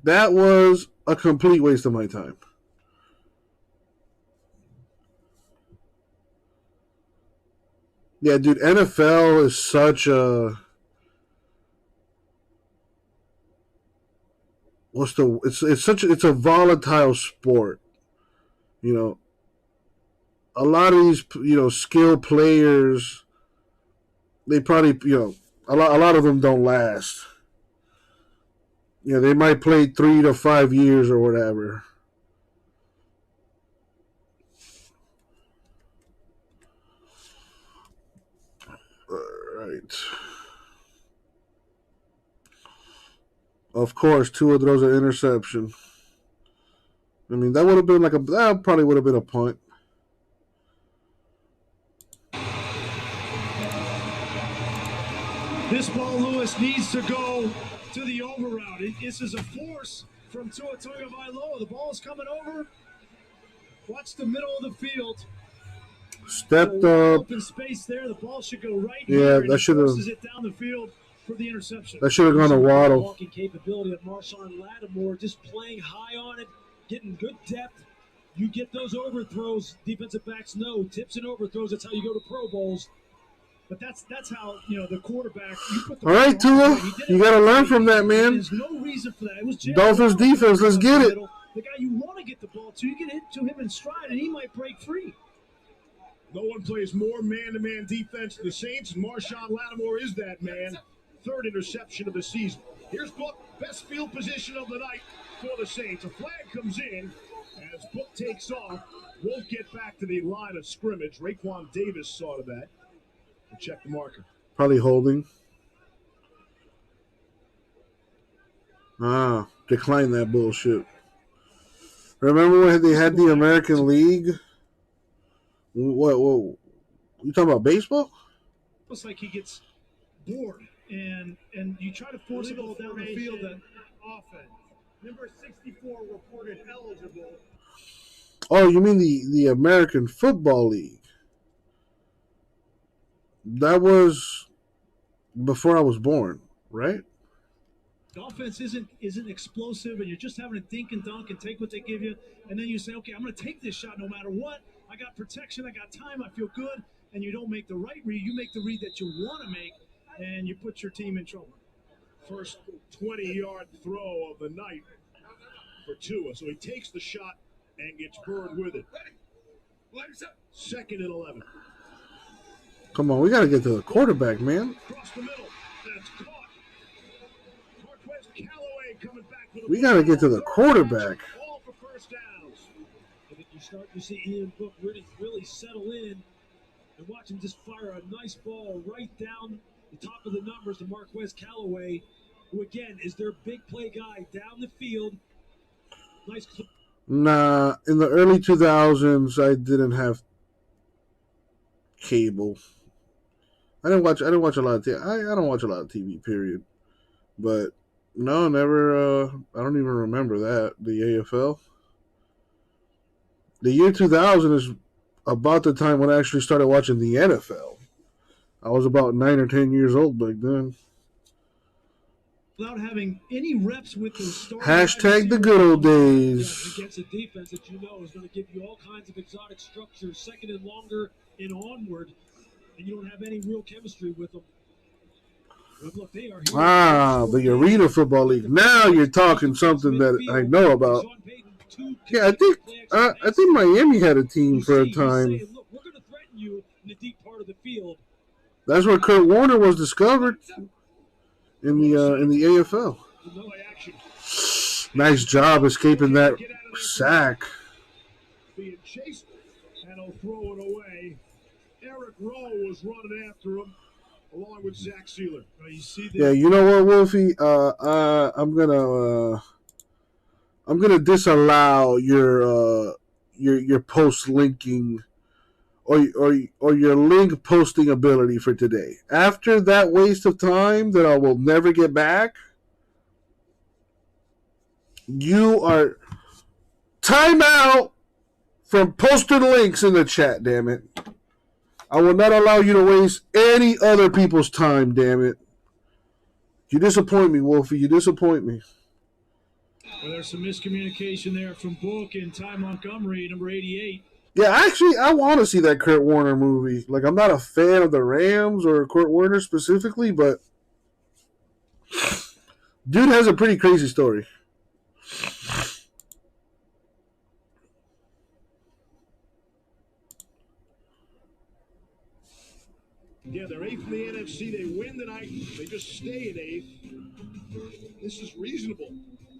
Speaker 1: That was a complete waste of my time. Yeah, dude, NFL is such a it's a volatile sport. You know, a lot of these, skilled players, they probably, a lot of them don't last. They might play 3 to 5 years or whatever. All right. Of course, Tua throws an interception. I mean, that probably would have been a point.
Speaker 14: This ball, Lewis, needs to go to the over route. This is a force from Tua Tagovailoa. The ball is coming over. Watch the middle of the field.
Speaker 1: Stepped up.
Speaker 14: Open space there. The ball should go right
Speaker 1: Yeah,
Speaker 14: here.
Speaker 1: that should have.
Speaker 14: Forces it down the field for the interception.
Speaker 1: That should have gone to Waddle.
Speaker 14: Walking capability of Marshawn Lattimore, just playing high on it, getting good depth. You get those overthrows. Defensive backs know tips and overthrows. That's how you go to Pro Bowls. But that's how the quarterback. You put the
Speaker 1: All right, Tua, you got to learn from that, man.
Speaker 14: There's no reason for that. It was
Speaker 1: Dolphins defense. Let's get it.
Speaker 14: The guy you want to get the ball to, you get it to him in stride, and he might break free.
Speaker 12: No one plays more man-to-man defense than the Saints, and Marshawn Lattimore is that man. 3rd interception of the season. Here's Book, best field position of the night for the Saints. A flag comes in as Book takes off. Won't get back to the line of scrimmage. Raekwon Davis saw to that. We'll check the marker.
Speaker 1: Probably holding. Decline that bullshit. Remember when they had the American League? What you talking about, baseball?
Speaker 14: Looks like he gets bored, and you try to force the ball down the field. That
Speaker 10: offense. Number 64 reported eligible.
Speaker 1: Oh, you mean the American Football League? That was before I was born, right?
Speaker 14: The offense isn't explosive, and you're just having to dink and dunk and take what they give you, and then you say, okay, I'm going to take this shot no matter what. I got protection, I got time, I feel good, and you don't make the right read. You make the read that you want to make, and you put your team in trouble.
Speaker 12: First 20-yard throw of the night for Tua. So he takes the shot and gets burned with it. 2nd and 11.
Speaker 1: Come on, we got to get to the quarterback, man.
Speaker 12: Across the middle. That's caught. Marquez Callaway coming back with
Speaker 1: We got to get to the quarterback.
Speaker 12: All for first downs.
Speaker 18: And you start to see Ian Book really settle in and watch him just fire a nice ball right down the top of the numbers to Marquez Callaway, who again is their big play guy down the field. Nice.
Speaker 1: Nah, in the early 2000s, I didn't have cable. I didn't watch a lot of TV. I don't watch a lot of TV, period. But no, never. I don't even remember that, the AFL. The year 2000 is about the time when I actually started watching the NFL. I was about 9 or 10 years old back then.
Speaker 14: Without having any reps with the start.
Speaker 1: Hashtag the good old days.
Speaker 18: Against a defense that you know is going to give you all kinds of exotic structures, 2nd and longer and onward, and you don't have any real chemistry with them. But look, they are here.
Speaker 1: The Arena Football League. Now you're talking something that I know about. Yeah, I think Miami had a team for a time.
Speaker 18: Look, we're going to threaten you in the deep part of the field.
Speaker 1: That's where Kurt Warner was discovered in the AFL. Nice job escaping that sack.
Speaker 12: Being chased, and he'll throw it away. Eric Rowe was running after him, along with Zach Sealer.
Speaker 14: You see
Speaker 1: Yeah, you know what, Wolfie? I'm gonna disallow your post linking or your link posting ability for today. After that waste of time that I will never get back, you are time out from posting links in the chat, damn it. I will not allow you to waste any other people's time, damn it. You disappoint me, Wolfie. You disappoint me.
Speaker 14: Well, there's some miscommunication there from Book and Ty Montgomery, number 88.
Speaker 1: Yeah, actually, I want to see that Kurt Warner movie. Like, I'm not a fan of the Rams or Kurt Warner specifically, but dude has a pretty crazy story.
Speaker 12: Yeah, they're 8th in the NFC. They win tonight. They just stay in 8th. This is reasonable.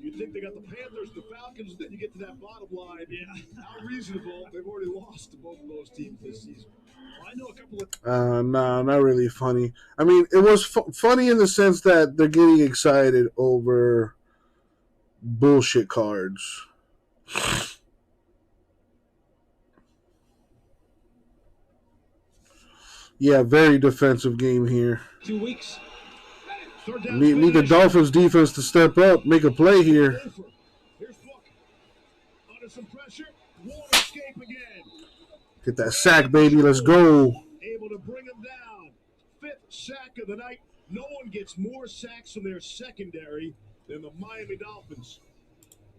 Speaker 12: You think they got the Panthers, the Falcons, then you get to that bottom line. Yeah, how reasonable. They've already lost to both of those teams this season.
Speaker 14: Well, I know a couple of.
Speaker 1: Nah, not really funny. I mean, it was funny in the sense that they're getting excited over bullshit cards. Yeah, very defensive game here.
Speaker 18: 2 weeks.
Speaker 1: Need the Dolphins defense to step up, make a play here.
Speaker 12: Here's Book. Under some pressure, won't escape again.
Speaker 1: Get that sack, baby. Let's go.
Speaker 12: Able to bring him down. 5th sack of the night. No one gets more sacks from their secondary than the Miami Dolphins.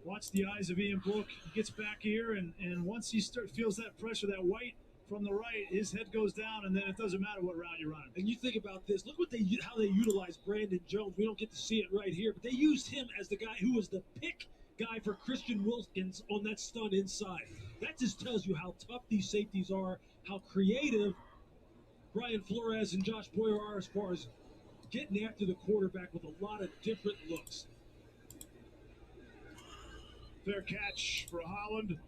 Speaker 14: Watch the eyes of Ian Book. He gets back here, and once he feels that pressure, that white from the right, his head goes down, and then it doesn't matter what route you're running.
Speaker 18: And you think about this. Look what how they utilize Brandon Jones. We don't get to see it right here, but they used him as the guy who was the pick guy for Christian Wilkins on that stunt inside. That just tells you how tough these safeties are, how creative Brian Flores and Josh Boyer are as far as getting after the quarterback with a lot of different looks.
Speaker 12: Fair catch for Holland.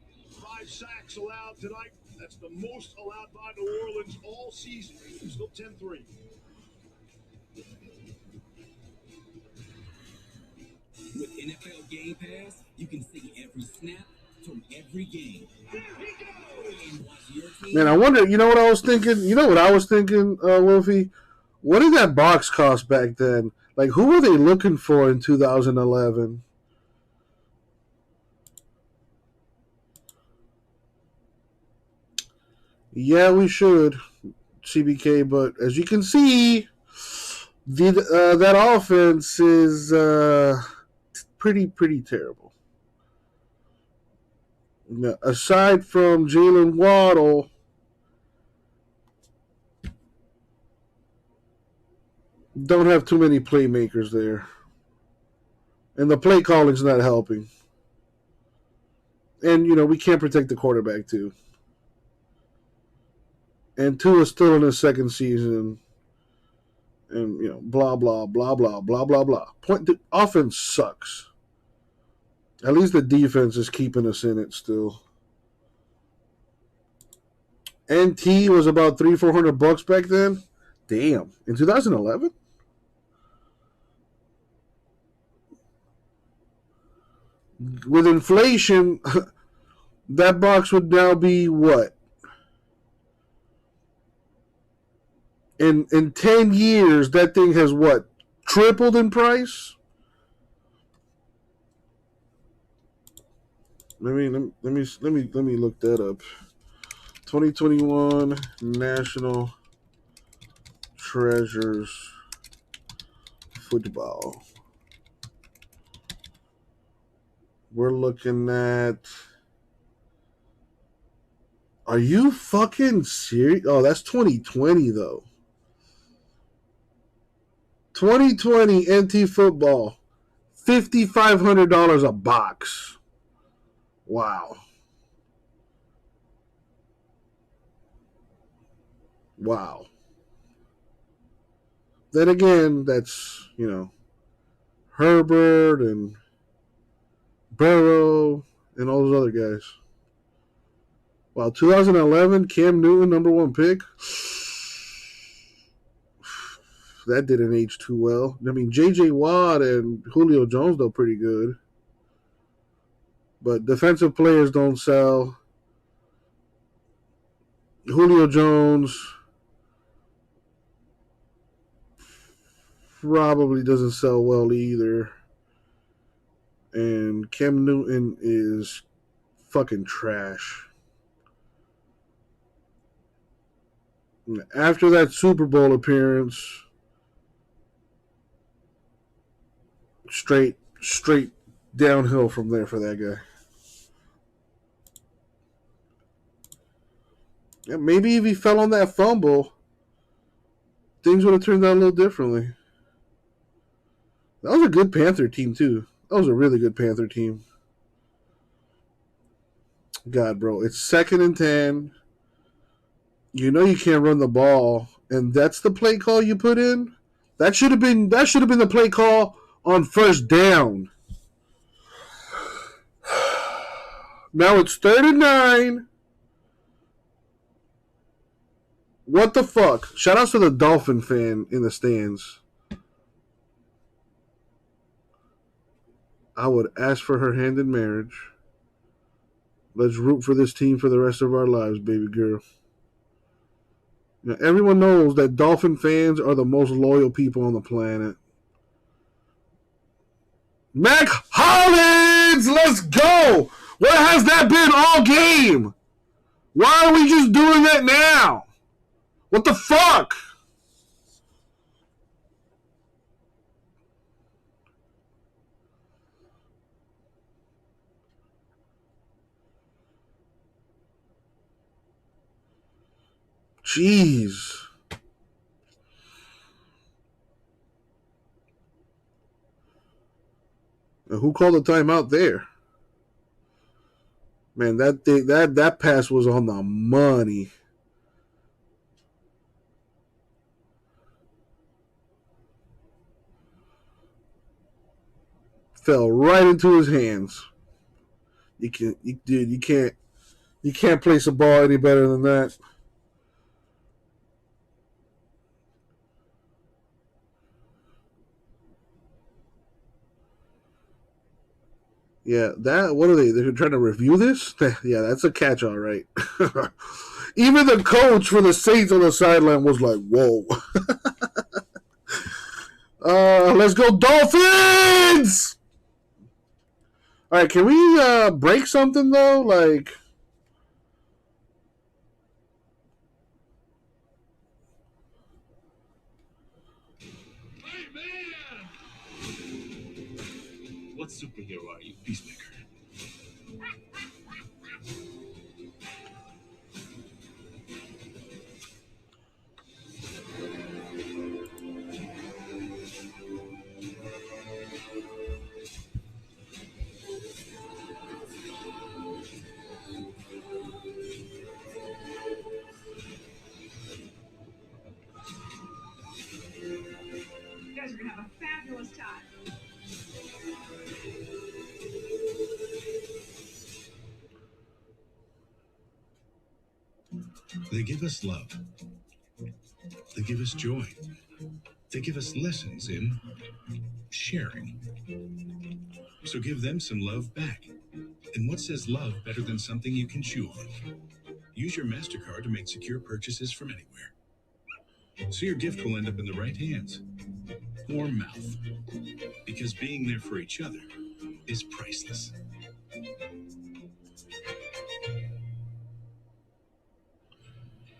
Speaker 12: 5 sacks allowed tonight. That's the most allowed by New Orleans all season. Still 10-3.
Speaker 7: With NFL Game Pass, you can see every snap from every game. There he goes! And watch your team.
Speaker 1: Man, I wonder, you know what I was thinking? You know what I was thinking, Wolfie? What did that box cost back then? Like, who were they looking for in 2011? Yeah, we should, CBK, but as you can see, that offense is pretty terrible. Now, aside from Jalen Waddle, don't have too many playmakers there. And the play calling's not helping. And, we can't protect the quarterback, too. And Tua is still in his second season. And, blah, blah, blah, blah, blah, blah, blah. The offense sucks. At least the defense is keeping us in it still. NT was about $300-400 back then. Damn. In 2011? With inflation, that box would now be what? In 10 years, that thing has what? Tripled in price? Let me look that up. 2021 National Treasures Football. We're looking at. Are you fucking serious? Oh, that's 2020 though. 2020 NT football, $5,500 a box. Wow. Wow. Then again, that's, Herbert and Burrow and all those other guys. Wow, 2011, Cam Newton, #1 pick. That didn't age too well. I mean, J.J. Watt and Julio Jones, though, pretty good. But defensive players don't sell. Julio Jones probably doesn't sell well either. And Cam Newton is fucking trash. After that Super Bowl appearance, straight downhill from there for that guy. Yeah, maybe if he fell on that fumble, things would have turned out a little differently. That was a good Panther team, too. That was a really good Panther team. God, bro. It's 2nd and 10. You know you can't run the ball, and that's the play call you put in? That should have been the play call on 1st down. Now it's 3rd and 9. What the fuck? Shout outs to the Dolphin fan in the stands. I would ask for her hand in marriage. Let's root for this team for the rest of our lives, baby girl. Now, everyone knows that Dolphin fans are the most loyal people on the planet. Mac Hollins, let's go! Where has that been all game? Why are we just doing that now? What the fuck? Jeez. And who called the timeout there? Man, that pass was on the money. Fell right into his hands. You can't place a ball any better than that. Yeah, what are they? They're trying to review this? Yeah, that's a catch, all right. Even the coach for the Saints on the sideline was like, whoa. Let's go Dolphins! All right, can we break something, though? Like...
Speaker 3: What superhero are you, Peacemaker?
Speaker 24: You guys are gonna have a fabulous time.
Speaker 12: They give us love. They give us joy. They give us lessons in sharing. So give them some love back. And what says love better than something you can chew on? Use your MasterCard to make secure purchases from anywhere. So your gift will end up in the right hands or mouth. Because being there for each other is priceless.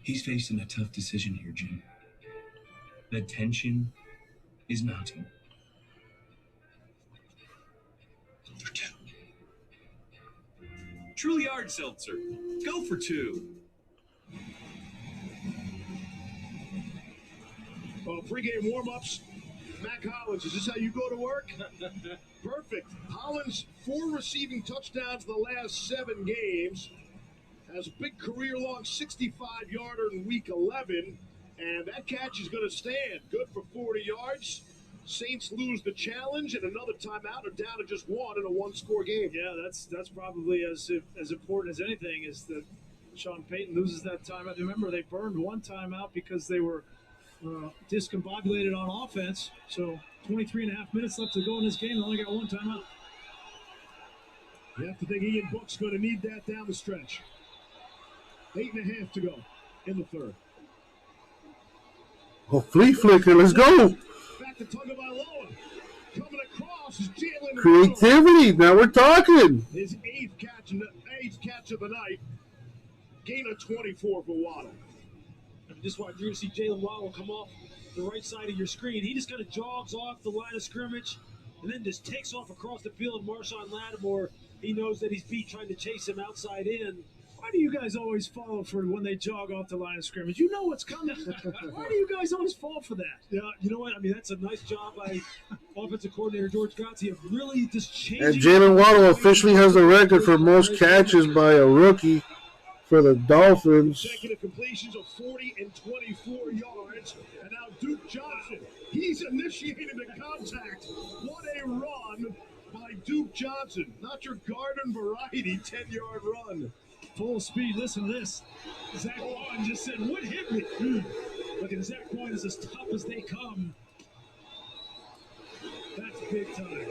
Speaker 3: He's facing a tough decision here, Jim. The tension is mounting. For two. Truly Hard Seltzer. Go for two.
Speaker 12: Pre-game warm-ups. Mac Hollins, is this how you go to work? Perfect. Hollins, 4 receiving touchdowns the last 7 games. Has a big career-long 65-yarder in Week 11. And that catch is going to stand. Good for 40 yards. Saints lose the challenge and another timeout. Are down to just 1 in a 1-score game.
Speaker 14: Yeah, that's probably as important as anything is that Sean Payton loses that timeout. Remember, they burned 1 timeout because they were discombobulated on offense. So 23 and a half minutes left to go in this game. They only got 1 timeout.
Speaker 12: You have to think Ian Book's going to need that down the stretch. 8.5 to go in the third.
Speaker 1: Oh, flea flicker, let's go.
Speaker 12: Back to Tagovailoa. Coming across is Jalen
Speaker 1: Creativity, now we're talking.
Speaker 12: His 8th catch of the night. Gain of 24 for Waddle.
Speaker 14: Just want Drew to see Jalen Waddle come off the right side of your screen. He just kind of jogs off the line of scrimmage and then just takes off across the field. Marshawn Lattimore, he knows that he's beat trying to chase him outside in. Why do you guys always follow for when they jog off the line of scrimmage? You know what's coming. Why do you guys always fall for that? Yeah, you know what? I mean, that's a nice job by offensive coordinator George Gotti of really just changing.
Speaker 1: And Jalen Waddle officially has the record for most catches by a rookie for the Dolphins.
Speaker 12: Consecutive completions of 40 and 24 yards. And now Duke Johnson. He's initiated the contact. What a run by Duke Johnson. Not your garden variety 10-yard run.
Speaker 14: Full speed. Listen to this. Zach Bond just said, "What hit me?" Look at Zach Bond is as tough as they come. That's big time.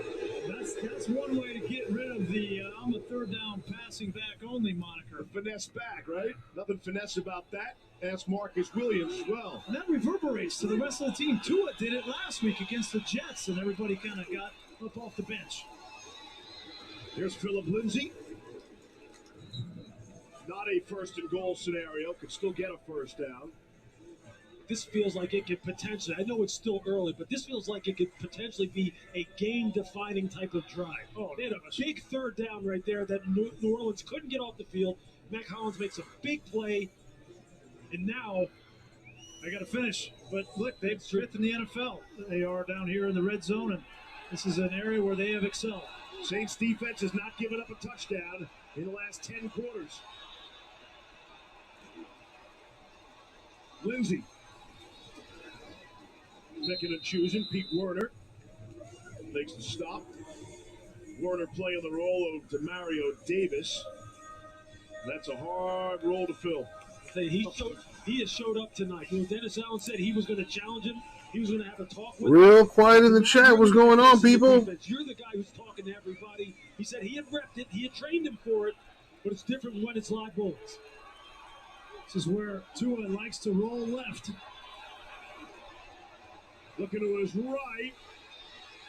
Speaker 14: That's one way to get rid of the I'm a third down passing back only moniker.
Speaker 12: Finesse back, right? Nothing finesse about that. That's Marcus Williams as well.
Speaker 14: And that reverberates to the rest of the team. Tua did it last week against the Jets, and everybody kind of got up off the bench.
Speaker 12: Here's Phillip Lindsay. Not a first and goal scenario. Could still get a first down.
Speaker 14: This feels like it could potentially, I know it's still early, but this feels like it could potentially be a game-defining type of drive. Oh, they had a big third down right there that New Orleans couldn't get off the field. Mac Hollins makes a big play, and now They got to finish. But look, they've strengthened the NFL. They are down here in the red zone, and this is an area where they have excelled.
Speaker 12: Saints defense has not given up a touchdown in the last 10 quarters. Lindsey. Picking and choosing. Pete Werner makes the stop. Werner playing the role of Demario Davis. That's a hard role to fill.
Speaker 18: He has showed up tonight. You know, Dennis Allen said he was going to challenge him. He was going to have a talk with him.
Speaker 1: Real quiet in the chat. What's going on, people?
Speaker 18: You're the guy who's talking to everybody. He said he had repped it. He had trained him for it. But it's different when it's live bullets.
Speaker 14: This is where Tua likes to roll left.
Speaker 12: Looking to his right.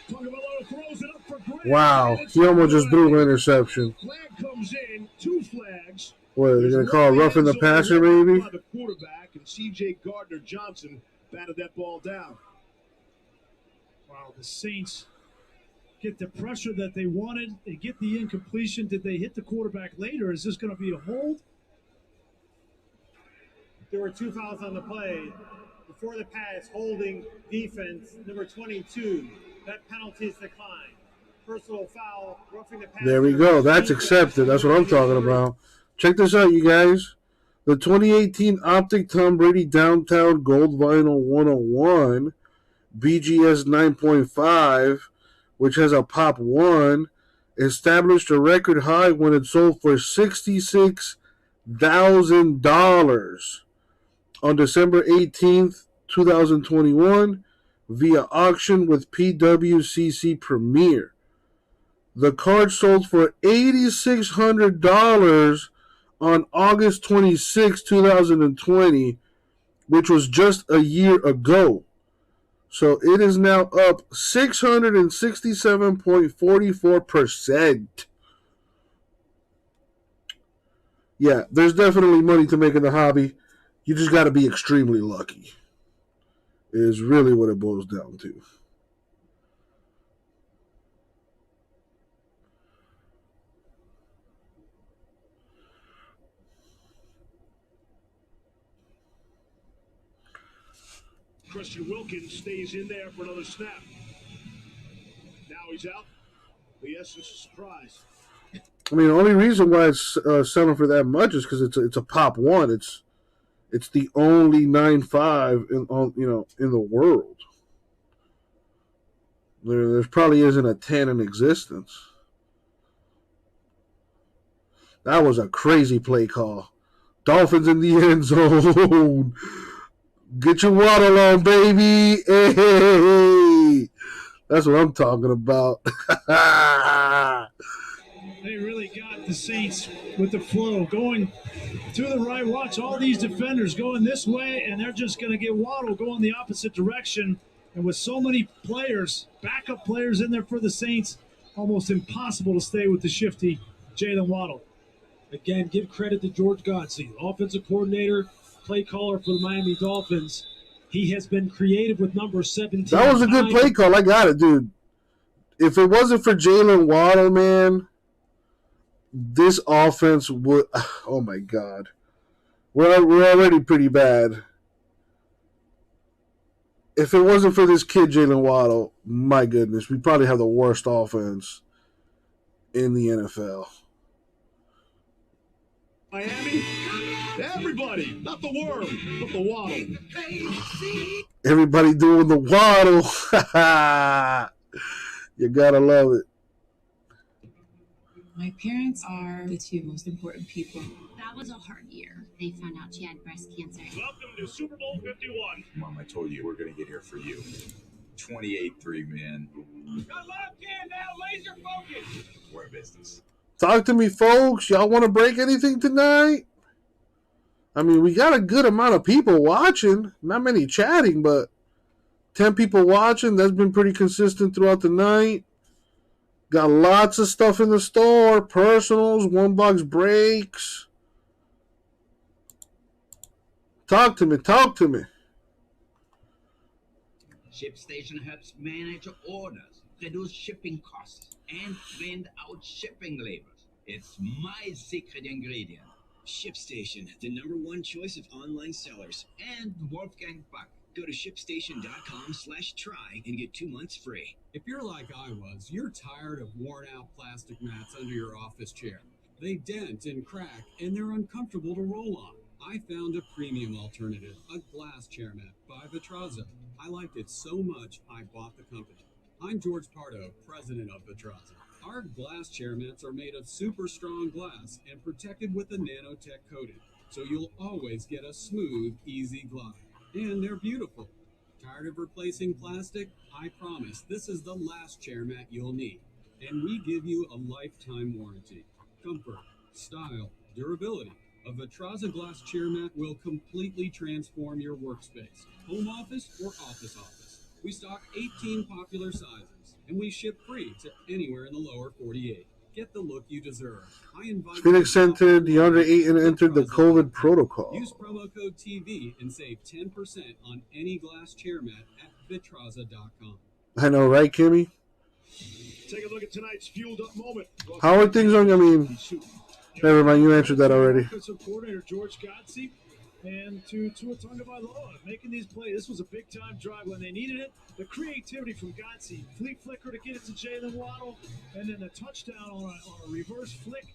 Speaker 12: Tagovailoa throws it up for grabs.
Speaker 1: Wow. He almost just threw an interception.
Speaker 12: Flag comes in. 2 flags.
Speaker 1: What, are they going to call roughing the passer, maybe?
Speaker 12: By the quarterback, and C.J. Gardner-Johnson batted that ball down.
Speaker 14: Wow, the Saints get the pressure that they wanted. They get the incompletion. Did they hit the quarterback later? Is this going to be a hold?
Speaker 10: There were 2 fouls on the play. Before the pass, holding defense, number 22. That penalty is declined. Personal foul, roughing the passer.
Speaker 1: There we go. That's accepted. That's what I'm talking about. Check this out, you guys. The 2018 Optic Tom Brady Downtown Gold Vinyl 101 BGS 9.5, which has a pop 1, established a record high when it sold for $66,000 on December 18th, 2021 via auction with PWCC Premier. The card sold for $8,600 on August 26, 2020, which was just a year ago. So it is now up 667.44%. Yeah, there's definitely money to make in the hobby. You just got to be extremely lucky, is really what it boils down to.
Speaker 12: Christian Wilkins stays in there for another snap. Now he's out. The essence of surprise.
Speaker 1: I mean, the only reason why it's selling for that much is because it's a pop 1. It's the only 9.5 in the world. There probably isn't a 10 in existence. That was a crazy play call. Dolphins in the end zone. Get your water on, baby. Hey, that's what I'm talking about.
Speaker 14: They really got the Saints with the flow going to the right. Watch all these defenders going this way, and they're just going to get Waddle going the opposite direction. And with so many players, backup players in there for the Saints, almost impossible to stay with the shifty Jalen Waddle.
Speaker 18: Again, give credit to George Godsey, offensive coordinator, play caller for the Miami Dolphins. He has been creative with number 17.
Speaker 1: That was a good play call. I got it, dude. If it wasn't for Jalen Waddle, man, this offense would. Oh my God, we're already pretty bad. If it wasn't for this kid Jalen Waddle, my goodness, we probably have the worst offense in the NFL.
Speaker 12: Miami, everybody, not the worm, but the Waddle.
Speaker 1: Everybody doing the Waddle. You gotta love it.
Speaker 25: My parents are the 2 most important people.
Speaker 2: That was a hard year. They found out she had breast cancer.
Speaker 12: Welcome to Super Bowl 51.
Speaker 9: Mom, I told you we're going to get here for you. 28-3, man.
Speaker 12: Got locked in now, laser focus.
Speaker 9: We're in business.
Speaker 1: Talk to me, folks. Y'all want to break anything tonight? I mean, we got a good amount of people watching. Not many chatting, but 10 people watching. That's been pretty consistent throughout the night. Got lots of stuff in the store. Personals, 1-box breaks. Talk to me. Talk to me.
Speaker 11: ShipStation helps manage orders, reduce shipping costs, and print out shipping labels. It's my secret ingredient.
Speaker 7: ShipStation, the #1 choice of online sellers.
Speaker 11: And Wolfgang Puck.
Speaker 7: Go to shipstation.com/try and get 2 months free.
Speaker 8: If you're like I was, you're tired of worn-out plastic mats under your office chair. They dent and crack, and they're uncomfortable to roll on. I found a premium alternative, a glass chair mat by Vitraza. I liked it so much, I bought the company. I'm George Pardo, president of Vitraza. Our glass chair mats are made of super strong glass and protected with a nanotech coating, so you'll always get a smooth, easy glide. And they're beautiful. Tired of replacing plastic? I promise this is the last chair mat you'll need. And we give you a lifetime warranty. Comfort, style, durability. A Vitraza glass chair mat will completely transform your workspace, home office or office. We stock 18 popular sizes, and we ship free to anywhere in the lower 48. Get the look you deserve. I invite
Speaker 1: Phoenix Center, DeAndre Ayton entered the COVID protocol.
Speaker 8: Use promo code TV and save 10% on any glass chair mat at Vitraza.com.
Speaker 1: I know, right, Kimmy?
Speaker 12: Take a look at tonight's fueled up moment.
Speaker 1: How are things on? I mean, never mind. You answered that already.
Speaker 14: Offensive coordinator George Godsey and to Tua Tagovailoa making these plays. This was a big time drive when they needed it. The creativity from Godsey, flea flicker to get it to Jalen Waddle, and then a touchdown on a reverse flick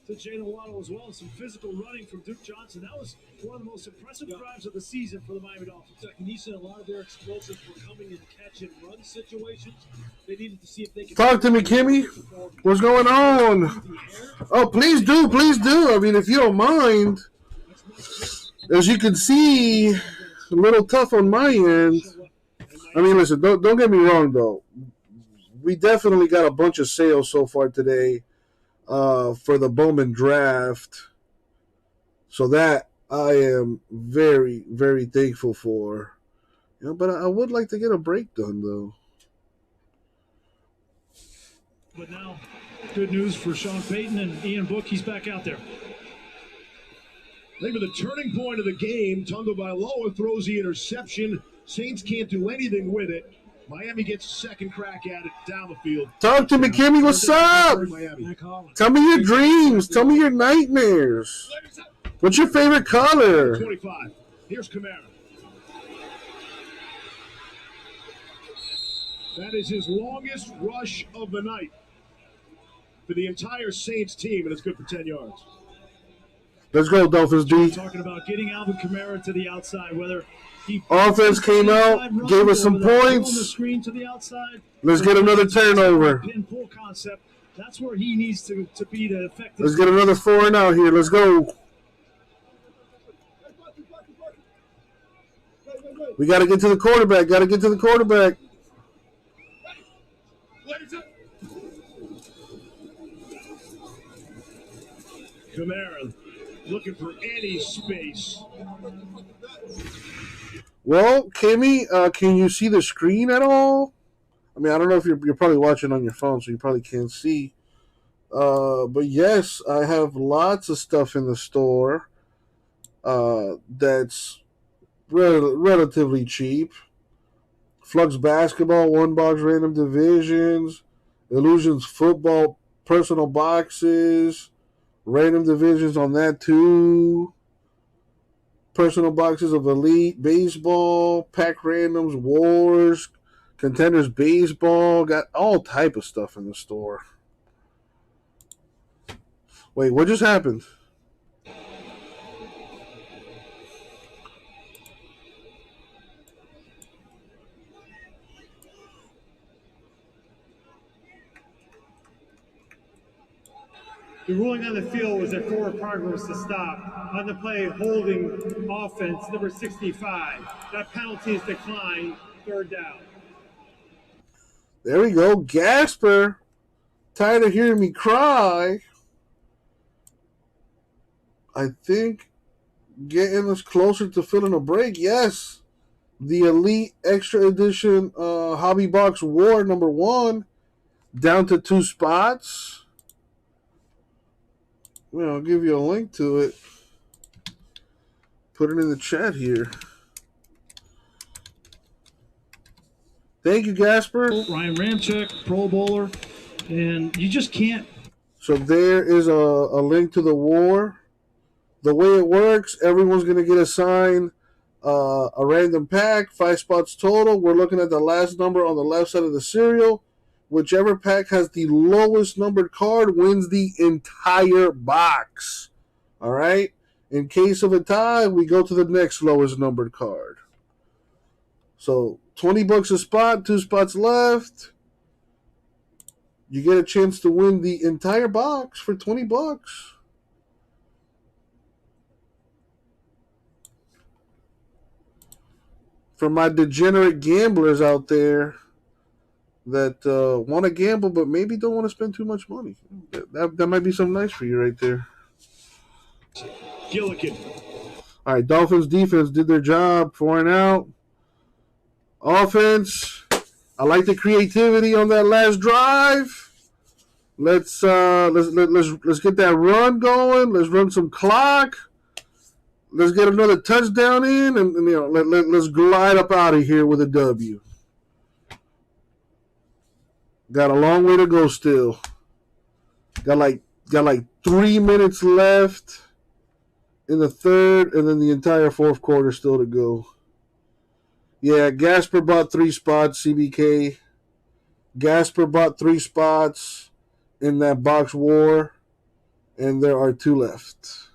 Speaker 14: to Jalen Waddle as well. Some physical running from Duke Johnson. That was one of the most impressive drives of the season for the Miami Dolphins.
Speaker 18: And he said a lot of their explosives were coming in catch and run situations. They needed to see if they could
Speaker 1: Talk to me, Kimmy. What's going on? Oh, please do. Please do. I mean, if you don't mind. As you can see, a little tough on my end. I mean, listen, don't get me wrong, though. We definitely got a bunch of sales so far today for the Bowman draft. So that I am very, very thankful for. You know, but I would like to get a break done, though.
Speaker 14: But now, good news for Sean Payton and Ian Book. He's back out there.
Speaker 12: Maybe the turning point of the game. Tagovailoa throws the interception. Saints can't do anything with it. Miami gets a second crack at it down the field.
Speaker 1: Talk to me, Kimmy. What's up? Tell me your dreams. Tell me your nightmares. What's your favorite color?
Speaker 12: 25. Here's Kamara. That is his longest rush of the night for the entire Saints team, and it's good for 10 yards.
Speaker 1: Let's go, Dolphins D.
Speaker 14: Talking about getting Alvin Kamara to the outside, whether he
Speaker 1: offense came out, gave us some points.
Speaker 14: On the screen to the outside.
Speaker 1: Let's get another turnover.
Speaker 14: Pin pull concept. That's where he needs to be to affect this.
Speaker 1: Let's get another 4 and out here. Let's go. We got to get to the quarterback. Got to get to the quarterback.
Speaker 12: Kamara looking for any space.
Speaker 1: Well, Kimmy, can you see the screen at all? I mean, I don't know if you're probably watching on your phone, so you probably can't see. But yes, I have lots of stuff in the store that's relatively cheap. Flux Basketball, 1-box random divisions, Illusions Football, personal boxes, random divisions on that too. Personal boxes of Elite Baseball, Pack Randoms, Wars, Contenders Baseball. Got all type of stuff in the store. Wait, what just happened?
Speaker 10: The ruling on the field was that forward progress to stop. On the play, holding offense, number 65. That penalty is declined, 3rd down.
Speaker 1: There we go. Gasper. Tired of hearing me cry. I think getting us closer to filling a break. Yes. The Elite Extra Edition Hobby Box War number 1. Down to 2 spots. Well, I'll give you a link to it. Put it in the chat here. Thank you, Gasper.
Speaker 14: Ryan Ramczyk, Pro Bowler, and you just can't.
Speaker 1: So there is a link to the war. the way it works, everyone's going to get assigned a random pack, 5 spots total. We're looking at the last number on the left side of the serial. Whichever pack has the lowest numbered card wins the entire box. All right? In case of a tie, we go to the next lowest numbered card. So $20 a spot, 2 spots left. You get a chance to win the entire box for $20. For my degenerate gamblers out there that want to gamble but maybe don't want to spend too much money, that might be something nice for you right there.
Speaker 12: Gillikin.
Speaker 1: All right, Dolphins defense did their job, 4 and out. Offense, I like the creativity on that last drive. Let's get that run going. Let's run some clock. Let's get another touchdown in, and let's glide up out of here with a W. Got a long way to go still. Got like 3 minutes left in the third, and then the entire fourth quarter still to go. Yeah, Gasper bought 3 spots, CBK. Gasper bought 3 spots in that box war, and there are 2 left.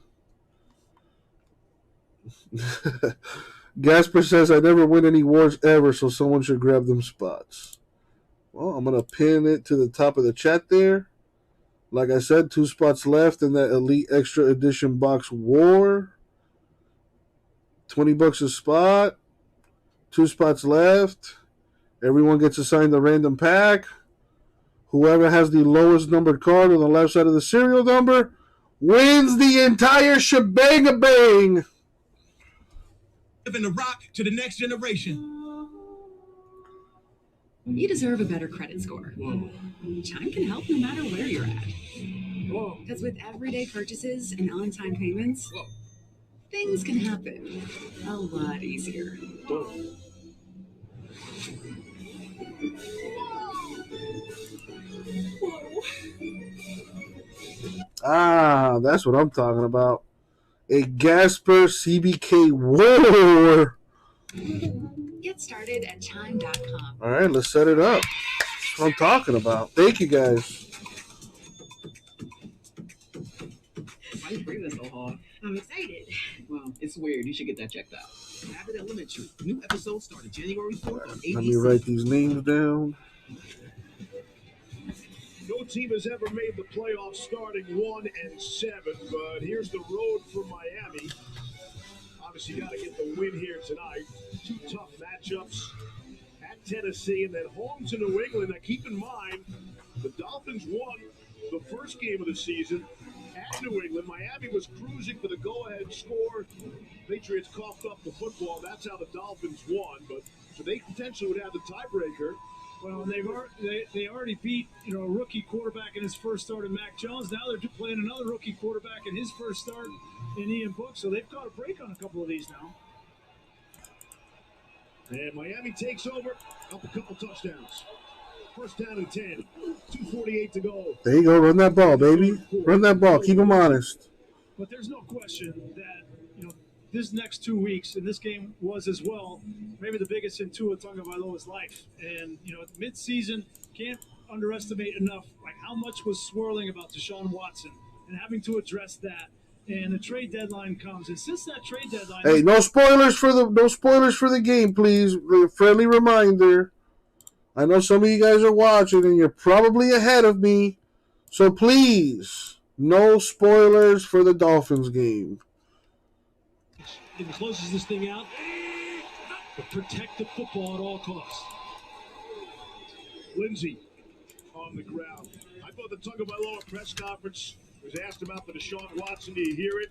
Speaker 1: Gasper says, I never win any wars ever, so someone should grab them spots. Well, I'm going to pin it to the top of the chat there. Like I said, 2 spots left in that Elite Extra Edition box war. $20 a spot. 2 spots left. Everyone gets assigned a random pack. Whoever has the lowest numbered card on the left side of the serial number wins the entire shebang-a-bang.
Speaker 7: Giving the rock to the next generation.
Speaker 13: You deserve a better credit score. Chime can help no matter where you're at. Because with everyday purchases and on-time payments, things can happen a lot easier.
Speaker 1: Ah, that's what I'm talking about. A Gasper CBK war.
Speaker 13: Get started at chime.com.
Speaker 1: All right, let's set it up. That's what I'm talking about. Thank you, guys.
Speaker 15: Why you bring this so hard?
Speaker 13: I'm excited.
Speaker 15: Well, it's weird. You should get that checked out. Abbott Elementary. New episodes started January 4th on ABC.
Speaker 1: Let me write these names down.
Speaker 12: No team has ever made the playoffs starting 1-7, but here's the road for Miami. Obviously, got to get the win here tonight. 2 tough matchups at Tennessee and then home to New England. Now, keep in mind, the Dolphins won the first game of the season at New England. Miami was cruising for the go-ahead score. Patriots coughed up the football. That's how the Dolphins won. But so they potentially would have the tiebreaker.
Speaker 14: Well, they already beat a rookie quarterback in his first start in Mac Jones. Now they're playing another rookie quarterback in his first start in Ian Book. So they've caught a break on a couple of these now.
Speaker 12: And Miami takes over, up a couple touchdowns. First down and 10, 2:48 to go.
Speaker 1: There you go. Run that ball, baby. Run that ball. Keep them honest.
Speaker 14: But there's no question that this next 2 weeks, and this game was as well, maybe the biggest in Tua Tagovailoa's life. And mid-season, can't underestimate enough how much was swirling about Deshaun Watson and having to address that. And the trade deadline comes, and since that trade deadline,
Speaker 1: hey, no spoilers for the game, please. Friendly reminder. I know some of you guys are watching, and you're probably ahead of me, so please, no spoilers for the Dolphins game.
Speaker 18: And closes this thing out, but protect the football at all costs.
Speaker 12: Lindsey on the ground. I thought the Tagovailoa press conference was asked about the Deshaun Watson. Do you hear it?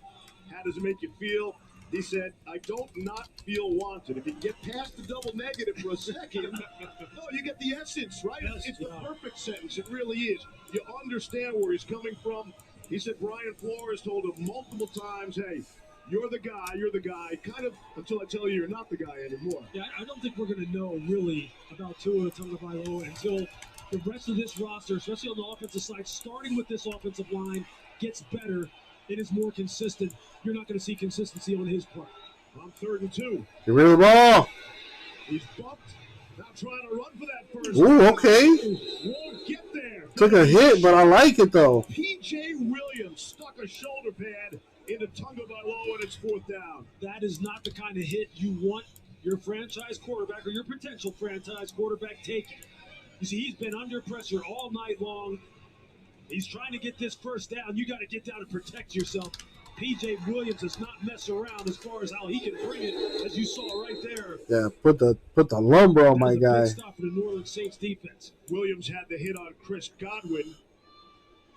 Speaker 12: How does it make you feel? He said, I don't not feel wanted. If you get past the double negative for a second, no, you get the essence, right? It's the perfect sentence. It really is. You understand where he's coming from. He said Brian Flores told him multiple times, hey, you're the guy, kind of until I tell you you're not the guy anymore.
Speaker 18: Yeah, I don't think we're going to know really about Tua Tagovailoa until the rest of this roster, especially on the offensive side, starting with this offensive line, gets better. it is more consistent. You're not going to see consistency on his part.
Speaker 12: On 3rd and 2.
Speaker 1: Get rid of the ball.
Speaker 12: He's bumped. Now trying to run for that first.
Speaker 1: Ooh, okay.
Speaker 12: Won't get there.
Speaker 1: Took a hit, but I like it though.
Speaker 12: P.J. Williams stuck a shoulder pad into Tagovailoa, and it's 4th down.
Speaker 18: That is not the kind of hit you want your franchise quarterback or your potential franchise quarterback taking. You see, he's been under pressure all night long. He's trying to get this first down. You got to get down and protect yourself. P.J. Williams does not mess around as far as how he can bring it, as you saw right there.
Speaker 1: Yeah, put the lumber on my guy.
Speaker 18: Stop for the New Orleans Saints defense.
Speaker 12: Williams had the hit on Chris Godwin,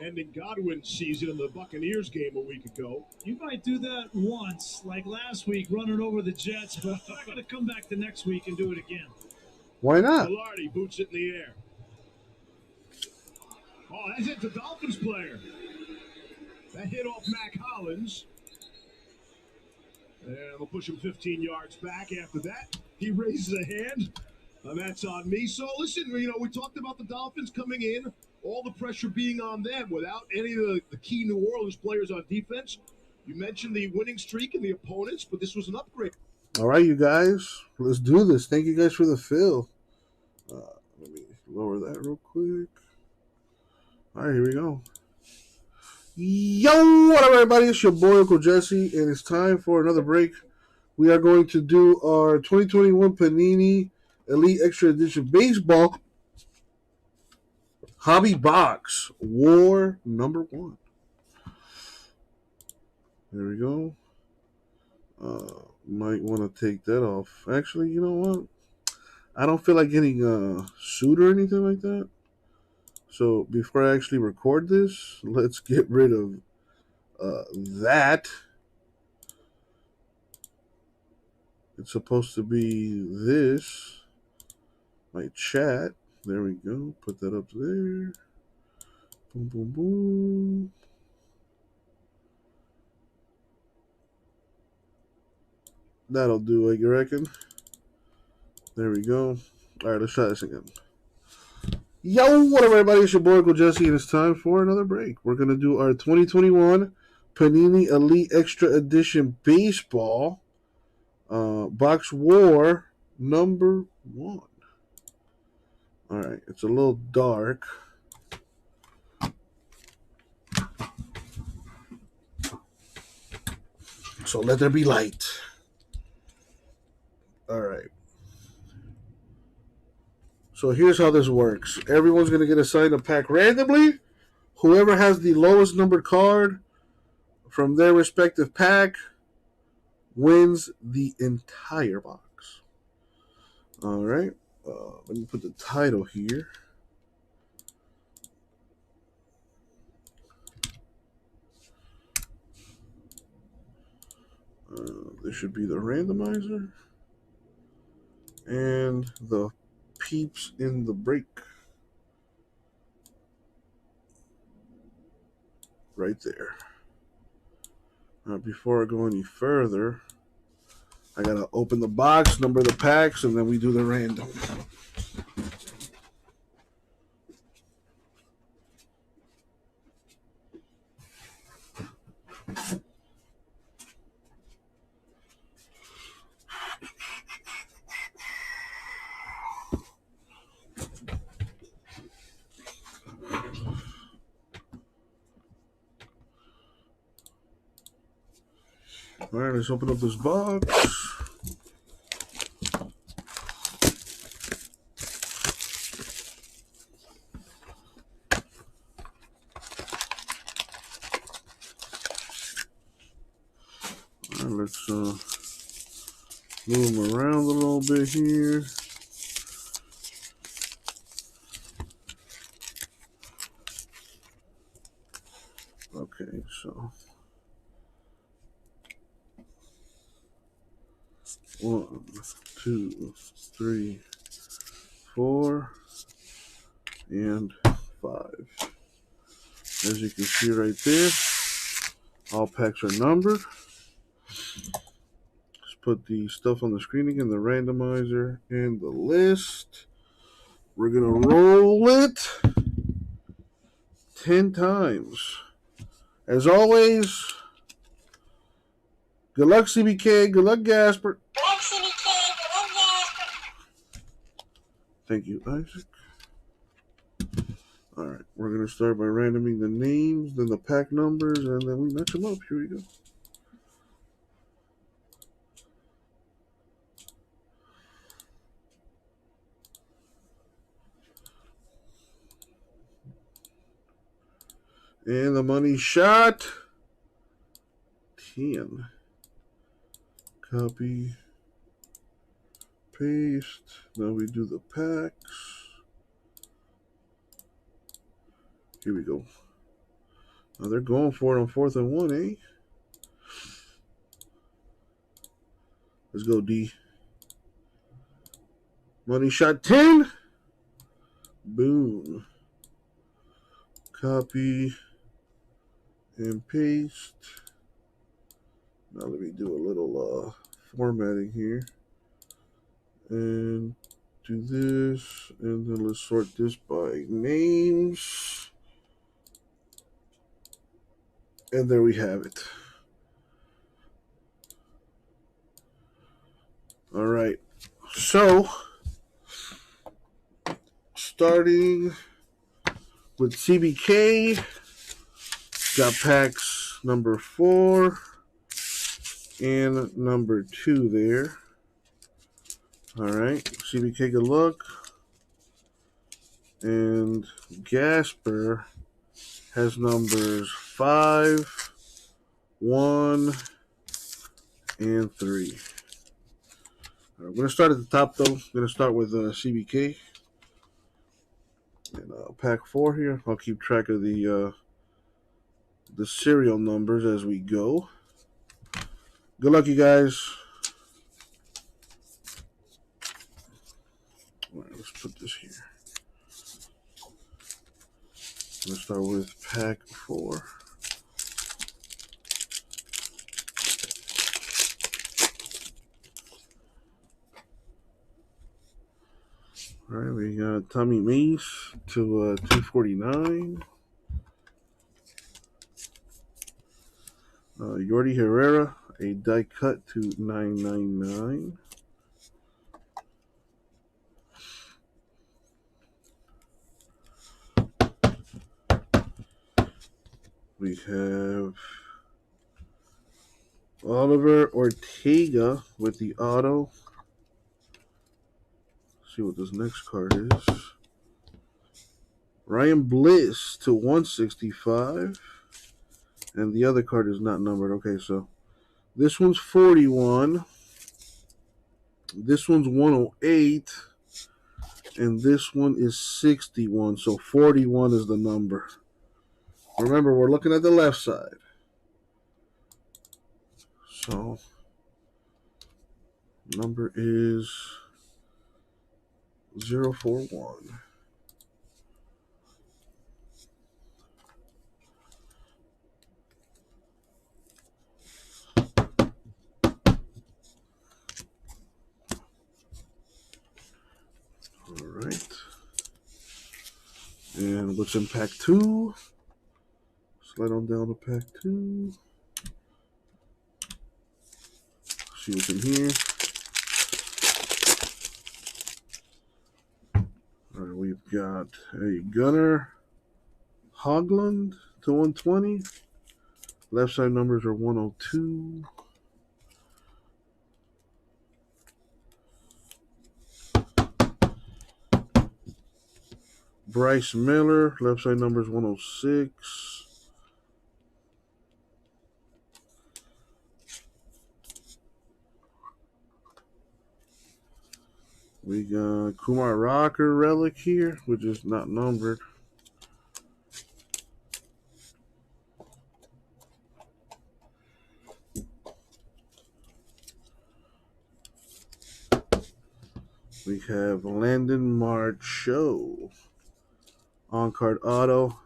Speaker 12: ending Godwin's season in the Buccaneers game a week ago.
Speaker 14: You might do that once, like last week, running over the Jets, but I'm not going to come back the next week and do it again.
Speaker 1: Why not?
Speaker 12: Velarde boots it in the air. Oh, that's it, the Dolphins player. That hit off Mac Hollins. And they'll push him 15 yards back after that. He raises a hand. That's on me. So, listen, we talked about the Dolphins coming in, all the pressure being on them without any of the key New Orleans players on defense. You mentioned the winning streak and the opponents, but this was an upgrade.
Speaker 1: All right, you guys. Let's do this. Thank you guys for the fill. Let me lower that real quick. All right, here we go. Yo, what up, everybody? It's your boy, Uncle Jesse, and it's time for another break. We are going to do our 2021 Panini Elite Extra Edition Baseball Hobby Box War number 1. There we go. Might want to take that off. Actually, you know what? I don't feel like getting sued or anything like that. So before I actually record this, let's get rid of that. It's supposed to be this. My chat. There we go. Put that up there. Boom, boom, boom. That'll do it, you reckon? There we go. All right, let's try this again. Yo, what up, everybody? It's your boy, Uncle Jesse, and it's time for another break. We're going to do our 2021 Panini Elite Extra Edition Baseball Box War number 1. All right, it's a little dark. So let there be light. All right. So here's how this works. Everyone's going to get assigned a pack randomly. Whoever has the lowest numbered card from their respective pack wins the entire box. All right. Let me put the title here. This should be the randomizer. And the peeps in the break. Right there. Now, before I go any further, I gotta open the box, number the packs, and then we do the random. All right, let's open up this box. All right, let's move them around a little bit here. Okay, so 1, 2, 3, 4, and 5. As you can see right there, all packs are numbered. Just put the stuff on the screen again, the randomizer and the list. We're going to roll it 10 times. As always, Good luck, CBK. Good luck, Gasper. Thank you, Isaac. All right, we're going to start by randoming the names, then the pack numbers, and then we match them up. Here we go. And the money shot. 10. Copy. Paste. Now we do the packs. Here we go. Now they're going for it on 4th and 1, eh? Let's go, D. Money shot 10. Boom. Copy and paste. Now let me do a little formatting here. And do this. And then let's sort this by names. And there we have it. All right. So, starting with CBK, got packs number 4 and number 2 there. All right. CBK, good luck. And Gasper has numbers 5, 1, and 3. All right, we're going to start at the top, though. I'm going to start with CBK. And pack 4 here. I'll keep track of the serial numbers as we go. Good luck, you guys. All right, let's put this here. Let's start with pack 4. All right, we got Tommy Mace to 249. Yordi Herrera, a die cut to 999. We have Oliver Ortega with the auto. Let's see what this next card is. Ryan Bliss to 165. And the other card is not numbered. Okay, so this one's 41. This one's 108. And this one is 61. So 41 is the number. Remember, we're looking at the left side. So, number is 041. All right. And what's in pack 2? Slide on down to pack 2. See what's in here. All right, we've got a Gunnar Hoglund to 120. Left side numbers are 102. Bryce Miller, left side numbers 106. We got Kumar Rocker relic here, which is not numbered. We have Landon Marchot. On-card auto.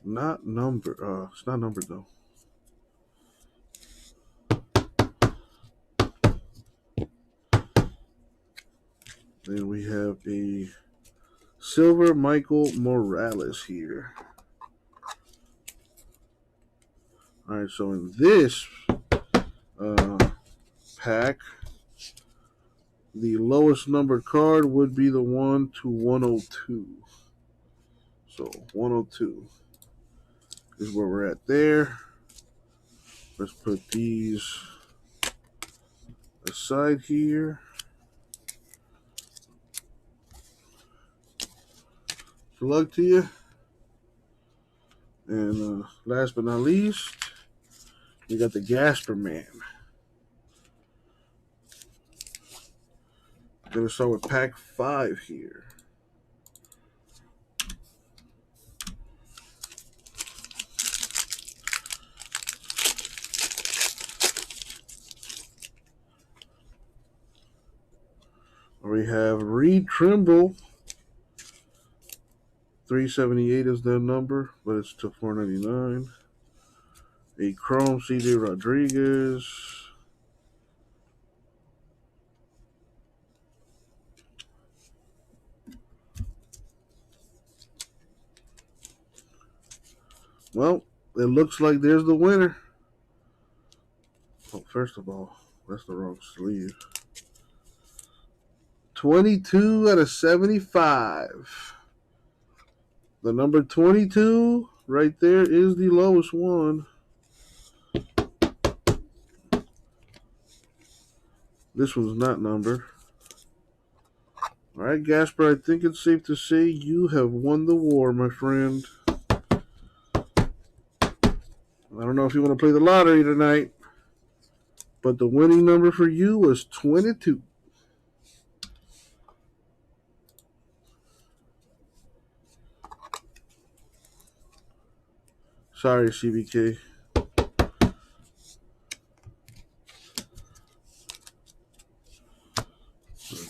Speaker 1: Not numbered. It's not numbered, though. Then we have a silver Michael Morales here. All right, so in this pack. The lowest numbered card would be the 1 to 102. So 102 is where we're at there. Let's put these aside here. Good luck to you. And last but not least, we got the Gasper Man. Gonna start with pack 5 here. We have Reed Trimble. 378 is their number, but it's to 499. A Chrome CJ Rodriguez. Well, it looks like there's the winner. Oh, first of all, that's the wrong sleeve. 22 out of 75. The number 22 right there is the lowest one. This one's not numbered. All right, Gasper, I think it's safe to say you have won the war, my friend. I don't know if you want to play the lottery tonight, but the winning number for you was 22. Sorry, CBK.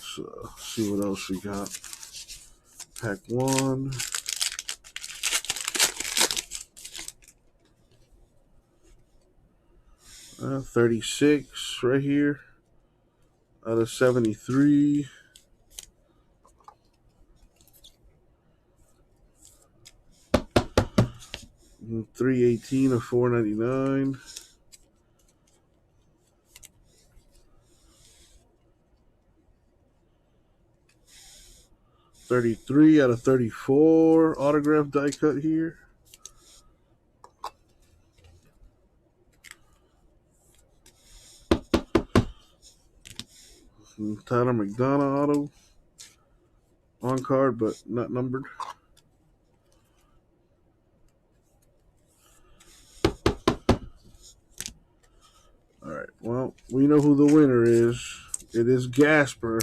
Speaker 1: Let's see what else we got. Pack 1. Uh, 36 right here out of 73. And 318 of 499. $33 out of 34 autograph die cut here. And Tyler McDonough auto on card, but not numbered. All right, well, we know who the winner is. It is Gasper.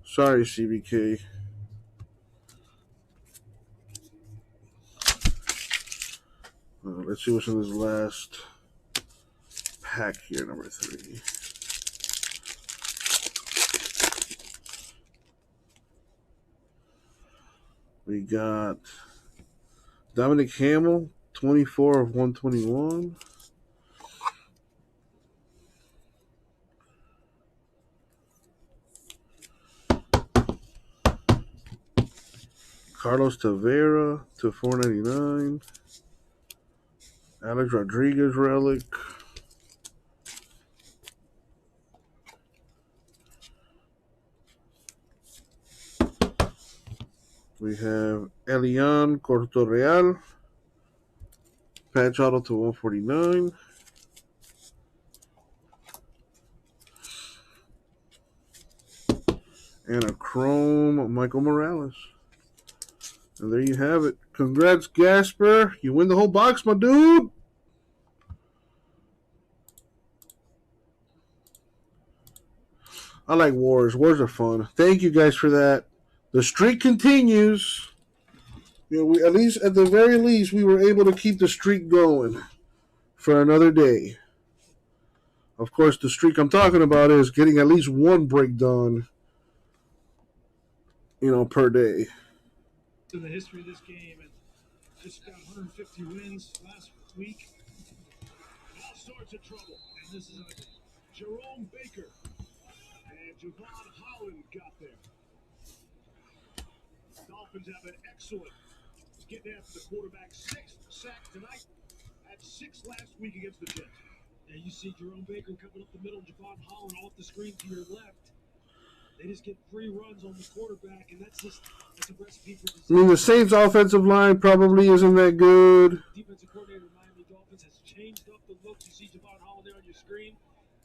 Speaker 1: Sorry, CBK. Let's see what's in this last pack here, number 3. We got Dominic Hamill, 24 of 121. Carlos Tavera to 499. Alex Rodriguez relic. We have Elian Cortorreal. Patch auto to 149. And a chrome Michael Morales. And there you have it. Congrats, Gasper. You win the whole box, my dude. I like wars. Wars are fun. Thank you guys for that. The streak continues. You know, we at the very least, we were able to keep the streak going for another day. Of course, the streak I'm talking about is getting at least one break done, per day.
Speaker 14: In the history of this game, and just got 150 wins last week.
Speaker 12: All sorts of trouble. And this is Jerome Baker. And Javon Holland got there. Dolphins have been excellent. He's getting after the quarterback. 6th sack tonight. Had 6 last week against the Jets.
Speaker 18: And you see Jerome Baker coming up the middle, Javon Holland off the screen to your left. They just get 3 runs on the quarterback, and that's a recipe for disaster.
Speaker 1: I mean, the Saints' offensive line probably isn't that good.
Speaker 18: Defensive coordinator of Miami Dolphins has changed up the looks. You see Javon Holland there on your screen.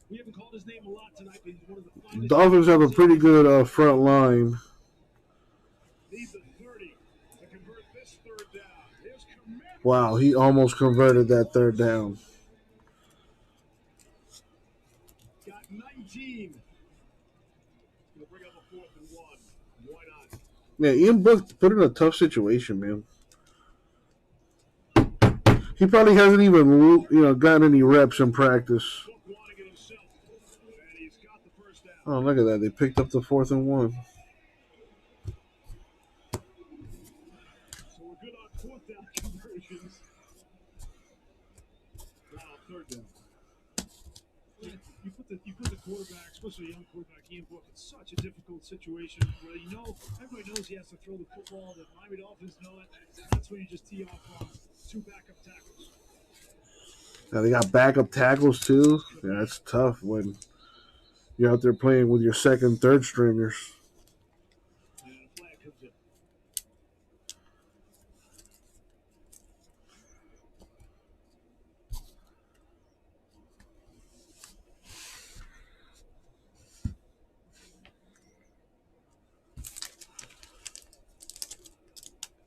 Speaker 18: We haven't called his name a lot tonight, but he's one of the finest.
Speaker 1: Dolphins have a pretty good front line. Wow, he almost converted that third down.
Speaker 12: Got 19. He'll bring up a 4th and 1. Why not?
Speaker 1: Yeah, Ian Book put in a tough situation, man. He probably hasn't even gotten any reps in practice. Oh, look at that. They picked up the 4th and 1.
Speaker 12: So we're good on 4th down conversions. Not on 3rd down. You put the quarterback, especially a young quarterback, Ian Book, in such a difficult situation where everybody knows he has to throw the football. The Miami Dolphins know it. That's when you just tee off on 2 backup tackles.
Speaker 1: Now they got backup tackles too. Yeah, that's tough when you're out there playing with your 2nd, 3rd stringers.
Speaker 12: And a flag comes in.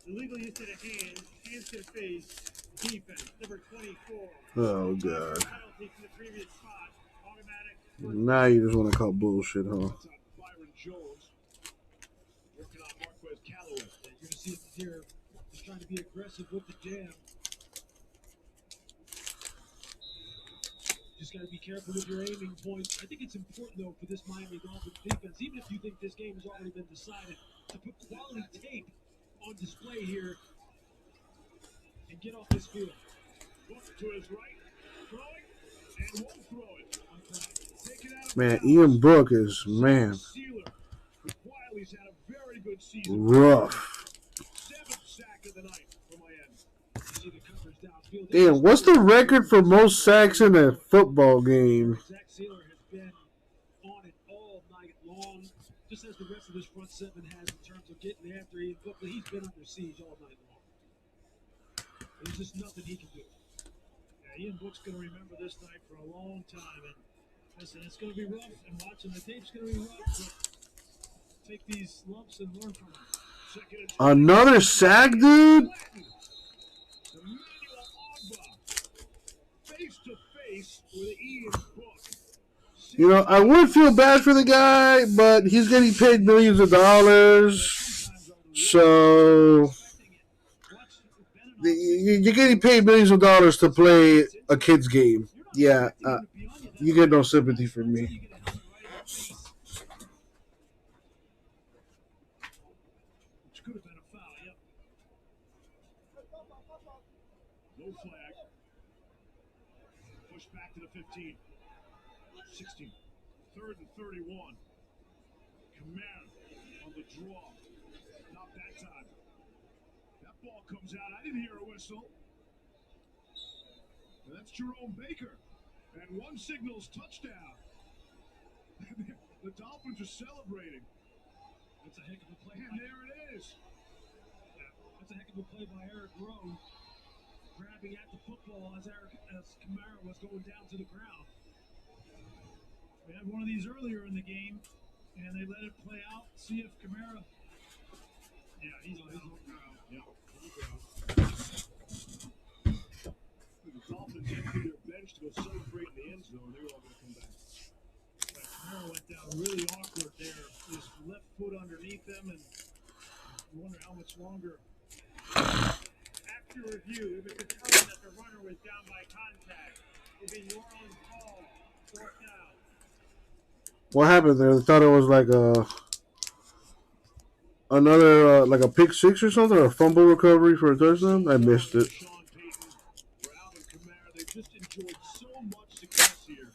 Speaker 10: Illegal use of the hands to the face, defense, number 24.
Speaker 1: Oh, God.
Speaker 10: Penalty from the previous spot, automatic.
Speaker 1: Now you just want to call bullshit, huh?
Speaker 12: Byron Jones working on Marquez Callaway.
Speaker 18: You're going to see it here, just trying to be aggressive with the jam. Just got to be careful with your aiming points. I think it's important, though, for this Miami Dolphins defense, even if you think this game has already been decided, to put quality tape on display here and get off this field.
Speaker 12: Book to his right, throwing, and won't throw it. Take it out.
Speaker 1: Man, Ian Book is, man,
Speaker 12: Wiley's had a very good season.
Speaker 1: rough.
Speaker 12: 7th sack of the night for Miami.
Speaker 18: See the coverage downfield.
Speaker 1: Damn, what's the record for most sacks in a football game?
Speaker 18: Zach Sealer has been on it all night long, just as the rest of this front 7 has in terms of getting after Ian Book, but he's been under siege all night long. There's just nothing he can do.
Speaker 10: Yeah, Ian Book's going to remember this night for a long time. And listen, it's going to be rough, and watching the tape's going to be rough, but take these lumps and learn from them.
Speaker 1: Another sack, dude?
Speaker 12: Face to face with Ian Book.
Speaker 1: You know, I would feel bad for the guy, but he's getting paid millions of dollars. So you're getting paid millions of dollars to play a kid's game. Yeah, you get no sympathy from me.
Speaker 12: Which could have been a foul, yep. No flag. Push back to the 15. 16. 3rd and 31. Kamara on the draw. Not that time. That ball comes out. I didn't hear a whistle. And that's Jerome Baker. And one signals touchdown. The Dolphins are celebrating.
Speaker 18: That's a heck of a play.
Speaker 12: And there it is.
Speaker 18: That's a heck of a play by Eric Rowe, grabbing at the football as Kamara was going down to the ground.
Speaker 10: We had one of these earlier in the game, and they let it play out. See if Kamara. Yeah, he's on the ground.
Speaker 12: Yeah. The Dolphins empty their bench to go celebrate in the end zone. They're all going to come back.
Speaker 10: Kamara went down really awkward there. His left foot underneath him, and you wonder how much longer. After review, it was determined that the runner was down by contact. It would be New Orleans ball, 4th down.
Speaker 1: What happened there? I thought it was like another like a pick six or something, or a fumble recovery for a touchdown. I missed it.
Speaker 12: Sean Payton, for Alvin Kamara, they've just enjoyed so much success here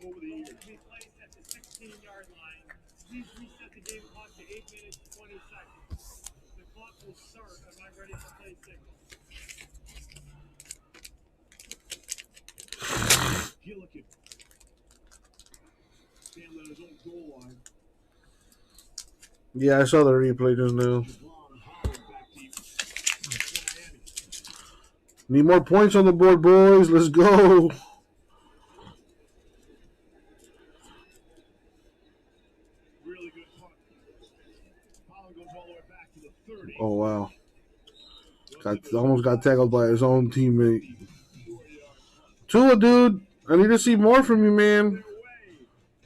Speaker 12: over the years.
Speaker 10: Ball to be placed at the 16-yard line. Please reset the game clock to 8 minutes 20 seconds. The clock will start on my ready to play signal.
Speaker 12: Gillikin. Stanley on his own goal line.
Speaker 1: Yeah, I saw the replay just now. Need more points on the board, boys. Let's go.
Speaker 12: Really good punt. Holland goes all the way back to the 30.
Speaker 1: Oh, wow. Almost got tackled by his own teammate. Tua, dude, I need to see more from you, man.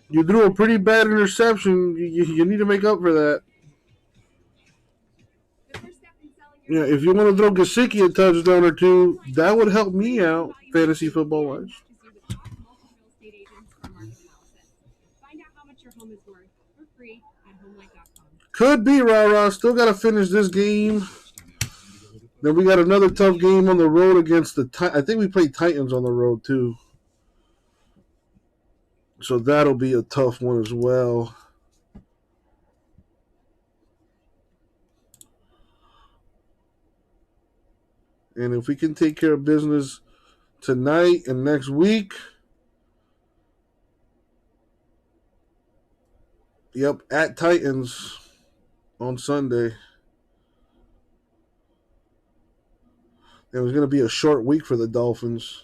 Speaker 1: You threw a pretty bad interception. You need to make up for that. Yeah, if you want to throw Gesicki a touchdown or two, that would help me out, fantasy football-wise. Could be, rah-rah. Still got to finish this game. Then we got another tough game on the road against the I think we play Titans on the road, too. So that'll be a tough one as well. And if we can take care of business tonight and next week, yep, at Titans on Sunday. It was going to be a short week for the Dolphins.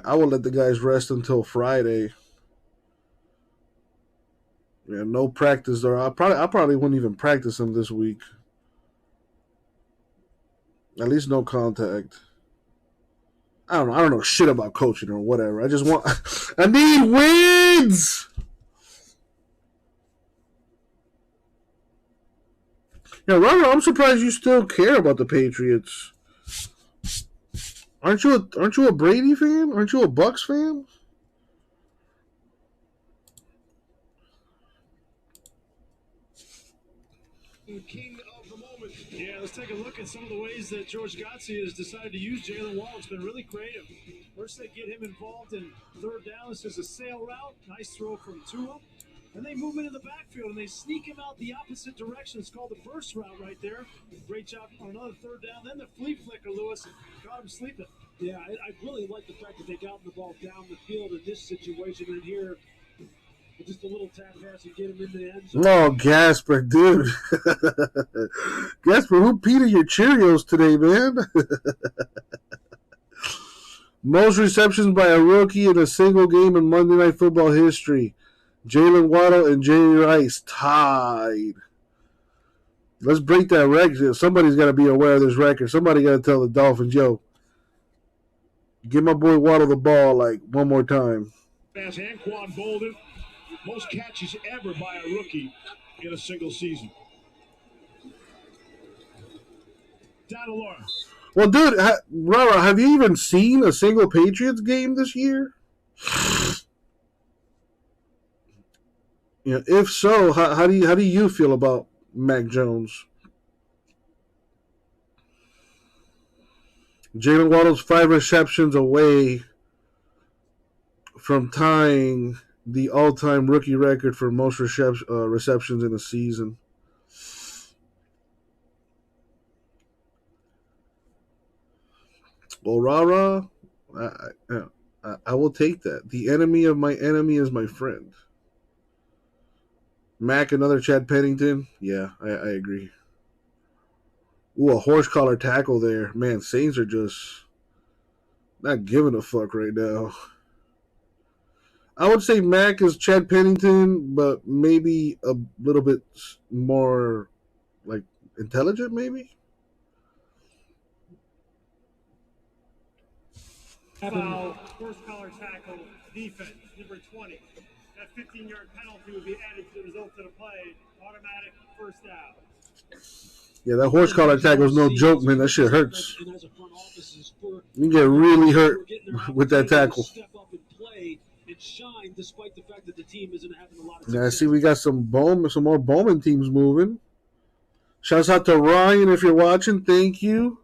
Speaker 1: I would let the guys rest until Friday. Yeah, no practice there. I probably wouldn't even practice them this week. At least no contact. I don't know shit about coaching or whatever. I just want I need wins. Yeah, Robert, I'm surprised you still care about the Patriots. Aren't you a Brady fan? Aren't you a Bucks fan?
Speaker 12: King of the moment.
Speaker 14: Yeah, let's take a look at some of the ways that George Godsey has decided to use Jalen Waddle. It's been really creative. First, they get him involved in third down. This is a sail route. Nice throw from Tua. And they move into the backfield, and they sneak him out the opposite direction. It's called the burst route right there. Great job on another third down. Then the flea flicker, Lewis, got him sleeping.
Speaker 18: Yeah, I really like the fact that they got the ball down the field in this situation. And here, just a little tap pass and get him into the end zone.
Speaker 1: Oh, Gasper, dude. Gasper, who peed your Cheerios today, man? Most receptions by a rookie in a single game in Monday Night Football history. Jalen Waddle and Jerry Rice tied. Let's break that record. Somebody's got to be aware of this record. Somebody got to tell the Dolphins, yo, give my boy Waddle the ball like one more time.
Speaker 12: As Anquan Bolden, most catches ever by a rookie in a single season. Down to Lawrence.
Speaker 1: Well, dude, Rara, have you even seen a single Patriots game this year? You know, if so, how do you feel about Mac Jones? Jalen Waddle's 5 receptions away from tying the all-time rookie record for most receptions in a season. Well, Rara, I will take that. The enemy of my enemy is my friend. Mac, another Chad Pennington? Yeah, I agree. Ooh, a horse collar tackle there. Man, Saints are just not giving a fuck right now. I would say Mac is Chad Pennington, but maybe a little bit more, like, intelligent, maybe?
Speaker 10: Foul, horse collar tackle, defense, number 20. That 15-yard penalty would be added to the result of the play. Automatic first down.
Speaker 1: Yeah, that horse collar tackle is no joke, man. That shit hurts. You get really hurt with that tackle. Yeah, I see we got some more Bowman teams moving. Shouts out to Ryan if you're watching. Thank you.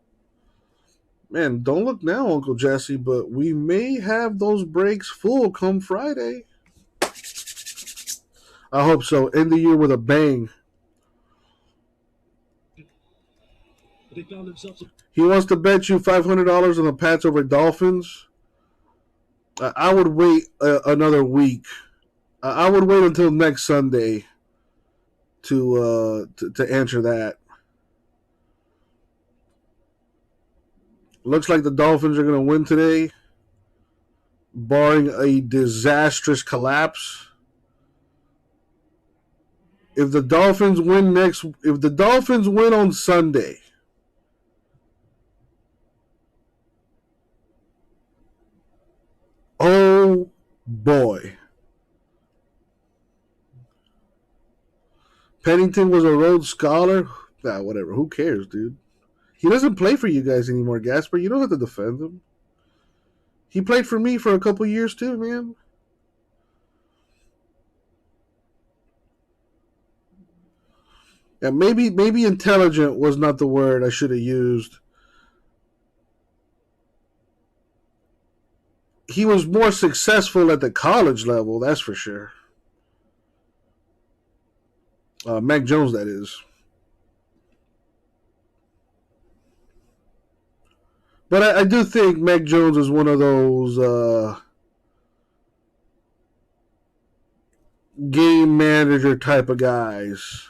Speaker 1: Man, don't look now, Uncle Jesse, but we may have those breaks full come Friday. I hope so. End the year with a bang.
Speaker 18: They found themselves.
Speaker 1: He wants to bet you $500 on the Pats over Dolphins. I would wait another week. I would wait until next Sunday to answer that. Looks like the Dolphins are going to win today, barring a disastrous collapse. If the Dolphins win on Sunday, oh boy. Pennington was a Rhodes Scholar. Nah, whatever. Who cares, dude? He doesn't play for you guys anymore, Gasper. You don't have to defend him. He played for me for a couple years too, man. Yeah, maybe intelligent was not the word I should have used. He was more successful at the college level, that's for sure. Mac Jones, that is. But I do think Mac Jones is one of those game manager type of guys.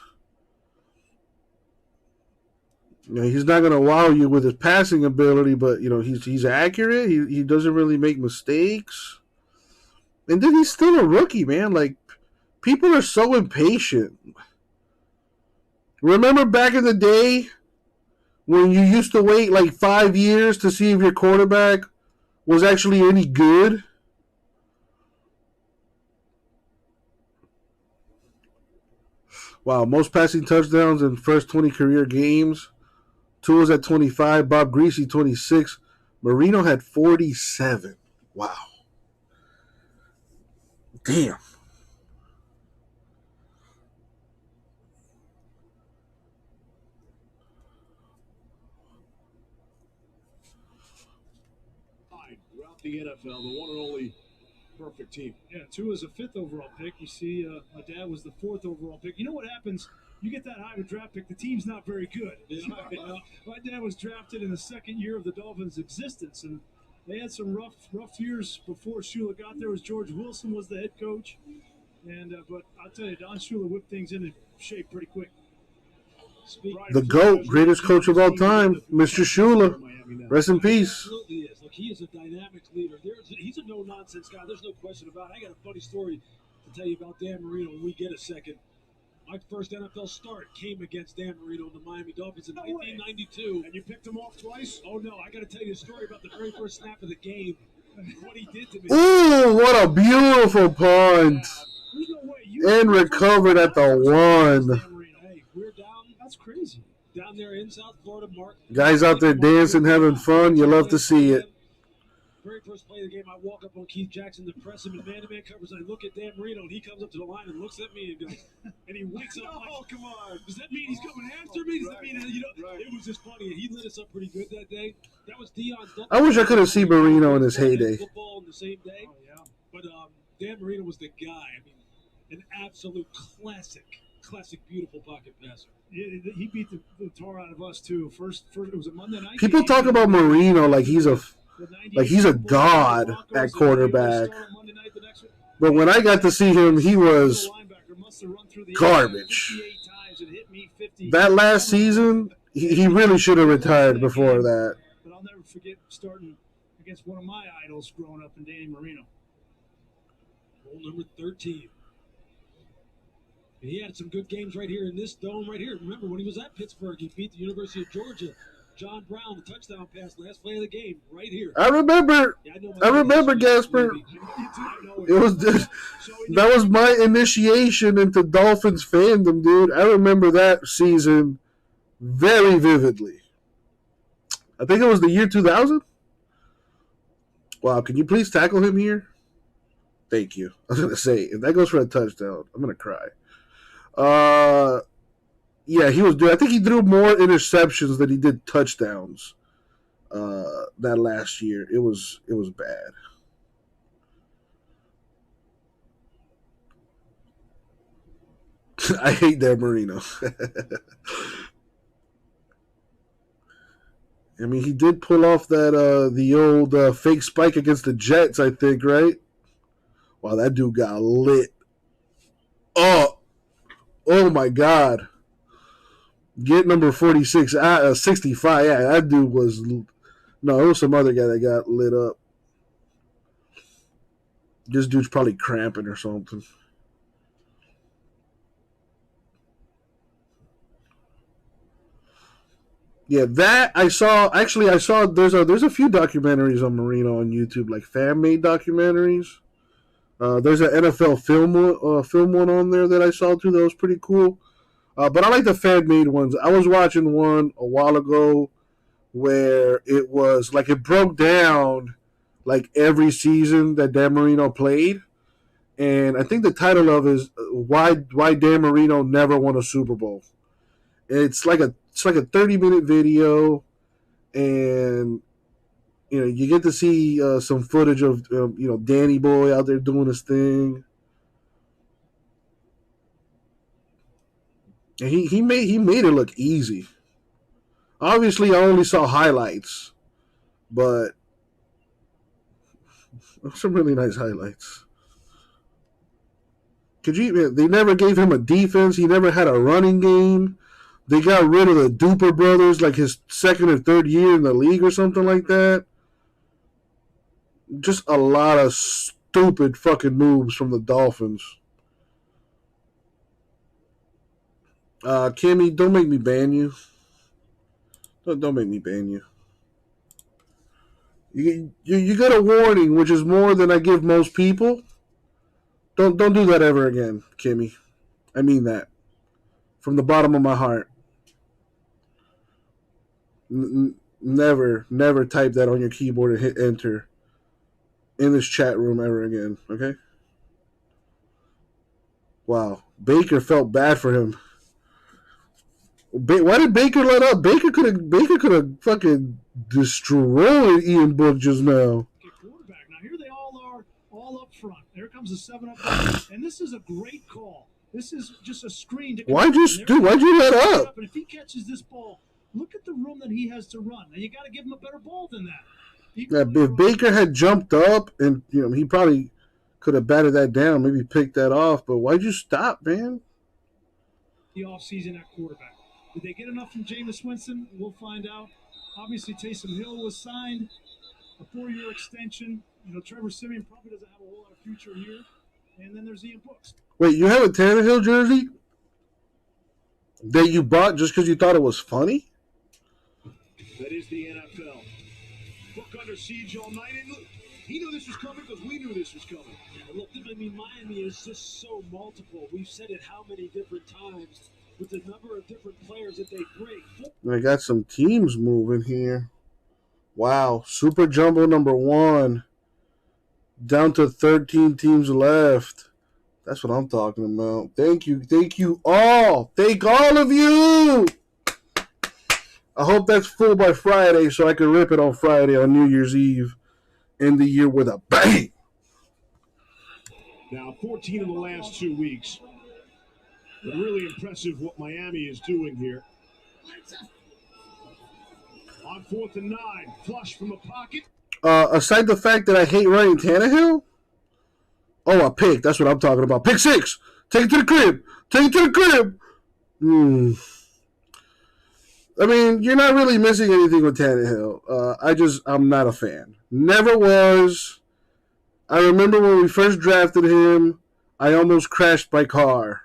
Speaker 1: You know, he's not going to wow you with his passing ability, but you know he's accurate. He doesn't really make mistakes, and then he's still a rookie, man. Like, people are so impatient. Remember back in the day when you used to wait like 5 years to see if your quarterback was actually any good? Wow, most passing touchdowns in first 20 career games. Tua's at 25, Bob Greasy 26, Marino had 47. Wow. Damn.
Speaker 12: Throughout the NFL, the one and only perfect team.
Speaker 14: Yeah, Tua's a 5th overall pick. You see, my dad was the 4th overall pick. You know what happens? You get that high of a draft pick, the team's not very good. My dad was drafted in the 2nd year of the Dolphins' existence, and they had some rough years before Shula got there. As George Wilson was the head coach, and but I'll tell you, Don Shula whipped things into shape pretty quick.
Speaker 1: The GOAT, greatest coach of all time, Mr. Shula. Rest in peace.
Speaker 18: Absolutely is. Look, he is a dynamic leader. He's a no-nonsense guy. There's no question about it. I got a funny story to tell you about Dan Marino when we get a second. My first NFL start came against Dan Marino and the Miami Dolphins in 1992.
Speaker 12: And you picked him off twice?
Speaker 18: Oh, no. I got to tell you a story about the very first snap of the game. What he did to me.
Speaker 1: Ooh, what a beautiful punt. And recovered at the 1.
Speaker 18: Hey, we're down. That's crazy. Down there in South Florida, Mark.
Speaker 1: Guys out there dancing, having fun. You love to see it.
Speaker 18: Very first play of the game, I walk up on Keith Jackson to press him in man-to-man coverage. I look at Dan Marino, and he comes up to the line and looks at me and goes, and he wakes up like, "Oh, come on! Does that mean he's coming after me? Does that mean It was just funny. He lit us up pretty good that day. That was Dion's.
Speaker 1: I wish I could have seen Marino in his heyday.
Speaker 18: Football on the same day. Oh, yeah. But Dan Marino was the guy. I mean, an absolute classic, beautiful pocket passer.
Speaker 14: Yeah, he beat the tar out of us too. First, it was a Monday night.
Speaker 1: People talk about Marino like he's a god at quarterback. But when I got to see him, he was garbage. That last season, he really should have retired before that.
Speaker 14: But I'll never forget starting against one of my idols growing up in Danny Marino.
Speaker 18: Role number 13. And he had some good games right here in this dome right here. Remember when he was at Pittsburgh, he beat the University of Georgia. John Brown, the touchdown pass, last play of the game, right here.
Speaker 1: I remember, Gasper. It was that was my initiation into Dolphins fandom, dude. I remember that season very vividly. I think it was the year 2000. Wow, can you please tackle him here? Thank you. I was going to say, if that goes for a touchdown, I'm going to cry. Yeah, he was doing. I think he threw more interceptions than he did touchdowns. That last year, it was bad. I hate Dan Marino. I mean, he did pull off that the old fake spike against the Jets, I think, right? Wow, that dude got lit. Oh my God. Get number 46, 65. Yeah, that dude was. No, it was some other guy that got lit up. This dude's probably cramping or something. Yeah, that I saw. Actually, I saw there's a few documentaries on Marino on YouTube, like fan made documentaries. There's an NFL film one on there that I saw too. That was pretty cool. But I like the fan made ones. I was watching one a while ago where it was like it broke down like every season that Dan Marino played, and I think the title of it is why Dan Marino never won a Super Bowl. It's like a 30-minute video, and you get to see some footage of Danny Boy out there doing his thing, and he made it look easy. Obviously, I only saw highlights, but some really nice highlights. They never gave him a defense. He never had a running game. They got rid of the Duper brothers like his second or third year in the league or something like that. Just a lot of stupid fucking moves from the Dolphins. Kimmy, don't make me ban you. Don't make me ban you. You got a warning, which is more than I give most people. Don't do that ever again, Kimmy. I mean that from the bottom of my heart. Never type that on your keyboard and hit enter in this chat room ever again. Okay? Wow, Baker felt bad for him. Why did Baker let up? Baker could have fucking destroyed Ian Book just now.
Speaker 14: Quarterback. Now here they all are, all up front. There comes the 7-up, and this is a great call. This is just a screen.
Speaker 1: Why'd you let up?
Speaker 14: And if he catches this ball, look at the room that he has to run. Now you got to give him a better ball than that.
Speaker 1: If Baker had jumped up, and he probably could have batted that down, maybe picked that off. But why'd you stop, man?
Speaker 14: The offseason at quarterback. Did they get enough from Jameis Winston? We'll find out. Obviously, Taysom Hill was signed, a 4-year extension. Trevor Siemian probably doesn't have a whole lot of future here. And then there's Ian Brooks.
Speaker 1: Wait, you have a Tannehill jersey that you bought just because you thought it was funny?
Speaker 12: That is the NFL. Book under siege all night. And look, he knew this was coming because we knew this was coming.
Speaker 18: Yeah, look, I mean, Miami is just so multiple. We've said it how many different times with the number of different players that they bring.
Speaker 1: I got some teams moving here. Wow, Super Jumbo number 1. Down to 13 teams left. That's what I'm talking about. Thank you all. Thank all of you. I hope that's full by Friday so I can rip it on Friday on New Year's Eve. End the year with a bang.
Speaker 12: Now, 14 in the last 2 weeks. But really impressive what Miami is doing here. On 4th and 9, flush from the pocket.
Speaker 1: Aside the fact that I hate Ryan Tannehill, a pick. That's what I'm talking about. Pick 6. Take it to the crib. I mean, you're not really missing anything with Tannehill. I'm not a fan. Never was. I remember when we first drafted him, I almost crashed my car.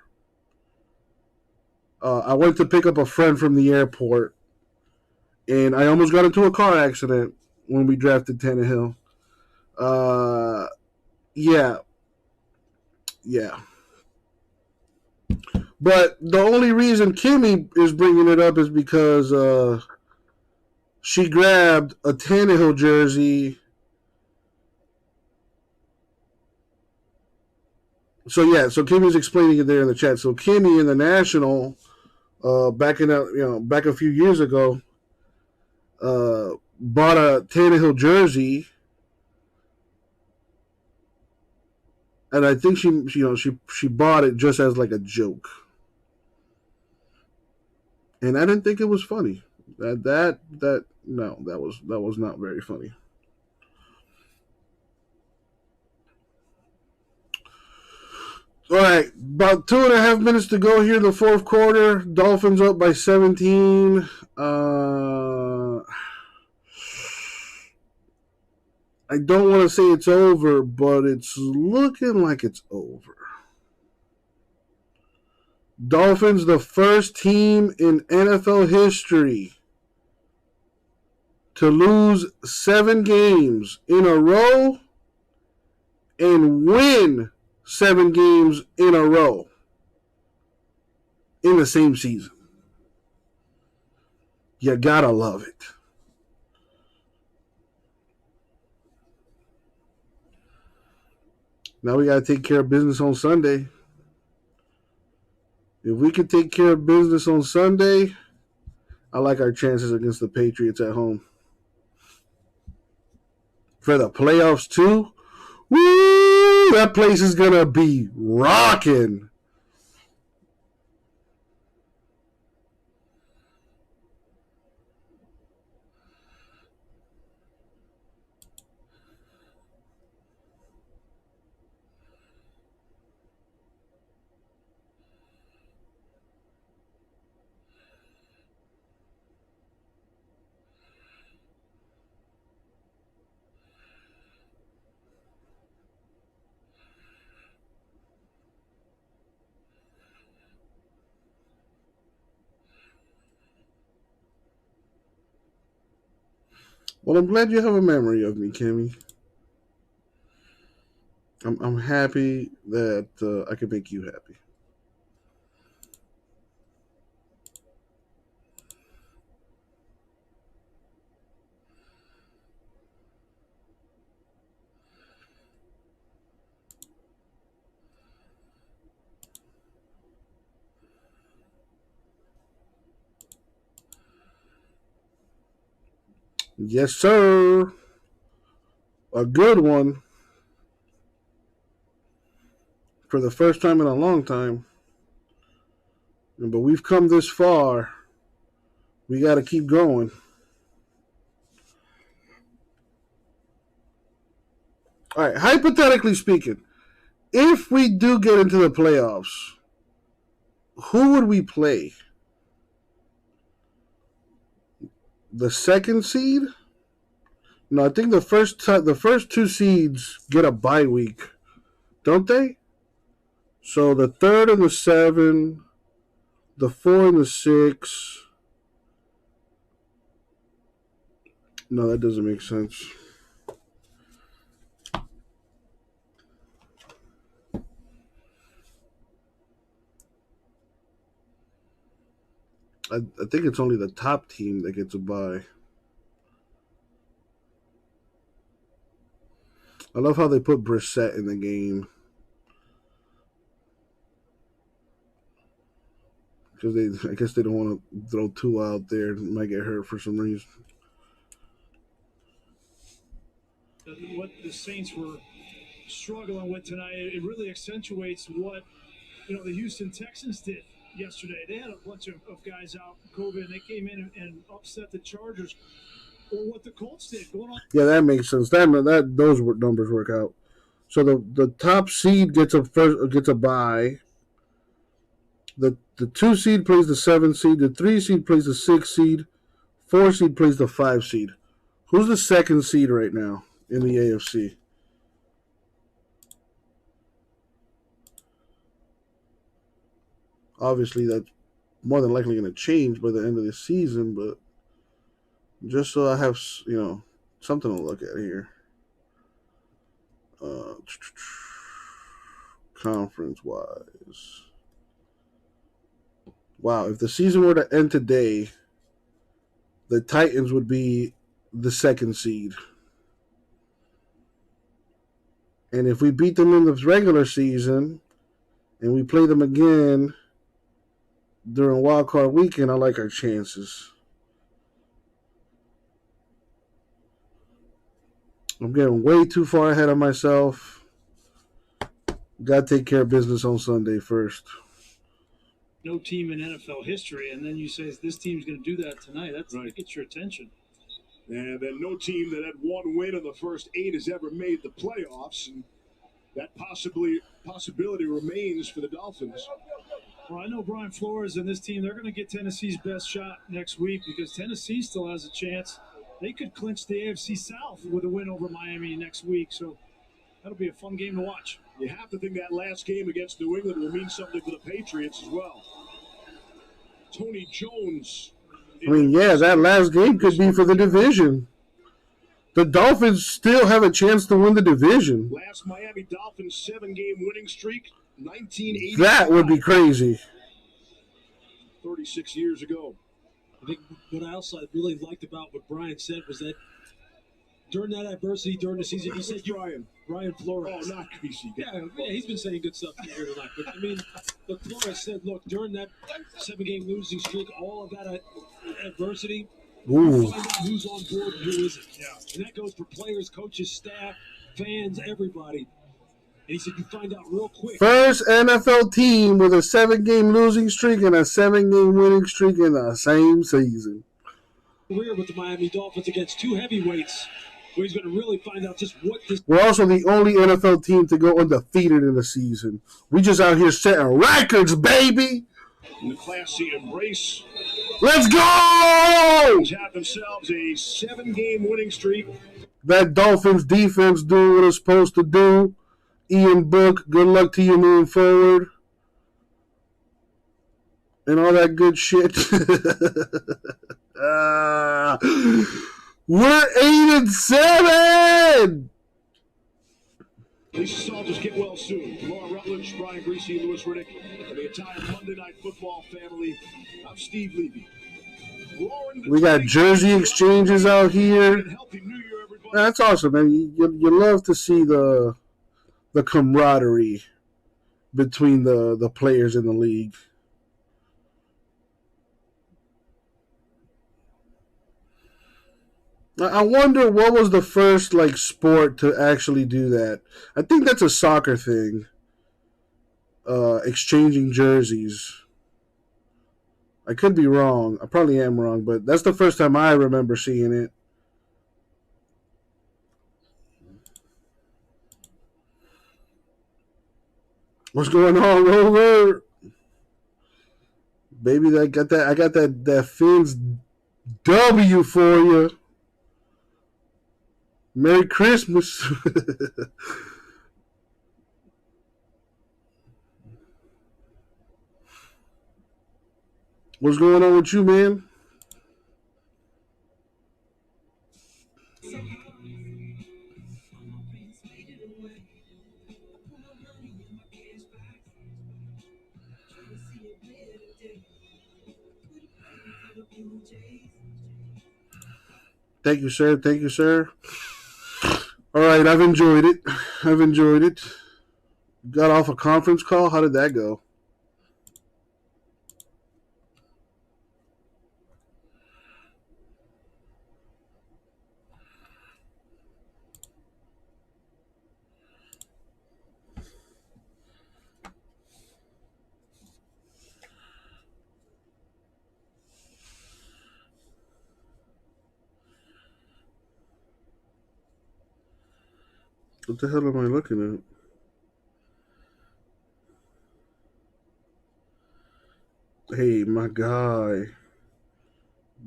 Speaker 1: I went to pick up a friend from the airport, and I almost got into a car accident when we drafted Tannehill. Yeah. But the only reason Kimmy is bringing it up is because she grabbed a Tannehill jersey. So Kimmy's explaining it there in the chat. So Kimmy in the National, back a few years ago, bought a Tannehill jersey, and I think she bought it just as like a joke, and I didn't think it was funny. No, that was not very funny. All right, about 2.5 minutes to go here in the fourth quarter. Dolphins up by 17. I don't want to say it's over, but it's looking like it's over. Dolphins, the first team in NFL history to lose 7 games in a row and win 7 games in a row in the same season. You gotta love it. Now we gotta take care of business on Sunday. If we can take care of business on Sunday, I like our chances against the Patriots at home. For the playoffs too, woo! That place is gonna be rocking. Well, I'm glad you have a memory of me, Kimmy. I'm happy that I can make you happy. Yes, sir. A good one. For the first time in a long time. But we've come this far. We got to keep going. All right, hypothetically speaking, if we do get into the playoffs, who would we play? The second seed? No, I think the first 2 seeds get a bye week, don't they? So the 3rd and the 7, the 4 and the 6. No, that doesn't make sense. I think it's only the top team that gets a bye. I love how they put Brissett in the game. Because I guess they don't want to throw Tua out there. It might get hurt for some reason.
Speaker 14: What the Saints were struggling with tonight, it really accentuates what the Houston Texans did yesterday. They had a bunch of guys out COVID, and they came in and upset the Chargers. Or what the Colts did going on.
Speaker 1: Yeah, that makes sense. Those numbers work out. So the top seed gets a bye. The 2 seed plays the 7 seed. The 3 seed plays the 6 seed. 4 seed plays the 5 seed. Who's the second seed right now in the AFC? Obviously, that's more than likely going to change by the end of the season, but just so I have, something to look at here. Conference-wise. Wow, if the season were to end today, the Titans would be the second seed. And if we beat them in the regular season and we play them again during Wild Card Weekend, I like our chances. I'm getting way too far ahead of myself. Got to take care of business on Sunday first.
Speaker 14: no team in NFL history, and then you say this team's going to do that tonight. That gets your attention.
Speaker 12: And then no team that had one win in the first 8 has ever made the playoffs, and that possibility remains for the Dolphins.
Speaker 14: Well, I know Brian Flores and this team, they're going to get Tennessee's best shot next week because Tennessee still has a chance. They could clinch the AFC South with a win over Miami next week, so that'll be a fun game to watch.
Speaker 12: You have to think that last game against New England will mean something for the Patriots as well. Tony Jones.
Speaker 1: I mean, yeah, that last game could be for the division. The Dolphins still have a chance to win the division.
Speaker 12: Last Miami Dolphins 7-game winning streak, 1980.
Speaker 1: That would be crazy.
Speaker 12: 36 years ago.
Speaker 18: I think what I also really liked about what Brian said was that during that adversity during the season, he said Brian Flores.
Speaker 12: Oh, not Greasy.
Speaker 18: Yeah, he's been saying good stuff here tonight. But I mean, but Flores said, look, during that 7-game losing streak, all of that adversity,
Speaker 1: Ooh.
Speaker 18: find out who's on board and who isn't. Yeah. And that goes for players, coaches, staff, fans, everybody. And he said you find out real quick.
Speaker 1: First NFL team with a 7-game losing streak and a 7-game winning streak in the same season.
Speaker 18: Career with the Miami Dolphins against 2 heavyweights, where he's going to really find out just what this.
Speaker 1: We're also the only NFL team to go undefeated in the season. We just out here setting records, baby.
Speaker 12: In the classy embrace.
Speaker 1: Let's go!
Speaker 12: They have themselves a 7-game winning streak.
Speaker 1: That Dolphins defense doing what it's supposed to do. Ian Book, good luck to you moving forward. And all that good shit. We're 8-7!
Speaker 12: Lisa Salters, get well soon. Laura Rutledge, Brian Greasy, Louis Riddick, and the entire Monday Night Football family. I'm Steve Levy.
Speaker 1: We got jersey exchanges out here. That's awesome, man. You love to see the camaraderie between the players in the league. I wonder what was the first sport to actually do that. I think that's a soccer thing. Exchanging jerseys. I could be wrong. I probably am wrong, but that's the first time I remember seeing it. What's going on, Rover? Baby, I got that Fins W for you. Merry Christmas. What's going on with you, man? Thank you, sir. Thank you, sir. All right, I've enjoyed it. Got off a conference call. How did that go? What the hell am I looking at? Hey, my guy.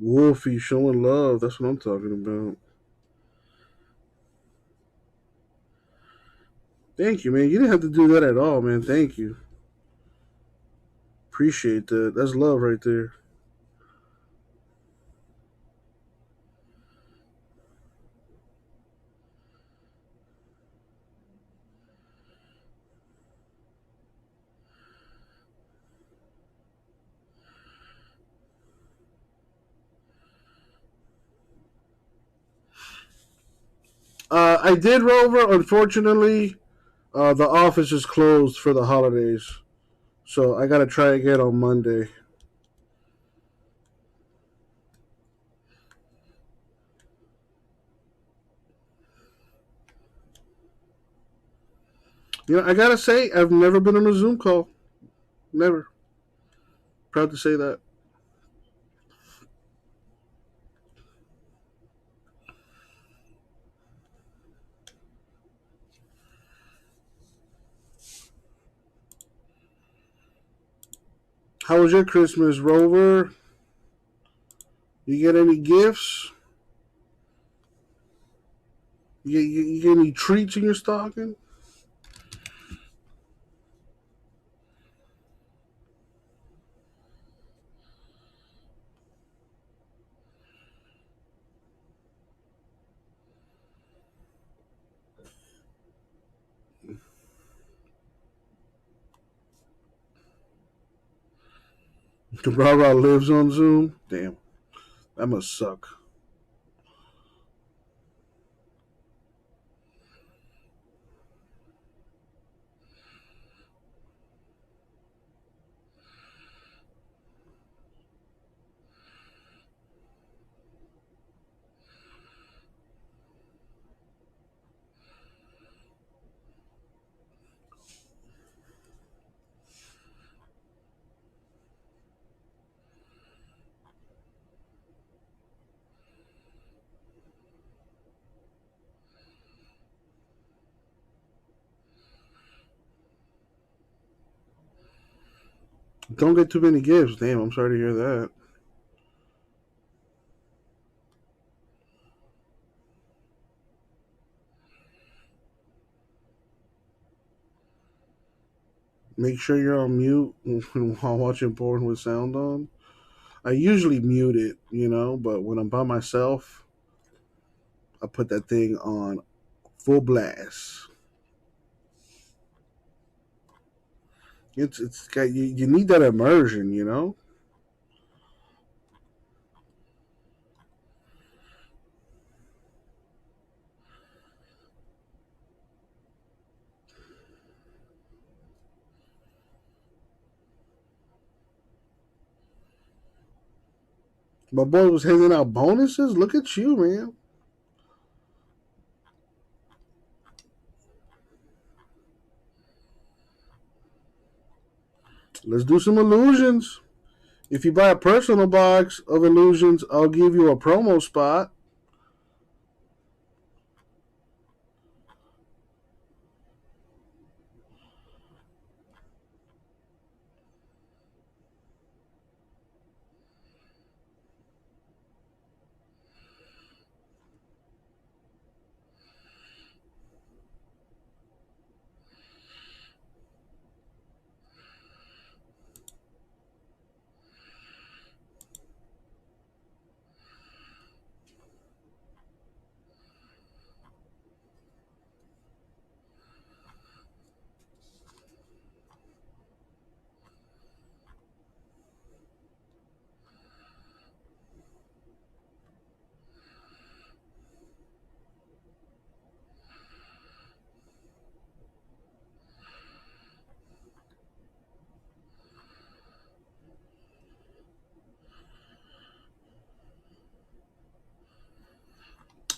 Speaker 1: Wolfie showing love. That's what I'm talking about. Thank you, man. You didn't have to do that at all, man. Thank you. Appreciate that. That's love right there. I did, Rover. Unfortunately, the office is closed for the holidays. So I got to try again on Monday. You know, I got to say, I've never been on a Zoom call. Never. Proud to say that. How was your Christmas, Rover? You get any gifts? You get any treats in your stocking? The Rara lives on Zoom? Damn. That must suck. Don't get too many gifts. Damn, I'm sorry to hear that. Make sure you're on mute while watching porn with sound on. I usually mute it, but when I'm by myself, I put that thing on full blast. It's got you need that immersion, My boy was handing out bonuses. Look at you, man. Let's do some illusions. If you buy a personal box of illusions, I'll give you a promo spot.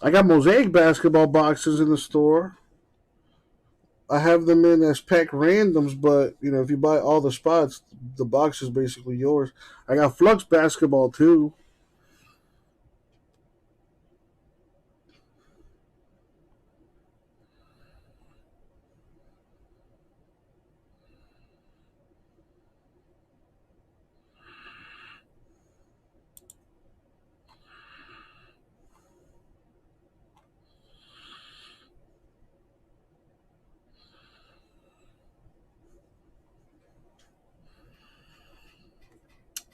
Speaker 1: I got Mosaic basketball boxes in the store. I have them in as pack randoms, but if you buy all the spots, the box is basically yours. I got Flux basketball too.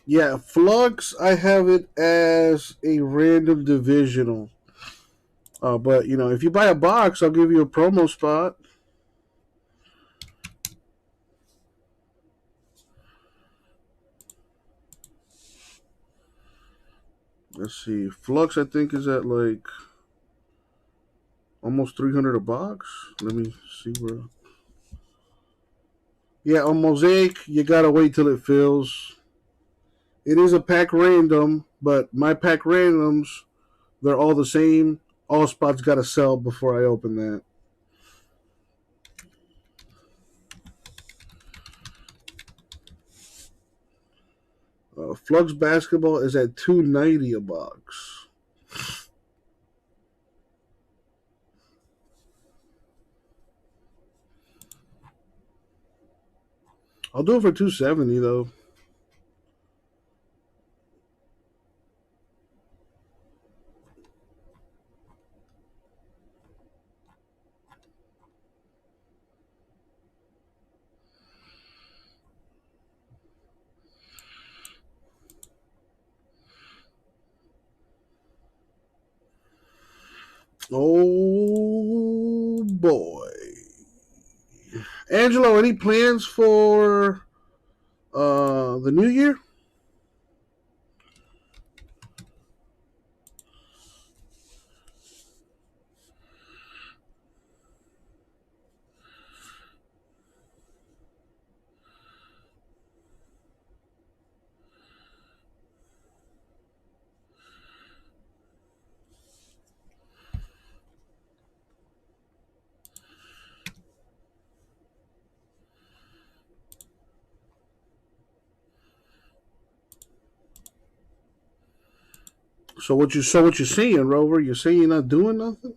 Speaker 1: Yeah, Flux, I have it as a random divisional. But, if you buy a box, I'll give you a promo spot. Let's see. Flux, I think, is at like almost 300 a box. Let me see where. Yeah, on Mosaic, you gotta wait till it fills. It is a pack random, but my pack randoms, they're all the same. All spots gotta sell before I open that. Flux basketball is at $2.90 a box. I'll do it for $2.70 though. Oh boy. Angelo, any plans for the new year? So what you're saying, Rover? You're saying you're not doing nothing?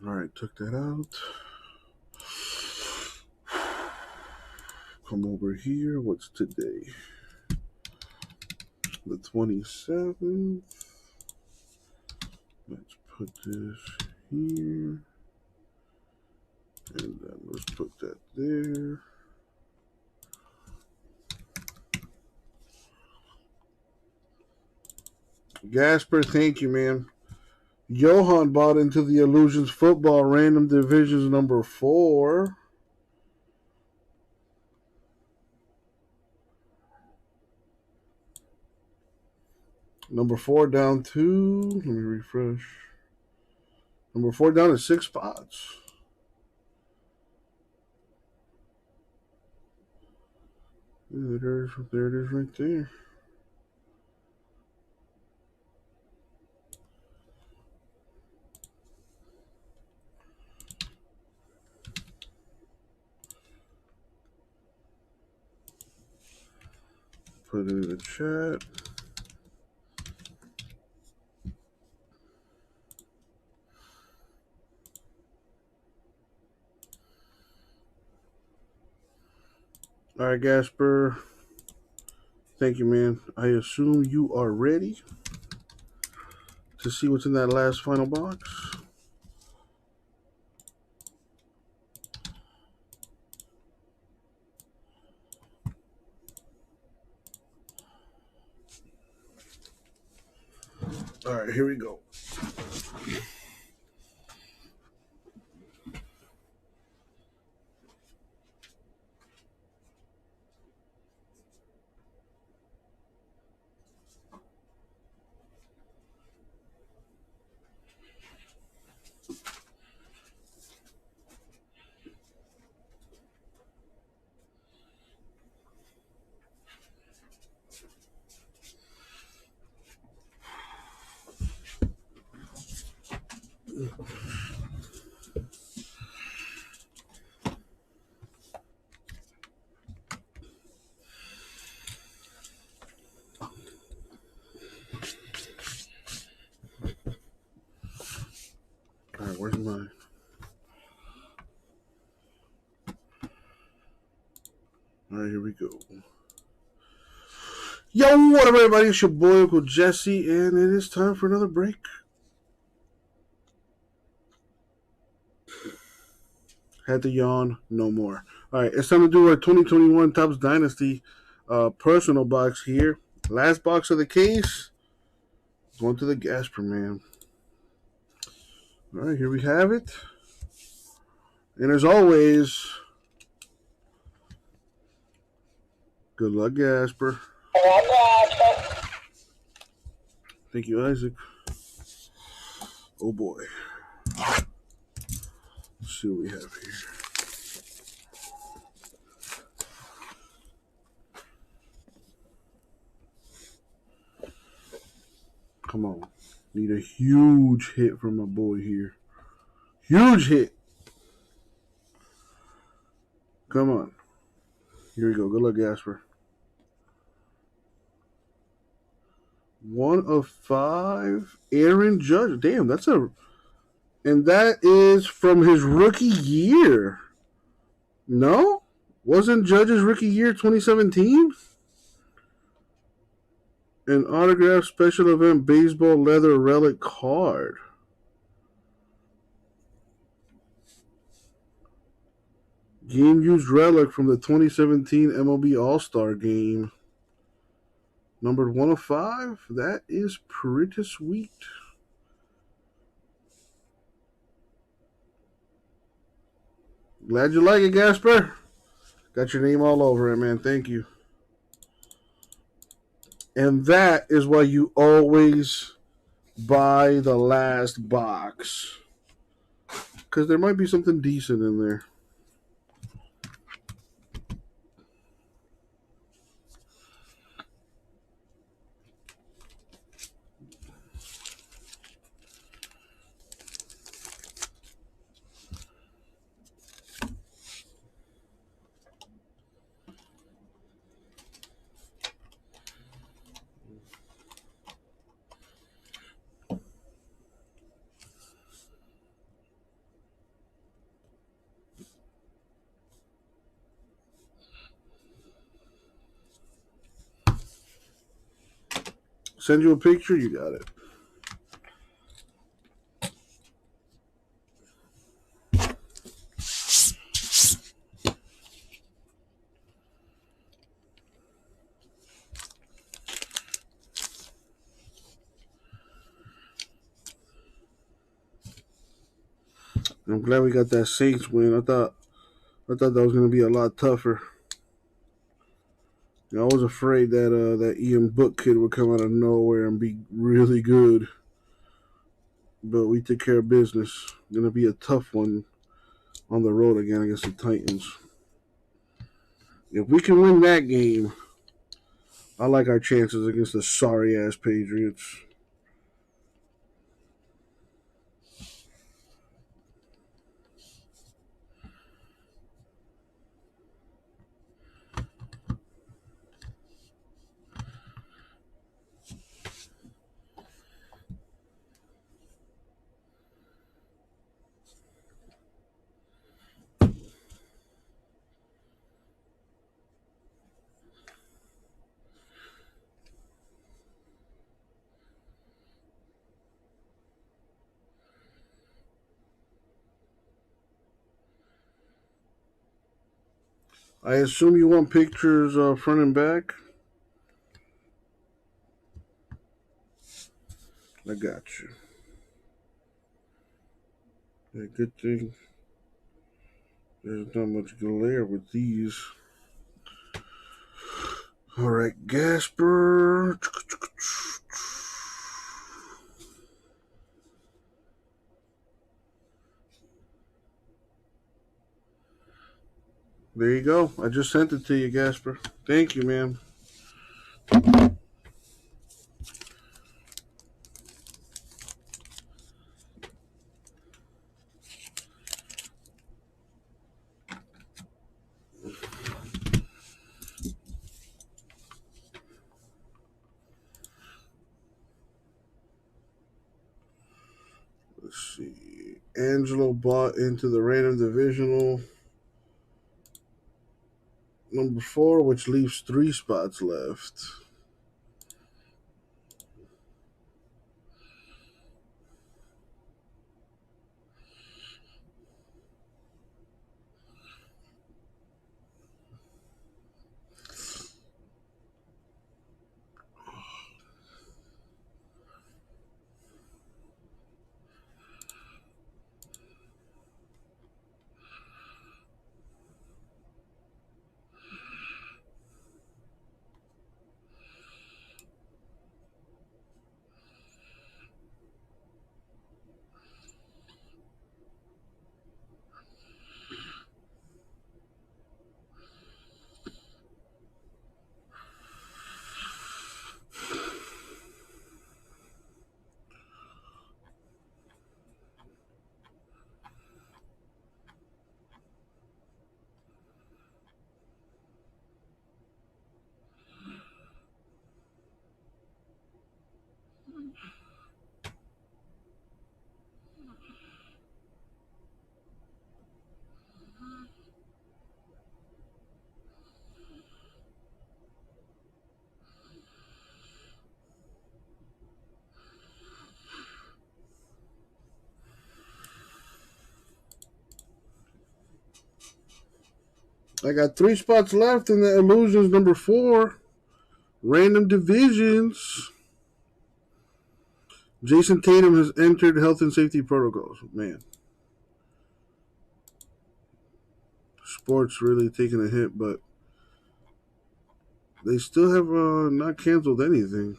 Speaker 1: All right, took that out. Come over here. What's today? The 27th. Let's put this here. And then let's put that there. Gasper, thank you, man. Johan bought into the Illusions Football Random Divisions number 4. Number 4 down to, let me refresh. Number 4 down to 6 spots. There it is right there. Put it in the chat. All right, Gasper. Thank you, man. I assume you are ready to see what's in that last final box. All right, here we go. All right, where's mine? All right, here we go. Yo, what up, everybody? It's your boy, Uncle Jesse, and it is time for another break. Had to yawn, no more. All right, it's time to do our 2021 Topps Dynasty personal box here. Last box of the case. Going to the Gasper, man. All right, here we have it. And as always, good luck, Gasper. Thank you, Isaac. Oh, boy. Let's see what we have here. Come on. Need a huge hit from my boy here. Huge hit. Come on. Here we go. Good luck, Gasper. 1 of 5. Aaron Judge. Damn, that's a... And that is from his rookie year. No? Wasn't Judge's rookie year 2017? An autographed special event baseball leather relic card. Game used relic from the 2017 MLB All-Star game. Numbered 1 of 5. That is pretty sweet. Glad you like it, Gasper. Got your name all over it, man. Thank you. And that is why you always buy the last box. Because there might be something decent in there. Send you a picture, you got it. I'm glad we got that Saints win. I thought that was going to be a lot tougher. I was afraid that that Ian Book kid would come out of nowhere and be really good. But we took care of business. Going to be a tough one on the road again against the Titans. If we can win that game, I like our chances against the sorry-ass Patriots. I assume you want pictures front and back? I got you. Yeah, good thing there's not much glare with these. All right, Gasper. There you go. I just sent it to you, Gasper. Thank you, man. Let's see. Angelo bought into the random divisional number 4, which leaves 3 spots left. I got 3 spots left in the Illusions number 4. Random divisions. Jason Tatum has entered health and safety protocols. Man. Sports really taking a hit, but they still have not canceled anything.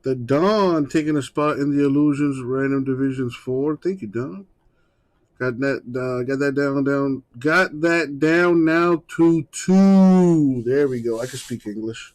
Speaker 1: The Don taking a spot in the Illusions Random Divisions 4. Thank you, Don. Got that down now to 2. There we go. I can speak English.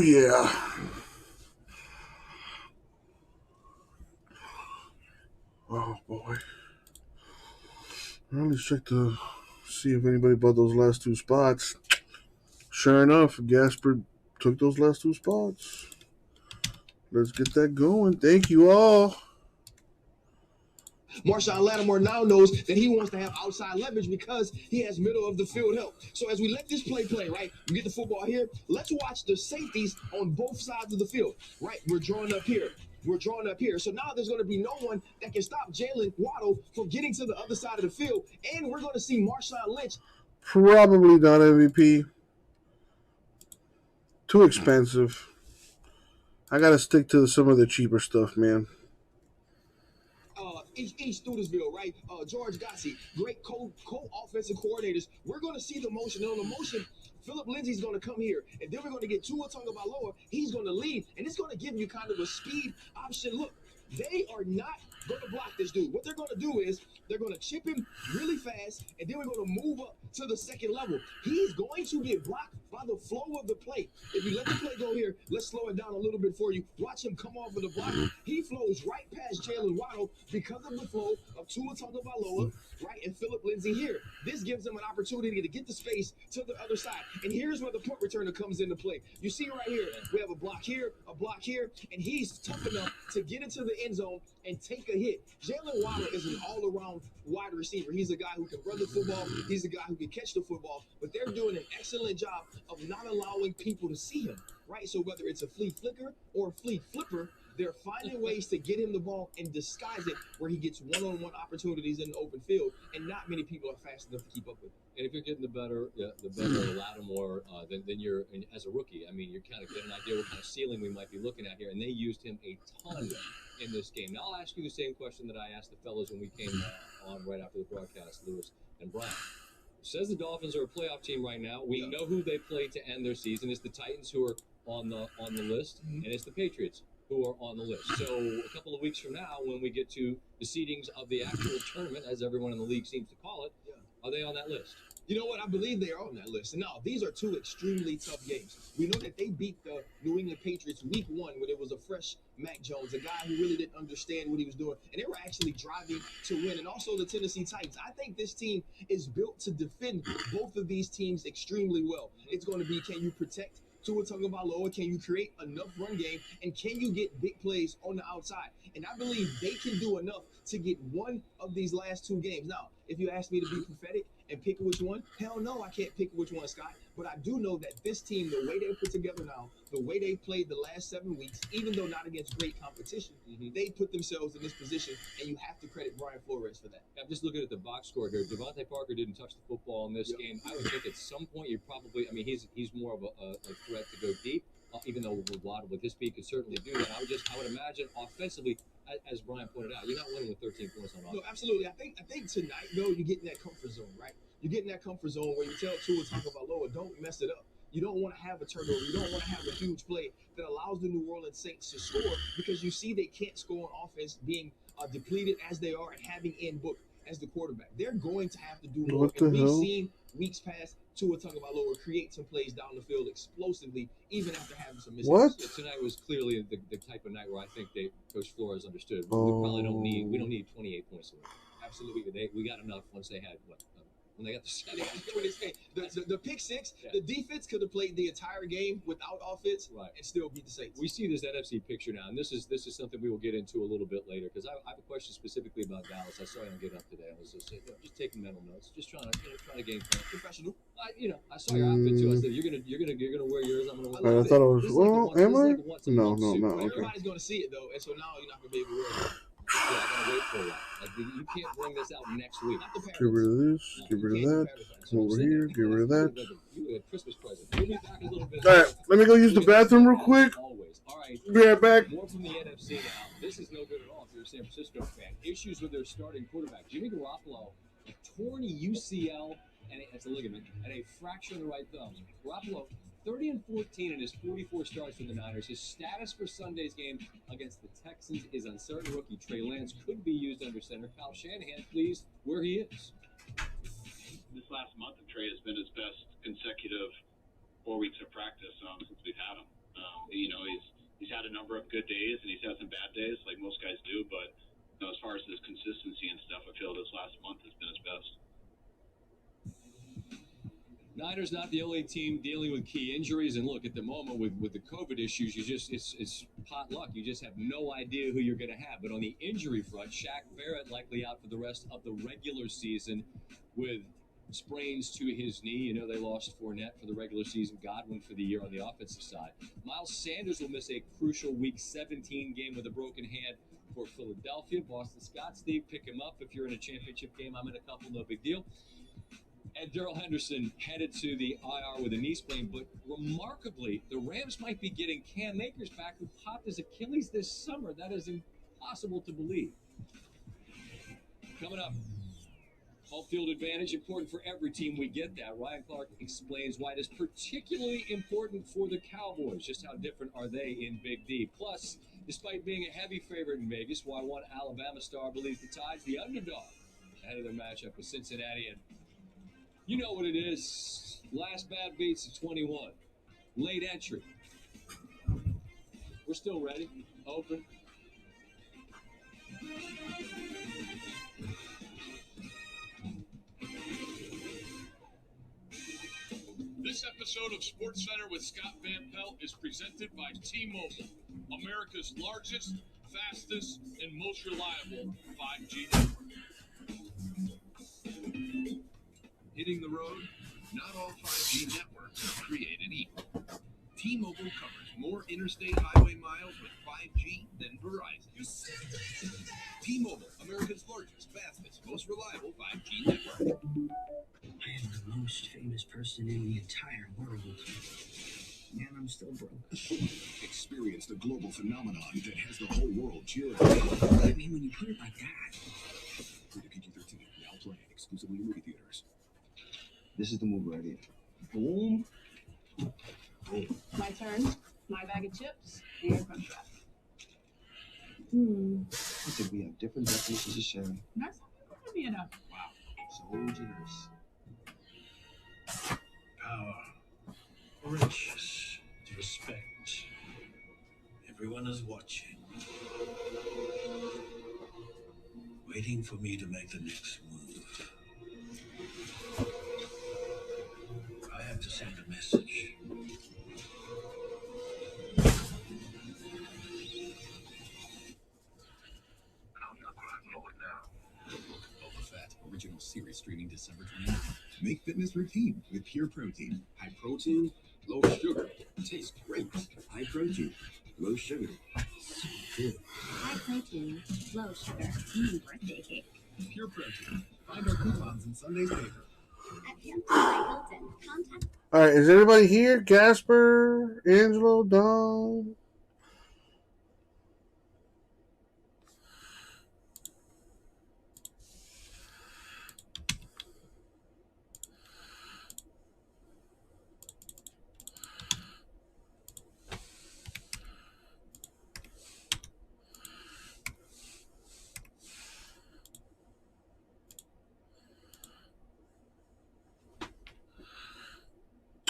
Speaker 1: Oh, yeah. Oh, boy. Well, let's check to see if anybody bought those last two spots. Sure enough, Gasper took those last two spots. Let's get that going. Thank you all.
Speaker 15: Marshawn Lattimore now knows that he wants to have outside leverage because he has middle of the field help. So as we let this play, right, we get the football here. Let's watch the safeties on both sides of the field, right? We're drawing up here. So now there's going to be no one that can stop Jalen Waddle from getting to the other side of the field. And we're going to see Marshawn Lynch.
Speaker 1: Probably not MVP. Too expensive. I got to stick to some of the cheaper stuff, man.
Speaker 15: East Studesville, right? George Gossi, great co-offensive coordinators. We're going to see the motion. And on the motion, Philip Lindsay's going to come here. And then we're going to get Tua Tagovailoa. He's going to lead. And it's going to give you kind of a speed option. Look, they are not going to block this dude. What they're going to do is they're going to chip him really fast. And then we're going to move up to the second level. He's going to get blocked by the flow of the play. If you let the play go here, let's slow it down a little bit for you. Watch him come off of the block. He flows right past Jalen Waddle because of the flow of Tua Tagovailoa, right, and Philip Lindsay here. This gives him an opportunity to get the space to the other side. And here's where the punt returner comes into play. You see right here, we have a block here, and he's tough enough to get into the end zone and take a hit. Jalen Waddle is an all-around wide receiver. He's a guy who can run the football. He's a guy who can catch the football. But they're doing an excellent job of not allowing people to see him, right? So whether it's a flea flicker or a flea flipper, they're finding ways to get him the ball and disguise it where he gets one-on-one opportunities in the open field, and not many people are fast enough to keep up with.
Speaker 16: And if you're getting the better Lattimore, then you're, as a rookie, I mean, you're kind of getting an idea what kind of ceiling we might be looking at here. And they used him a ton in this game. Now I'll ask you the same question that I asked the fellas when we came on right after the broadcast, Lewis and Brian. Says the Dolphins are a playoff team right now. We know who they play to end their season. It's the Titans who are on the list, and it's the Patriots who are on the list. So a couple of weeks from now, when we get to the seedings of the actual tournament, as everyone in the league seems to call it, are they on that list?
Speaker 15: You know what? I believe they are on that list. And now, these are two extremely tough games. We know that they beat the New England Patriots week 1 when it was a fresh Mac Jones, a guy who really didn't understand what he was doing. And they were actually driving to win. And also the Tennessee Titans. I think this team is built to defend both of these teams extremely well. It's going to be, can you protect Tua Tagovailoa? Can you create enough run game? And can you get big plays on the outside? And I believe they can do enough to get one of these last 2 games. Now, if you ask me to be prophetic and pick which one, hell no, I can't pick which one, Scott. But I do know that this team, the way they put together now, the way they played the last 7 weeks, even though not against great competition, they put themselves in this position, and you have to credit Brian Flores for that.
Speaker 16: I'm just looking at the box score here. Devontae Parker didn't touch the football in this game. I would think at some point you probably, I mean, he's more of a threat to go deep, even though Waddle with his speed could certainly do that. I would imagine offensively, as Brian pointed out, you're not winning with 13 points on offense.
Speaker 15: No, absolutely. I think tonight, though, you get in that comfort zone, right? You get in that comfort zone where you tell Tua Tagovailoa, don't mess it up. You don't want to have a turnover. You don't want to have a huge play that allows the New Orleans Saints to score, because you see they can't score on offense, being depleted as they are and having Book as the quarterback. They're going to have to do more.
Speaker 1: What the
Speaker 15: and we've
Speaker 1: hell?
Speaker 15: seen weeks past Tua Tagovailoa create some plays down the field explosively, even after having some mistakes.
Speaker 1: What?
Speaker 16: Yeah, tonight was clearly the type of night where I think Coach Flores understood. We probably don't need 28 points to win. Absolutely, we got enough once they had when they got
Speaker 15: the pick six, the defense could have played the entire game without offense and still beat the Saints.
Speaker 16: We see this NFC picture now, and this is something we will get into a little bit later, because I have a question specifically about Dallas. I saw you on Get Up today. I was just taking mental notes, just trying to gain professional. I saw your outfit too. I said you're gonna wear yours. I'm gonna wear.
Speaker 1: I thought I was. Well, am I? No. Okay.
Speaker 15: Everybody's gonna see it though, and so now you're not gonna be able to wear it.
Speaker 16: Yeah, I gotta wait for that. Like, you can't bring this out next week.
Speaker 1: Get rid of this. Get rid of that. Come over here. Get rid of that.
Speaker 16: You a Christmas present. We'll be back a little bit.
Speaker 1: All right, let me go use the bathroom real quick.
Speaker 16: Always. All right.
Speaker 1: Be right back.
Speaker 16: More from the NFC now. This is no good at all if you're a San Francisco fan. Issues with their starting quarterback, Jimmy Garoppolo, a torn UCL, and it's a ligament, and a fracture in the right thumb. Garoppolo, 30-14 in his 44 starts for the Niners. His status for Sunday's game against the Texans is uncertain. Rookie Trey Lance could be used under center. Kyle Shanahan, please, where he is.
Speaker 17: This last month of Trey has been his best consecutive 4 weeks of practice since we've had him.
Speaker 5: He's had a number of good days and he's had some bad days, like most guys do. But as far as his consistency and stuff, I feel this last month has been his best.
Speaker 16: Niners not the only team dealing with key injuries, and look, at the moment with the COVID issues, it's pot luck. You just have no idea who you're going to have. But on the injury front, Shaq Barrett likely out for the rest of the regular season with sprains to his knee. They lost Fournette for the regular season, Godwin for the year on the offensive side. Miles Sanders will miss a crucial Week 17 game with a broken hand for Philadelphia. Boston Scott, Steve, pick him up if you're in a championship game. I'm in a couple, no big deal. And Darrell Henderson headed to the IR with a knee sprain, but remarkably, the Rams might be getting Cam Akers back, who popped his Achilles this summer. That is impossible to believe. Coming up, home field advantage, important for every team. We get that. Ryan Clark explains why it is particularly important for the Cowboys. Just how different are they in Big D? Plus, despite being a heavy favorite in Vegas, why one Alabama star believes the Tide's the underdog ahead of their matchup with Cincinnati. And you know what it is. Last bad beats at 21. Late entry. We're still ready. Open.
Speaker 19: This episode of SportsCenter with Scott Van Pelt is presented by T-Mobile, America's largest, fastest, and most reliable 5G network.
Speaker 3: Hitting the road? Not all 5G networks are created equal. T-Mobile covers more interstate highway miles with 5G than Verizon. T-Mobile, America's largest, fastest, most reliable 5G network.
Speaker 4: I am the most famous person in the entire world. And I'm still broke.
Speaker 3: Experience the global phenomenon that has the whole world cheering.
Speaker 4: I mean, when you put it like that.
Speaker 3: Rated PG-13, now playing exclusively in movie theaters.
Speaker 4: This is the move right here. Boom. Boom.
Speaker 24: My turn. My bag of chips and your crunch wrap. I
Speaker 4: think we have different definitions of sharing.
Speaker 24: That's not gonna be enough.
Speaker 4: Wow. So generous.
Speaker 20: Power, riches, respect. Everyone is watching. Waiting for me to make the next move. I have to send a message.
Speaker 3: I'm the crime lord now. Boba Fett, original series streaming December 29th. Make fitness routine with Pure Protein. High protein, low sugar. Tastes great. High protein, low sugar.
Speaker 2: So good. High protein, low sugar. Birthday cake.
Speaker 3: Pure Protein. Find our coupons in Sunday's paper.
Speaker 2: At Hampton by Hilton. Contact.
Speaker 1: All right, is everybody here? Gasper, Angelo, Don.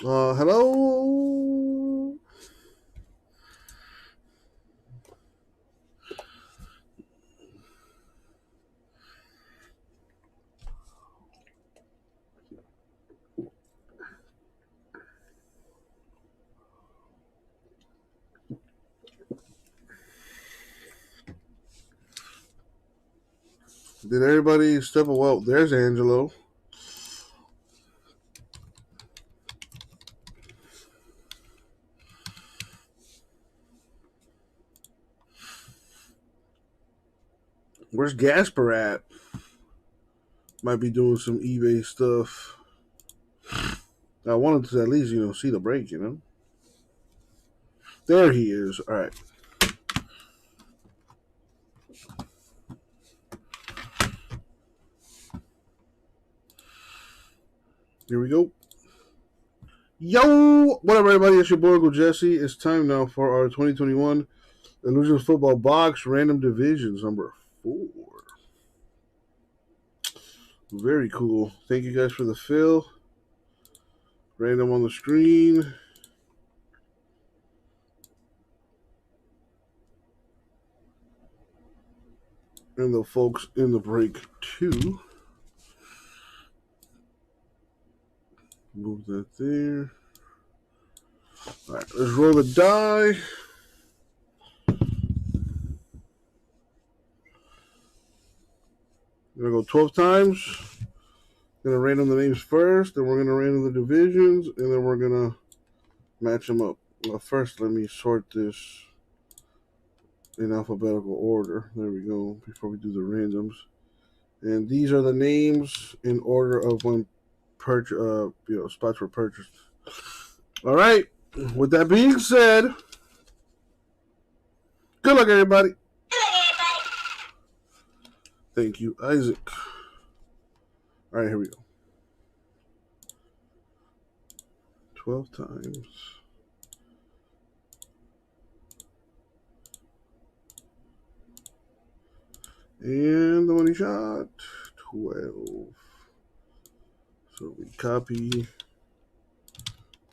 Speaker 1: Hello. Did everybody step away? Well, there's Angelo. Where's Gasper at? Might be doing some eBay stuff. I wanted to at least, see the break, There he is. All right. Here we go. Yo! What up, everybody? It's your boy, Uncle Jesse. It's time now for our 2021 Illusions Football Box Random Divisions number 4. Very cool. Thank you guys for the fill. Random on the screen. and the folks in the break too. Move that there. All right, let's roll the die. We're going to go 12 times. Going to random the names first, then we're going to random the divisions, and then we're going to match them up. Well, first, let me sort this in alphabetical order. There we go, before we do the randoms. And these are the names in order of when spots were purchased. All right. With that being said, good luck, everybody. Thank you, Isaac. All right, here we go. 12 times. And the money shot, 12. So we copy,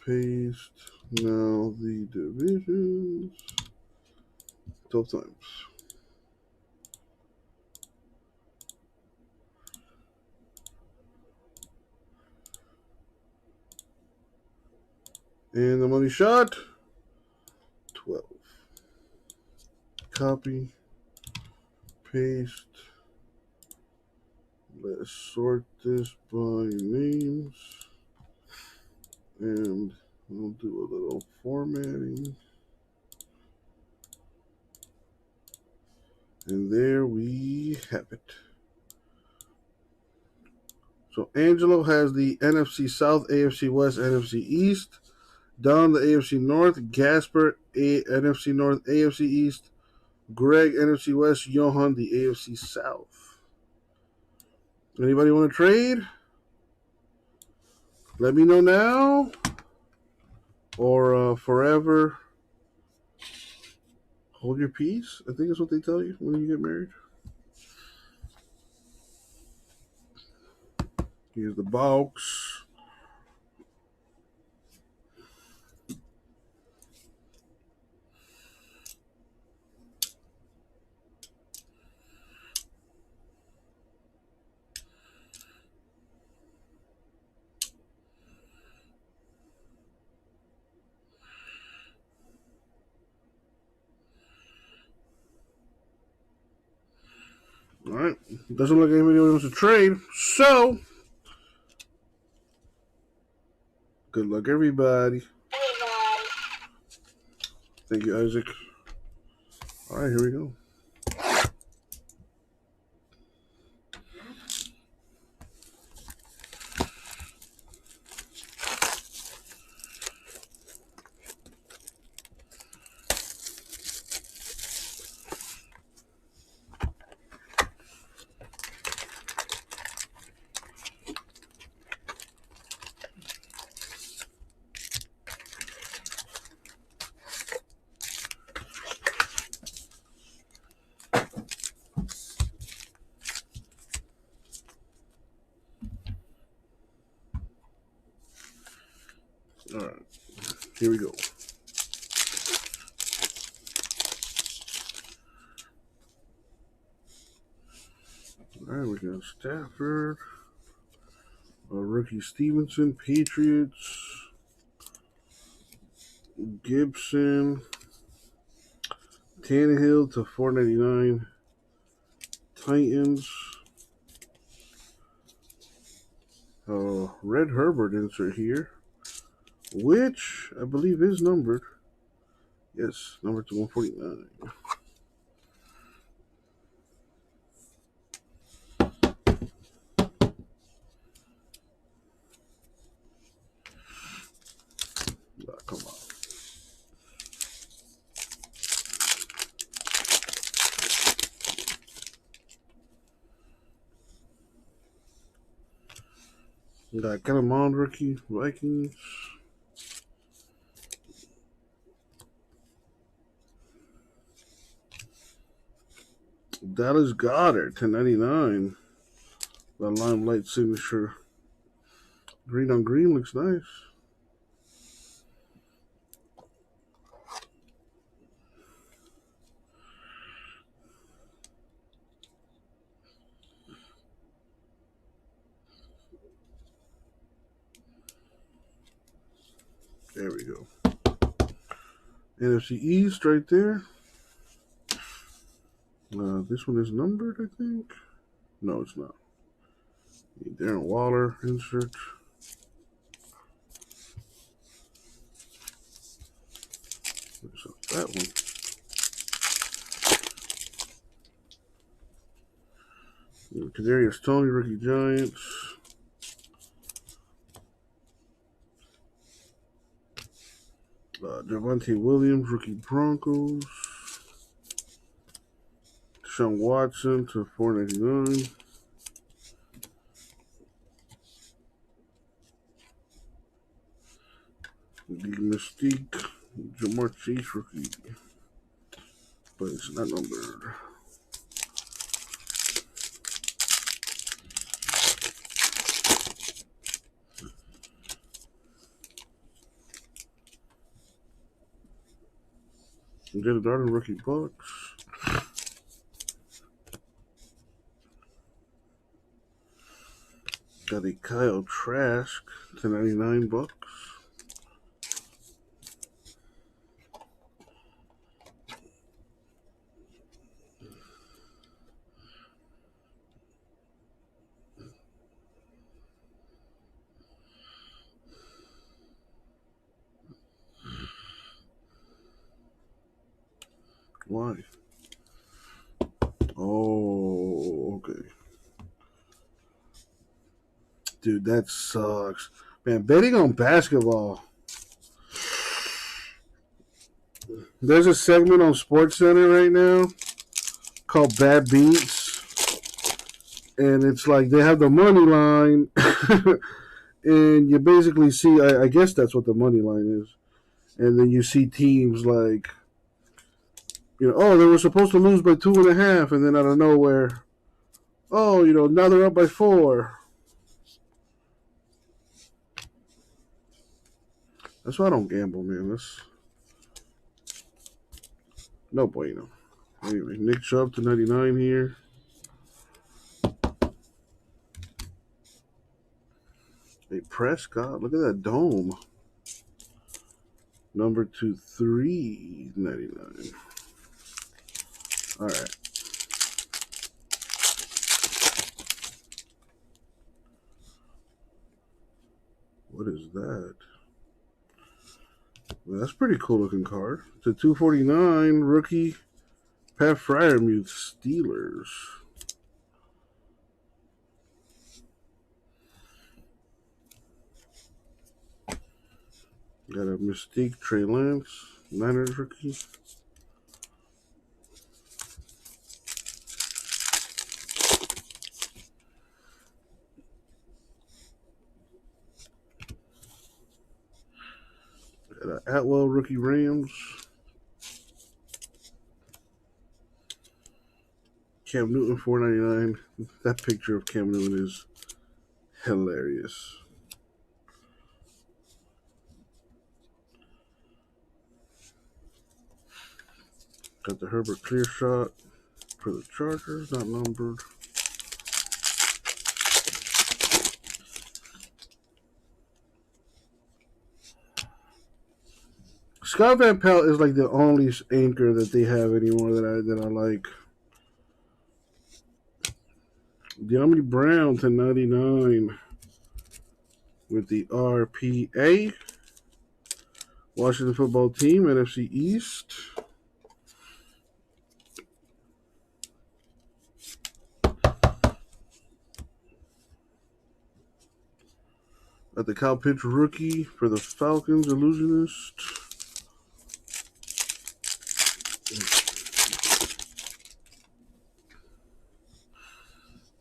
Speaker 1: paste. Now the divisions, 12 times. And the money shot, 12. Copy, paste. Let's sort this by names. And we'll do a little formatting. And there we have it. So Angelo has the NFC South, AFC West, NFC East. Don, the AFC North. Gasper, NFC North, AFC East. Greg, NFC West. Johan, the AFC South. Anybody want to trade? Let me know now. Or forever hold your peace. I think that's what they tell you when you get married. Here's the box. All right. Doesn't look like anybody wants to trade. So, good luck, everybody. Thank you, Isaac. All right, here we go. All right, here we go. All right, we got Stafford, rookie Stevenson, Patriots, Gibson, Tannehill to 499, Titans, Red Herbert insert here, which I believe is numbered. Yes, number to 149. Come on. Got Kellerman rookie, Vikings. Dallas Goedert, 1099. The Limelight signature. Green on green looks nice. There we go. NFC East right there. This one is numbered, I think. No, it's not. Darren Waller insert. So that one. Kadarius Toney, rookie Giants. Javonte Williams, rookie Broncos. Deshaun Watson to $4.99. The Mystique, Jamar Chase, rookie. But it's not numbered. Jaden Darden, rookie Bucks. Got a Kyle Trask to $99. Why? Oh, okay. Dude, that sucks. Man, betting on basketball. There's a segment on SportsCenter right now called Bad Beats. And it's like they have the money line. And you basically see, I guess that's what the money line is. And then you see teams like, you know, oh, they were supposed to lose by 2.5, and then out of nowhere, oh, you know, now they're up by 4. That's why I don't gamble, man. That's no bueno. Anyway, Nick Chubb to 99 here. Hey, Prescott, look at that dome. Number 2, $3.99. All right. What is that? Well, that's a pretty cool looking card. It's a $2.49 rookie Pat Freiermuth Steelers. Got a Mystique Trey Lance, Niners rookie. Got an Atwell rookie Rams. Cam Newton $4.99. That picture of Cam Newton is hilarious. Got the Herbert clear shot for the Chargers, not numbered. Scott Van Pelt is like the only anchor that they have anymore that I like. De'Ami Brown to 99 with the RPA. Washington football team, NFC East. Got the Kyle Pitts rookie for the Falcons, Illusionist.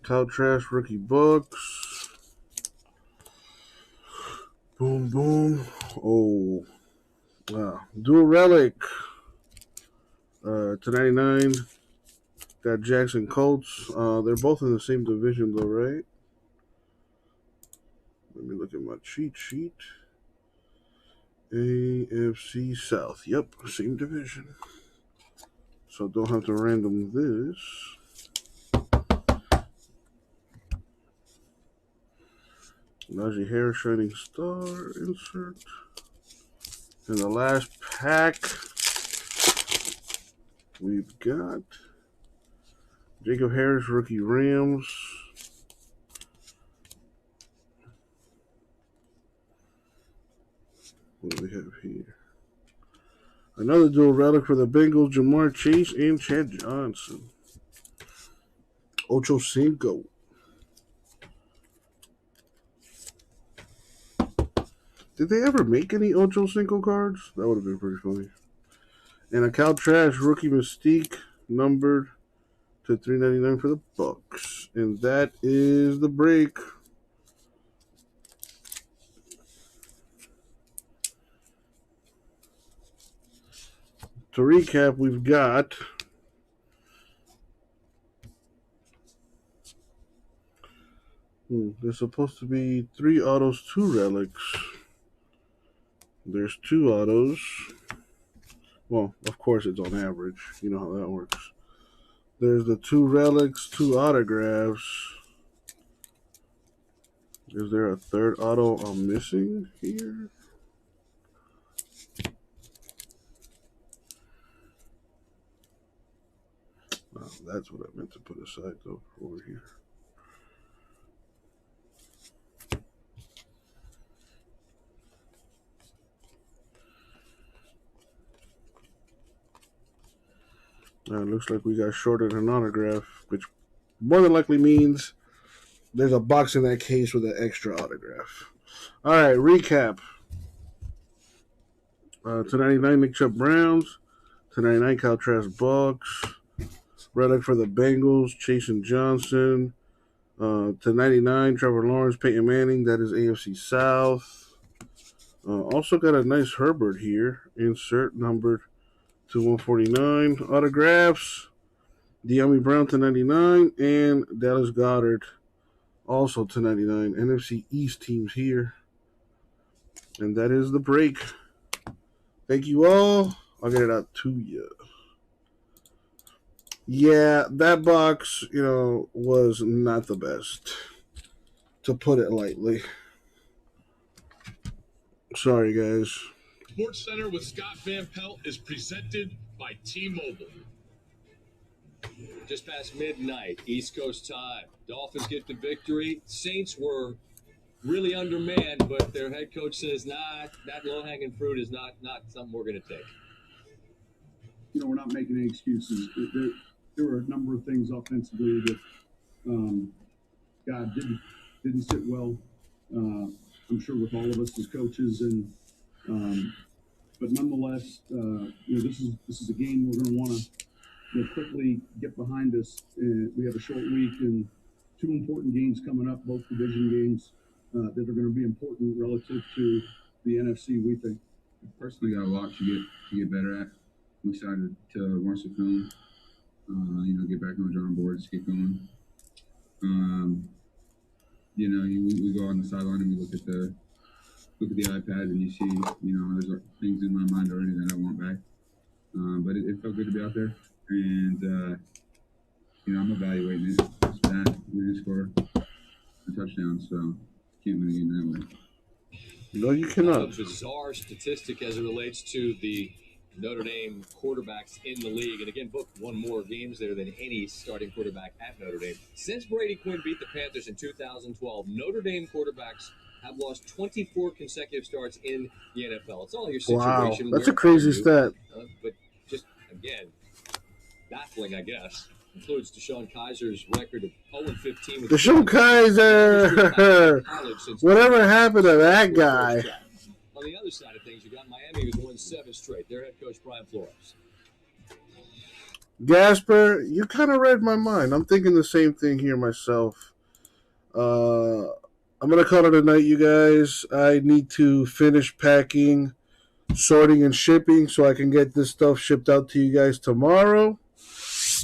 Speaker 1: Kyle Trask rookie Bucks. Boom, boom. Oh, wow. Dual relic to 99. Got Jackson Colts. They're both in the same division, though, right? Let me look at my cheat sheet. AFC South. Yep, same division. So don't have to random this. Najee Harris Shining Star insert. In the last pack, we've got Jacob Harris, rookie Rams. What do we have here? Another dual relic for the Bengals, Jamar Chase and Chad Johnson. Ocho Cinco. Did they ever make any Ocho Cinco cards? That would have been pretty funny. And a Cal Trash rookie Mystique numbered to $3.99 for the Bucks. And that is the break. To recap, we've got there's supposed to be 3 autos, 2 relics. There's 2 autos. Well, of course it's on average. You know how that works. There's the 2 relics, 2 autographs. Is there a 3rd auto I'm missing here? Oh, that's what I meant to put aside though, over here. It looks like we got shorted an autograph, which more than likely means there's a box in that case with an extra autograph. All right, recap. /99 Nick Chubb Browns. /99 Kyle Trask Bucks. Relic for the Bengals, Chase and Johnson. /99 Trevor Lawrence, Peyton Manning. That is AFC South. Also got a nice Herbert here. Insert numbered to 149. Autographs. De'Ami Brown /99 and Dallas Goedert also /99. NFC East teams here. And that is the break. Thank you all. I'll get it out to you. Yeah, that box, was not the best, to put it lightly. Sorry, guys.
Speaker 19: Sports Center with Scott Van Pelt is presented by T-Mobile.
Speaker 16: Just past midnight, East Coast time. Dolphins get the victory. Saints were really undermanned, but their head coach says, nah, that low-hanging fruit is not something we're going to take.
Speaker 6: We're not making any excuses. There were a number of things offensively that God didn't sit well. I'm sure with all of us as coaches, but nonetheless, this is a game we're going to want to quickly get behind us. We have a short week and 2 important games coming up, both division games that are going to be important relative to the NFC. We think.
Speaker 21: Personally, got a lot to get better at. I'm excited to watch the film. Get back on the drawing boards, get going. We go on the sideline and we look at the iPad and you see, there's things in my mind already that I want back. But it felt good to be out there, and I'm evaluating it. It's bad. We didn't score a touchdown, so can't win a game that way.
Speaker 1: No, you cannot.
Speaker 16: A bizarre statistic as it relates to the Notre Dame quarterbacks in the league. And again, booked 1 more games there than any starting quarterback at Notre Dame. Since Brady Quinn beat the Panthers in 2012, Notre Dame quarterbacks have lost 24 consecutive starts in the NFL. It's all your situation.
Speaker 1: Wow, that's a crazy stat.
Speaker 16: But just, again, baffling, I guess. Includes Deshaun Kaiser's record of 0-15 with
Speaker 1: Deshaun Kaiser! Whatever happened to that guy?
Speaker 16: On the other side of things, you got Miami, who's won 7 straight. Their head coach, Brian Flores.
Speaker 1: Gasper, you kind of read my mind. I'm thinking the same thing here myself. I'm going to call it a night, you guys. I need to finish packing, sorting, and shipping so I can get this stuff shipped out to you guys tomorrow.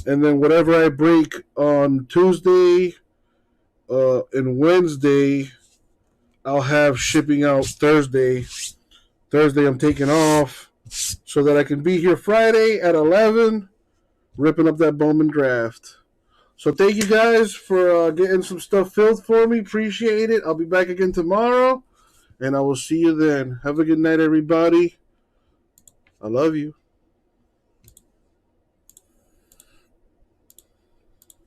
Speaker 1: And then whatever I break on Tuesday and Wednesday, I'll have shipping out Thursday. Thursday I'm taking off so that I can be here Friday at 11 ripping up that Bowman draft. So thank you guys for getting some stuff filled for me. Appreciate it. I'll be back again tomorrow, and I will see you then. Have a good night, everybody. I love you.